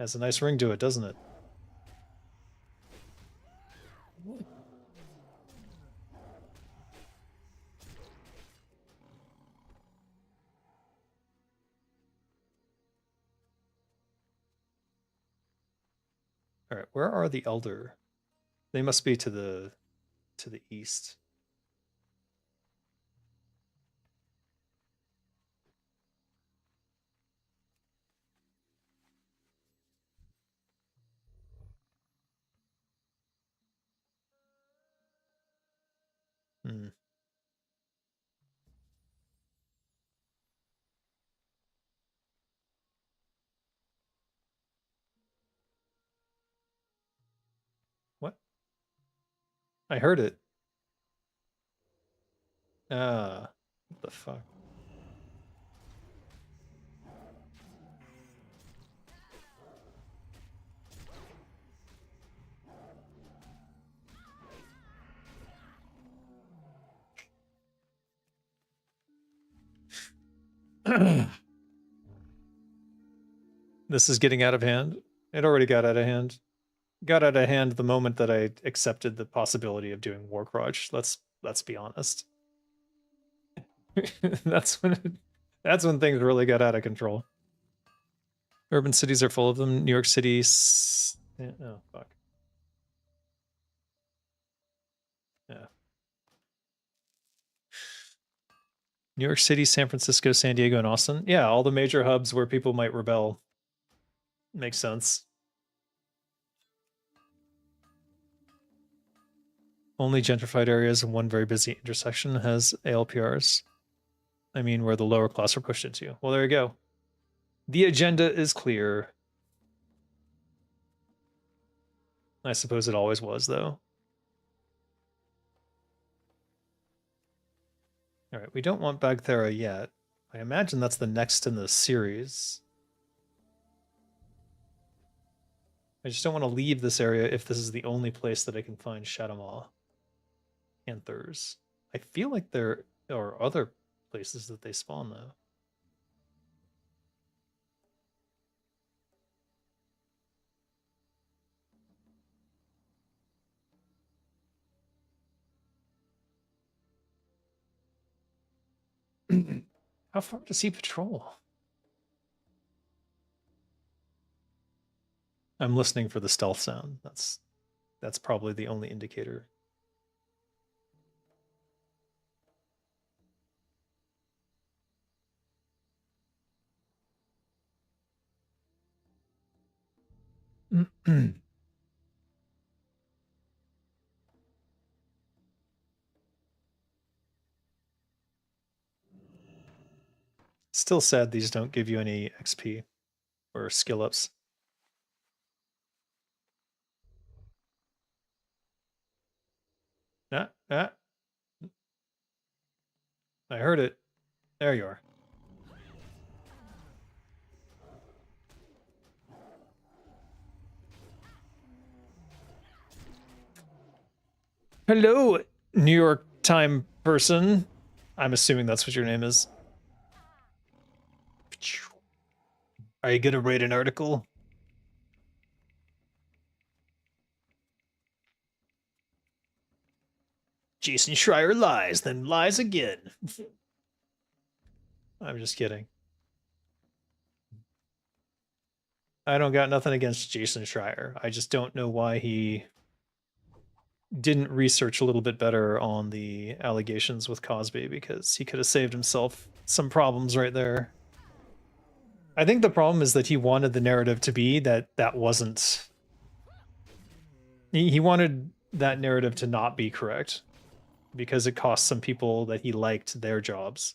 has a nice ring to it, doesn't it? All right, where are the Elder? They must be to the east. Hmm. What? I heard it. What the fuck? This is getting out of hand. It already got out of hand. Got out of hand the moment that I accepted the possibility of doing Warcrotch. Let's be honest. that's when things really got out of control. Urban cities are full of them. New York City. Oh fuck. Yeah. New York City, San Francisco, San Diego, and Austin. Yeah, all the major hubs where people might rebel. Makes sense. Only gentrified areas and one very busy intersection has ALPRs. I mean, where the lower class are pushed into. Well, there you go. The agenda is clear. I suppose it always was, though. All right, we don't want Bagthera yet. I imagine that's the next in the series. I just don't want to leave this area if this is the only place that I can find Shadowmaw Panthers. I feel like there are other places that they spawn, though. How far does he patrol? I'm listening for the stealth sound. That's probably the only indicator. Still sad these don't give you any XP or skill ups. Ah, ah. I heard it. There you are. Hello, New York Time person. I'm assuming that's what your name is. Are you gonna write an article? Jason Schreier lies, then lies again. I'm just kidding. I don't got nothing against Jason Schreier. I just don't know why he didn't research a little bit better on the allegations with Cosby, because he could have saved himself some problems right there. I think the problem is that he wanted the narrative to be that wasn't. He wanted that narrative to not be correct because it cost some people that he liked their jobs.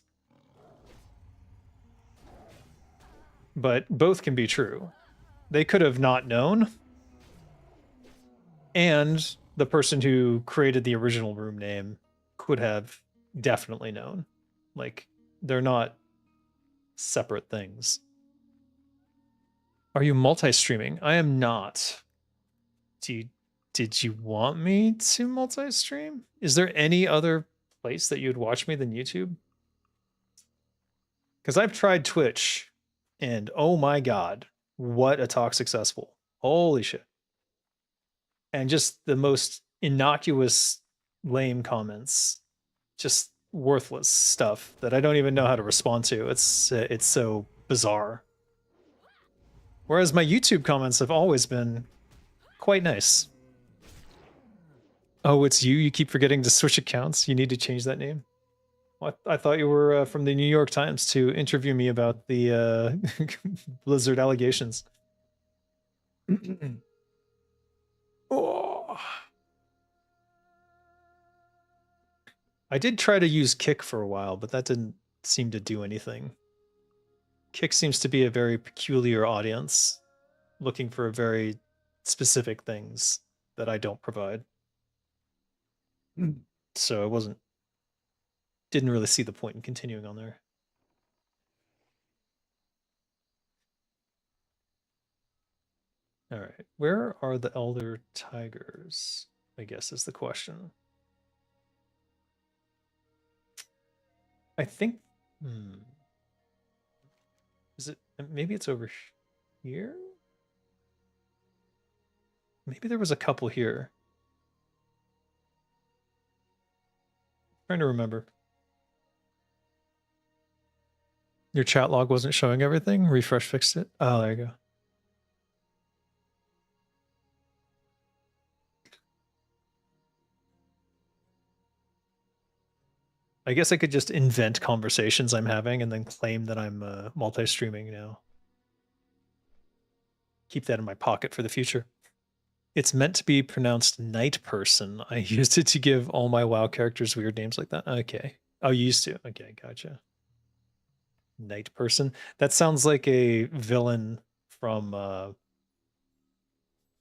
But both can be true. They could have not known, and the person who created the original room name could have definitely known. Like, they're not separate things. Are you multi-streaming? I am not. Did you want me to multi-stream? Is there any other place that you'd watch me than YouTube? Because I've tried Twitch, and oh my god, what a talk successful. Holy shit. And just the most innocuous, lame comments. Just worthless stuff that I don't even know how to respond to. It's so bizarre. Whereas my YouTube comments have always been quite nice. Oh, it's you? You keep forgetting to switch accounts? You need to change that name? Well, I thought you were from the New York Times to interview me about the Blizzard allegations. Oh. I did try to use Kick for a while, but that didn't seem to do anything. Kick seems to be a very peculiar audience, looking for very specific things that I don't provide. So I didn't really see the point in continuing on there. All right, where are the Elder Tigers? I guess is the question. I think, is it, maybe it's over here? Maybe there was a couple here. I'm trying to remember. Your chat log wasn't showing everything? Refresh fixed it? Oh, there you go. I guess I could just invent conversations I'm having and then claim that I'm multi-streaming now. Keep that in my pocket for the future. It's meant to be pronounced night person. I used it to give all my WoW characters weird names like that. Okay. Oh, you used to. Okay, gotcha. Night person. That sounds like a villain from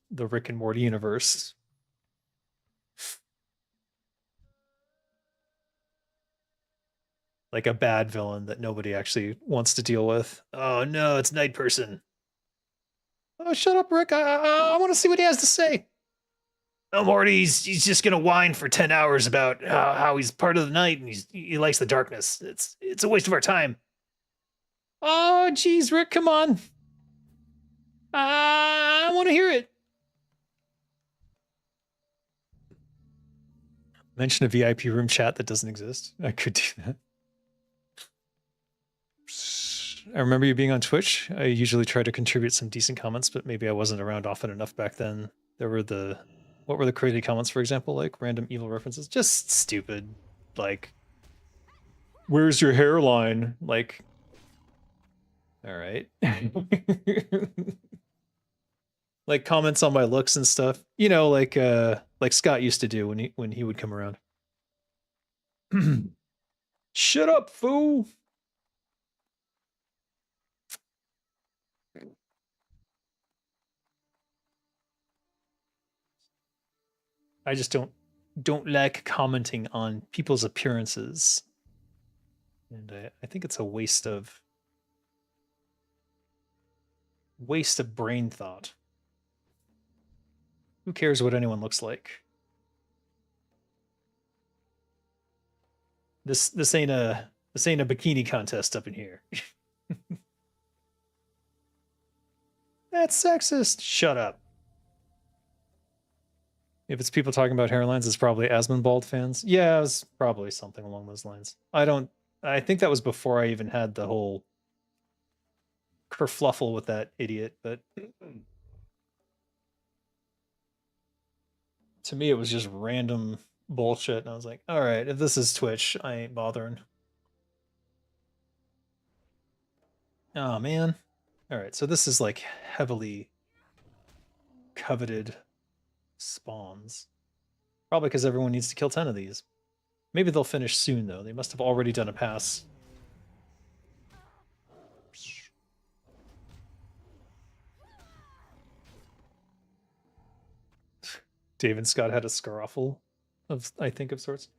the Rick and Morty universe. Like a bad villain that nobody actually wants to deal with. Oh no, it's Night Person. Oh, shut up, Rick. I want to see what he has to say. Oh, Morty, he's just gonna whine for 10 hours about how he's part of the night and he likes the darkness. It's a waste of our time. Oh, geez, Rick, come on. I want to hear it. Mention a VIP room chat that doesn't exist. I could do that. I remember you being on Twitch. I usually try to contribute some decent comments, but maybe I wasn't around often enough back then. There were what were the crazy comments, for example, like random evil references? Just stupid, like, where's your hairline? Like, all right. Like comments on my looks and stuff. You know, like Scott used to do when he would come around. Shut up, fool. I just don't like commenting on people's appearances. And I think it's a waste of brain thought. Who cares what anyone looks like? This ain't a bikini contest up in here. That's sexist. Shut up. If it's people talking about hairlines, it's probably Asmonbald fans. Yeah, it was probably something along those lines. I think that was before I even had the whole kerfluffle with that idiot, but to me it was just random bullshit, and I was like, all right, if this is Twitch, I ain't bothering. Oh man. All right, so this is like heavily coveted spawns. Probably because everyone needs to kill 10 of these. Maybe they'll finish soon, though. They must have already done a pass. Dave and Scott had a scaruffle of sorts.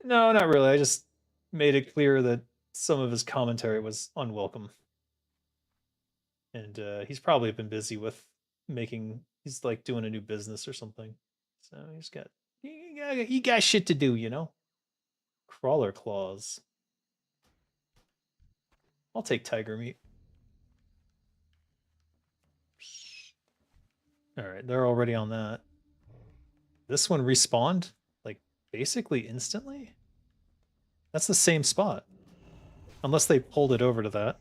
No, not really. I just made it clear that some of his commentary was unwelcome. And he's probably been busy with he's like doing a new business or something. So he got shit to do, you know? Crawler claws. I'll take tiger meat. All right, they're already on that. This one respawned like basically instantly. That's the same spot. Unless they pulled it over to that.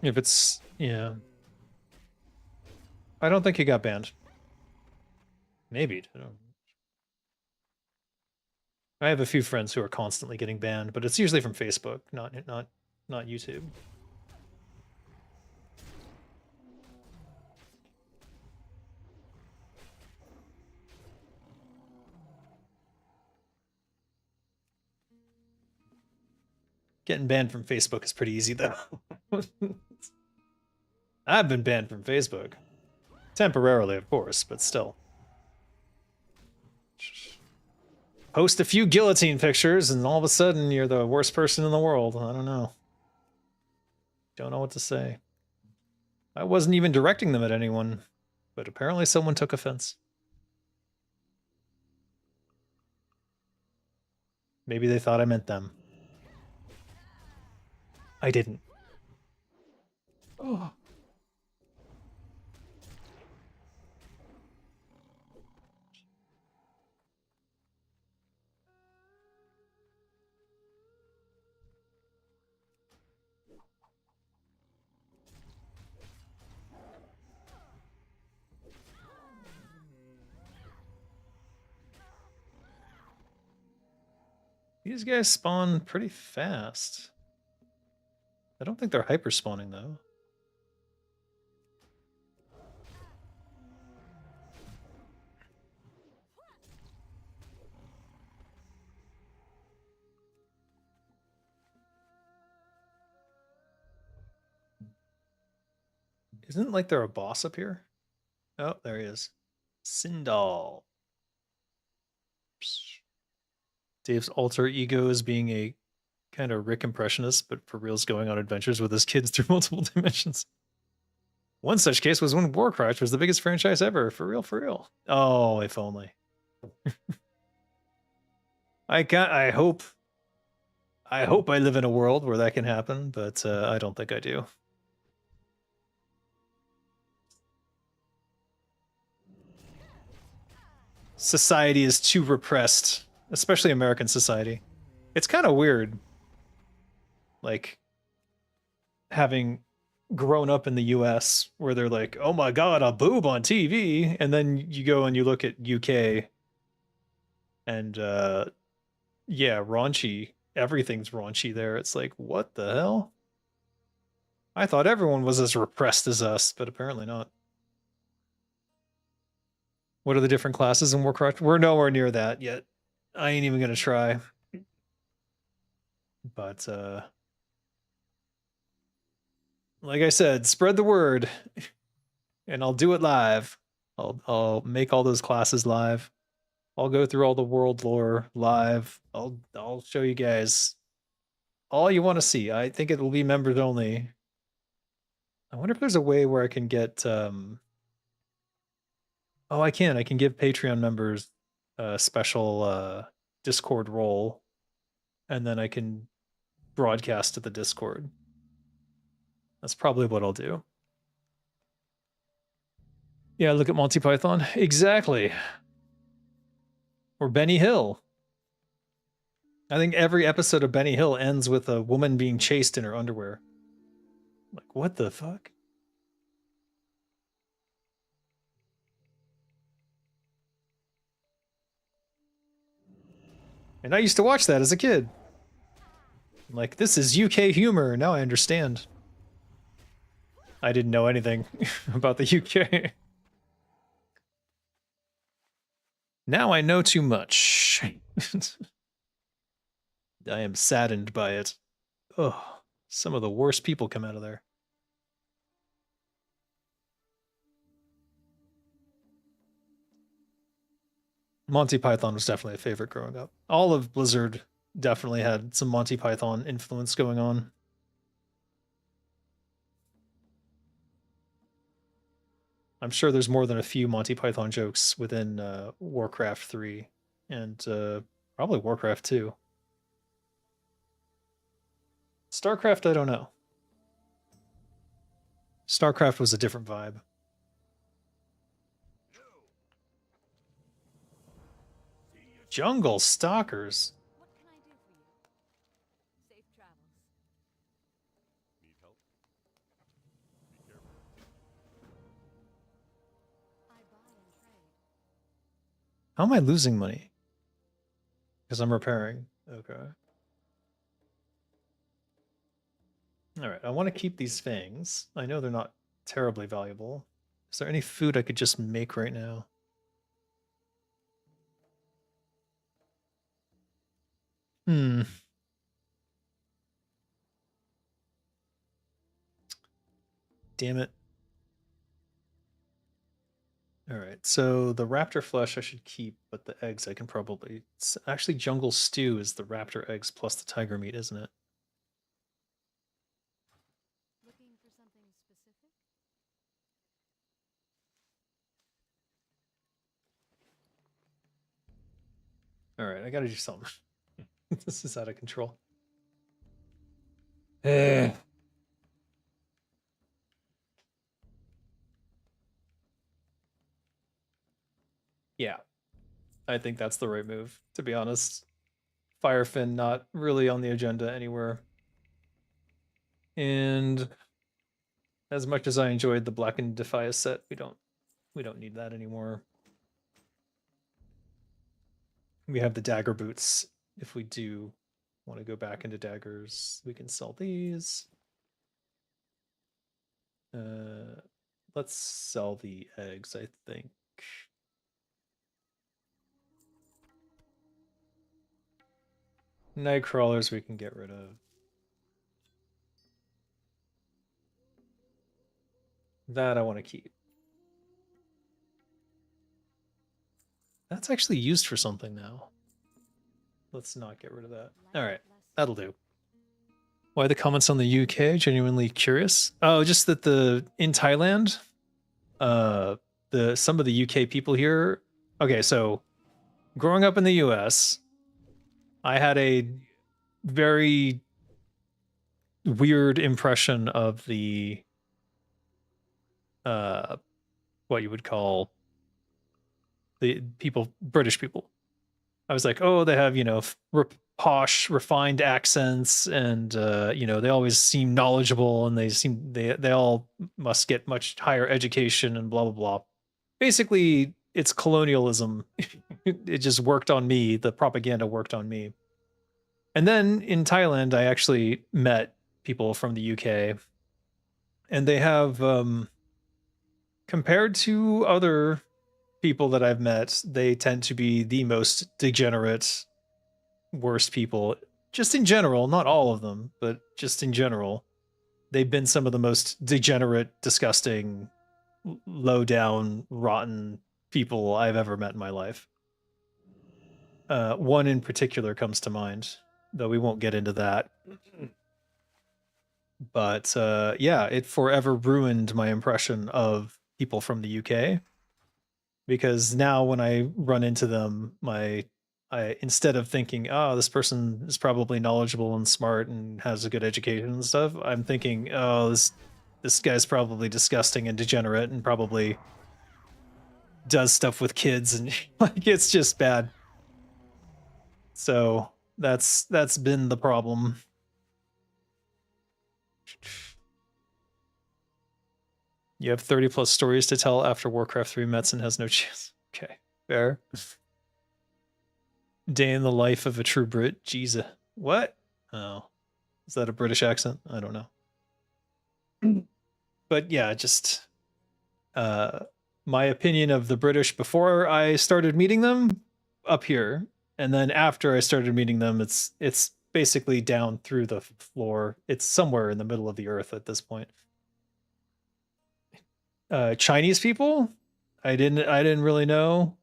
If it's, yeah. I don't think he got banned. Maybe. I have a few friends who are constantly getting banned, but it's usually from Facebook, not YouTube. Getting banned from Facebook is pretty easy, though. I've been banned from Facebook. Temporarily, of course, but still. Post a few guillotine pictures, and all of a sudden, you're the worst person in the world. I don't know. Don't know what to say. I wasn't even directing them at anyone, but apparently someone took offense. Maybe they thought I meant them. I didn't. Oh. These guys spawn pretty fast. I don't think they're hyper spawning though. Isn't like there a boss up here? Oh, there he is. Sindal. Dave's alter ego is being a kind of Rick impressionist, but for reals going on adventures with his kids through multiple dimensions. One such case was when Warcraft was the biggest franchise ever. For real, for real. Oh, if only. I hope I live in a world where that can happen, but I don't think I do. Society is too repressed, especially American society. It's kind of weird, like, having grown up in the US where they're like, oh my god, a boob on TV. And then you go and you look at UK and yeah, raunchy. Everything's raunchy there. It's like, what the hell? I thought everyone was as repressed as us, but apparently not. What are the different classes in Warcraft? We're nowhere near that yet. I ain't even gonna try. But like I said, spread the word. And I'll do it live. I'll make all those classes live. I'll go through all the world lore live. I'll show you guys all you want to see. I think it will be members only. I wonder if there's a way where I can get oh, I can give Patreon members a special Discord role, and then I can broadcast to the Discord. That's probably what I'll do. Yeah, look at Monty Python. Exactly. Or Benny Hill. I think every episode of Benny Hill ends with a woman being chased in her underwear. Like, what the fuck? And I used to watch that as a kid. Like, this is UK humor. Now I understand. I didn't know anything about the UK. Now I know too much. I am saddened by it. Oh, some of the worst people come out of there. Monty Python was definitely a favorite growing up. All of Blizzard definitely had some Monty Python influence going on. I'm sure there's more than a few Monty Python jokes within Warcraft 3 and probably Warcraft 2. StarCraft, I don't know. StarCraft was a different vibe. Jungle Stalkers. What can I do for you? Safe travels. Need help? Be careful. I buy and trade. How am I losing money? Because I'm repairing. Okay. All right, I want to keep these fangs. I know they're not terribly valuable. Is there any food I could just make right now? Damn it. All right, so the raptor flesh I should keep, but the eggs I can probably... Actually, jungle stew is the raptor eggs plus the tiger meat, isn't it? Looking for something specific? All right, I gotta do something. This is out of control. Eh. Yeah, I think that's the right move, to be honest. Firefin not really on the agenda anywhere. And as much as I enjoyed the Black and Defias set, we don't need that anymore. We have the dagger boots. If we do want to go back into daggers, we can sell these. Let's sell the eggs, I think. Night crawlers we can get rid of. That I want to keep. That's actually used for something now. Let's not get rid of that. All right, that'll do. Why the comments on the UK? Genuinely curious. Oh, just that in Thailand, some of the UK people here. Okay, so growing up in the US, I had a very weird impression of the what you would call the people, British people. I was like, oh, they have, you know, posh, refined accents, and you know, they always seem knowledgeable, and they all must get much higher education, and blah blah blah. Basically, it's colonialism. It just worked on me. The propaganda worked on me. And then in Thailand, I actually met people from the UK, and they have, compared to other people that I've met, they tend to be the most degenerate, worst people. Just in general, not all of them, but just in general, they've been some of the most degenerate, disgusting, low down, rotten people I've ever met in my life. One in particular comes to mind, though we won't get into that. But yeah, it forever ruined my impression of people from the UK, because now when I run into them, I instead of thinking, oh, this person is probably knowledgeable and smart and has a good education and stuff, I'm thinking, oh, this guy's probably disgusting and degenerate and probably does stuff with kids, and like, it's just bad. So that's been the problem. You have 30 plus stories to tell after Warcraft 3 Metzen has no chance. Okay, fair. Day in the life of a true Brit. Jesus. What? Oh. Is that a British accent? I don't know. But yeah, just my opinion of the British before I started meeting them, up here. And then after I started meeting them, it's basically down through the floor. It's somewhere in the middle of the earth at this point. Chinese people, I didn't really know,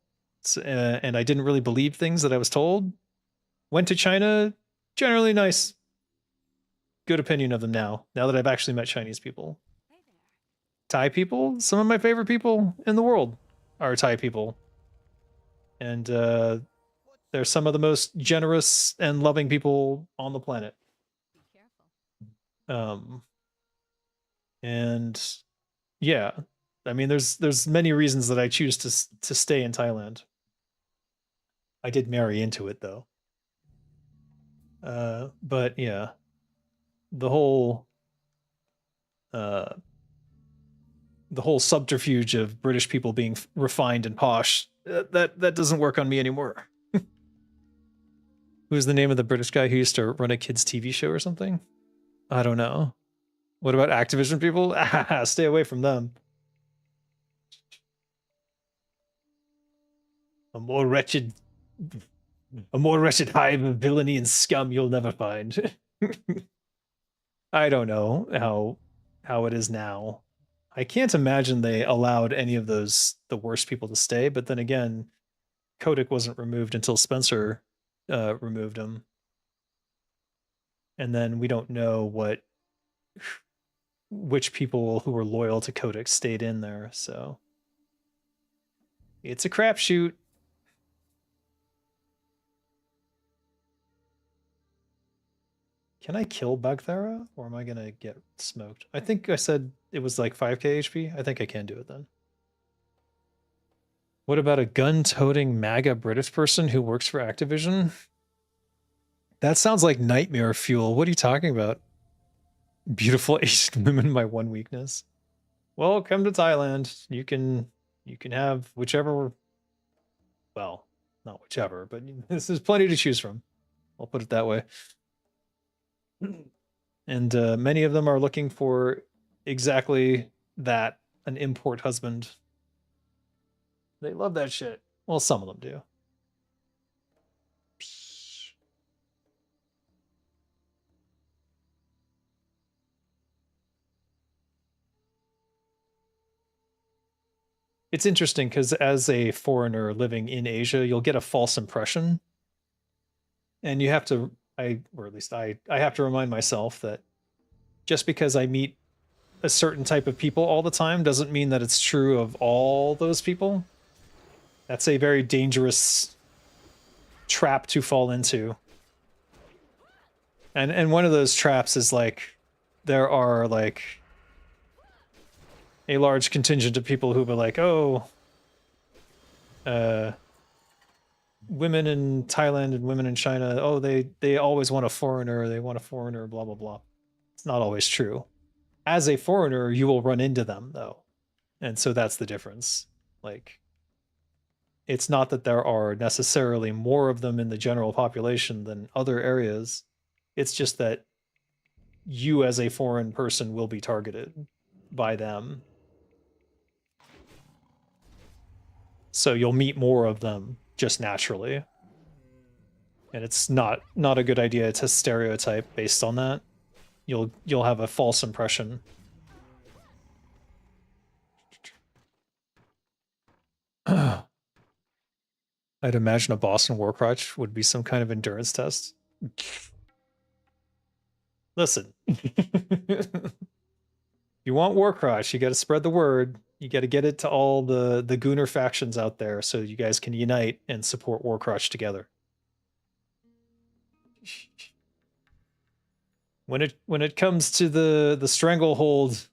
and I didn't really believe things that I was told. Went to China, generally nice. Good opinion of them now that I've actually met Chinese people. Hey there. Thai people, some of my favorite people in the world are Thai people. And they're some of the most generous and loving people on the planet. Be careful. And yeah, I mean, there's many reasons that I choose to stay in Thailand. I did marry into it though. But yeah, the whole subterfuge of British people being refined and posh, that doesn't work on me anymore. Who's the name of the British guy who used to run a kids TV show or something? I don't know. What about Activision people? Stay away from them. A more wretched hive of villainy and scum you'll never find. I don't know how it is now. I can't imagine they allowed any of the worst people to stay, but then again, Kotick wasn't removed until Spencer removed him. And then we don't know which people who were loyal to Kotick stayed in there, so it's a crapshoot. Can I kill Bagthera, or am I gonna get smoked? I think I said it was like 5k HP. I think I can do it then. What about a gun-toting MAGA British person who works for Activision? That sounds like nightmare fuel. What are you talking about? Beautiful Asian women, my one weakness. Well, come to Thailand. You can have whichever. Well, not whichever, but this is plenty to choose from. I'll put it that way. And many of them are looking for exactly that, an import husband. They love that shit. Well, some of them do. It's interesting because as a foreigner living in Asia, you'll get a false impression. And you have to, or at least I have to remind myself that just because I meet a certain type of people all the time doesn't mean that it's true of all those people. That's a very dangerous trap to fall into. And one of those traps is like there are like a large contingent of people who be like, oh, women in Thailand and women in China, oh, they always want a foreigner, blah blah blah. It's not always true. As a foreigner, you will run into them though. And so that's the difference. Like, it's not that there are necessarily more of them in the general population than other areas. It's just that you as a foreign person will be targeted by them. So you'll meet more of them just naturally. And it's not a good idea to stereotype based on that. You'll have a false impression. I'd imagine a boss in Warcrotch would be some kind of endurance test. Listen. You want Warcrotch, you got to spread the word. You got to get it to all the Gooner factions out there so you guys can unite and support Warcrotch together. When it comes to the stranglehold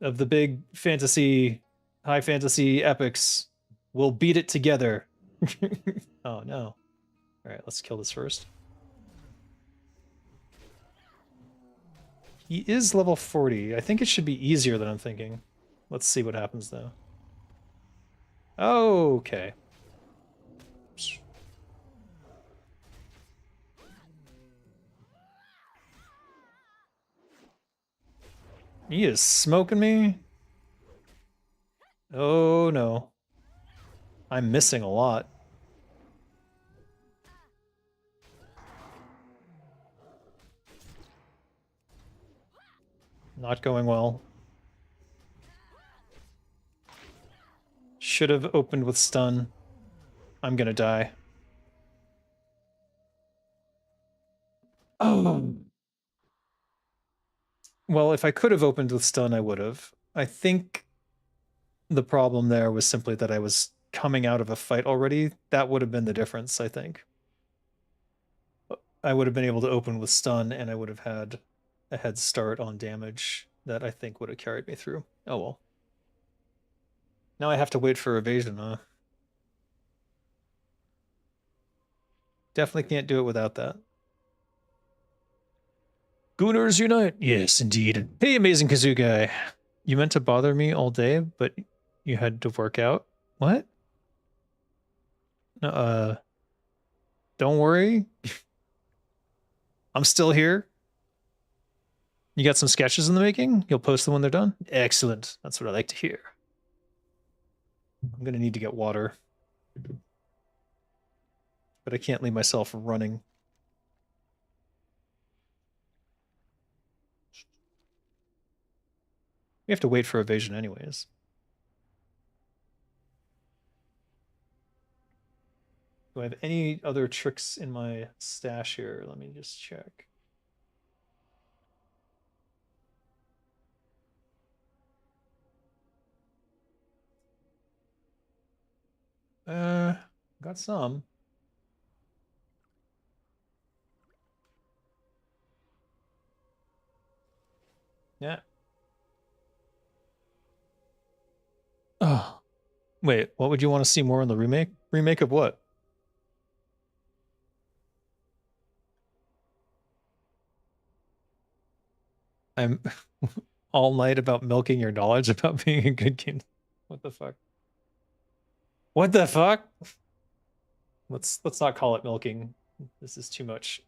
of the big fantasy, high fantasy epics, we'll beat it together. Oh no. All right, let's kill this first. He is level 40. I think it should be easier than I'm thinking. Let's see what happens though. Okay. He is smoking me. Oh no. I'm missing a lot. Not going well. Should have opened with stun. I'm gonna die. Oh. Well, if I could have opened with stun, I would have. I think the problem there was simply that I was coming out of a fight already. That would have been the difference, I think. I would have been able to open with stun, and I would have had a head start on damage that I think would have carried me through. Oh well. Now I have to wait for evasion, huh? Definitely can't do it without that. Gooners unite! Yes, indeed. Hey, Amazing Kazoo guy. You meant to bother me all day, but you had to work out? What? Don't worry. I'm still here. You got some sketches in the making? You'll post them when they're done? Excellent. That's what I like to hear. I'm gonna need to get water. But I can't leave myself running. We have to wait for evasion anyways. Do I have any other tricks in my stash here? Let me just check. Got some. Yeah. Oh. Wait, what would you want to see more in the remake? Remake of what? I'm all night about milking your knowledge about being a good game. What the fuck? What the fuck? Let's not call it milking. This is too much.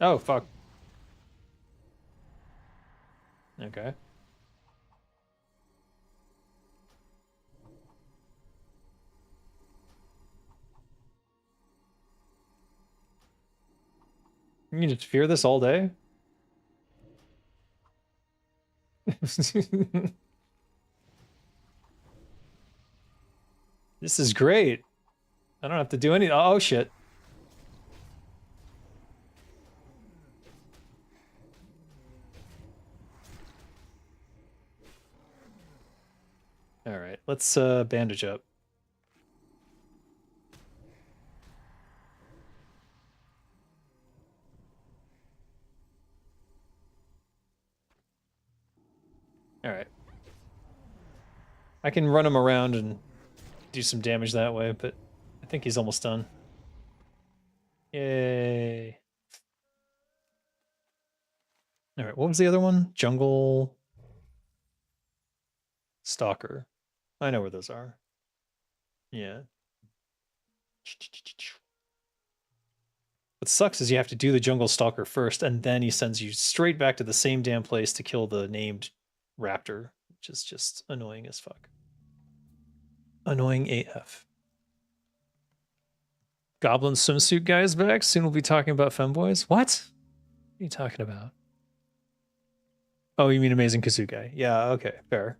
Oh fuck. Okay. You can just fear this all day? This is great. I don't have to do any. Oh shit. let's bandage up. All right. I can run him around and do some damage that way, but I think he's almost done. Yay. All right, what was the other one? Jungle Stalker. I know where those are. Yeah. What sucks is you have to do the Jungle Stalker first, and then he sends you straight back to the same damn place to kill the named raptor, which is just annoying as fuck. Annoying AF. Goblin swimsuit guy is back. Soon we'll be talking about femboys. What? What are you talking about? Oh, you mean Amazing Kazoo guy? Yeah, okay, fair.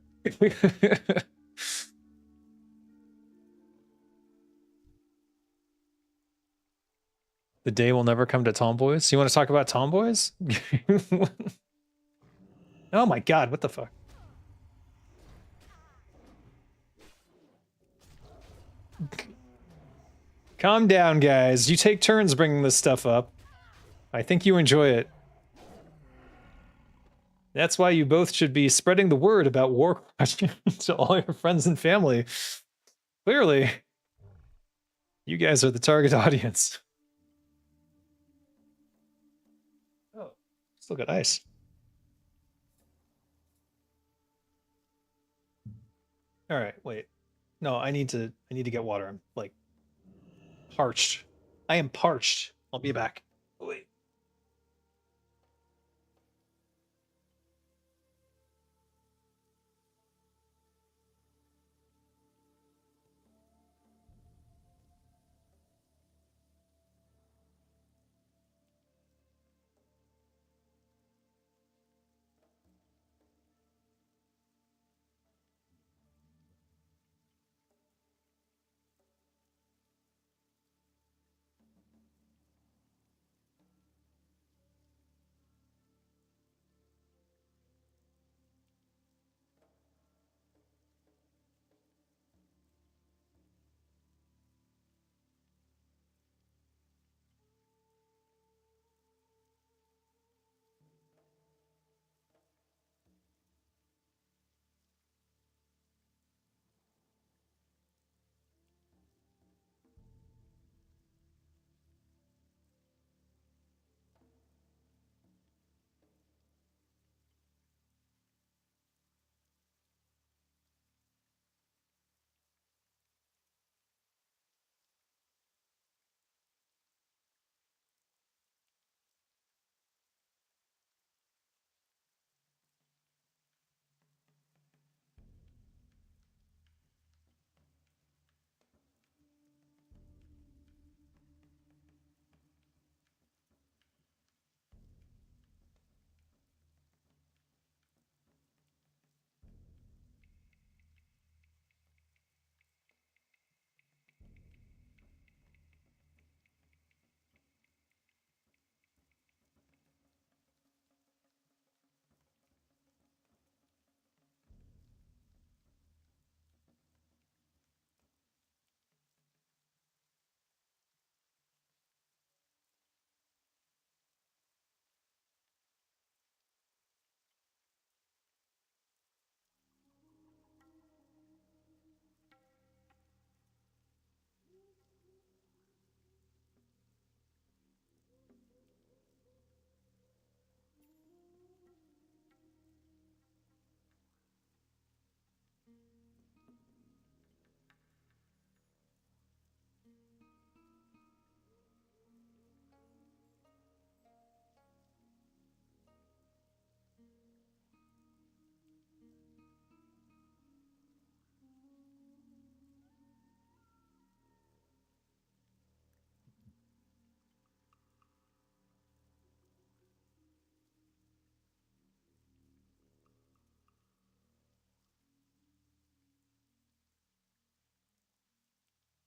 The day will never come to tomboys. You want to talk about tomboys? Oh my god, what the fuck? Calm down, guys. You take turns bringing this stuff up. I think you enjoy it. That's why you both should be spreading the word about Warcraft to all your friends and family. Clearly, you guys are the target audience. Oh, still got ice. All right, wait. No, I need to get water. I'm like parched. I am parched. I'll be back. Wait.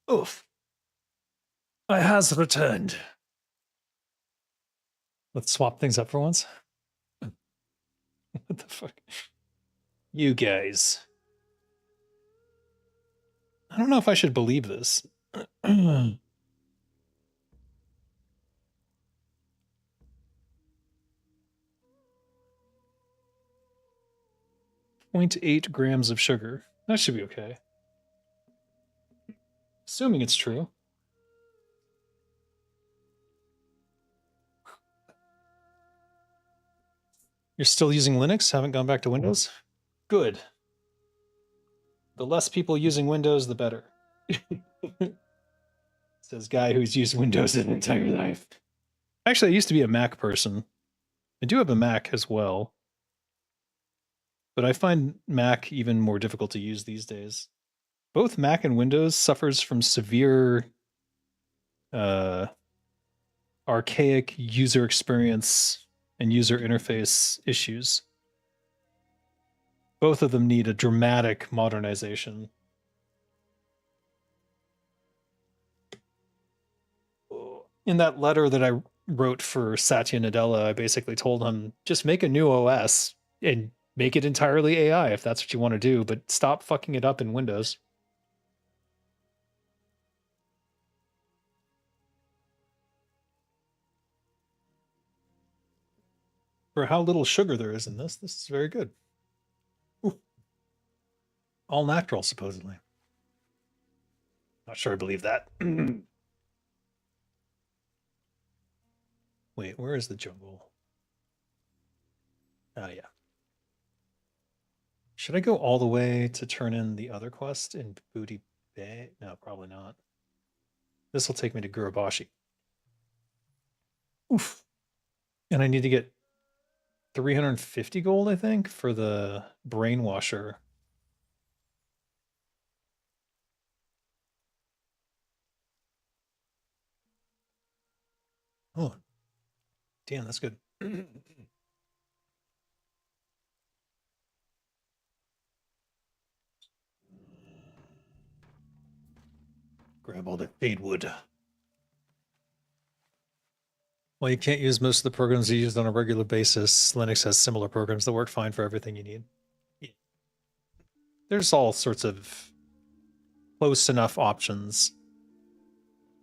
Oof. I has returned. Let's swap things up for once. What the fuck? You guys. I don't know if I should believe this. 0.8 grams of sugar. That should be okay. Assuming it's true. You're still using Linux? Haven't gone back to Windows? Good. The less people using Windows, the better. Says guy who's used Windows his entire life. Actually, I used to be a Mac person. I do have a Mac as well. But I find Mac even more difficult to use these days. Both Mac and Windows suffers from severe archaic user experience and user interface issues. Both of them need a dramatic modernization. In that letter that I wrote for Satya Nadella, I basically told him, just make a new OS and make it entirely AI if that's what you want to do, but stop fucking it up in Windows. For how little sugar there is in this is very good. Ooh. All natural, supposedly. Not sure I believe that. Wait, where is the jungle? Oh, yeah. Should I go all the way to turn in the other quest in Booty Bay? No, probably not. This will take me to Gurabashi. Oof. And I need to get 350 gold, I think, for the brainwasher. Oh, damn, that's good. Grab all the fade wood. Well, you can't use most of the programs you use on a regular basis. Linux has similar programs that work fine for everything you need. There's all sorts of close enough options.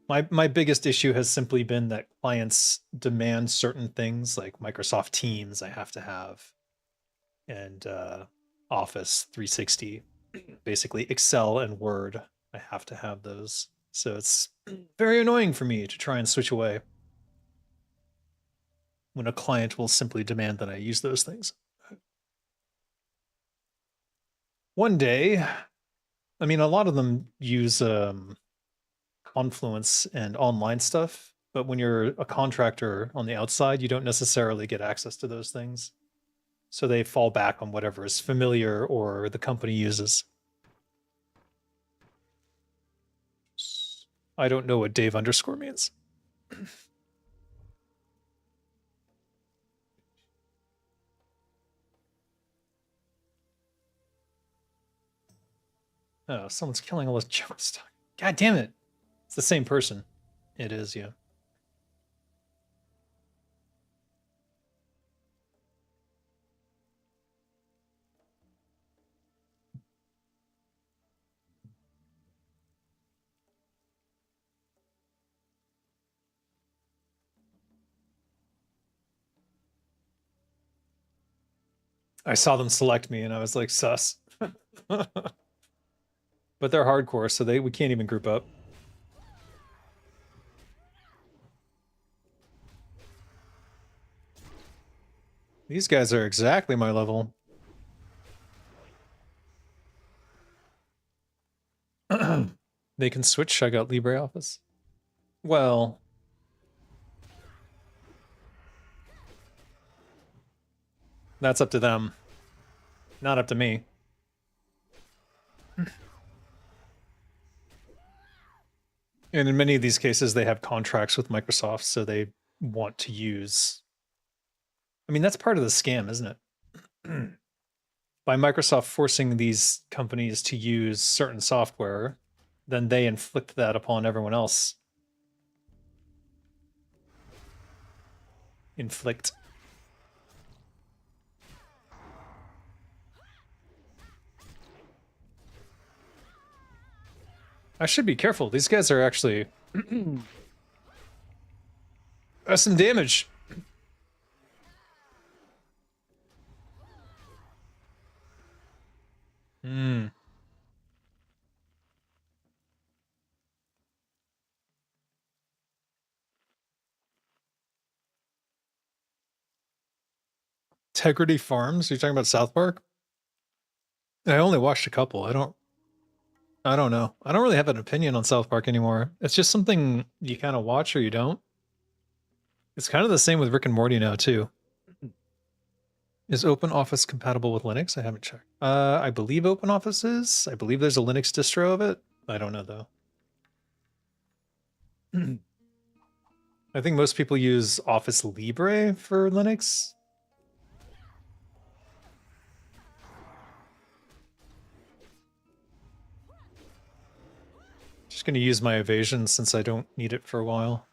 My biggest issue has simply been that clients demand certain things like Microsoft Teams I have to have, and Office 360, basically Excel and Word. I have to have those. So it's very annoying for me to try and switch away when a client will simply demand that I use those things. One day, I mean, a lot of them use Confluence and online stuff, but when you're a contractor on the outside, you don't necessarily get access to those things. So they fall back on whatever is familiar or the company uses. I don't know what Dave underscore means. Oh, someone's killing all this junk stuff. God damn it. It's the same person. It is, yeah. I saw them select me and I was like, sus. But they're hardcore, so we can't even group up. These guys are exactly my level. They can switch. I got LibreOffice. Well, that's up to them. Not up to me. And in many of these cases, they have contracts with Microsoft, so they want to use. I mean, that's part of the scam, isn't it? By Microsoft forcing these companies to use certain software, then they inflict that upon everyone else. Inflict. I should be careful. These guys are actually that's some damage. Hmm. Integrity Farms? Are you talking about South Park? I only watched a couple. I don't know. I don't really have an opinion on South Park anymore. It's just something you kind of watch or you don't. It's kind of the same with Rick and Morty now too. Is OpenOffice compatible with Linux? I haven't checked. I believe OpenOffice is. I believe there's a Linux distro of it. I don't know though. I think most people use Office Libre for Linux. Just going to use my evasion since I don't need it for a while.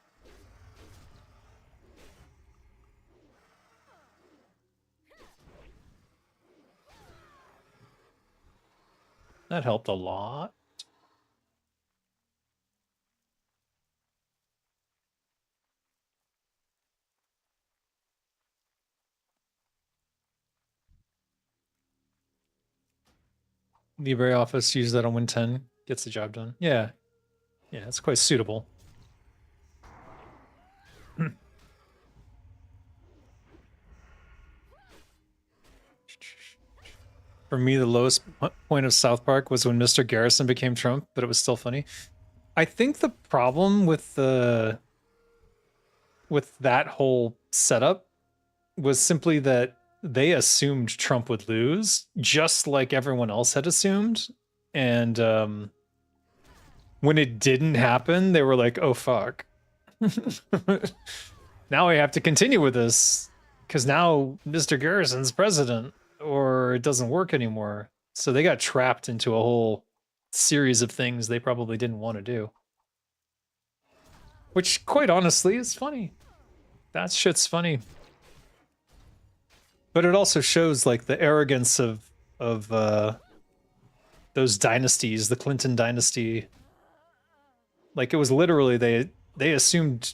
That helped a lot. LibreOffice, use that on Win 10. Gets the job done. Yeah. Yeah, it's quite suitable. For me, the lowest point of South Park was when Mr. Garrison became Trump, but it was still funny. I think the problem with that whole setup was simply that they assumed Trump would lose, just like everyone else had assumed. And when it didn't happen, they were like, oh, fuck. Now I have to continue with this because now Mr. Garrison's president, or it doesn't work anymore. So they got trapped into a whole series of things they probably didn't want to do. Which, quite honestly, is funny. That shit's funny. But it also shows like the arrogance of those dynasties, the Clinton dynasty. Like it was literally they assumed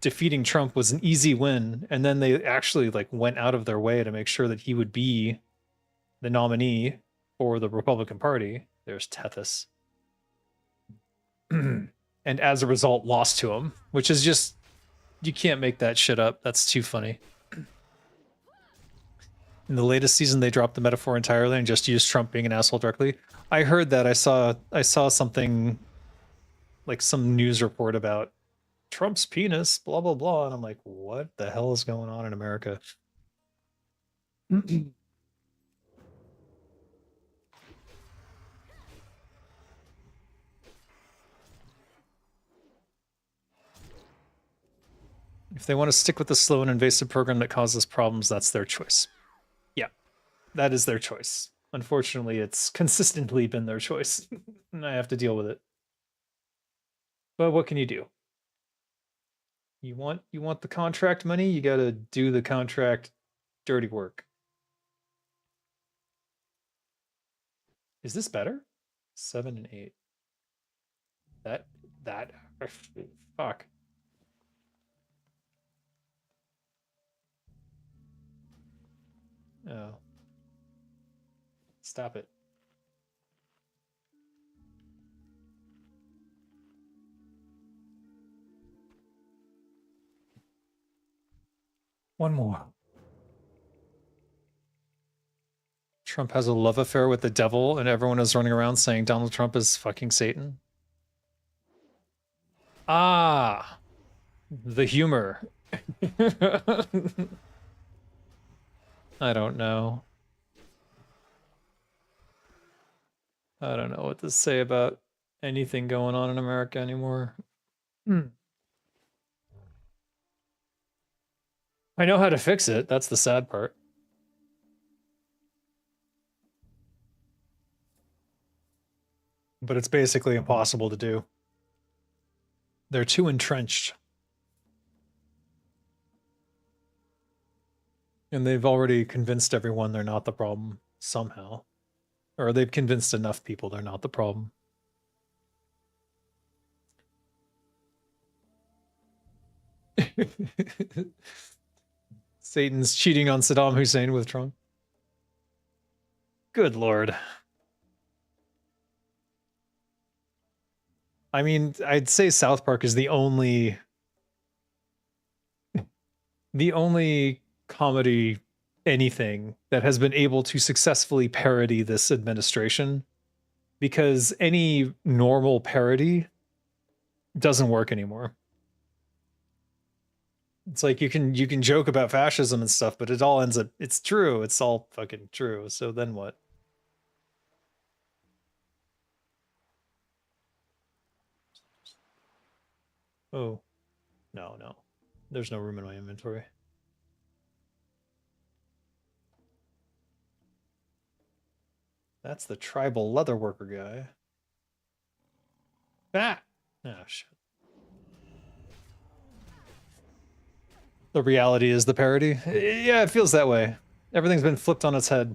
defeating Trump was an easy win, and then they actually like went out of their way to make sure that he would be the nominee for the Republican Party. There's Tethys. And as a result lost to him, which is just, you can't make that shit up. That's too funny. In the latest season, they dropped the metaphor entirely and just used Trump being an asshole directly. I heard that. I saw something, like some news report about Trump's penis, blah, blah, blah. And I'm like, what the hell is going on in America? If they want to stick with the slow and invasive program that causes problems, that's their choice. Yeah, that is their choice. Unfortunately, it's consistently been their choice, and I have to deal with it. But what can you do? You want the contract money, you got to do the contract dirty work. Is this better? 7 and 8. That fuck. Oh. Stop it. One more. Trump has a love affair with the devil, and everyone is running around saying Donald Trump is fucking Satan. Ah, the humor. I don't know. I don't know what to say about anything going on in America anymore. I know how to fix it. That's the sad part. But it's basically impossible to do. They're too entrenched. And they've already convinced everyone they're not the problem somehow. Or they've convinced enough people they're not the problem. Satan's cheating on Saddam Hussein with Trump. Good lord. I mean, I'd say South Park is the only comedy anything that has been able to successfully parody this administration, because any normal parody doesn't work anymore. It's like you can joke about fascism and stuff, but it all ends up, it's true. It's all fucking true. So then what? Oh, no. There's no room in my inventory. That's the tribal leatherworker guy. Ah! Oh, shit. The reality is the parody. Yeah, it feels that way. Everything's been flipped on its head.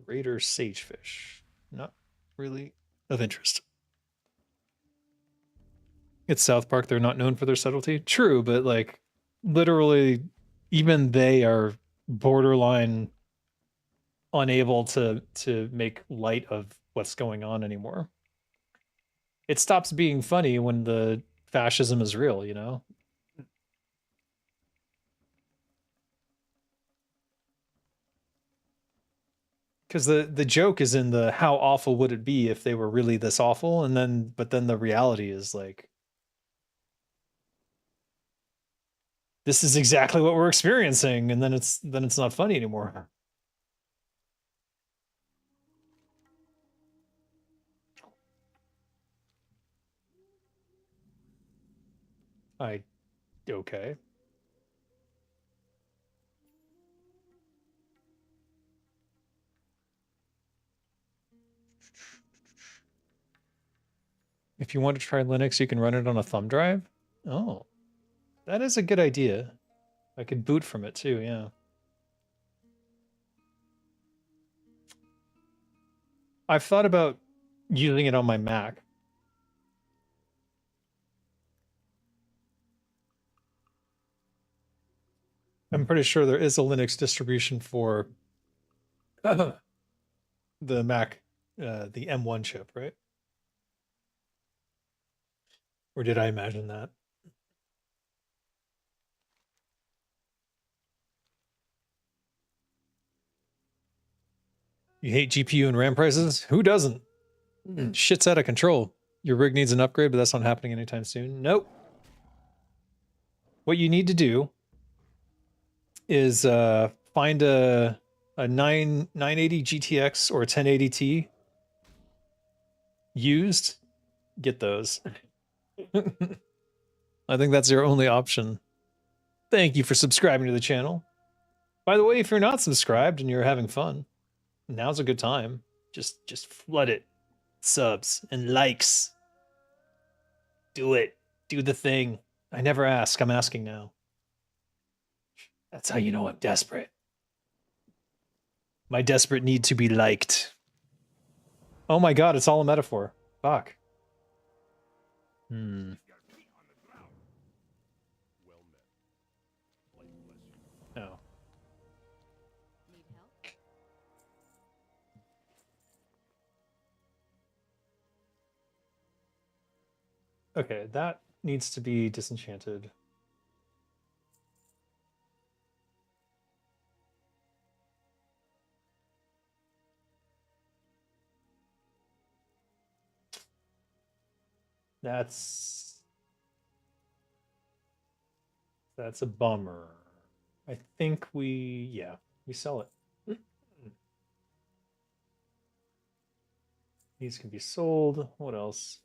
Raider sagefish. Not really of interest. It's South Park. They're not known for their subtlety. True, but like literally even they are borderline unable to make light of what's going on anymore. It stops being funny when the fascism is real, you know? Because the joke is in the how awful would it be if they were really this awful, and then but then the reality is like, this is exactly what we're experiencing, and then it's not funny anymore. Okay. If you want to try Linux, you can run it on a thumb drive. Oh, that is a good idea. I could boot from it too, yeah. I've thought about using it on my Mac. I'm pretty sure there is a Linux distribution for the Mac, the M1 chip, right? Or did I imagine that? You hate GPU and RAM prices? Who doesn't? Shit's out of control. Your rig needs an upgrade, but that's not happening anytime soon. Nope. What you need to do is find a 980 GTX or a 1080 Ti used. Get those. I think that's your only option. Thank you for subscribing to the channel. By the way, if you're not subscribed and you're having fun, now's a good time. Just flood it. Subs and likes. Do it. Do the thing. I never ask. I'm asking now. That's how you know I'm desperate. My desperate need to be liked. Oh my god, it's all a metaphor. Fuck. Hmm. Well met. Light bless you. Need Oh. help? Okay, that needs to be disenchanted. That's a bummer. I think we sell it. These can be sold. What else?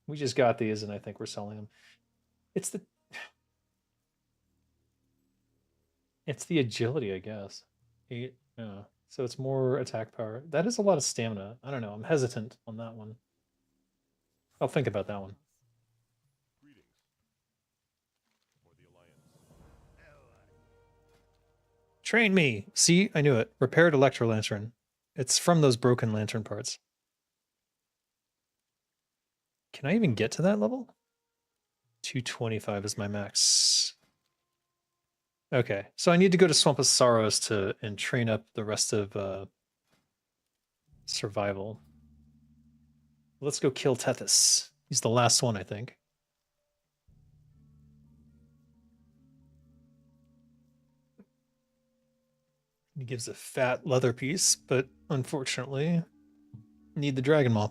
We just got these and I think we're selling them. It's the agility, I guess. 8, yeah. So it's more attack power. That is a lot of stamina. I don't know. I'm hesitant on that one. I'll think about that one. Greetings. For the Alliance. Train me. See, I knew it. Repaired electro lantern. It's from those broken lantern parts. Can I even get to that level? 225 is my max. Okay, so I need to go to Swamp of Sorrows and train up the rest of survival. Let's go kill Tethys. He's the last one, I think. He gives a fat leather piece, but unfortunately, need the Dragon Maw.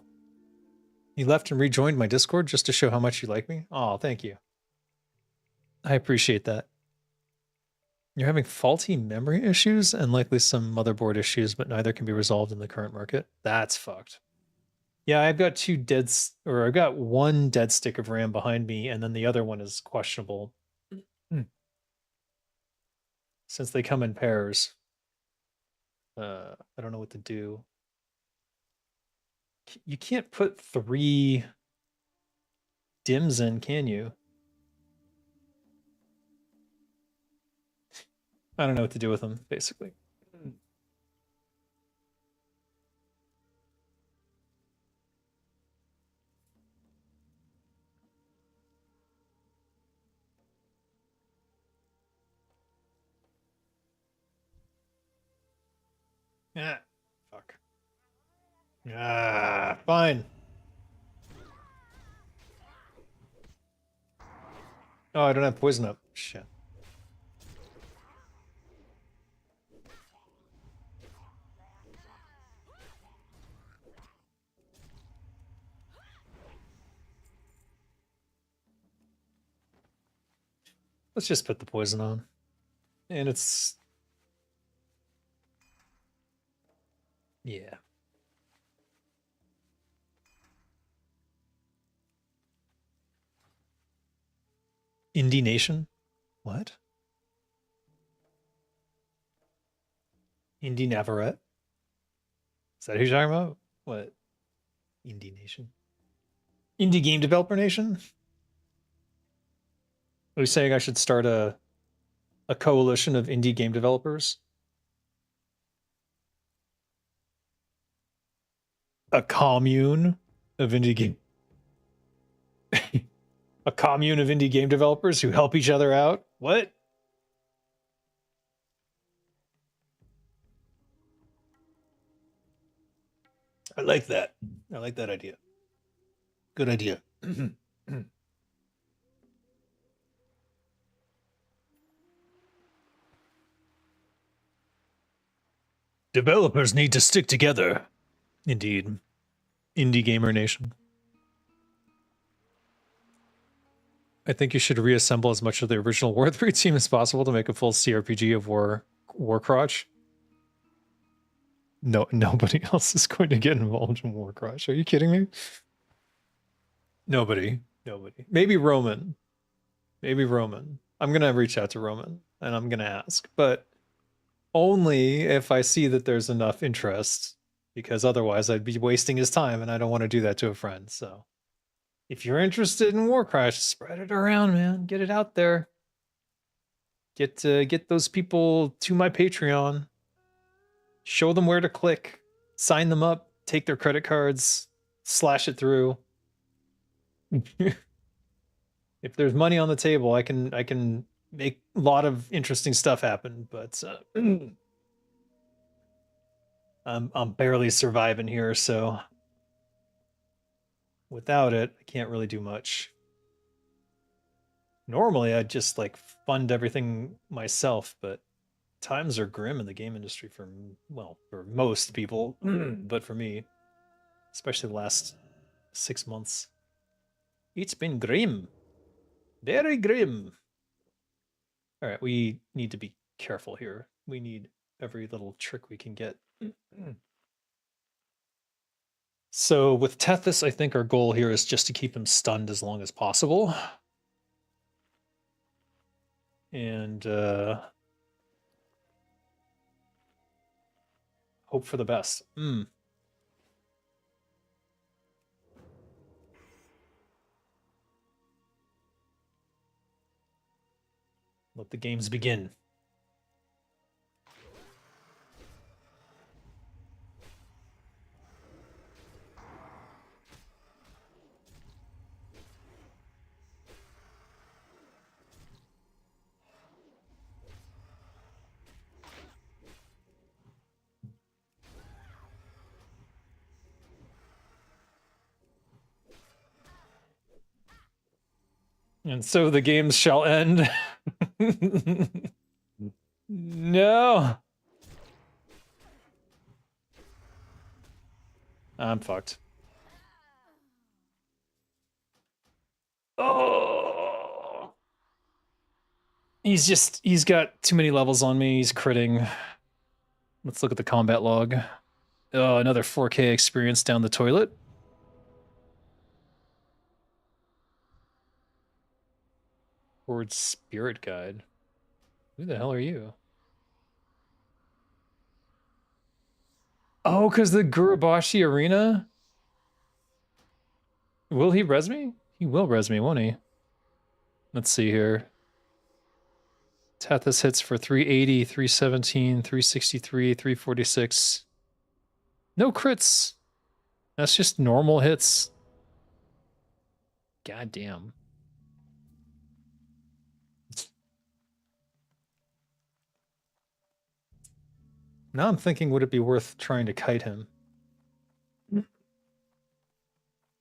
You left and rejoined my Discord just to show how much you like me? Oh, thank you. I appreciate that. You're having faulty memory issues and likely some motherboard issues, but neither can be resolved in the current market. That's fucked. Yeah, I've got I've got one dead stick of RAM behind me, and then the other one is questionable. Since they come in pairs. I don't know what to do. You can't put 3 DIMMs in, can you? I don't know what to do with them, basically. Yeah. Fuck. Ah, fine. Oh, I don't have poison up. Shit. Let's just put the poison on. And it's... Yeah. Indie Nation? What? Indie Navarrete? Is that who you're talking about? What? Indie Nation? Indie Game Developer Nation? Are you saying I should start a coalition of indie game developers? A commune of indie game... A commune of indie game developers who help each other out? What? I like that. I like that idea. Good idea. Developers need to stick together. Indeed. Indie Gamer Nation. I think you should reassemble as much of the original War 3 team as possible to make a full CRPG of Warcrotch. No, nobody else is going to get involved in Warcrotch. Are you kidding me? Nobody. Maybe Roman. I'm going to reach out to Roman and I'm going to ask, but only if I see that there's enough interest, because otherwise I'd be wasting his time and I don't want to do that to a friend. So if you're interested in Warcraft, spread it around, man. Get it out there. Get those people to my Patreon. Show them where to click. Sign them up. Take their credit cards. Slash it through. If there's money on the table, I can make a lot of interesting stuff happen. But I'm barely surviving here, so without it, I can't really do much. Normally, I'd just like fund everything myself, but times are grim in the game industry for most people, but for me, especially the last 6 months, it's been grim, very grim. All right, we need to be careful here. We need every little trick we can get. So with Tethys, I think our goal here is just to keep him stunned as long as possible. And hope for the best. Let the games begin. And so the games shall end. No. I'm fucked. Oh. He's got too many levels on me. He's critting. Let's look at the combat log. Oh, another 4K experience down the toilet. Word spirit guide. Who the hell are you? Oh, because the Gurubashi arena? Will he res me? He will res me, won't he? Let's see here. Tethys hits for 380, 317, 363, 346. No crits. That's just normal hits. God damn. Now I'm thinking, would it be worth trying to kite him? He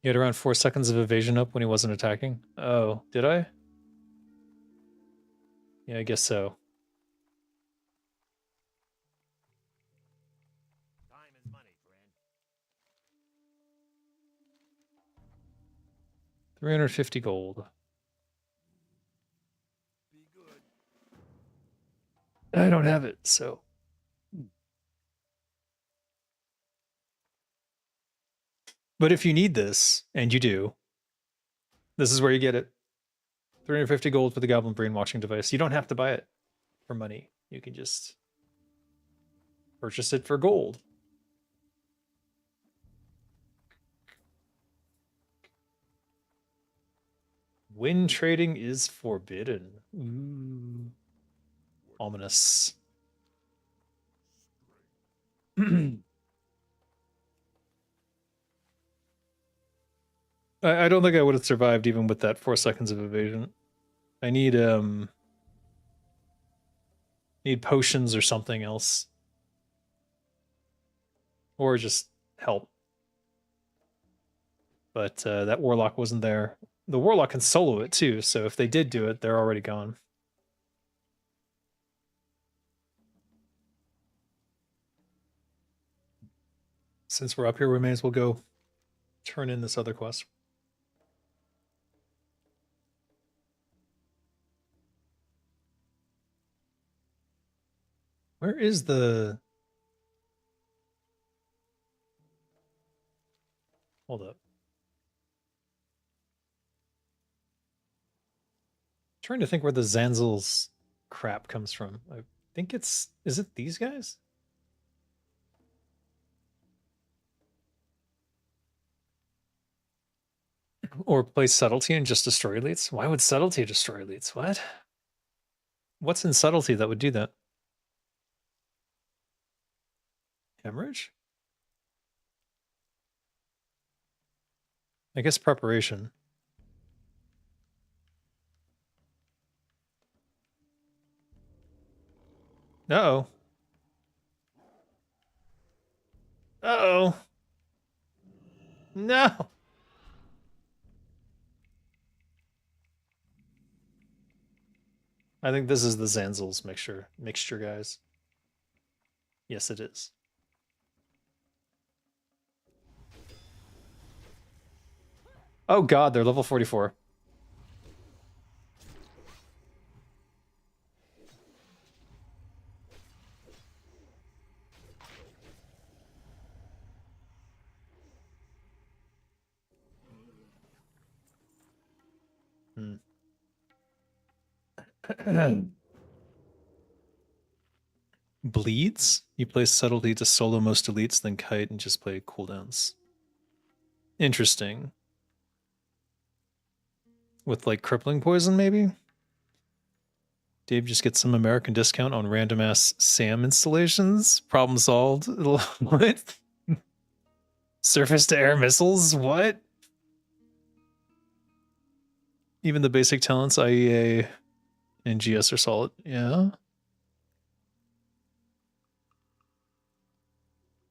had around 4 seconds of evasion up when he wasn't attacking. Oh, did I? Yeah, I guess so. Time is money, friend. 350 gold. Be good. I don't have it, so. But if you need this, and you do, this is where you get it. 350 gold for the Goblin brainwashing device. You don't have to buy it for money. You can just purchase it for gold. Wind trading is forbidden. Ooh. Ominous. I don't think I would have survived even with that 4 seconds of evasion. I need potions or something else. Or just help. But that warlock wasn't there. The warlock can solo it too, so if they did do it, they're already gone. Since we're up here, we may as well go turn in this other quest. Where is the... Hold up. Trying to think where the Zanzel's crap comes from. I think it's... Is it these guys? Or play Subtlety and just destroy elites? Why would Subtlety destroy elites? What? What's in Subtlety that would do that? Hemorrhage? I guess preparation. Uh-oh. Uh-oh. No! I think this is the Zanzel's mixture, guys. Yes, it is. Oh god, they're level 44. Bleeds? You play Subtlety to solo most elites, then kite and just play cooldowns. Interesting. With like crippling poison, maybe? Dave just gets some American discount on random ass SAM installations. Problem solved. What? Surface to air missiles? What? Even the basic talents, IEA and GS are solid. Yeah.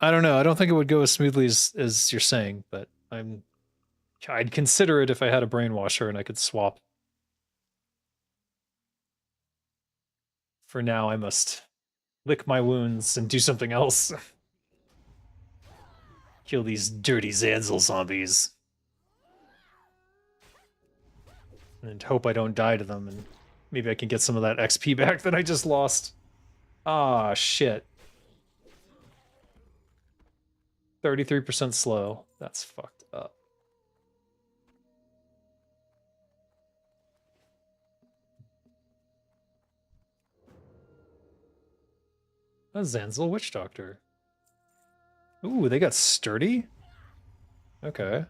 I don't know. I don't think it would go as smoothly as you're saying, but I'd consider it if I had a brainwasher and I could swap For now, I must lick my wounds and do something else. Kill these dirty Zanzel zombies. And hope I don't die to them, and maybe I can get some of that XP back that I just lost. Ah, shit. 33% slow. That's fucked up. A Zanzel Witch Doctor. Ooh, they got sturdy? Okay.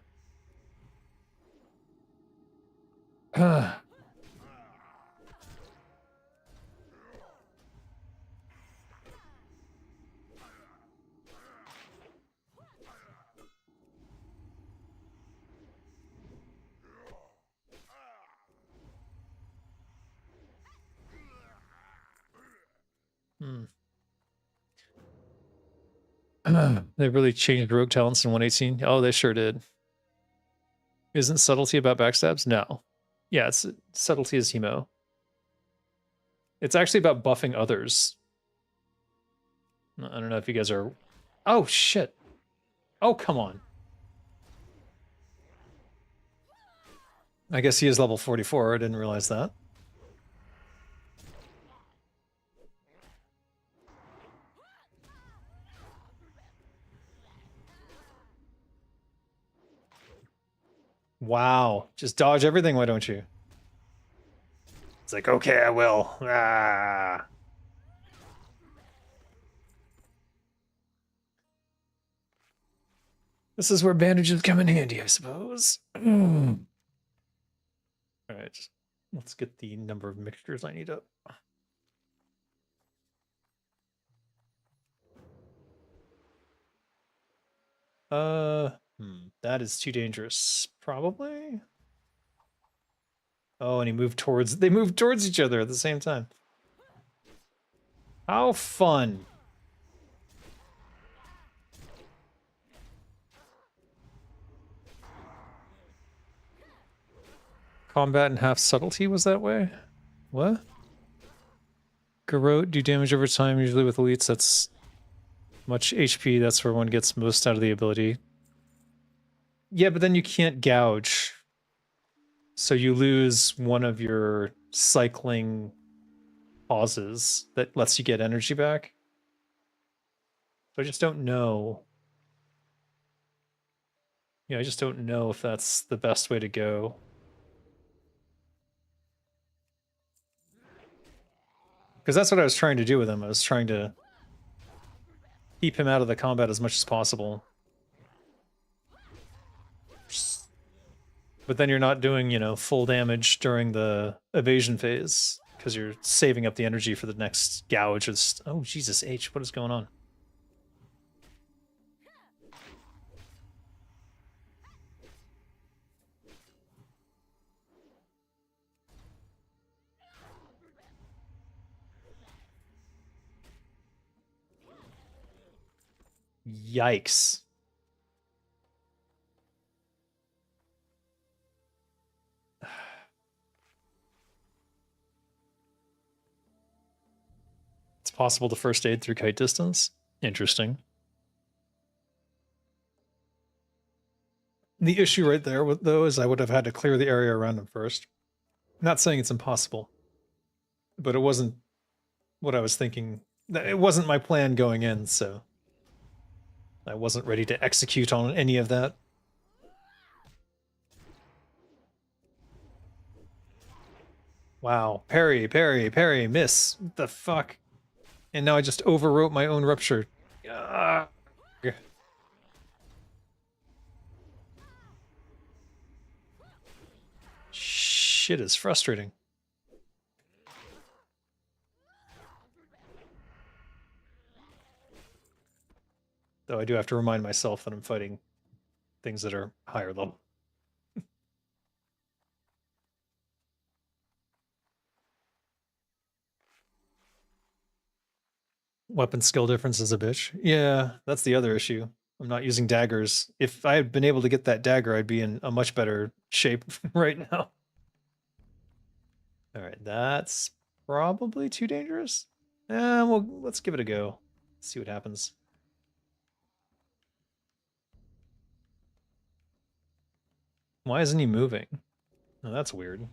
They really changed rogue talents in 118. Oh, they sure did. Isn't subtlety about backstabs? No. Yeah, it's subtlety is hemo. It's actually about buffing others. I don't know if you guys are... Oh, shit. Oh, come on. I guess he is level 44. I didn't realize that. Wow. Just dodge everything, why don't you? It's like, okay, I will. Ah. This is where bandages come in handy, I suppose. All right, let's get the number of mixtures I need up. That is too dangerous, probably. Oh, and they moved towards each other at the same time. How fun. Combat and half subtlety was that way? What? Garrote, do damage over time, usually with elites. That's much HP. That's where one gets most out of the ability. Yeah, but then you can't gouge. So you lose one of your cycling pauses that lets you get energy back. So I just don't know. Yeah, I just don't know if that's the best way to go. Because that's what I was trying to do with him. I was trying to keep him out of the combat as much as possible. But then you're not doing, you know, full damage during the evasion phase because you're saving up the energy for the next gouge. Oh, Jesus H, what is going on? Yikes. It's possible to first aid through kite distance. Interesting. The issue right there, though, is I would have had to clear the area around him first. I'm not saying it's impossible, but it wasn't what I was thinking. It wasn't my plan going in, so I wasn't ready to execute on any of that. Wow. Parry, parry, parry, miss. What the fuck? And now I just overwrote my own rupture. Ugh. Shit is frustrating. Though I do have to remind myself that I'm fighting things that are higher level. Weapon skill difference is a bitch. Yeah, that's the other issue. I'm not using daggers. If I had been able to get that dagger, I'd be in a much better shape right now. All right, that's probably too dangerous. Well, let's give it a go. See what happens. Why isn't he moving? Oh, that's weird.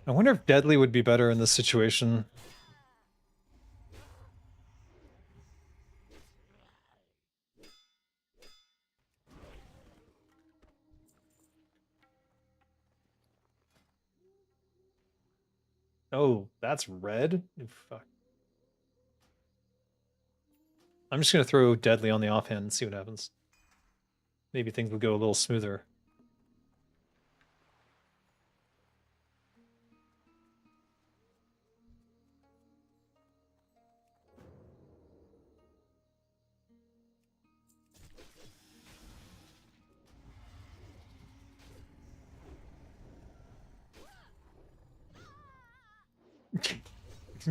I wonder if Deadly would be better in this situation. Oh, that's red? Oh, fuck. I'm just gonna throw Deadly on the offhand and see what happens. Maybe things will go a little smoother.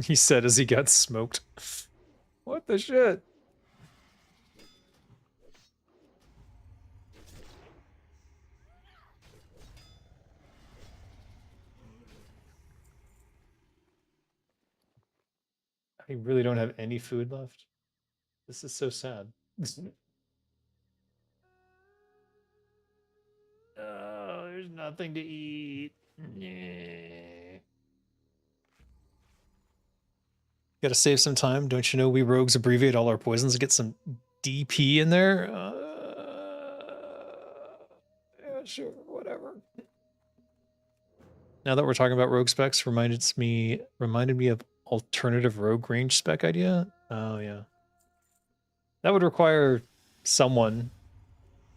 He said as he got smoked. What the shit? I really don't have any food left. This is so sad. Oh, there's nothing to eat. Yeah. Gotta save some time. Don't you know we rogues abbreviate all our poisons to get some DP in there? Yeah, sure, whatever. Now that we're talking about rogue specs, reminded me of alternative rogue range spec idea. Oh yeah, that would require someone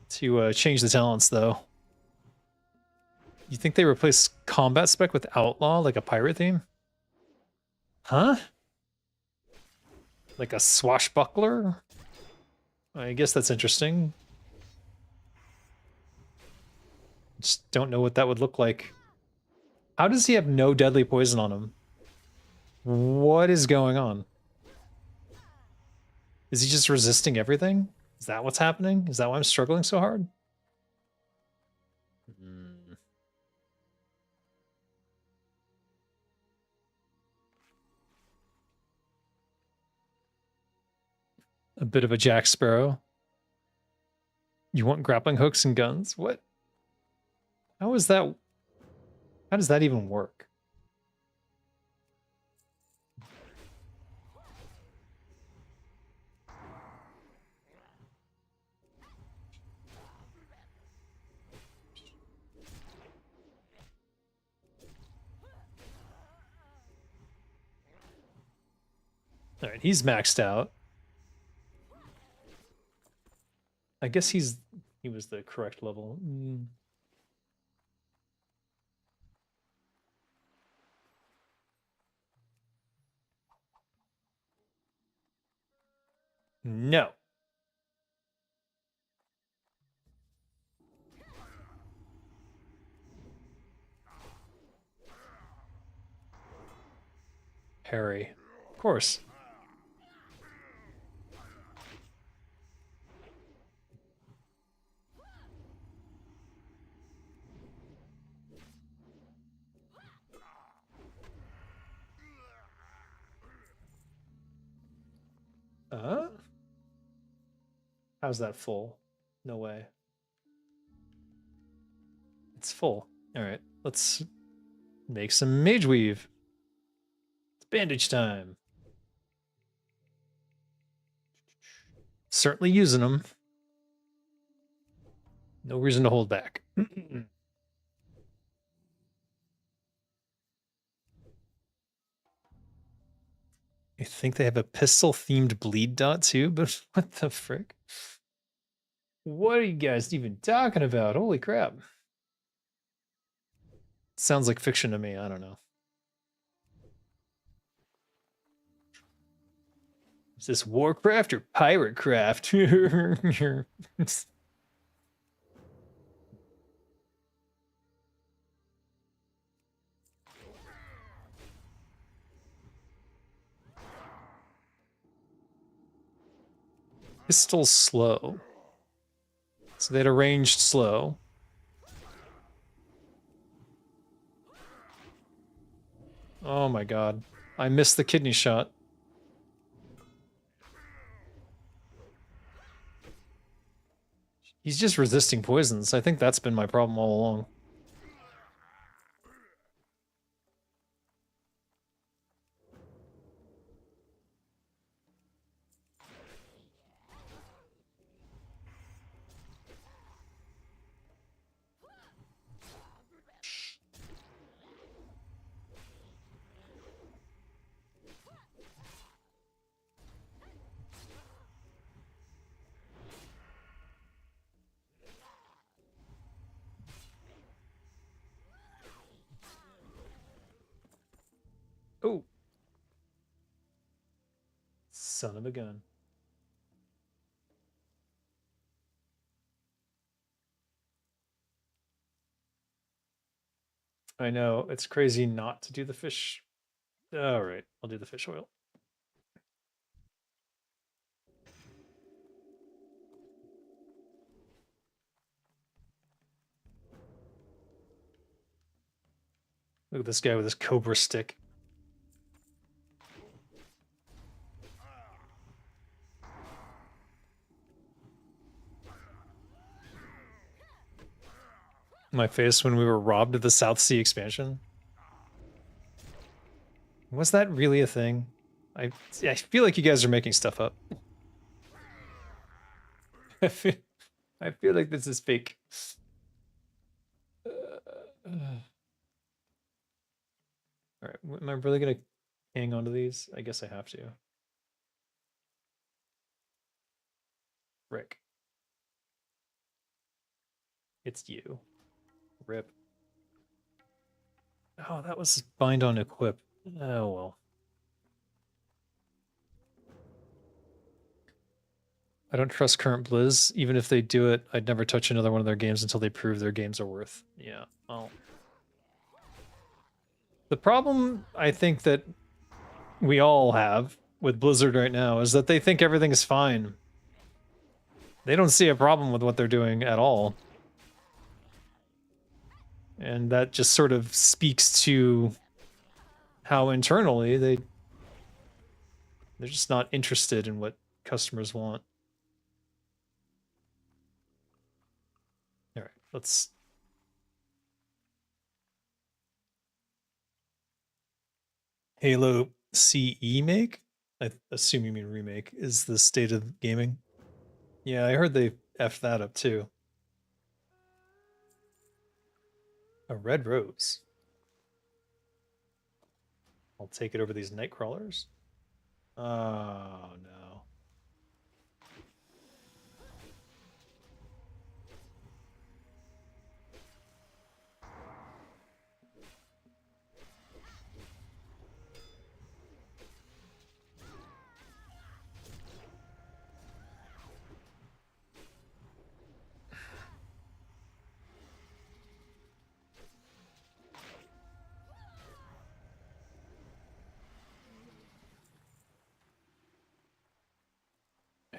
to change the talents though. You think they replace combat spec with outlaw like a pirate theme? Huh? Like a swashbuckler? I guess that's interesting. Just don't know what that would look like. How does he have no deadly poison on him? What is going on? Is he just resisting everything? Is that what's happening? Is that why I'm struggling so hard? A bit of a Jack Sparrow. You want grappling hooks and guns? What? How is that? How does that even work? All right, he's maxed out. I guess he was the correct level. No. Harry. Of course. How's that full? No way. It's full. All right, let's make some mage weave. It's bandage time. Certainly using them. No reason to hold back. I think they have a pistol-themed bleed dot too, but what the frick? What are you guys even talking about? Holy crap. Sounds like fiction to me, I don't know. Is this Warcraft or Piratecraft? Pistol slow. So they had a ranged slow. Oh my god. I missed the kidney shot. He's just resisting poisons. I think that's been my problem all along. Oh. Son of a gun. I know, it's crazy not to do the fish. All right, I'll do the fish oil. Look at this guy with his cobra stick. My face when we were robbed of the South Sea expansion. Was that really a thing? I feel like you guys are making stuff up. I feel like this is fake. All right, am I really gonna hang on to these? I guess I have to. Rick. It's you. Rip. Oh, that was bind on equip. Oh well. I don't trust current Blizz. Even if they do it, I'd never touch another one of their games until they prove their games are worth. Yeah, well. The problem I think that we all have with Blizzard right now is that they think everything is fine. They don't see a problem with what they're doing at all. And that just sort of speaks to how internally they're just not interested in what customers want. All right, let's... Halo CE make? I assume you mean remake, is the state of gaming. Yeah, I heard they effed that up too. A red rose. I'll take it over these night crawlers. Oh no.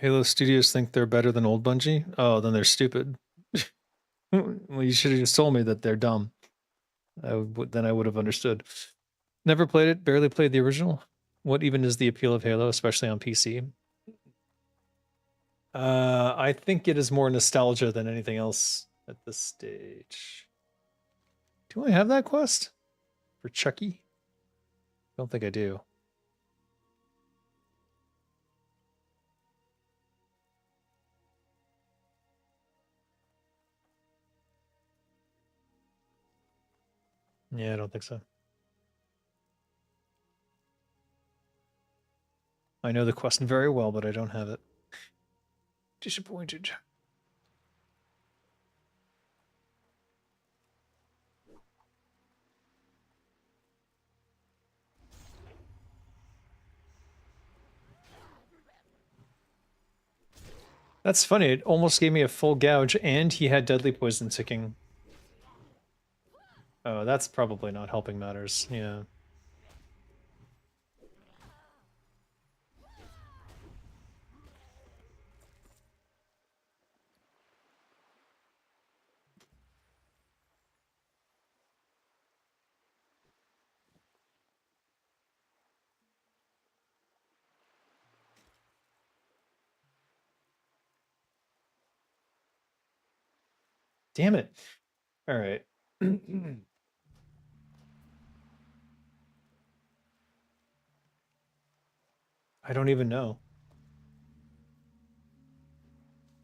Halo Studios think they're better than old Bungie? Oh, then they're stupid. Well, you should have just told me that they're dumb. Then I would have understood. Never played it, barely played the original. What even is the appeal of Halo, especially on PC? I think it is more nostalgia than anything else at this stage. Do I have that quest for Chucky? Don't think I do. Yeah, I don't think so. I know the quest very well, but I don't have it. Disappointed. That's funny. It almost gave me a full gouge, and he had deadly poison ticking. Oh, that's probably not helping matters. Yeah. Damn it. All right. I don't even know.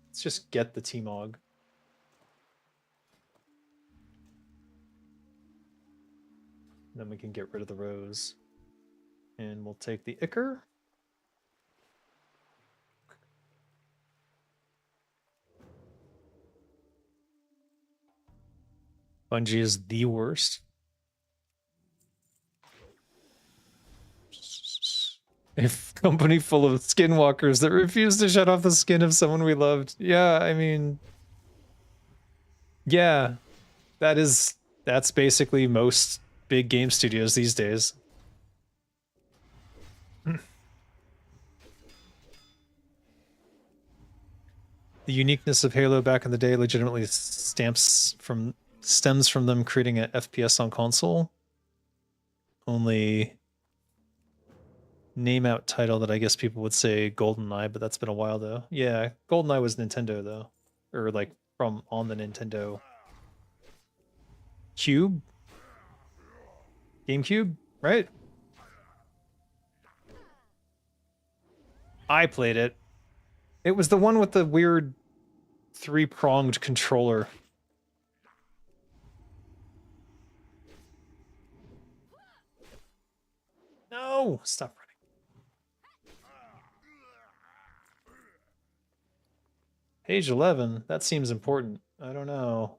Let's just get the T-Mog. Then we can get rid of the rose. And we'll take the Ichor. Bungie is the worst. A company full of skinwalkers that refuse to shut off the skin of someone we loved. Yeah, I mean... Yeah. That's basically most big game studios these days. The uniqueness of Halo back in the day legitimately stems from them creating an FPS on console. Only name out title that I guess people would say GoldenEye, but that's been a while though. Yeah, GoldenEye was Nintendo though, or like from on the Nintendo Cube, GameCube, right? I played it. It was the one with the weird three-pronged controller. No, stop running. Page 11, that seems important. I don't know.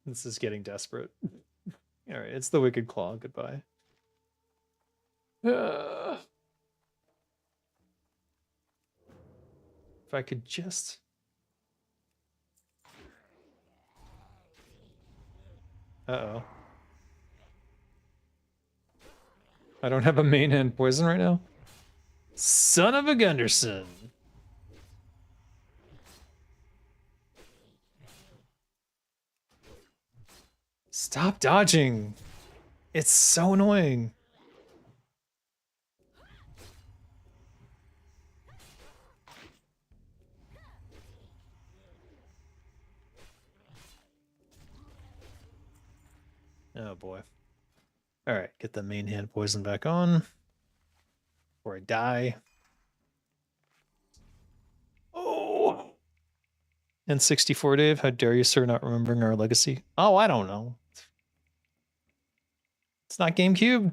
This is getting desperate. All right, it's the Wicked Claw. Goodbye. If I could just... Uh-oh. I don't have a main hand poison right now. Son of a Gunderson. Stop dodging. It's so annoying. Oh boy. All right, get the main hand poison back on before I die. Oh. N64 Dave, how dare you, sir, not remembering our legacy? Oh, I don't know. It's not GameCube.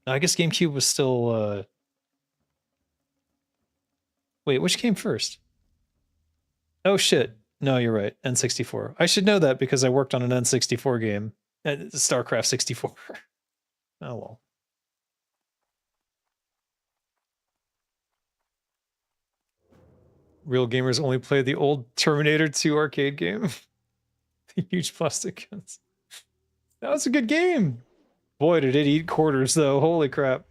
I guess GameCube was still wait, which came first? Oh shit. No, you're right. N64. I should know that because I worked on an N64 game. StarCraft 64. Oh well. Real gamers only play the old Terminator 2 arcade game. The huge plastic guns. That was a good game. Boy, did it eat quarters though. Holy crap.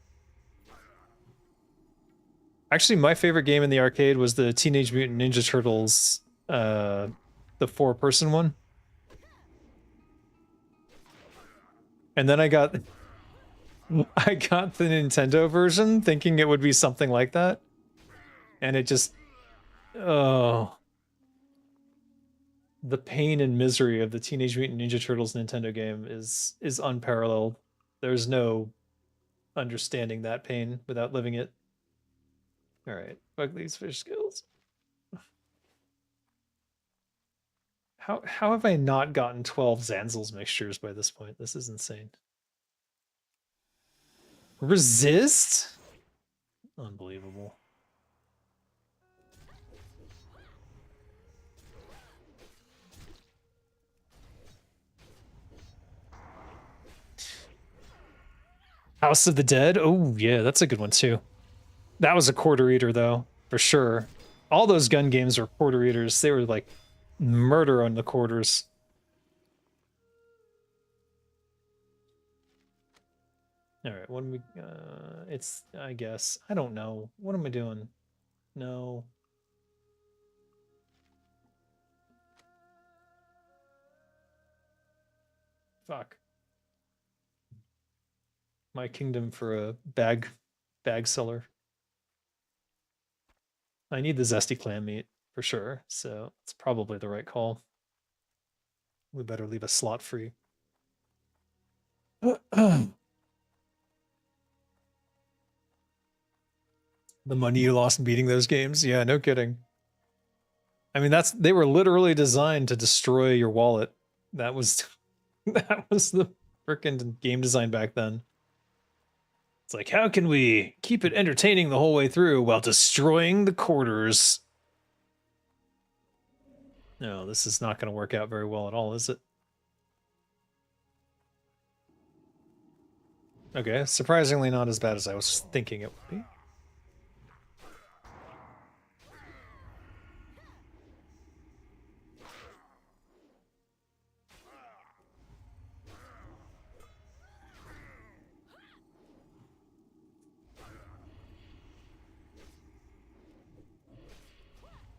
Actually, my favorite game in the arcade was the Teenage Mutant Ninja Turtles, the 4-person one. And then I got the Nintendo version thinking it would be something like that. And it just, oh. The pain and misery of the Teenage Mutant Ninja Turtles Nintendo game is unparalleled. There's no understanding that pain without living it. All right, fuck these fish skills. How have I not gotten 12 Zanzels mixtures by this point? This is insane. Resist? Unbelievable. House of the Dead? Oh, yeah, that's a good one too. That was a quarter eater though, for sure. All those gun games were quarter eaters. They were like murder on the quarters. All right, what do we it's I guess. I don't know. What am I doing? No. Fuck. My kingdom for a bag seller. I need the zesty clam meat for sure, so it's probably the right call. We better leave a slot free. The money you lost beating those games? Yeah, no kidding. I mean, they were literally designed to destroy your wallet. That was that was the frickin' game design back then. It's like, how can we keep it entertaining the whole way through while destroying the quarters? No, this is not going to work out very well at all, is it? Okay, surprisingly not as bad as I was thinking it would be.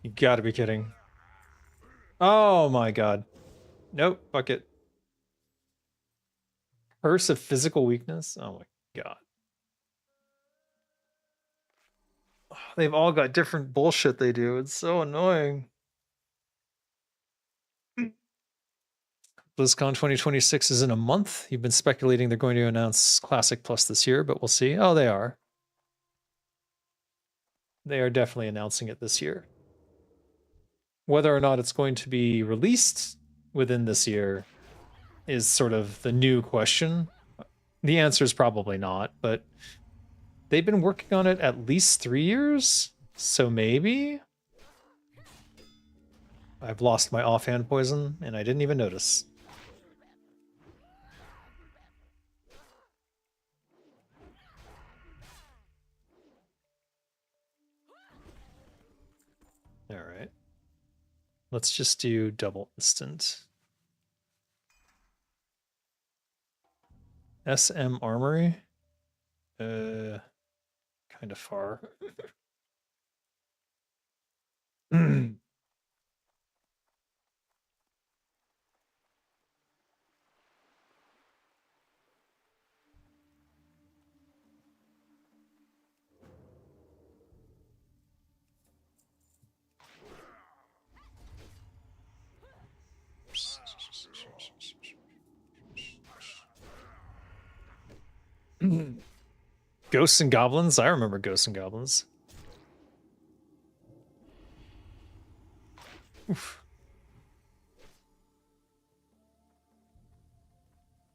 You gotta be kidding. Oh my god. Nope, fuck it. Curse of physical weakness? Oh my god. They've all got different bullshit they do. It's so annoying. BlizzCon 2026 is in a month. You've been speculating they're going to announce Classic Plus this year, but we'll see. Oh, they are. They are definitely announcing it this year. Whether or not it's going to be released within this year is sort of the new question. The answer is probably not, but they've been working on it at least 3 years, so maybe? I've lost my offhand poison, and I didn't even notice. All right. Let's just do double instant. SM Armory? Kind of far. Ghosts and Goblins? I remember Ghosts and Goblins. Oof.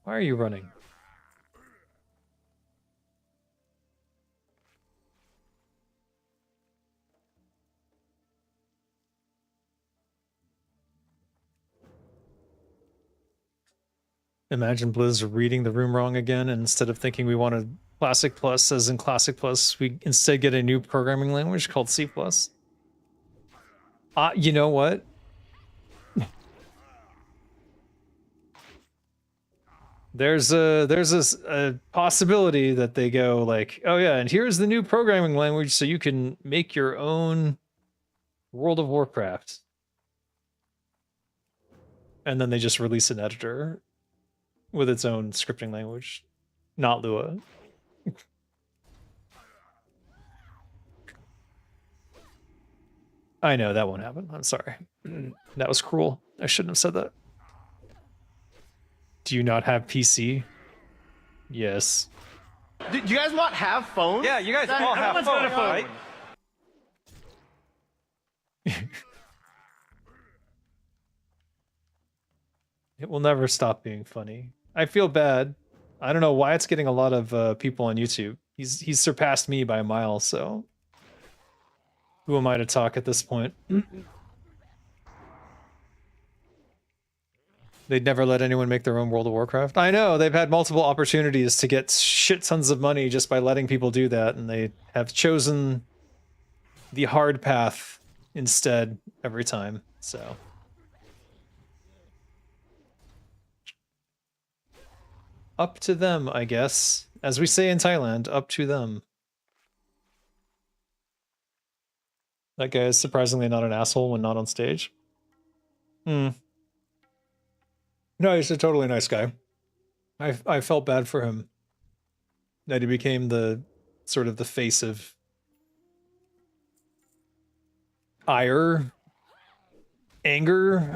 Why are you running? Imagine Blizz reading the room wrong again, and instead of thinking we wanted Classic Plus, as in Classic Plus, we instead get a new programming language called C+. You know what? There's a possibility that they go like, oh yeah, and here's the new programming language so you can make your own World of Warcraft. And then they just release an editor with its own scripting language, not Lua. I know that won't happen. I'm sorry. That was cruel. I shouldn't have said that. Do you not have PC? Yes. Do you guys not have phones? Yeah, you guys all have phones, right? It will never stop being funny. I feel bad. I don't know why it's getting a lot of people on YouTube. He's surpassed me by a mile, so who am I to talk at this point? They'd never let anyone make their own World of Warcraft. I know, they've had multiple opportunities to get shit tons of money just by letting people do that, and they have chosen the hard path instead every time, so. Up to them, I guess. As we say in Thailand, up to them. That guy is surprisingly not an asshole when not on stage. No, he's a totally nice guy. I felt bad for him. That he became the sort of the face of anger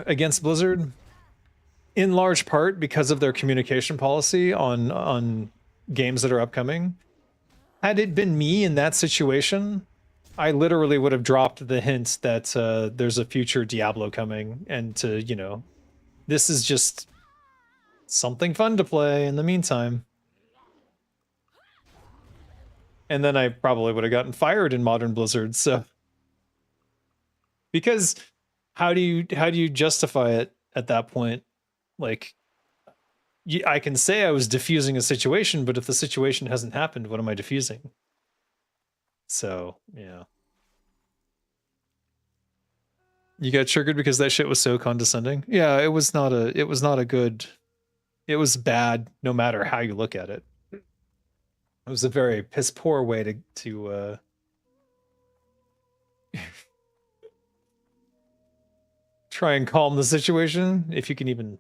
against Blizzard, in large part because of their communication policy on games that are upcoming. Had it been me in that situation, I literally would have dropped the hint that there's a future Diablo coming, and to, you know, this is just something fun to play in the meantime. And then I probably would have gotten fired in modern Blizzard, so. Because how do you justify it at that point? Like, I can say I was diffusing a situation, but if the situation hasn't happened, what am I diffusing? So, yeah. You got triggered because that shit was so condescending? Yeah, it was not a good, it was bad no matter how you look at it. It was a very piss poor way to try and calm the situation, if you can even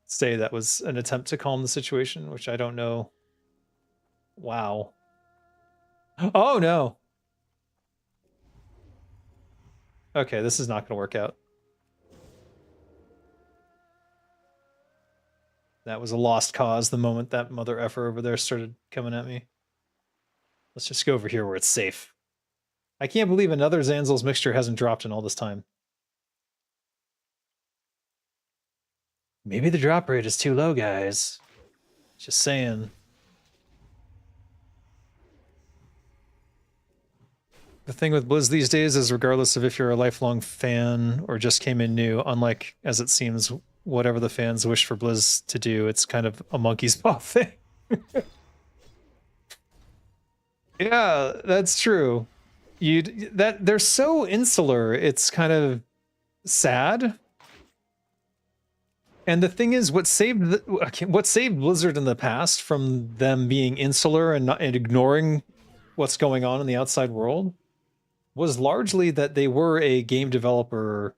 say that was an attempt to calm the situation, which I don't know. Wow. Oh no. Okay, this is not going to work out. That was a lost cause the moment that mother effer over there started coming at me. Let's just go over here where it's safe. I can't believe another Zanzel's mixture hasn't dropped in all this time. Maybe the drop rate is too low, guys. Just saying. The thing with Blizz these days is, regardless of if you're a lifelong fan or just came in new, unlike, as it seems, whatever the fans wish for Blizz to do, it's kind of a monkey's paw thing. Yeah, that's true. They're so insular, it's kind of sad. And the thing is, what saved Blizzard in the past from them being insular and ignoring what's going on in the outside world was largely that they were a game developer,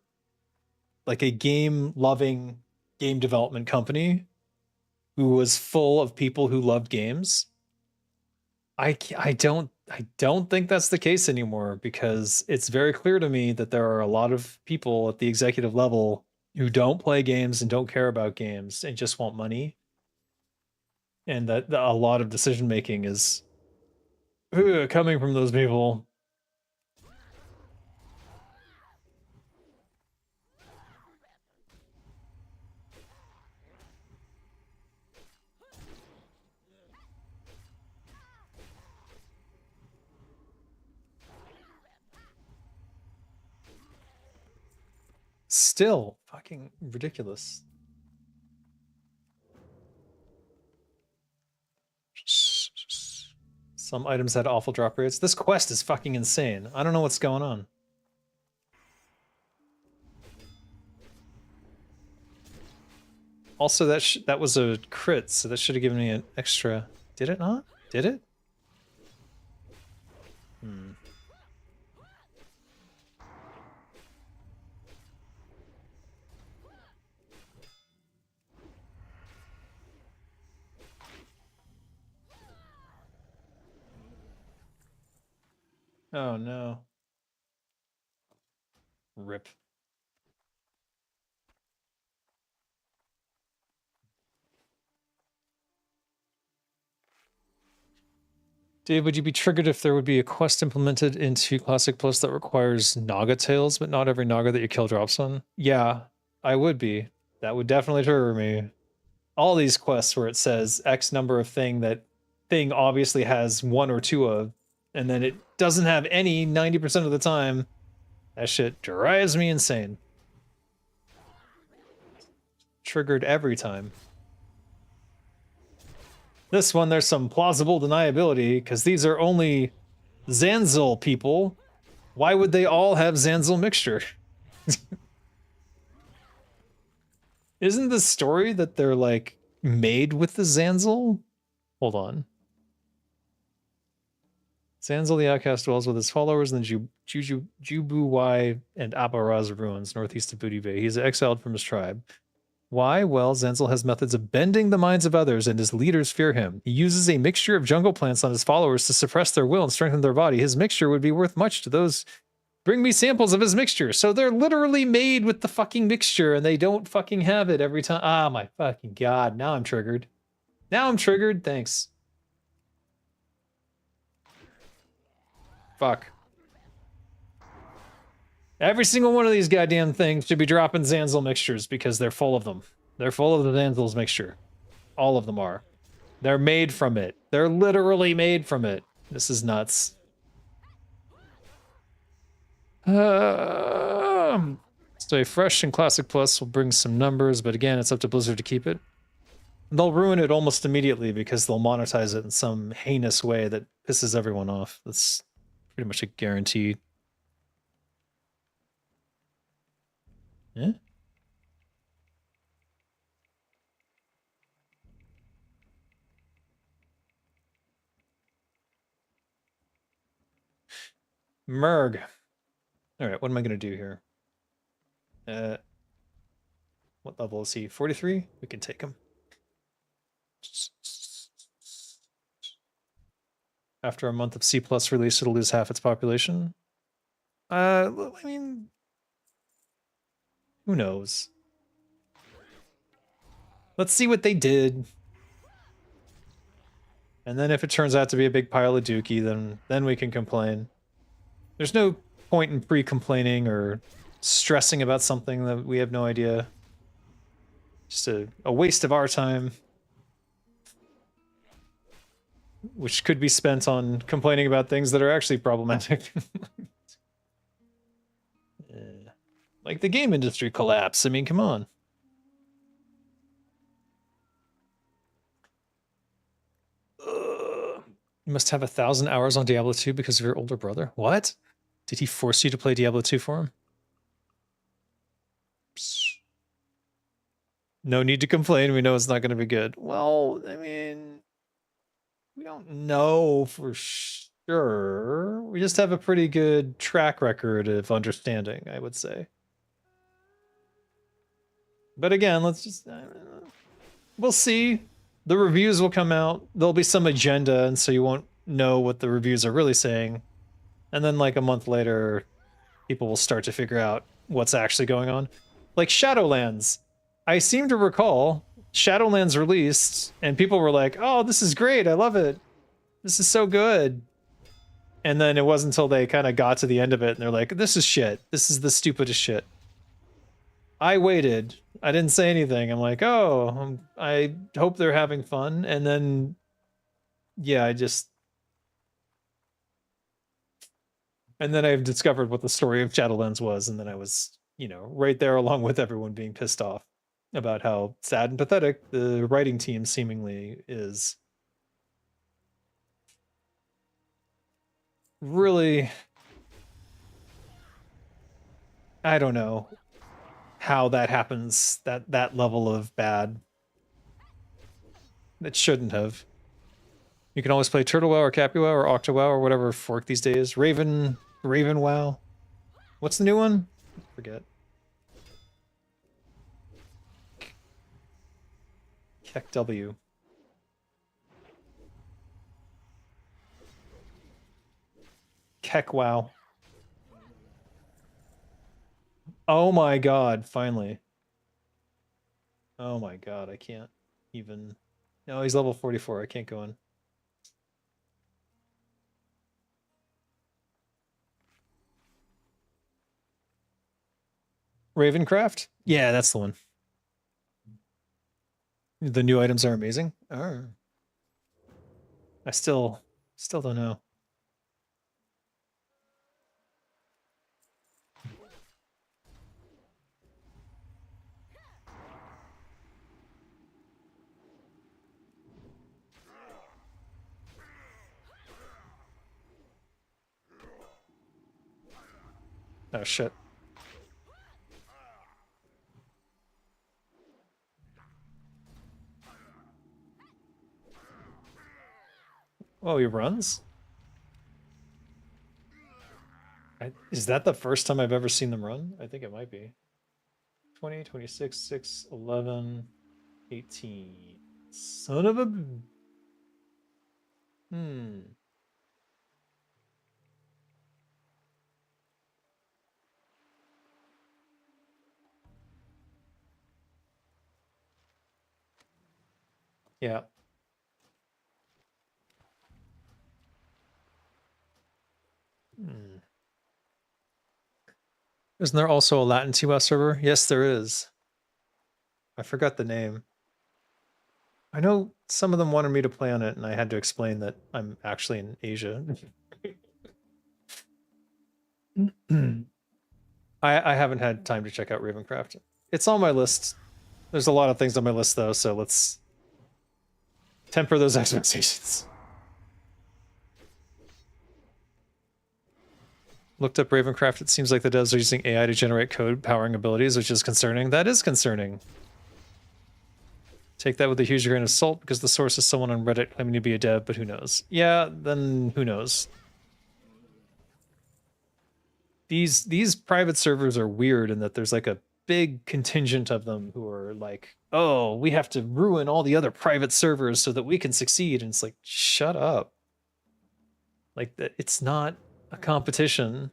like a game-loving game development company who was full of people who loved games. I don't think that's the case anymore, because it's very clear to me that there are a lot of people at the executive level who don't play games and don't care about games and just want money. And that a lot of decision making is coming from those people. Still fucking ridiculous. Some items had awful drop rates. This quest is fucking insane. I don't know what's going on. Also, that was a crit, so that should have given me an extra. Did it not? Did it? Hmm. Oh no. Rip. Dave, would you be triggered if there would be a quest implemented into Classic Plus that requires Naga tails, but not every Naga that you kill drops on? Yeah, I would be. That would definitely trigger me. All these quests where it says X number of thing that thing obviously has one or two of, and then it doesn't have any 90% of the time. That shit drives me insane. Triggered every time. This one, there's some plausible deniability, because these are only Zanzel people. Why would they all have Zanzel mixture? Isn't the story that they're, like, made with the Zanzel? Hold on. Zanzel the Outcast dwells with his followers in the Jubuwai and Abaraz ruins, northeast of Booty Bay. He's exiled from his tribe. Why? Well, Zanzel has methods of bending the minds of others, and his leaders fear him. He uses a mixture of jungle plants on his followers to suppress their will and strengthen their body. His mixture would be worth much to those Bring me samples of his mixture. So they're literally made with the fucking mixture and they don't fucking have it every time. Ah, my fucking God. Now I'm triggered. Now I'm triggered. Thanks. Fuck. Every single one of these goddamn things should be dropping Zanzil mixtures because they're full of them. They're full of the Zanzil's mixture. All of them are. They're made from it. They're literally made from it. This is nuts. Stay fresh and Classic Plus will bring some numbers, but again, it's up to Blizzard to keep it. They'll ruin it almost immediately because they'll monetize it in some heinous way that pisses everyone off. That's pretty much a guarantee. Yeah? Merg. All right, what am I going to do here? What level is he? 43? We can take him. After a month of C+ release, it'll lose half its population. I mean, who knows? Let's see what they did. And then if it turns out to be a big pile of dookie, then we can complain. There's no point in pre-complaining or stressing about something that we have no idea. Just a waste of our time. Which could be spent on complaining about things that are actually problematic. Like the game industry collapse. I mean, come on. You must have 1,000 hours on Diablo 2 because of your older brother. What? Did he force you to play Diablo 2 for him? Psst. No need to complain. We know it's not going to be good. Well, I mean, we don't know for sure. We just have a pretty good track record of understanding, I would say. But again, let's just... we'll see. The reviews will come out. There'll be some agenda, and so you won't know what the reviews are really saying. And then like a month later, people will start to figure out what's actually going on. Like Shadowlands. I seem to recall Shadowlands released, and people were like, oh, this is great, I love it. This is so good. And then it wasn't until they kind of got to the end of it, and they're like, this is shit. This is the stupidest shit. I waited. I didn't say anything. I'm like, oh, I hope they're having fun. And then, yeah, and then I've discovered what the story of Shadowlands was, and then I was, you know, right there along with everyone being pissed off about how sad and pathetic the writing team seemingly is. Really, I don't know how that happens, that level of bad. It shouldn't have. You can always play TurtleWoW or CapyWoW or OctaWoW or whatever fork these days. RavenWoW. What's the new one? I forget. KEKW. KEKWoW. Oh my god, finally. Oh my god, I can't even... No, he's level 44, I can't go in. Ravencraft? Yeah, that's the one. The new items are amazing? Oh. I still don't know. Oh shit. Oh, he runs? Is that the first time I've ever seen them run? I think it might be. 20, 26, 6, 11, 18. Son of a... Yeah. Isn't there also a Latin TWAS server? Yes, there is. I forgot the name. I know some of them wanted me to play on it, and I had to explain that I'm actually in Asia. I haven't had time to check out Ravencraft. It's on my list. There's a lot of things on my list, though, so let's temper those expectations. Looked up Ravencraft. It seems like the devs are using AI to generate code powering abilities, which is concerning. That is concerning. Take that with a huge grain of salt because the source is someone on Reddit claiming to be a dev, but who knows? Yeah, then who knows? These private servers are weird in that there's like a big contingent of them who are like, oh, we have to ruin all the other private servers so that we can succeed. And it's like, shut up. Like, it's not a competition.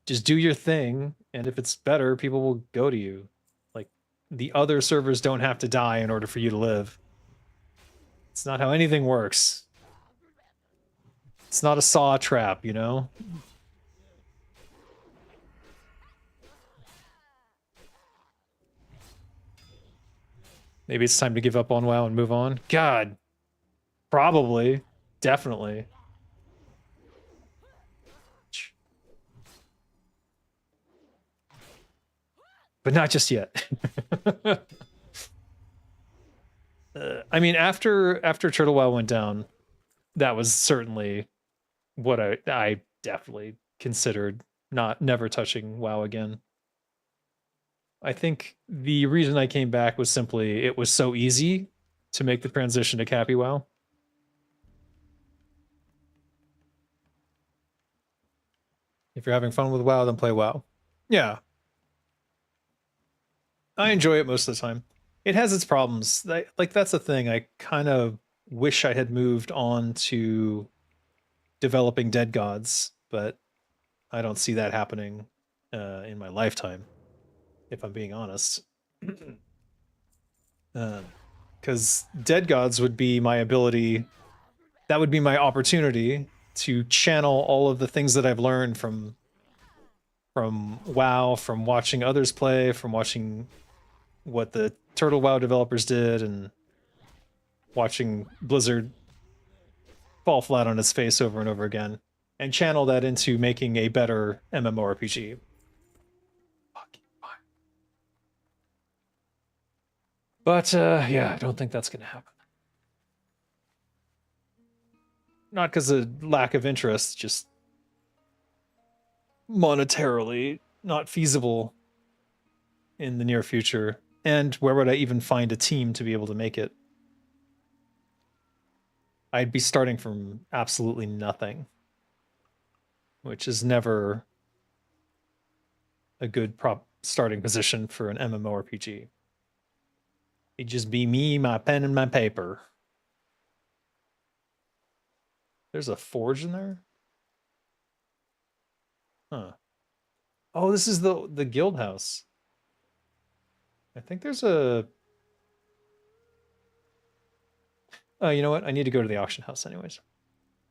Just do your thing. And if it's better, people will go to you. Like, the other servers don't have to die in order for you to live. It's not how anything works. It's not a saw trap, you know? Maybe it's time to give up on WoW and move on. God, probably, definitely. But not just yet. I mean, after Turtle WoW went down, that was certainly what I definitely considered never touching WoW again. I think the reason I came back was simply it was so easy to make the transition to CapyWoW. If you're having fun with WoW, then play WoW. Yeah. I enjoy it most of the time. It has its problems. Like, that's the thing. I kind of wish I had moved on to developing Dead Gods, but I don't see that happening in my lifetime, if I'm being honest. Because Dead Gods would be my ability, that would be my opportunity to channel all of the things that I've learned from WoW, from watching others play, from watching what the Turtle WoW developers did, and watching Blizzard fall flat on its face over and over again, and channel that into making a better MMORPG. But yeah, I don't think that's going to happen. Not because of lack of interest, just monetarily not feasible in the near future. And where would I even find a team to be able to make it? I'd be starting from absolutely nothing, which is never a good starting position for an MMORPG. It'd just be me, my pen, and my paper. There's a forge in there? Huh. Oh, this is the guild house. I think there's a... Oh, you know what? I need to go to the auction house anyways.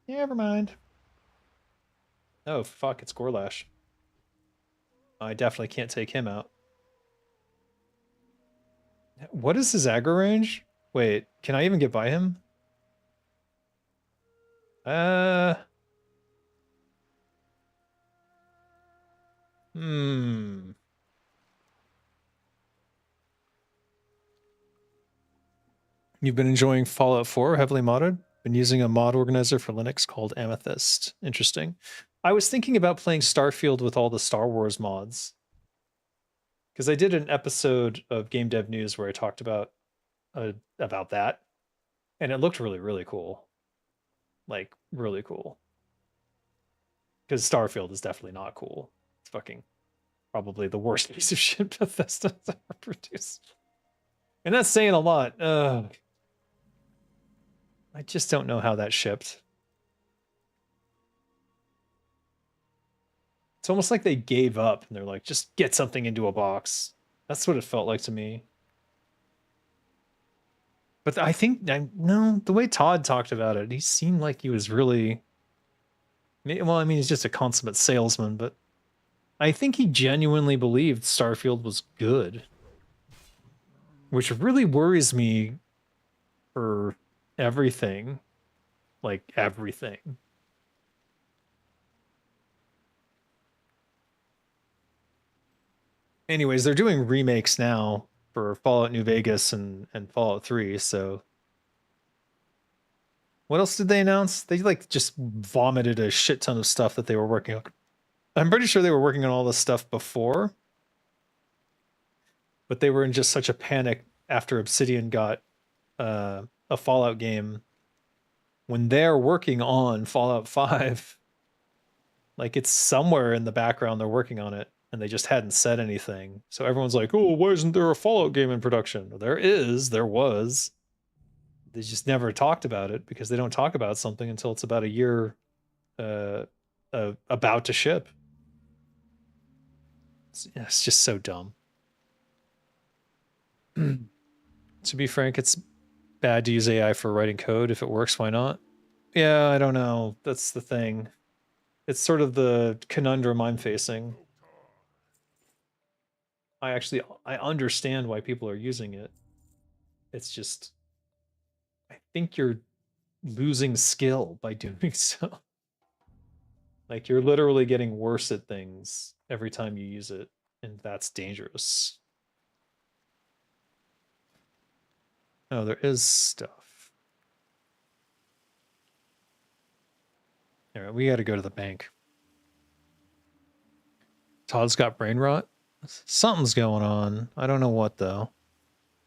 Never mind. Oh, fuck, it's Gorlash. I definitely can't take him out. What is his aggro range? Wait, can I even get by him? Hmm. You've been enjoying Fallout 4 heavily modded? Been using a mod organizer for Linux called Amethyst. Interesting. I was thinking about playing Starfield with all the Star Wars mods. Because I did an episode of Game Dev News where I talked about that. And it looked really, really cool. Like, really cool. Because Starfield is definitely not cool. It's fucking probably the worst piece of shit Bethesda's ever produced. And that's saying a lot. I just don't know how that shipped. It's almost like they gave up and they're like, just get something into a box. That's what it felt like to me. But I think no, the way Todd talked about it, he seemed like he was really. Well, I mean, he's just a consummate salesman, but I think he genuinely believed Starfield was good, which really worries me for everything, like everything. Anyways, they're doing remakes now for Fallout New Vegas and Fallout 3, so what else did they announce? They like just vomited a shit ton of stuff that they were working on. I'm pretty sure they were working on all this stuff before, but they were in just such a panic after Obsidian got a Fallout game when they're working on Fallout 5. Like it's somewhere in the background they're working on it and they just hadn't said anything. So everyone's like, "Oh, why isn't there a Fallout game in production?" Well, there was. They just never talked about it because they don't talk about something until it's about a year about to ship. It's just so dumb. To be frank, it's bad to use AI for writing code. If it works, why not? Yeah, I don't know. That's the thing. It's sort of the conundrum I'm facing. I understand why people are using it. It's just, I think you're losing skill by doing so. Like you're literally getting worse at things every time you use it, and that's dangerous. Oh, there is stuff. All right, we got to go to the bank. Todd's got brain rot. Something's going on. I don't know what though.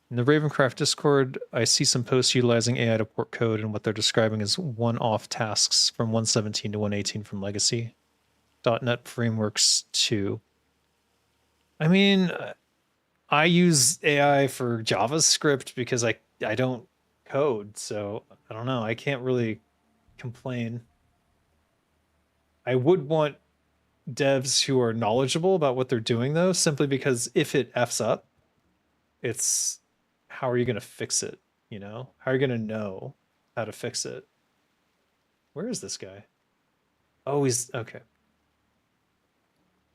In the Ravencraft Discord, I see some posts utilizing AI to port code and what they're describing as one-off tasks from 117 to 118 from Legacy. .NET Frameworks 2. I mean, I use AI for JavaScript because I don't code, so I don't know. I can't really complain. I would want devs who are knowledgeable about what they're doing though, simply because if it F's up, it's how are you going to fix it? You know, how are you going to know how to fix it? Where is this guy? Oh, he's okay.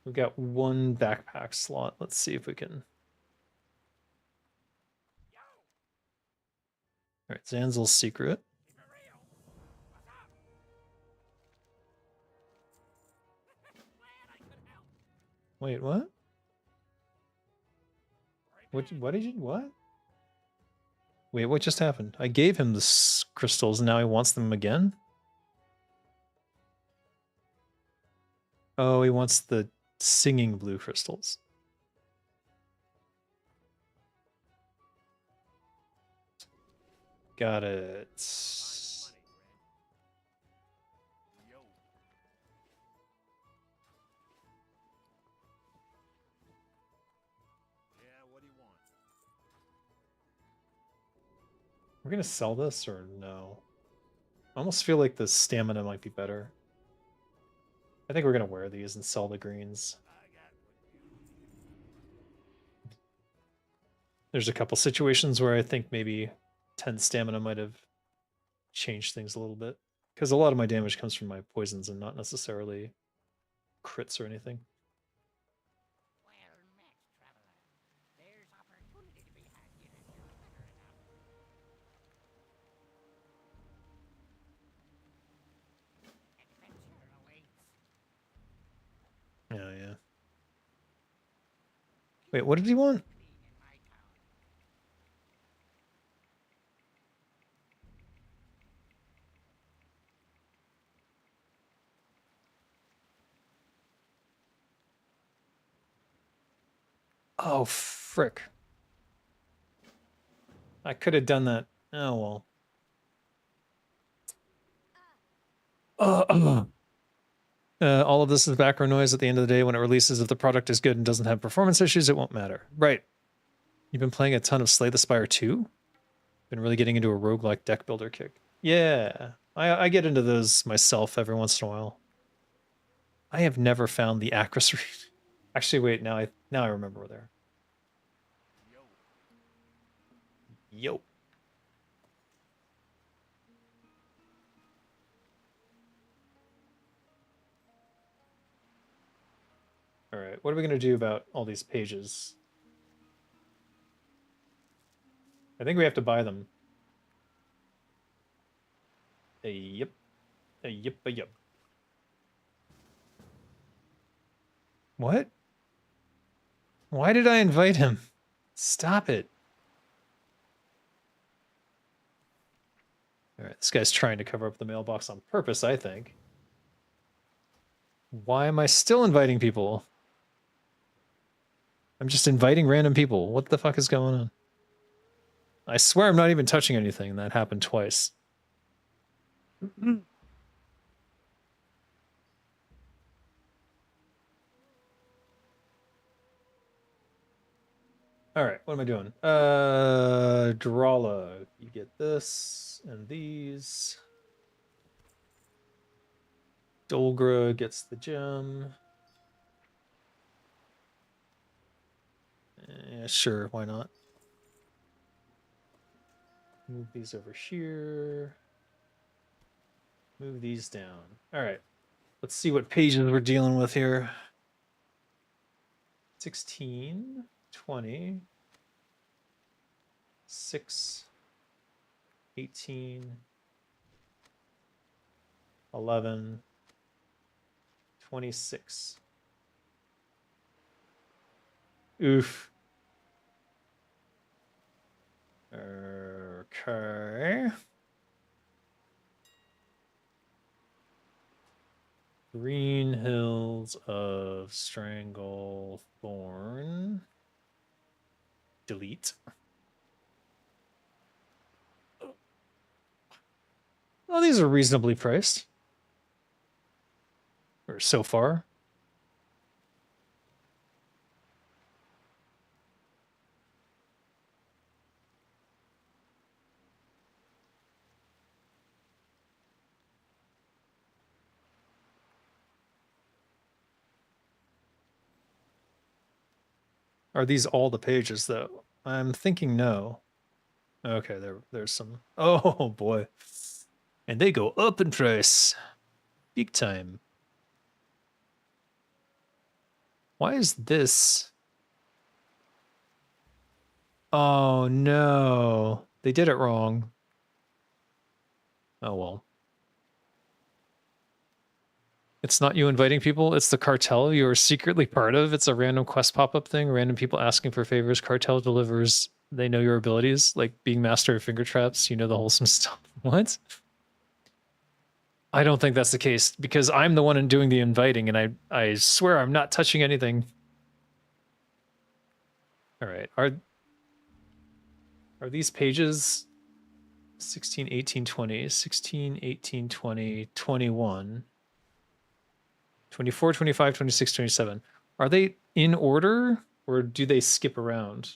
We've got one backpack slot. Let's see if we can. All right, Zanzel's secret. Wait, what? What did you, what? Wait, what just happened? I gave him the crystals and now he wants them again? Oh, he wants the singing blue crystals. Got it. We're gonna sell this or no? I almost feel like the stamina might be better. I think we're gonna wear these and sell the greens. There's a couple situations where I think maybe 10 stamina might have changed things a little bit. Because a lot of my damage comes from my poisons and not necessarily crits or anything. Oh, yeah. Wait, what did he want? Oh, frick. I could have done that. Oh, well. All of this is background noise at the end of the day. When it releases, if the product is good and doesn't have performance issues, it won't matter. Right. You've been playing a ton of Slay the Spire 2? Been really getting into a roguelike deck builder kick. Yeah, I get into those myself every once in a while. I have never found the Acris read. Actually, wait, now I remember where they're. Yo. right, what are we gonna do about all these pages? I think we have to buy them. Yep. Yep. What? Why did I invite him? Stop it. All right, this guy's trying to cover up the mailbox on purpose, I think. Why am I still inviting people? I'm just inviting random people. What the fuck is going on? I swear I'm not even touching anything. That happened twice. All right, what am I doing? Drawla, you get this and these. Dolgra gets the gem. Yeah, sure, why not? Move these over here. Move these down. All right, let's see what pages we're dealing with here. 16, 20, 6, 18, 11, 26. Oof. Okay. Green Hills of Stranglethorn. Delete. Oh, these are reasonably priced. Or so far. Are these all the pages, though? I'm thinking no. Okay, there's some. Oh, boy. And they go up in price. Big time. Why is this? Oh, no. They did it wrong. Oh, well. It's not you inviting people, it's the cartel you're secretly part of. It's a random quest pop-up thing, random people asking for favors. Cartel delivers, they know your abilities, like being master of finger traps, you know the wholesome stuff. What? I don't think that's the case, because I'm the one doing the inviting, and I swear I'm not touching anything. Alright, are these pages 16, 18, 20, 16, 18, 20, 21... 24, 25, 26, 27. Are they in order or do they skip around?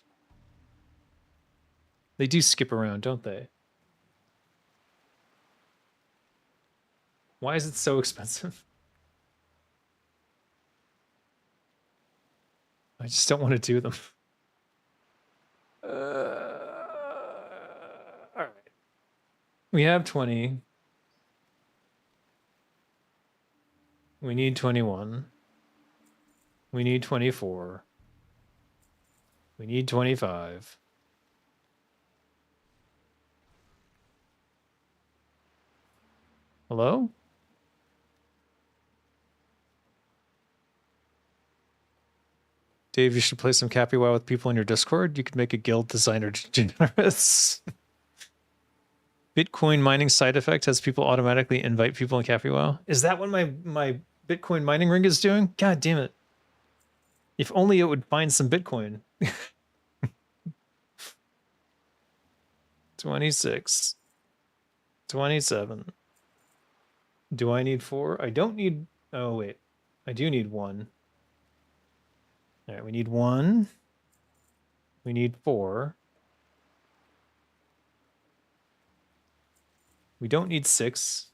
They do skip around, don't they? Why is it so expensive? I just don't want to do them. All right. We have 20. We need 21. We need 24. We need 25. Hello? Dave, you should play some CapyWoW with people in your Discord. You could make a guild designer generous. Bitcoin mining side effect has people automatically invite people in CapyWoW. Is that what my Bitcoin mining ring is doing? God damn it. If only it would find some Bitcoin. 26. 27. Do I need 4? I don't need... Oh, wait. I do need 1. All right, we need 1. We need 4. We don't need 6.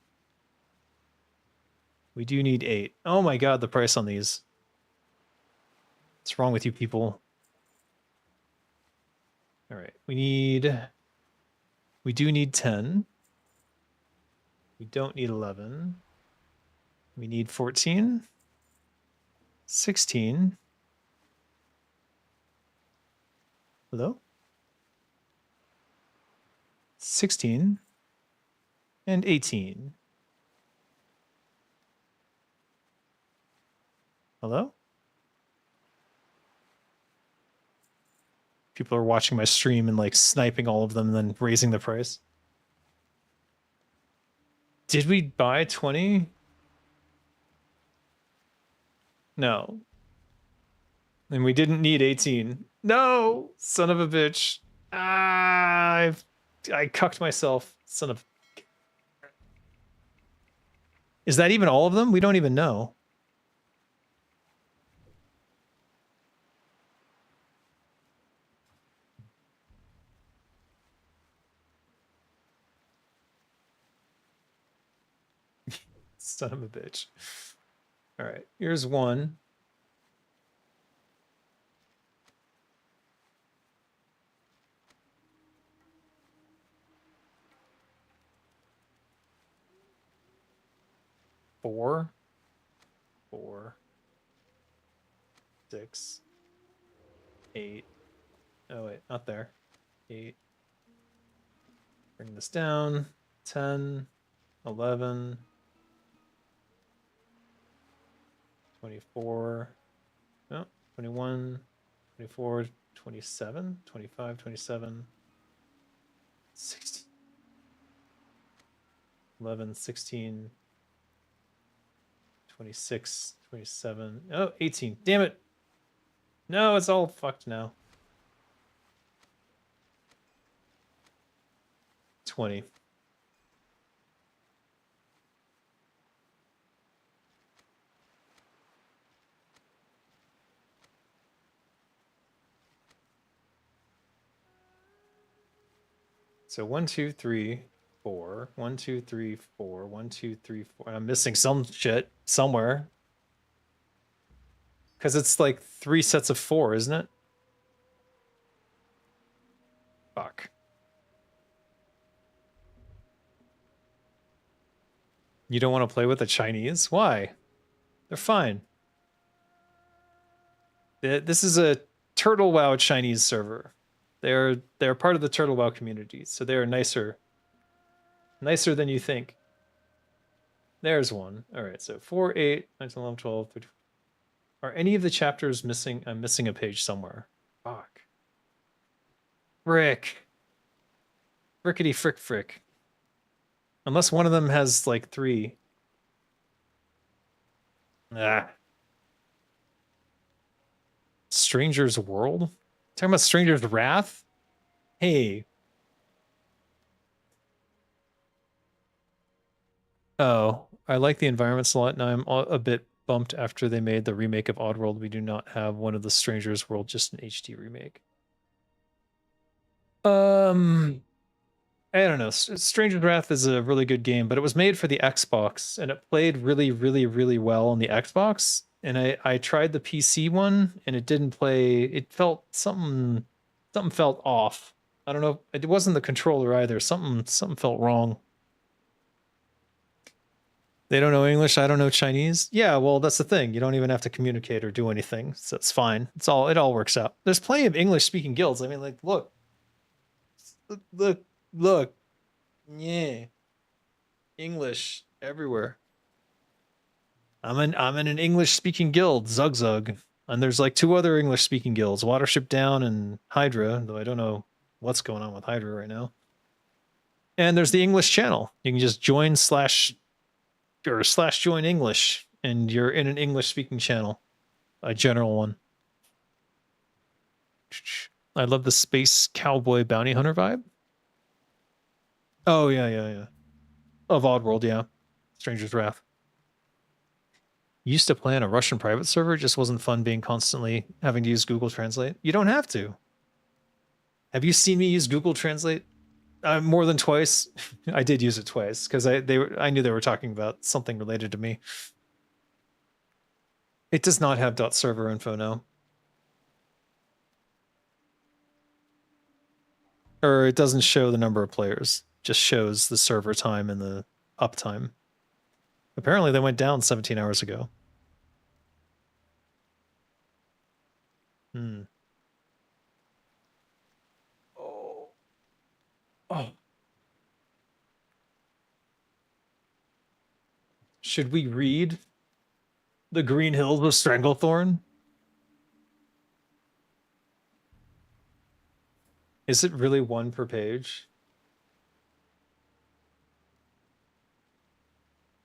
We do need 8. Oh my god, the price on these. What's wrong with you people? All right, we do need 10. We don't need 11. We need 14. 16. Hello? 16 and 18. Hello? People are watching my stream and like sniping all of them and then raising the price. Did we buy 20? No. And we didn't need 18. No, son of a bitch. I cucked myself. Son of. Is that even all of them? We don't even know. Son of a bitch. All right, here's one. Four. 6, 8. Oh wait, not there. 8. Bring this down. 10, 11, 24. No, 21, 24, 27, 25, 27, 16, 11, 16, 26, 27. Oh, 18. Damn it. No, it's all fucked now. 20. So 1, 2, 3, 4. 1, 2, 3, 4. 1, 2, 3, 4. I'm missing some shit somewhere. Because it's like 3 sets of 4, isn't it? Fuck. You don't want to play with the Chinese? Why? They're fine. This is a TurtleWoW Chinese server. They're part of the TurtleWoW community, so they're nicer than you think. There's one. All right, so 4, 8, 9, 10, 11, 12, 13. Are any of the chapters missing? I'm missing a page somewhere. Fuck. Frick. Frickety frick frick. Unless one of them has like 3. Ah. Stranger's World? Talking about Stranger's Wrath? Hey. Oh, I like the environments a lot. Now I'm a bit bumped after they made the remake of Oddworld. We do not have one of the Stranger's World, just an HD remake. I don't know. Stranger's Wrath is a really good game, but it was made for the Xbox, and it played really, really, really well on the Xbox. And I tried the PC one, and it didn't play. It felt something felt off. I don't know. It wasn't the controller either. Something felt wrong. They don't know English. I don't know Chinese. Yeah, well, that's the thing. You don't even have to communicate or do anything, so it's fine. It all works out. There's plenty of English-speaking guilds. I mean, like, look. Yeah, English everywhere. I'm in an English speaking guild, Zug Zug, and there's like 2 other English speaking guilds, Watership Down and Hydra, though I don't know what's going on with Hydra right now. And there's the English channel. You can just join / join English, and you're in an English speaking channel, a general one. I love the space cowboy bounty hunter vibe. Oh yeah. Of Oddworld, yeah. Stranger's Wrath. Used to play on a Russian private server. It just wasn't fun being constantly having to use Google Translate. You don't have to. Have you seen me use Google Translate? More than twice. I did use it twice because I knew they were talking about something related to me. It does not have .server info now. Or it doesn't show the number of players. Just shows the server time and the uptime. Apparently they went down 17 hours ago. Oh. Should we read The Green Hills of Stranglethorn? Is it really one per page?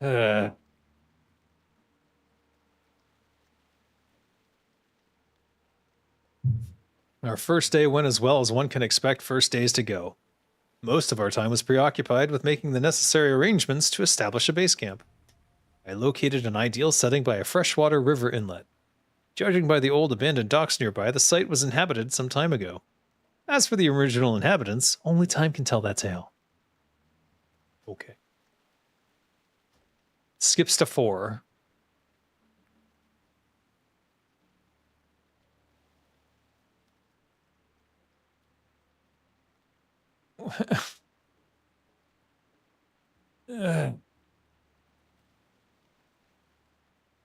Uh. Our first day went as well as one can expect first days to go. Most of our time was preoccupied with making the necessary arrangements to establish a base camp. I located an ideal setting by a freshwater river inlet. Judging by the old abandoned docks nearby, the site was inhabited some time ago. As for the original inhabitants, only time can tell that tale. Okay. Skips to 4.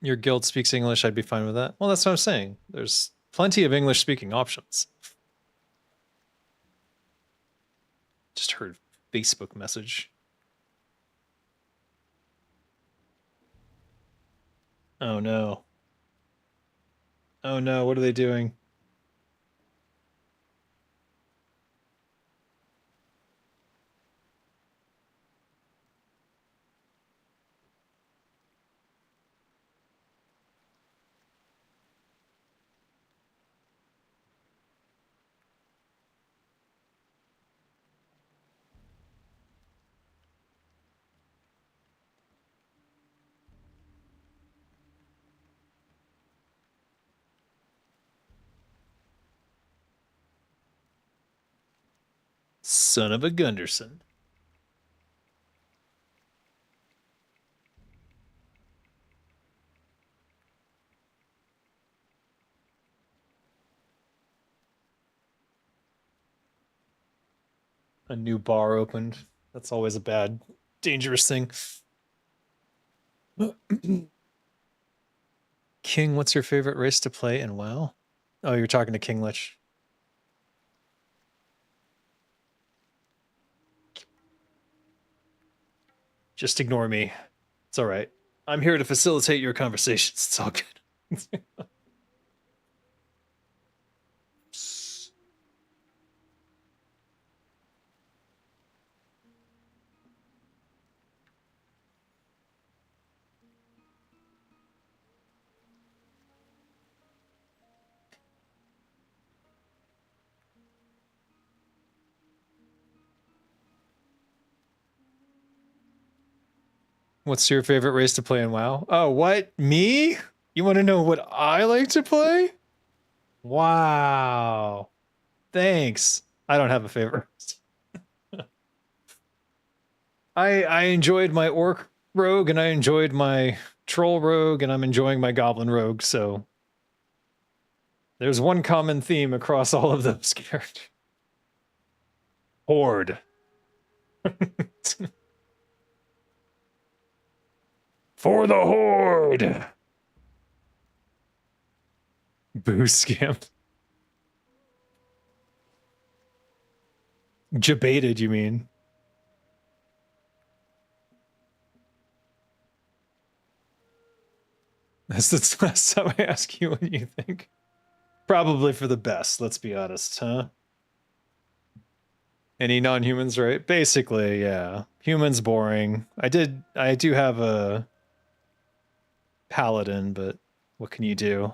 Your guild speaks English, I'd be fine with that. Well, that's what I'm saying. There's plenty of English-speaking options. Just heard Facebook message. Oh no. Oh no, what are they doing? Son of a Gunderson. A new bar opened. That's always a bad, dangerous thing. King, what's your favorite race to play in WoW? Oh, you're talking to King Lich. Just ignore me. It's all right. I'm here to facilitate your conversations. It's all good. What's your favorite race to play in WoW? Oh, what? Me? You want to know what I like to play? Wow. Thanks. I don't have a favorite. I enjoyed my orc rogue and I enjoyed my troll rogue and I'm enjoying my goblin rogue, so there's one common theme across all of those characters. Horde. For the Horde! Boo scamp. Jebaited, you mean? That's the last time I ask you what you think. Probably for the best, let's be honest, huh? Any non-humans, right? Basically, yeah. Humans boring. I do have a paladin, but what can you do?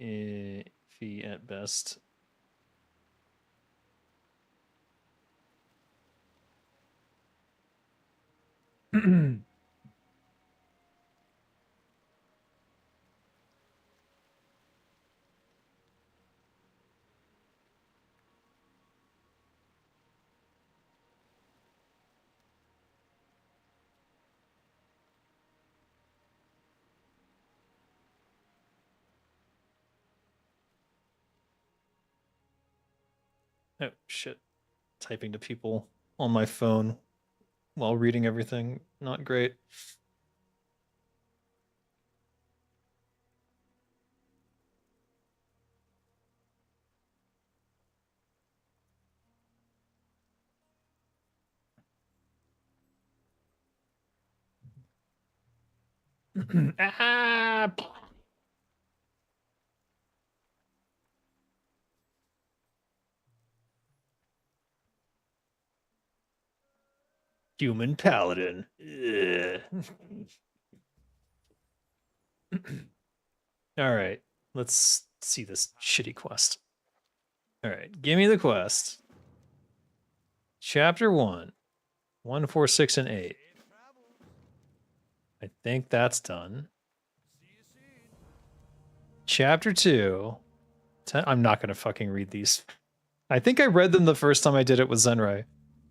Iffy at best. Oh, shit. Typing to people on my phone while reading everything. Not great. Ah! Human paladin. All right, let's see this shitty quest. All right, give me the quest. Chapter 1, 1, 4, 6, and 8. I think that's done. Chapter 2. 10, I'm not going to fucking read these. I think I read them the first time I did it with Zenrai.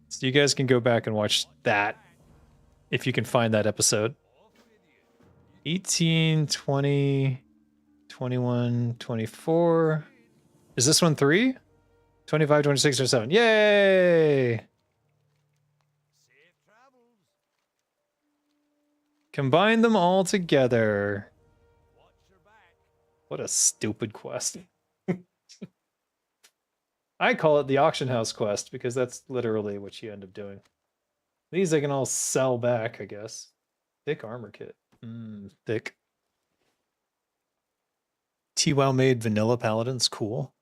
So you guys can go back and watch that if you can find that episode. 18, 20, 21, 24. Is this one 3? 25, 26, or 7. Yay! Combine them all together. What a stupid quest. I call it the auction house quest because that's literally what you end up doing. These I can all sell back, I guess. Thick armor kit. Thick. CapyWoW made vanilla paladins cool.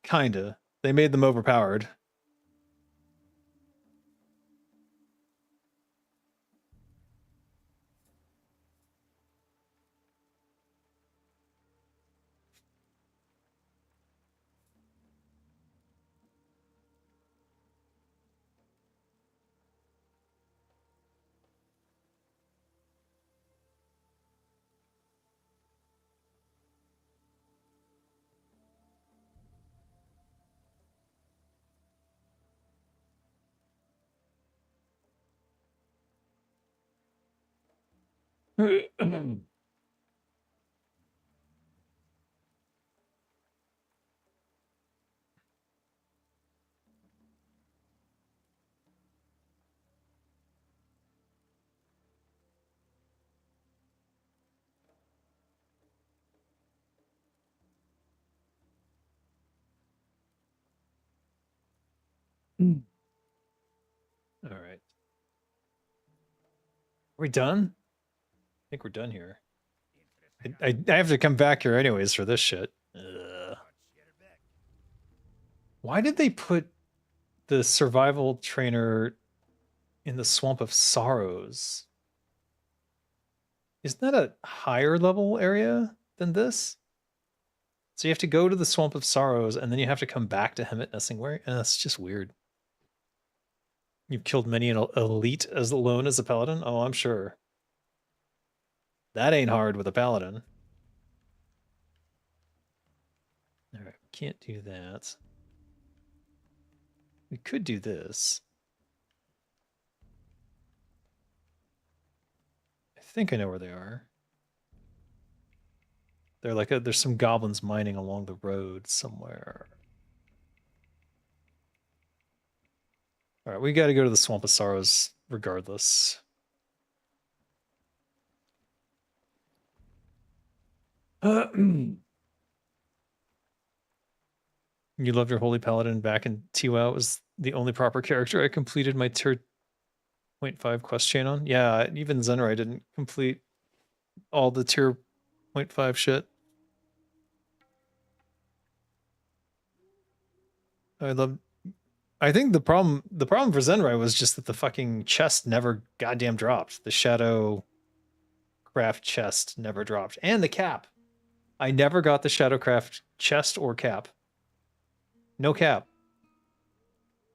Kinda. They made them overpowered. All right. Are we done? I think we're done here. I have to come back here anyways for this shit. Why did they put the survival trainer in the Swamp of Sorrows? Isn't that a higher level area than this? So you have to go to the Swamp of Sorrows and then you have to come back to Hemet Nessingway? That's just weird. You've killed many an elite as alone as a paladin? Oh, I'm sure. That ain't hard with a paladin. All right, we can't do that. We could do this. I think I know where they are. They're like there's some goblins mining along the road somewhere. All right, we got to go to the Swamp of Sorrows regardless. You loved your Holy Paladin back in CapyWoW. It was the only proper character I completed my tier 0.5 quest chain on. Yeah, even Zenrai didn't complete all the tier 0.5 shit. I think the problem for Zenrai was just that the fucking chest never goddamn dropped. The Shadow Craft chest never dropped. And the cap. I never got the Shadowcraft chest or cap. No cap.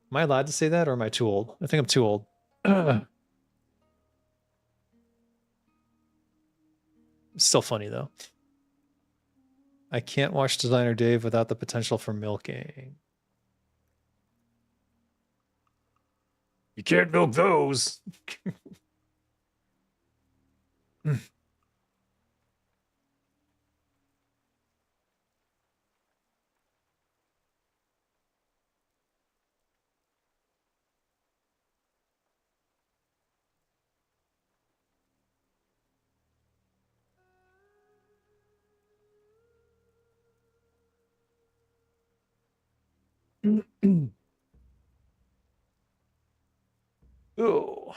Am I allowed to say that or am I too old? I think I'm too old. Still funny though. I can't watch DesignerDave without the potential for milking. You can't milk those. Oh.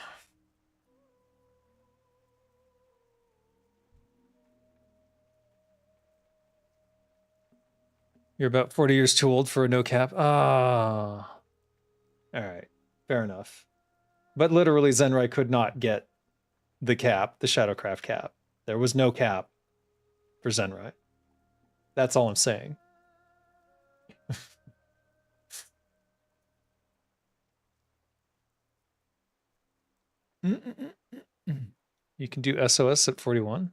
You're about 40 years too old for a no cap. Ah. All right. Fair enough. But literally, Zenrai could not get the cap, the Shadowcraft cap. There was no cap for Zenrai. That's all I'm saying. You can do SOS at 41.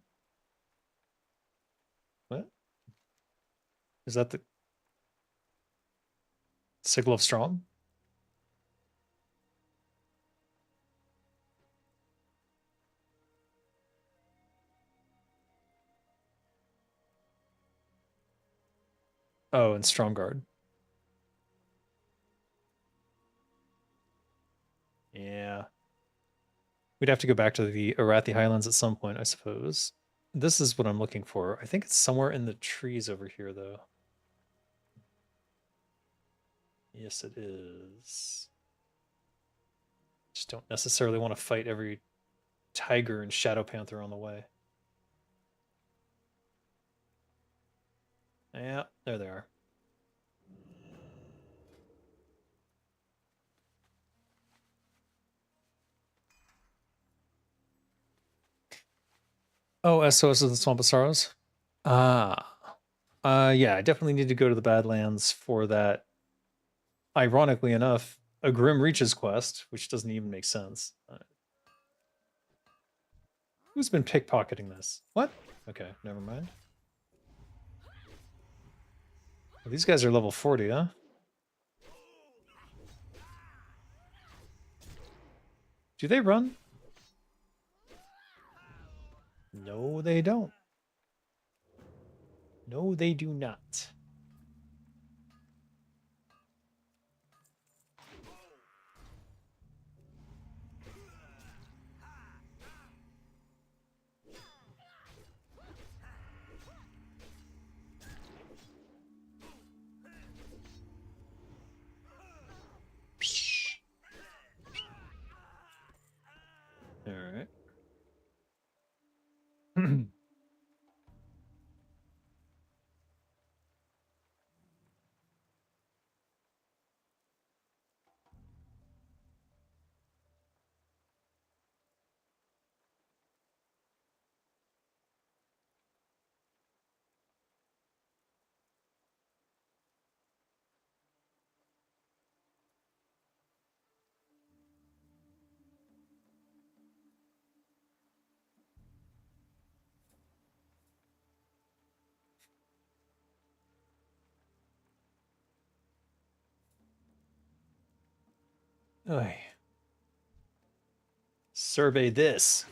What? Is that the Signal of Strong? Oh, and Strongguard. Yeah. We'd have to go back to the Arathi Highlands at some point, I suppose. This is what I'm looking for. I think it's somewhere in the trees over here, though. Yes, it is. Just don't necessarily want to fight every tiger and shadow panther on the way. Yeah, there they are. Oh, SOS of the Swamp of Sorrows? Yeah, I definitely need to go to the Badlands for that. Ironically enough, a Grim Reaches quest, which doesn't even make sense. Who's been pickpocketing this? What? Okay, never mind. Well, these guys are level 40, huh? Do they run? No, they don't. No, they do not. All right. Oy. Survey this.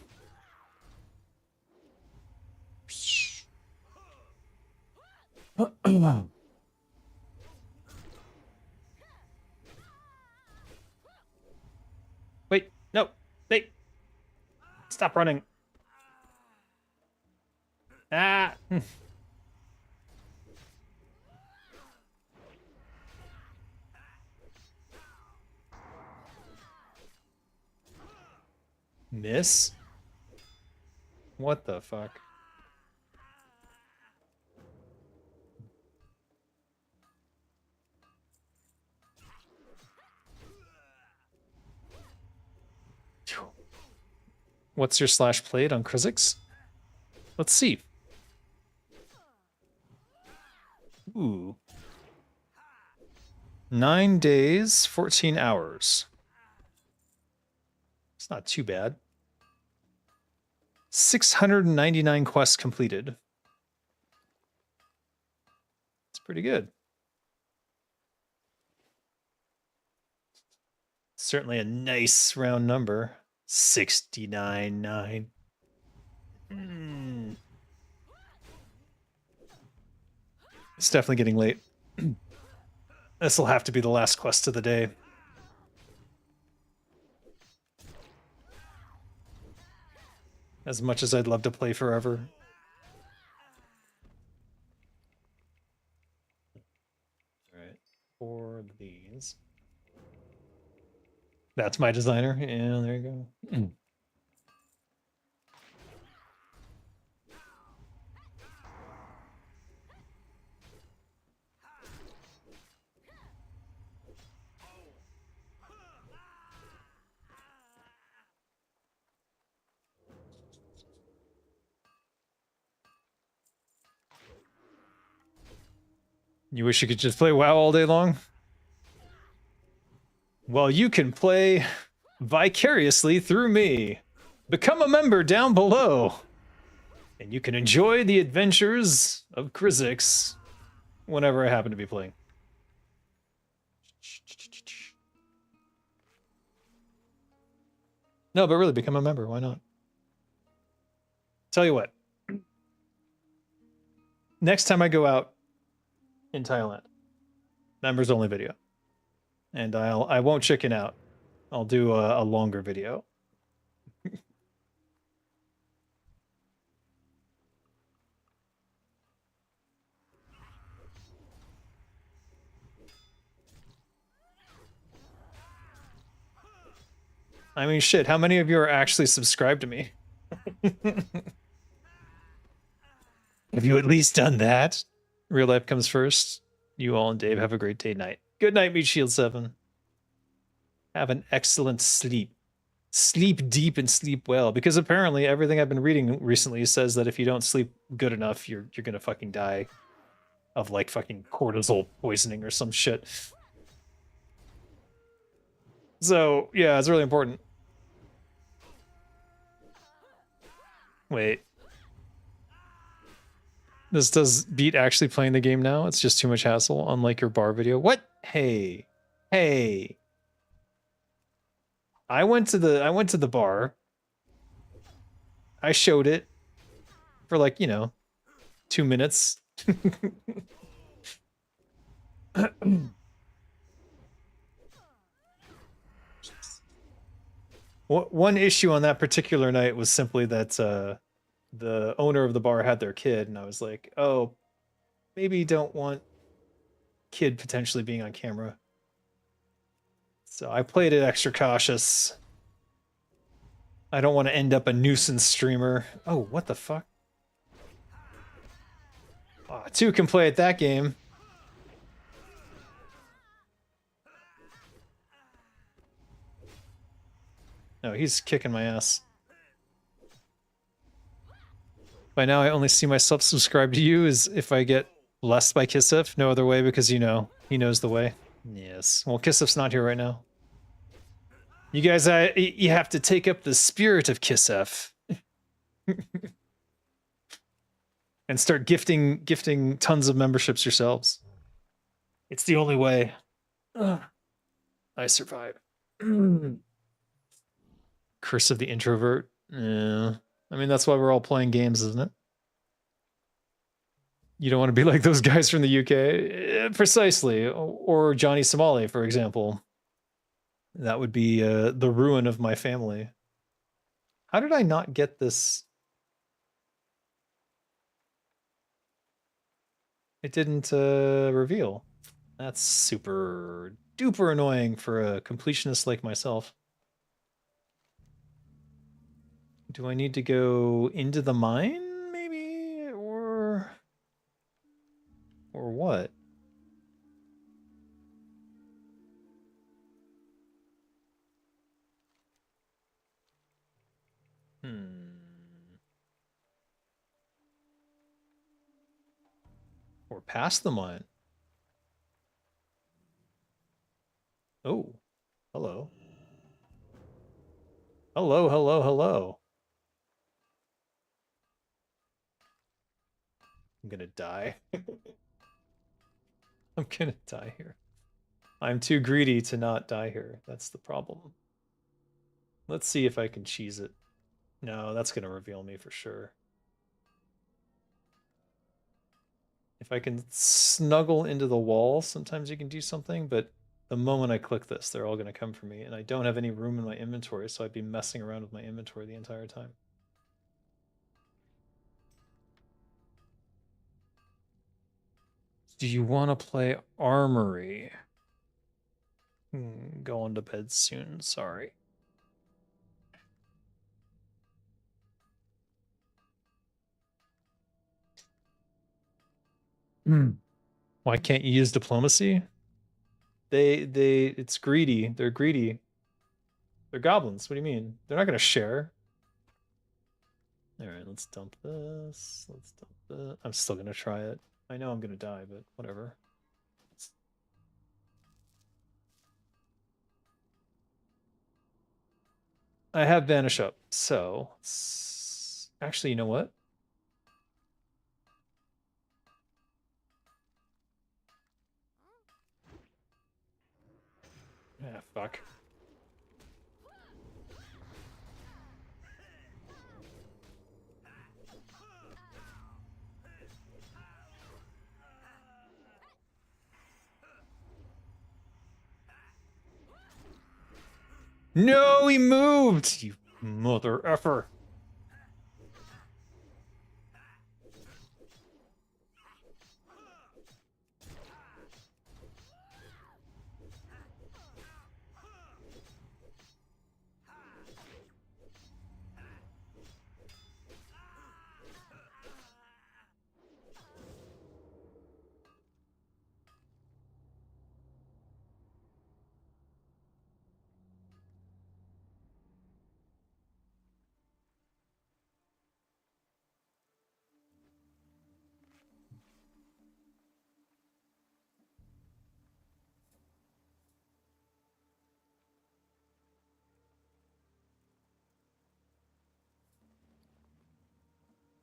Wait, no, wait. Stop running. Ah. Miss? What the fuck? What's your slash played on Krizix? Let's see. Ooh. 9 days, 14 hours. It's not too bad. 699 quests completed. It's pretty good. Certainly a nice round number. 69.9. It's definitely getting late. This will have to be the last quest of the day. As much as I'd love to play forever. Alright, 4 of these. That's my designer. Yeah, there you go. You wish you could just play WoW all day long? Well, you can play vicariously through me. Become a member down below. And you can enjoy the adventures of Krizix whenever I happen to be playing. No, but really, become a member. Why not? Tell you what. Next time I go out in Thailand, members only video. And I won't chicken out. I'll do a longer video. I mean, shit, how many of you are actually subscribed to me? Have you at least done that? Real life comes first. You all and Dave have a great day night. Good night, Meat Shield 7. Have an excellent sleep. Sleep deep and sleep well. Because apparently everything I've been reading recently says that if you don't sleep good enough, you're gonna fucking die of like fucking cortisol poisoning or some shit. So, yeah, it's really important. Wait. This does beat actually playing the game now? It's just too much hassle, unlike your bar video. What? Hey. Hey. I went to the bar. I showed it for like, 2 minutes. One issue on that particular night was simply that the owner of the bar had their kid, and I was like, oh, maybe you don't want kid potentially being on camera. So I played it extra cautious. I don't want to end up a nuisance streamer. Oh, what the fuck? Oh, two can play at that game. No, he's kicking my ass. By now, I only see myself subscribed to you as if I get blessed by Kisif. No other way, because he knows the way. Yes. Well, Kisif's not here right now. You guys, you have to take up the spirit of Kisif. And start gifting tons of memberships yourselves. It's the only way. Ugh. I survive. Curse of the introvert. Yeah. I mean, that's why we're all playing games, isn't it? You don't want to be like those guys from the UK? Precisely. Or Johnny Somali, for example. That would be the ruin of my family. How did I not get this? It didn't reveal. That's super duper annoying for a completionist like myself. Do I need to go into the mine, maybe? Or what? Or past the mine. Oh, hello. Hello, hello, hello. I'm gonna die. I'm gonna die here. I'm too greedy to not die here. That's the problem. Let's see if I can cheese it. No, that's gonna reveal me for sure. If I can snuggle into the wall, sometimes you can do something, but the moment I click this, they're all gonna come for me, and I don't have any room in my inventory, so I'd be messing around with my inventory the entire time. Do you want to play Armory? Going to bed soon, sorry. Why can't you use diplomacy? It's greedy. They're greedy. They're goblins. What do you mean? They're not gonna share. All right, let's dump this. Let's dump that. I'm still gonna try it. I know I'm gonna die, but whatever. I have Vanish up, so actually, you know what? Ah, fuck. No, he moved! You mother effer.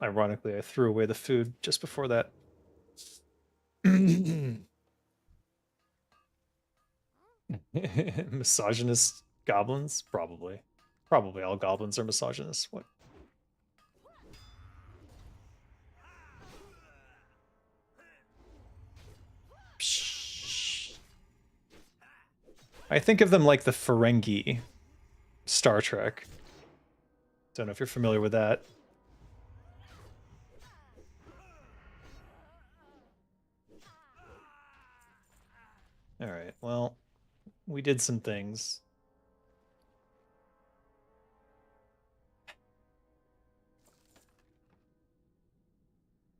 Ironically, I threw away the food just before that. Misogynist goblins? Probably. Probably all goblins are misogynists. What? Psh. I think of them like the Ferengi. Star Trek. Don't know if you're familiar with that. Alright, well, we did some things.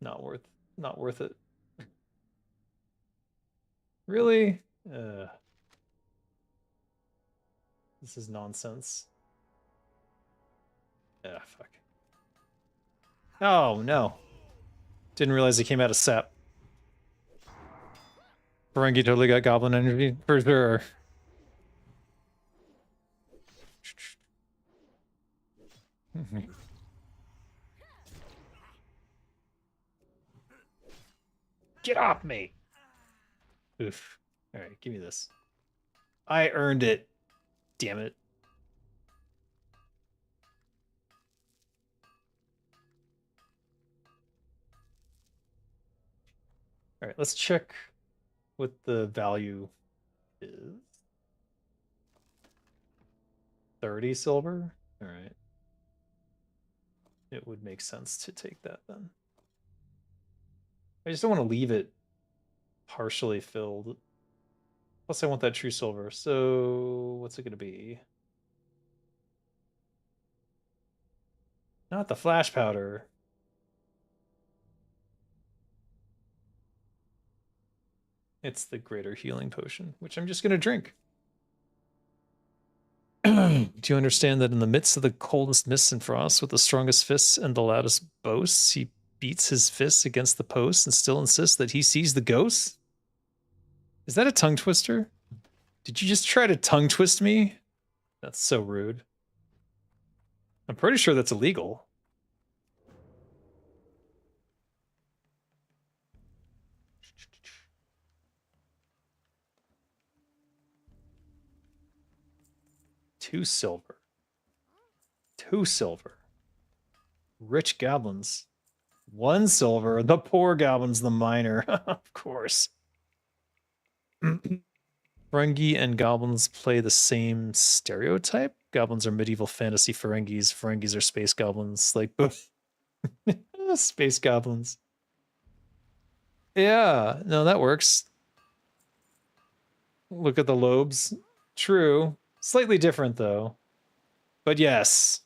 Not worth it. Really? This is nonsense. Ah, fuck. Oh, no. Didn't realize it came out of sap. Ferengi totally got goblin energy, for sure. Get off me! Oof. Alright, give me this. I earned it. Damn it. Alright, let's check what the value is. 30 silver? Alright. It would make sense to take that then. I just don't want to leave it partially filled. Plus I want that true silver. So what's it going to be? Not the flash powder. It's the greater healing potion, which I'm just going to drink. Do you understand that in the midst of the coldest mists and frosts, with the strongest fists and the loudest boasts, he beats his fists against the posts and still insists that he sees the ghosts? Is that a tongue twister? Did you just try to tongue twist me? That's so rude. I'm pretty sure that's illegal. Two silver. 2 silver. Rich goblins. 1 silver. The poor goblins, the minor. Of course. Ferengi and goblins play the same stereotype. Goblins are medieval fantasy Ferengis. Ferengis are space goblins. Like both. Space goblins. Yeah, no, that works. Look at the lobes. True. Slightly different, though. But yes.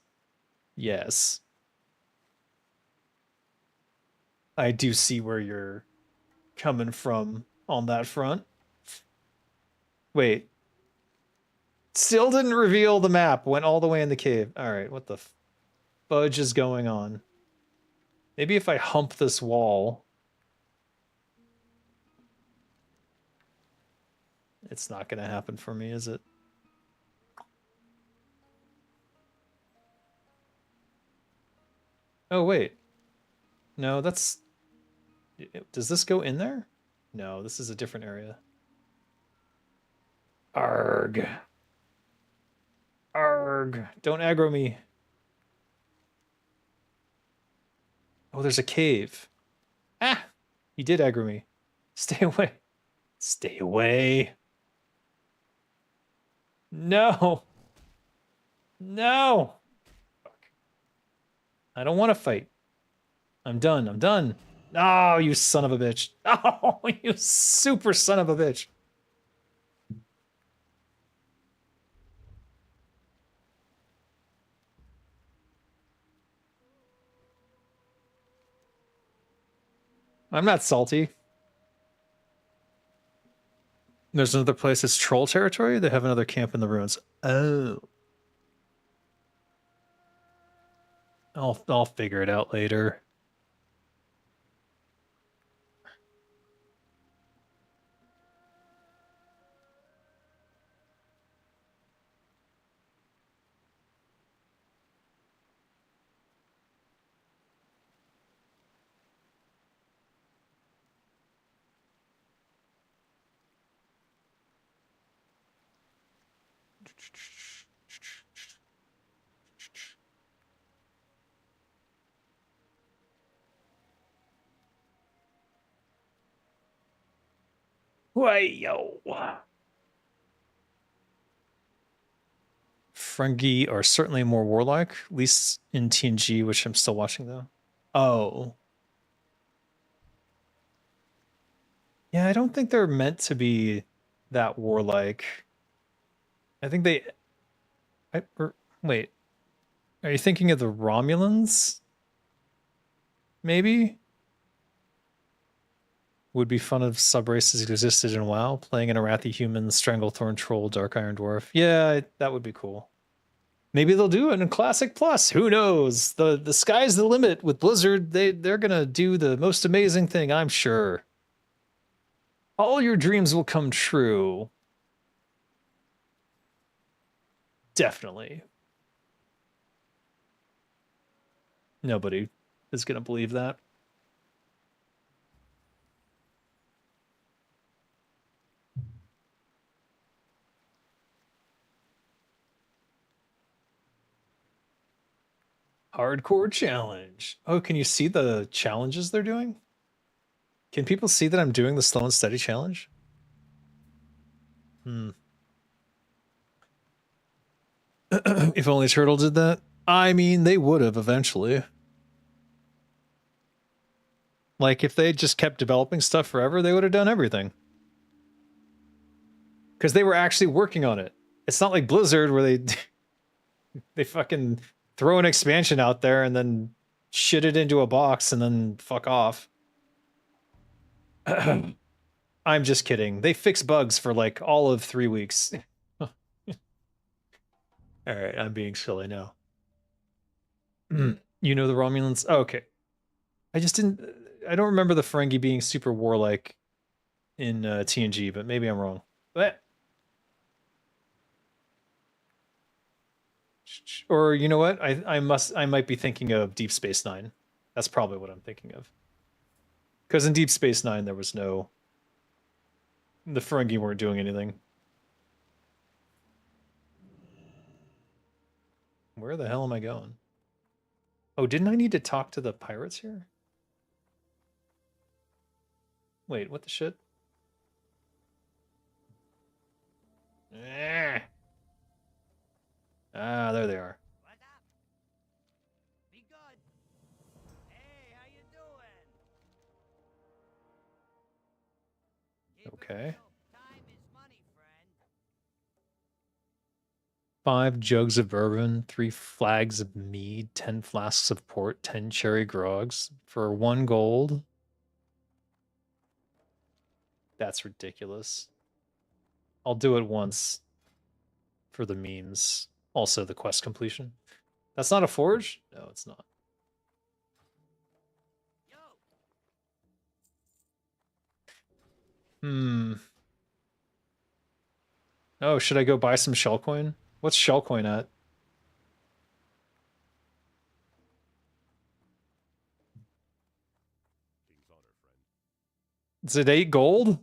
Yes. I do see where you're coming from on that front. Wait. Still didn't reveal the map. Went all the way in the cave. Alright, what the fudge is going on? Maybe if I hump this wall... It's not going to happen for me, is it? Oh, wait. No, that's... Does this go in there? No, this is a different area. Arg. Arg. Don't aggro me. Oh, there's a cave. Ah! He did aggro me. Stay away. Stay away. No. No. Fuck. I don't want to fight. I'm done. I'm done. Oh, you son of a bitch. Oh, you super son of a bitch. I'm not salty. There's another place. It's troll territory. They have another camp in the ruins. Oh. I'll figure it out later. Why-yo. Fungi are certainly more warlike, at least in TNG, which I'm still watching though. Oh. Yeah, I don't think they're meant to be that warlike. I think they... wait. Are you thinking of the Romulans? Maybe? Would be fun if subraces existed in WoW, playing an Arathi human, Stranglethorn Troll, Dark Iron Dwarf. Yeah, that would be cool. Maybe they'll do it in Classic Plus. Who knows? The sky's the limit with Blizzard. They're gonna do the most amazing thing, I'm sure. All your dreams will come true. Definitely. Nobody is gonna believe that. Hardcore challenge. Oh, can you see the challenges they're doing? Can people see that I'm doing the slow and steady challenge? If only Turtle did that. I mean, they would have eventually. Like, if they just kept developing stuff forever, they would have done everything. Because they were actually working on it. It's not like Blizzard where they fucking throw an expansion out there and then shit it into a box and then fuck off. I'm just kidding. They fix bugs for like all of 3 weeks. All right, I'm being silly now. You know the Romulans? Oh, okay. I don't remember the Ferengi being super warlike in TNG, but maybe I'm wrong. But or you know what? I might be thinking of Deep Space Nine. That's probably what I'm thinking of. Because in Deep Space Nine there was no... The Ferengi weren't doing anything. Where the hell am I going? Oh, didn't I need to talk to the pirates here? Wait, what the shit? Ah, there they are. What up? Be good. Hey, how you doing? Keep it Okay. real. Time is money, friend. 5 jugs of bourbon, 3 flags of mead, 10 flasks of port, 10 cherry grogs for 1 gold. That's ridiculous. I'll do it once for the memes. Also the quest completion. That's not a forge? No, it's not. Yo, Oh, should I go buy some shell coin? What's shell coin at? Is it 8 gold? Go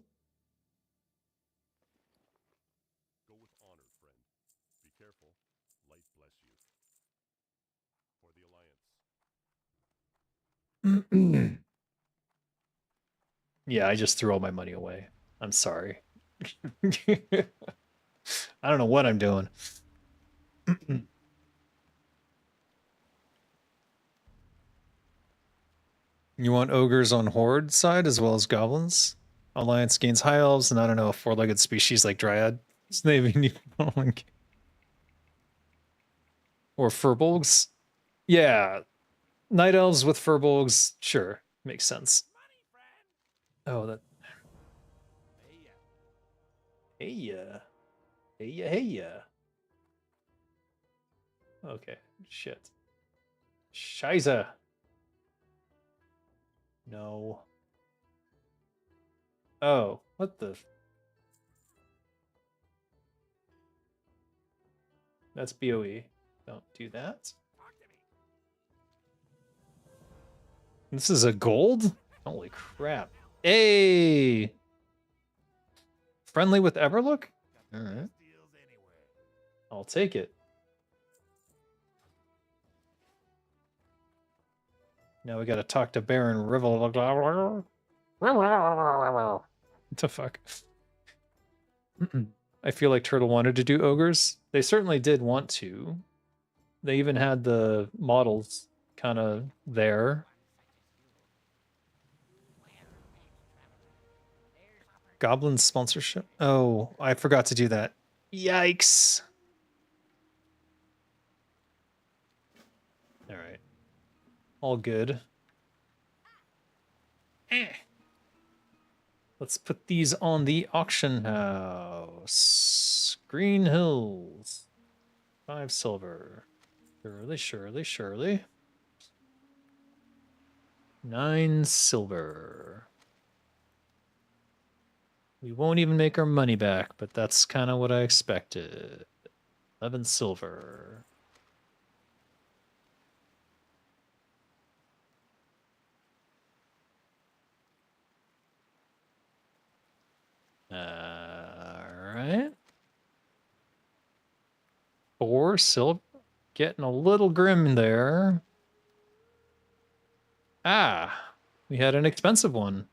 with honor, friend. Be careful. Light bless you. For the Alliance. Yeah, I just threw all my money away. I'm sorry. I don't know what I'm doing. You want ogres on horde side as well as goblins? Alliance gains high elves, and I don't know, a 4-legged species like dryad. So they need or furbolgs. Yeah, night elves with furbolgs, sure, makes sense. Oh, that. Hey ya, hey ya, hey ya. Okay, shit. Scheiße. No. Oh, what the? That's BOE. Don't do that. This is a gold? Holy crap. Hey! Friendly with Everlook? Alright. I'll take it. Now we gotta talk to Baron Rivel. What the fuck? I feel like Turtle wanted to do ogres. They certainly did want to. They even had the models kind of there. Goblin sponsorship? Oh, I forgot to do that. Yikes. All right. All good. Let's put these on the auction house. Green Hills. 5 silver. Surely, surely, surely. 9 silver. We won't even make our money back, but that's kind of what I expected. 11 silver. Alright. 4 silver. Getting a little grim there. Ah, we had an expensive one.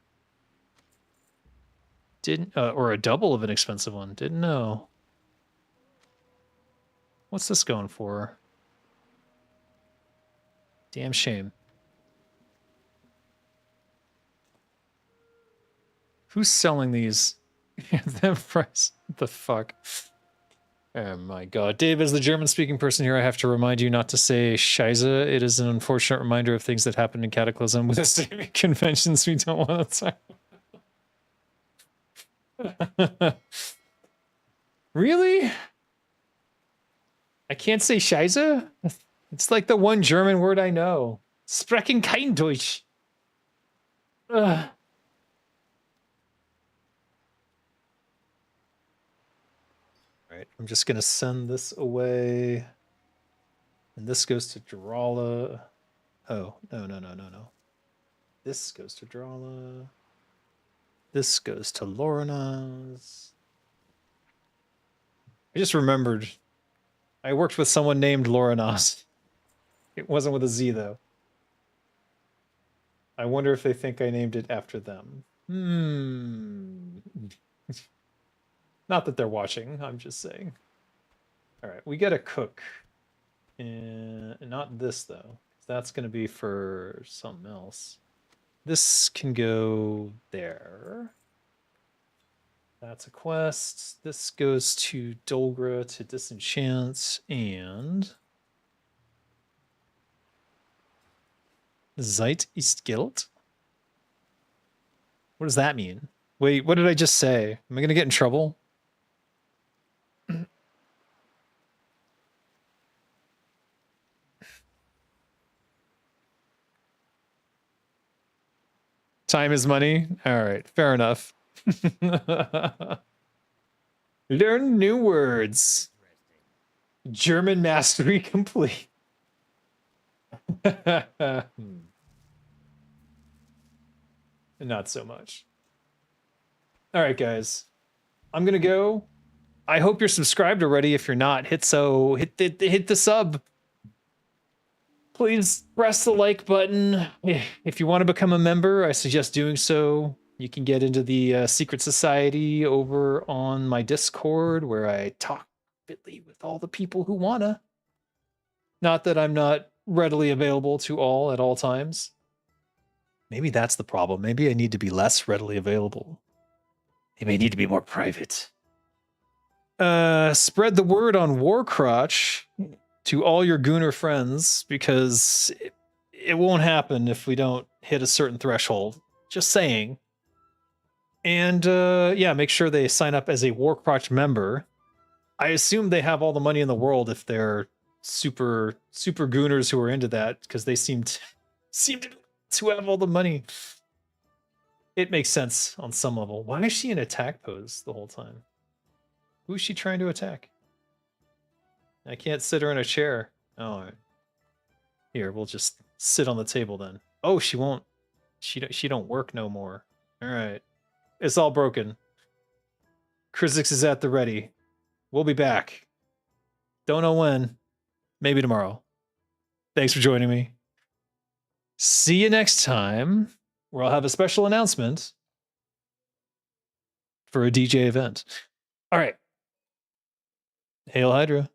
Didn't, or a double of an expensive one. Didn't know. What's this going for? Damn shame. Who's selling these? That price. What the fuck? Oh my god. Dave, as the German-speaking person here, I have to remind you not to say Scheiße. It is an unfortunate reminder of things that happened in Cataclysm with the conventions we don't want to talk. Really? I can't say Scheiße? It's like the one German word I know. Sprechen kein Deutsch. Ugh. Right, I'm just gonna send this away. And this goes to Drala. Oh, no. This goes to Drala. This goes to Lorinaz. I just remembered. I worked with someone named Lorinaz. It wasn't with a Z, though. I wonder if they think I named it after them. Not that they're watching, I'm just saying. All right, we gotta cook. And not this, though. That's gonna be for something else. This can go there. That's a quest. This goes to Dolgra to disenchant and Zeit ist Geld. What does that mean? Wait, what did I just say? Am I gonna get in trouble? Time is money? Alright, fair enough. Learn new words. German mastery complete. Not so much. All right, guys. I'm gonna go. I hope you're subscribed already. If you're not, hit the sub. Please press the like button. If you want to become a member, I suggest doing so. You can get into the secret society over on my Discord, where I talk bitly with all the people who wanna. Not that I'm not readily available to all at all times. Maybe that's the problem. Maybe I need to be less readily available. Maybe I need to be more private. Spread the word on Warcrotch to all your Gooner friends, because it won't happen if we don't hit a certain threshold. Just saying. And yeah, make sure they sign up as a Warcrotch member. I assume they have all the money in the world if they're super Gooners who are into that, because they seem to have all the money. It makes sense on some level. Why is she in attack pose the whole time? Who is she trying to attack? I can't sit her in a chair. Oh, all right. Here, we'll just sit on the table then. Oh, she won't. She don't work no more. All right. It's all broken. Krizix is at the ready. We'll be back. Don't know when. Maybe tomorrow. Thanks for joining me. See you next time, where I'll have a special announcement for a DJ event. All right. Hail Hydra.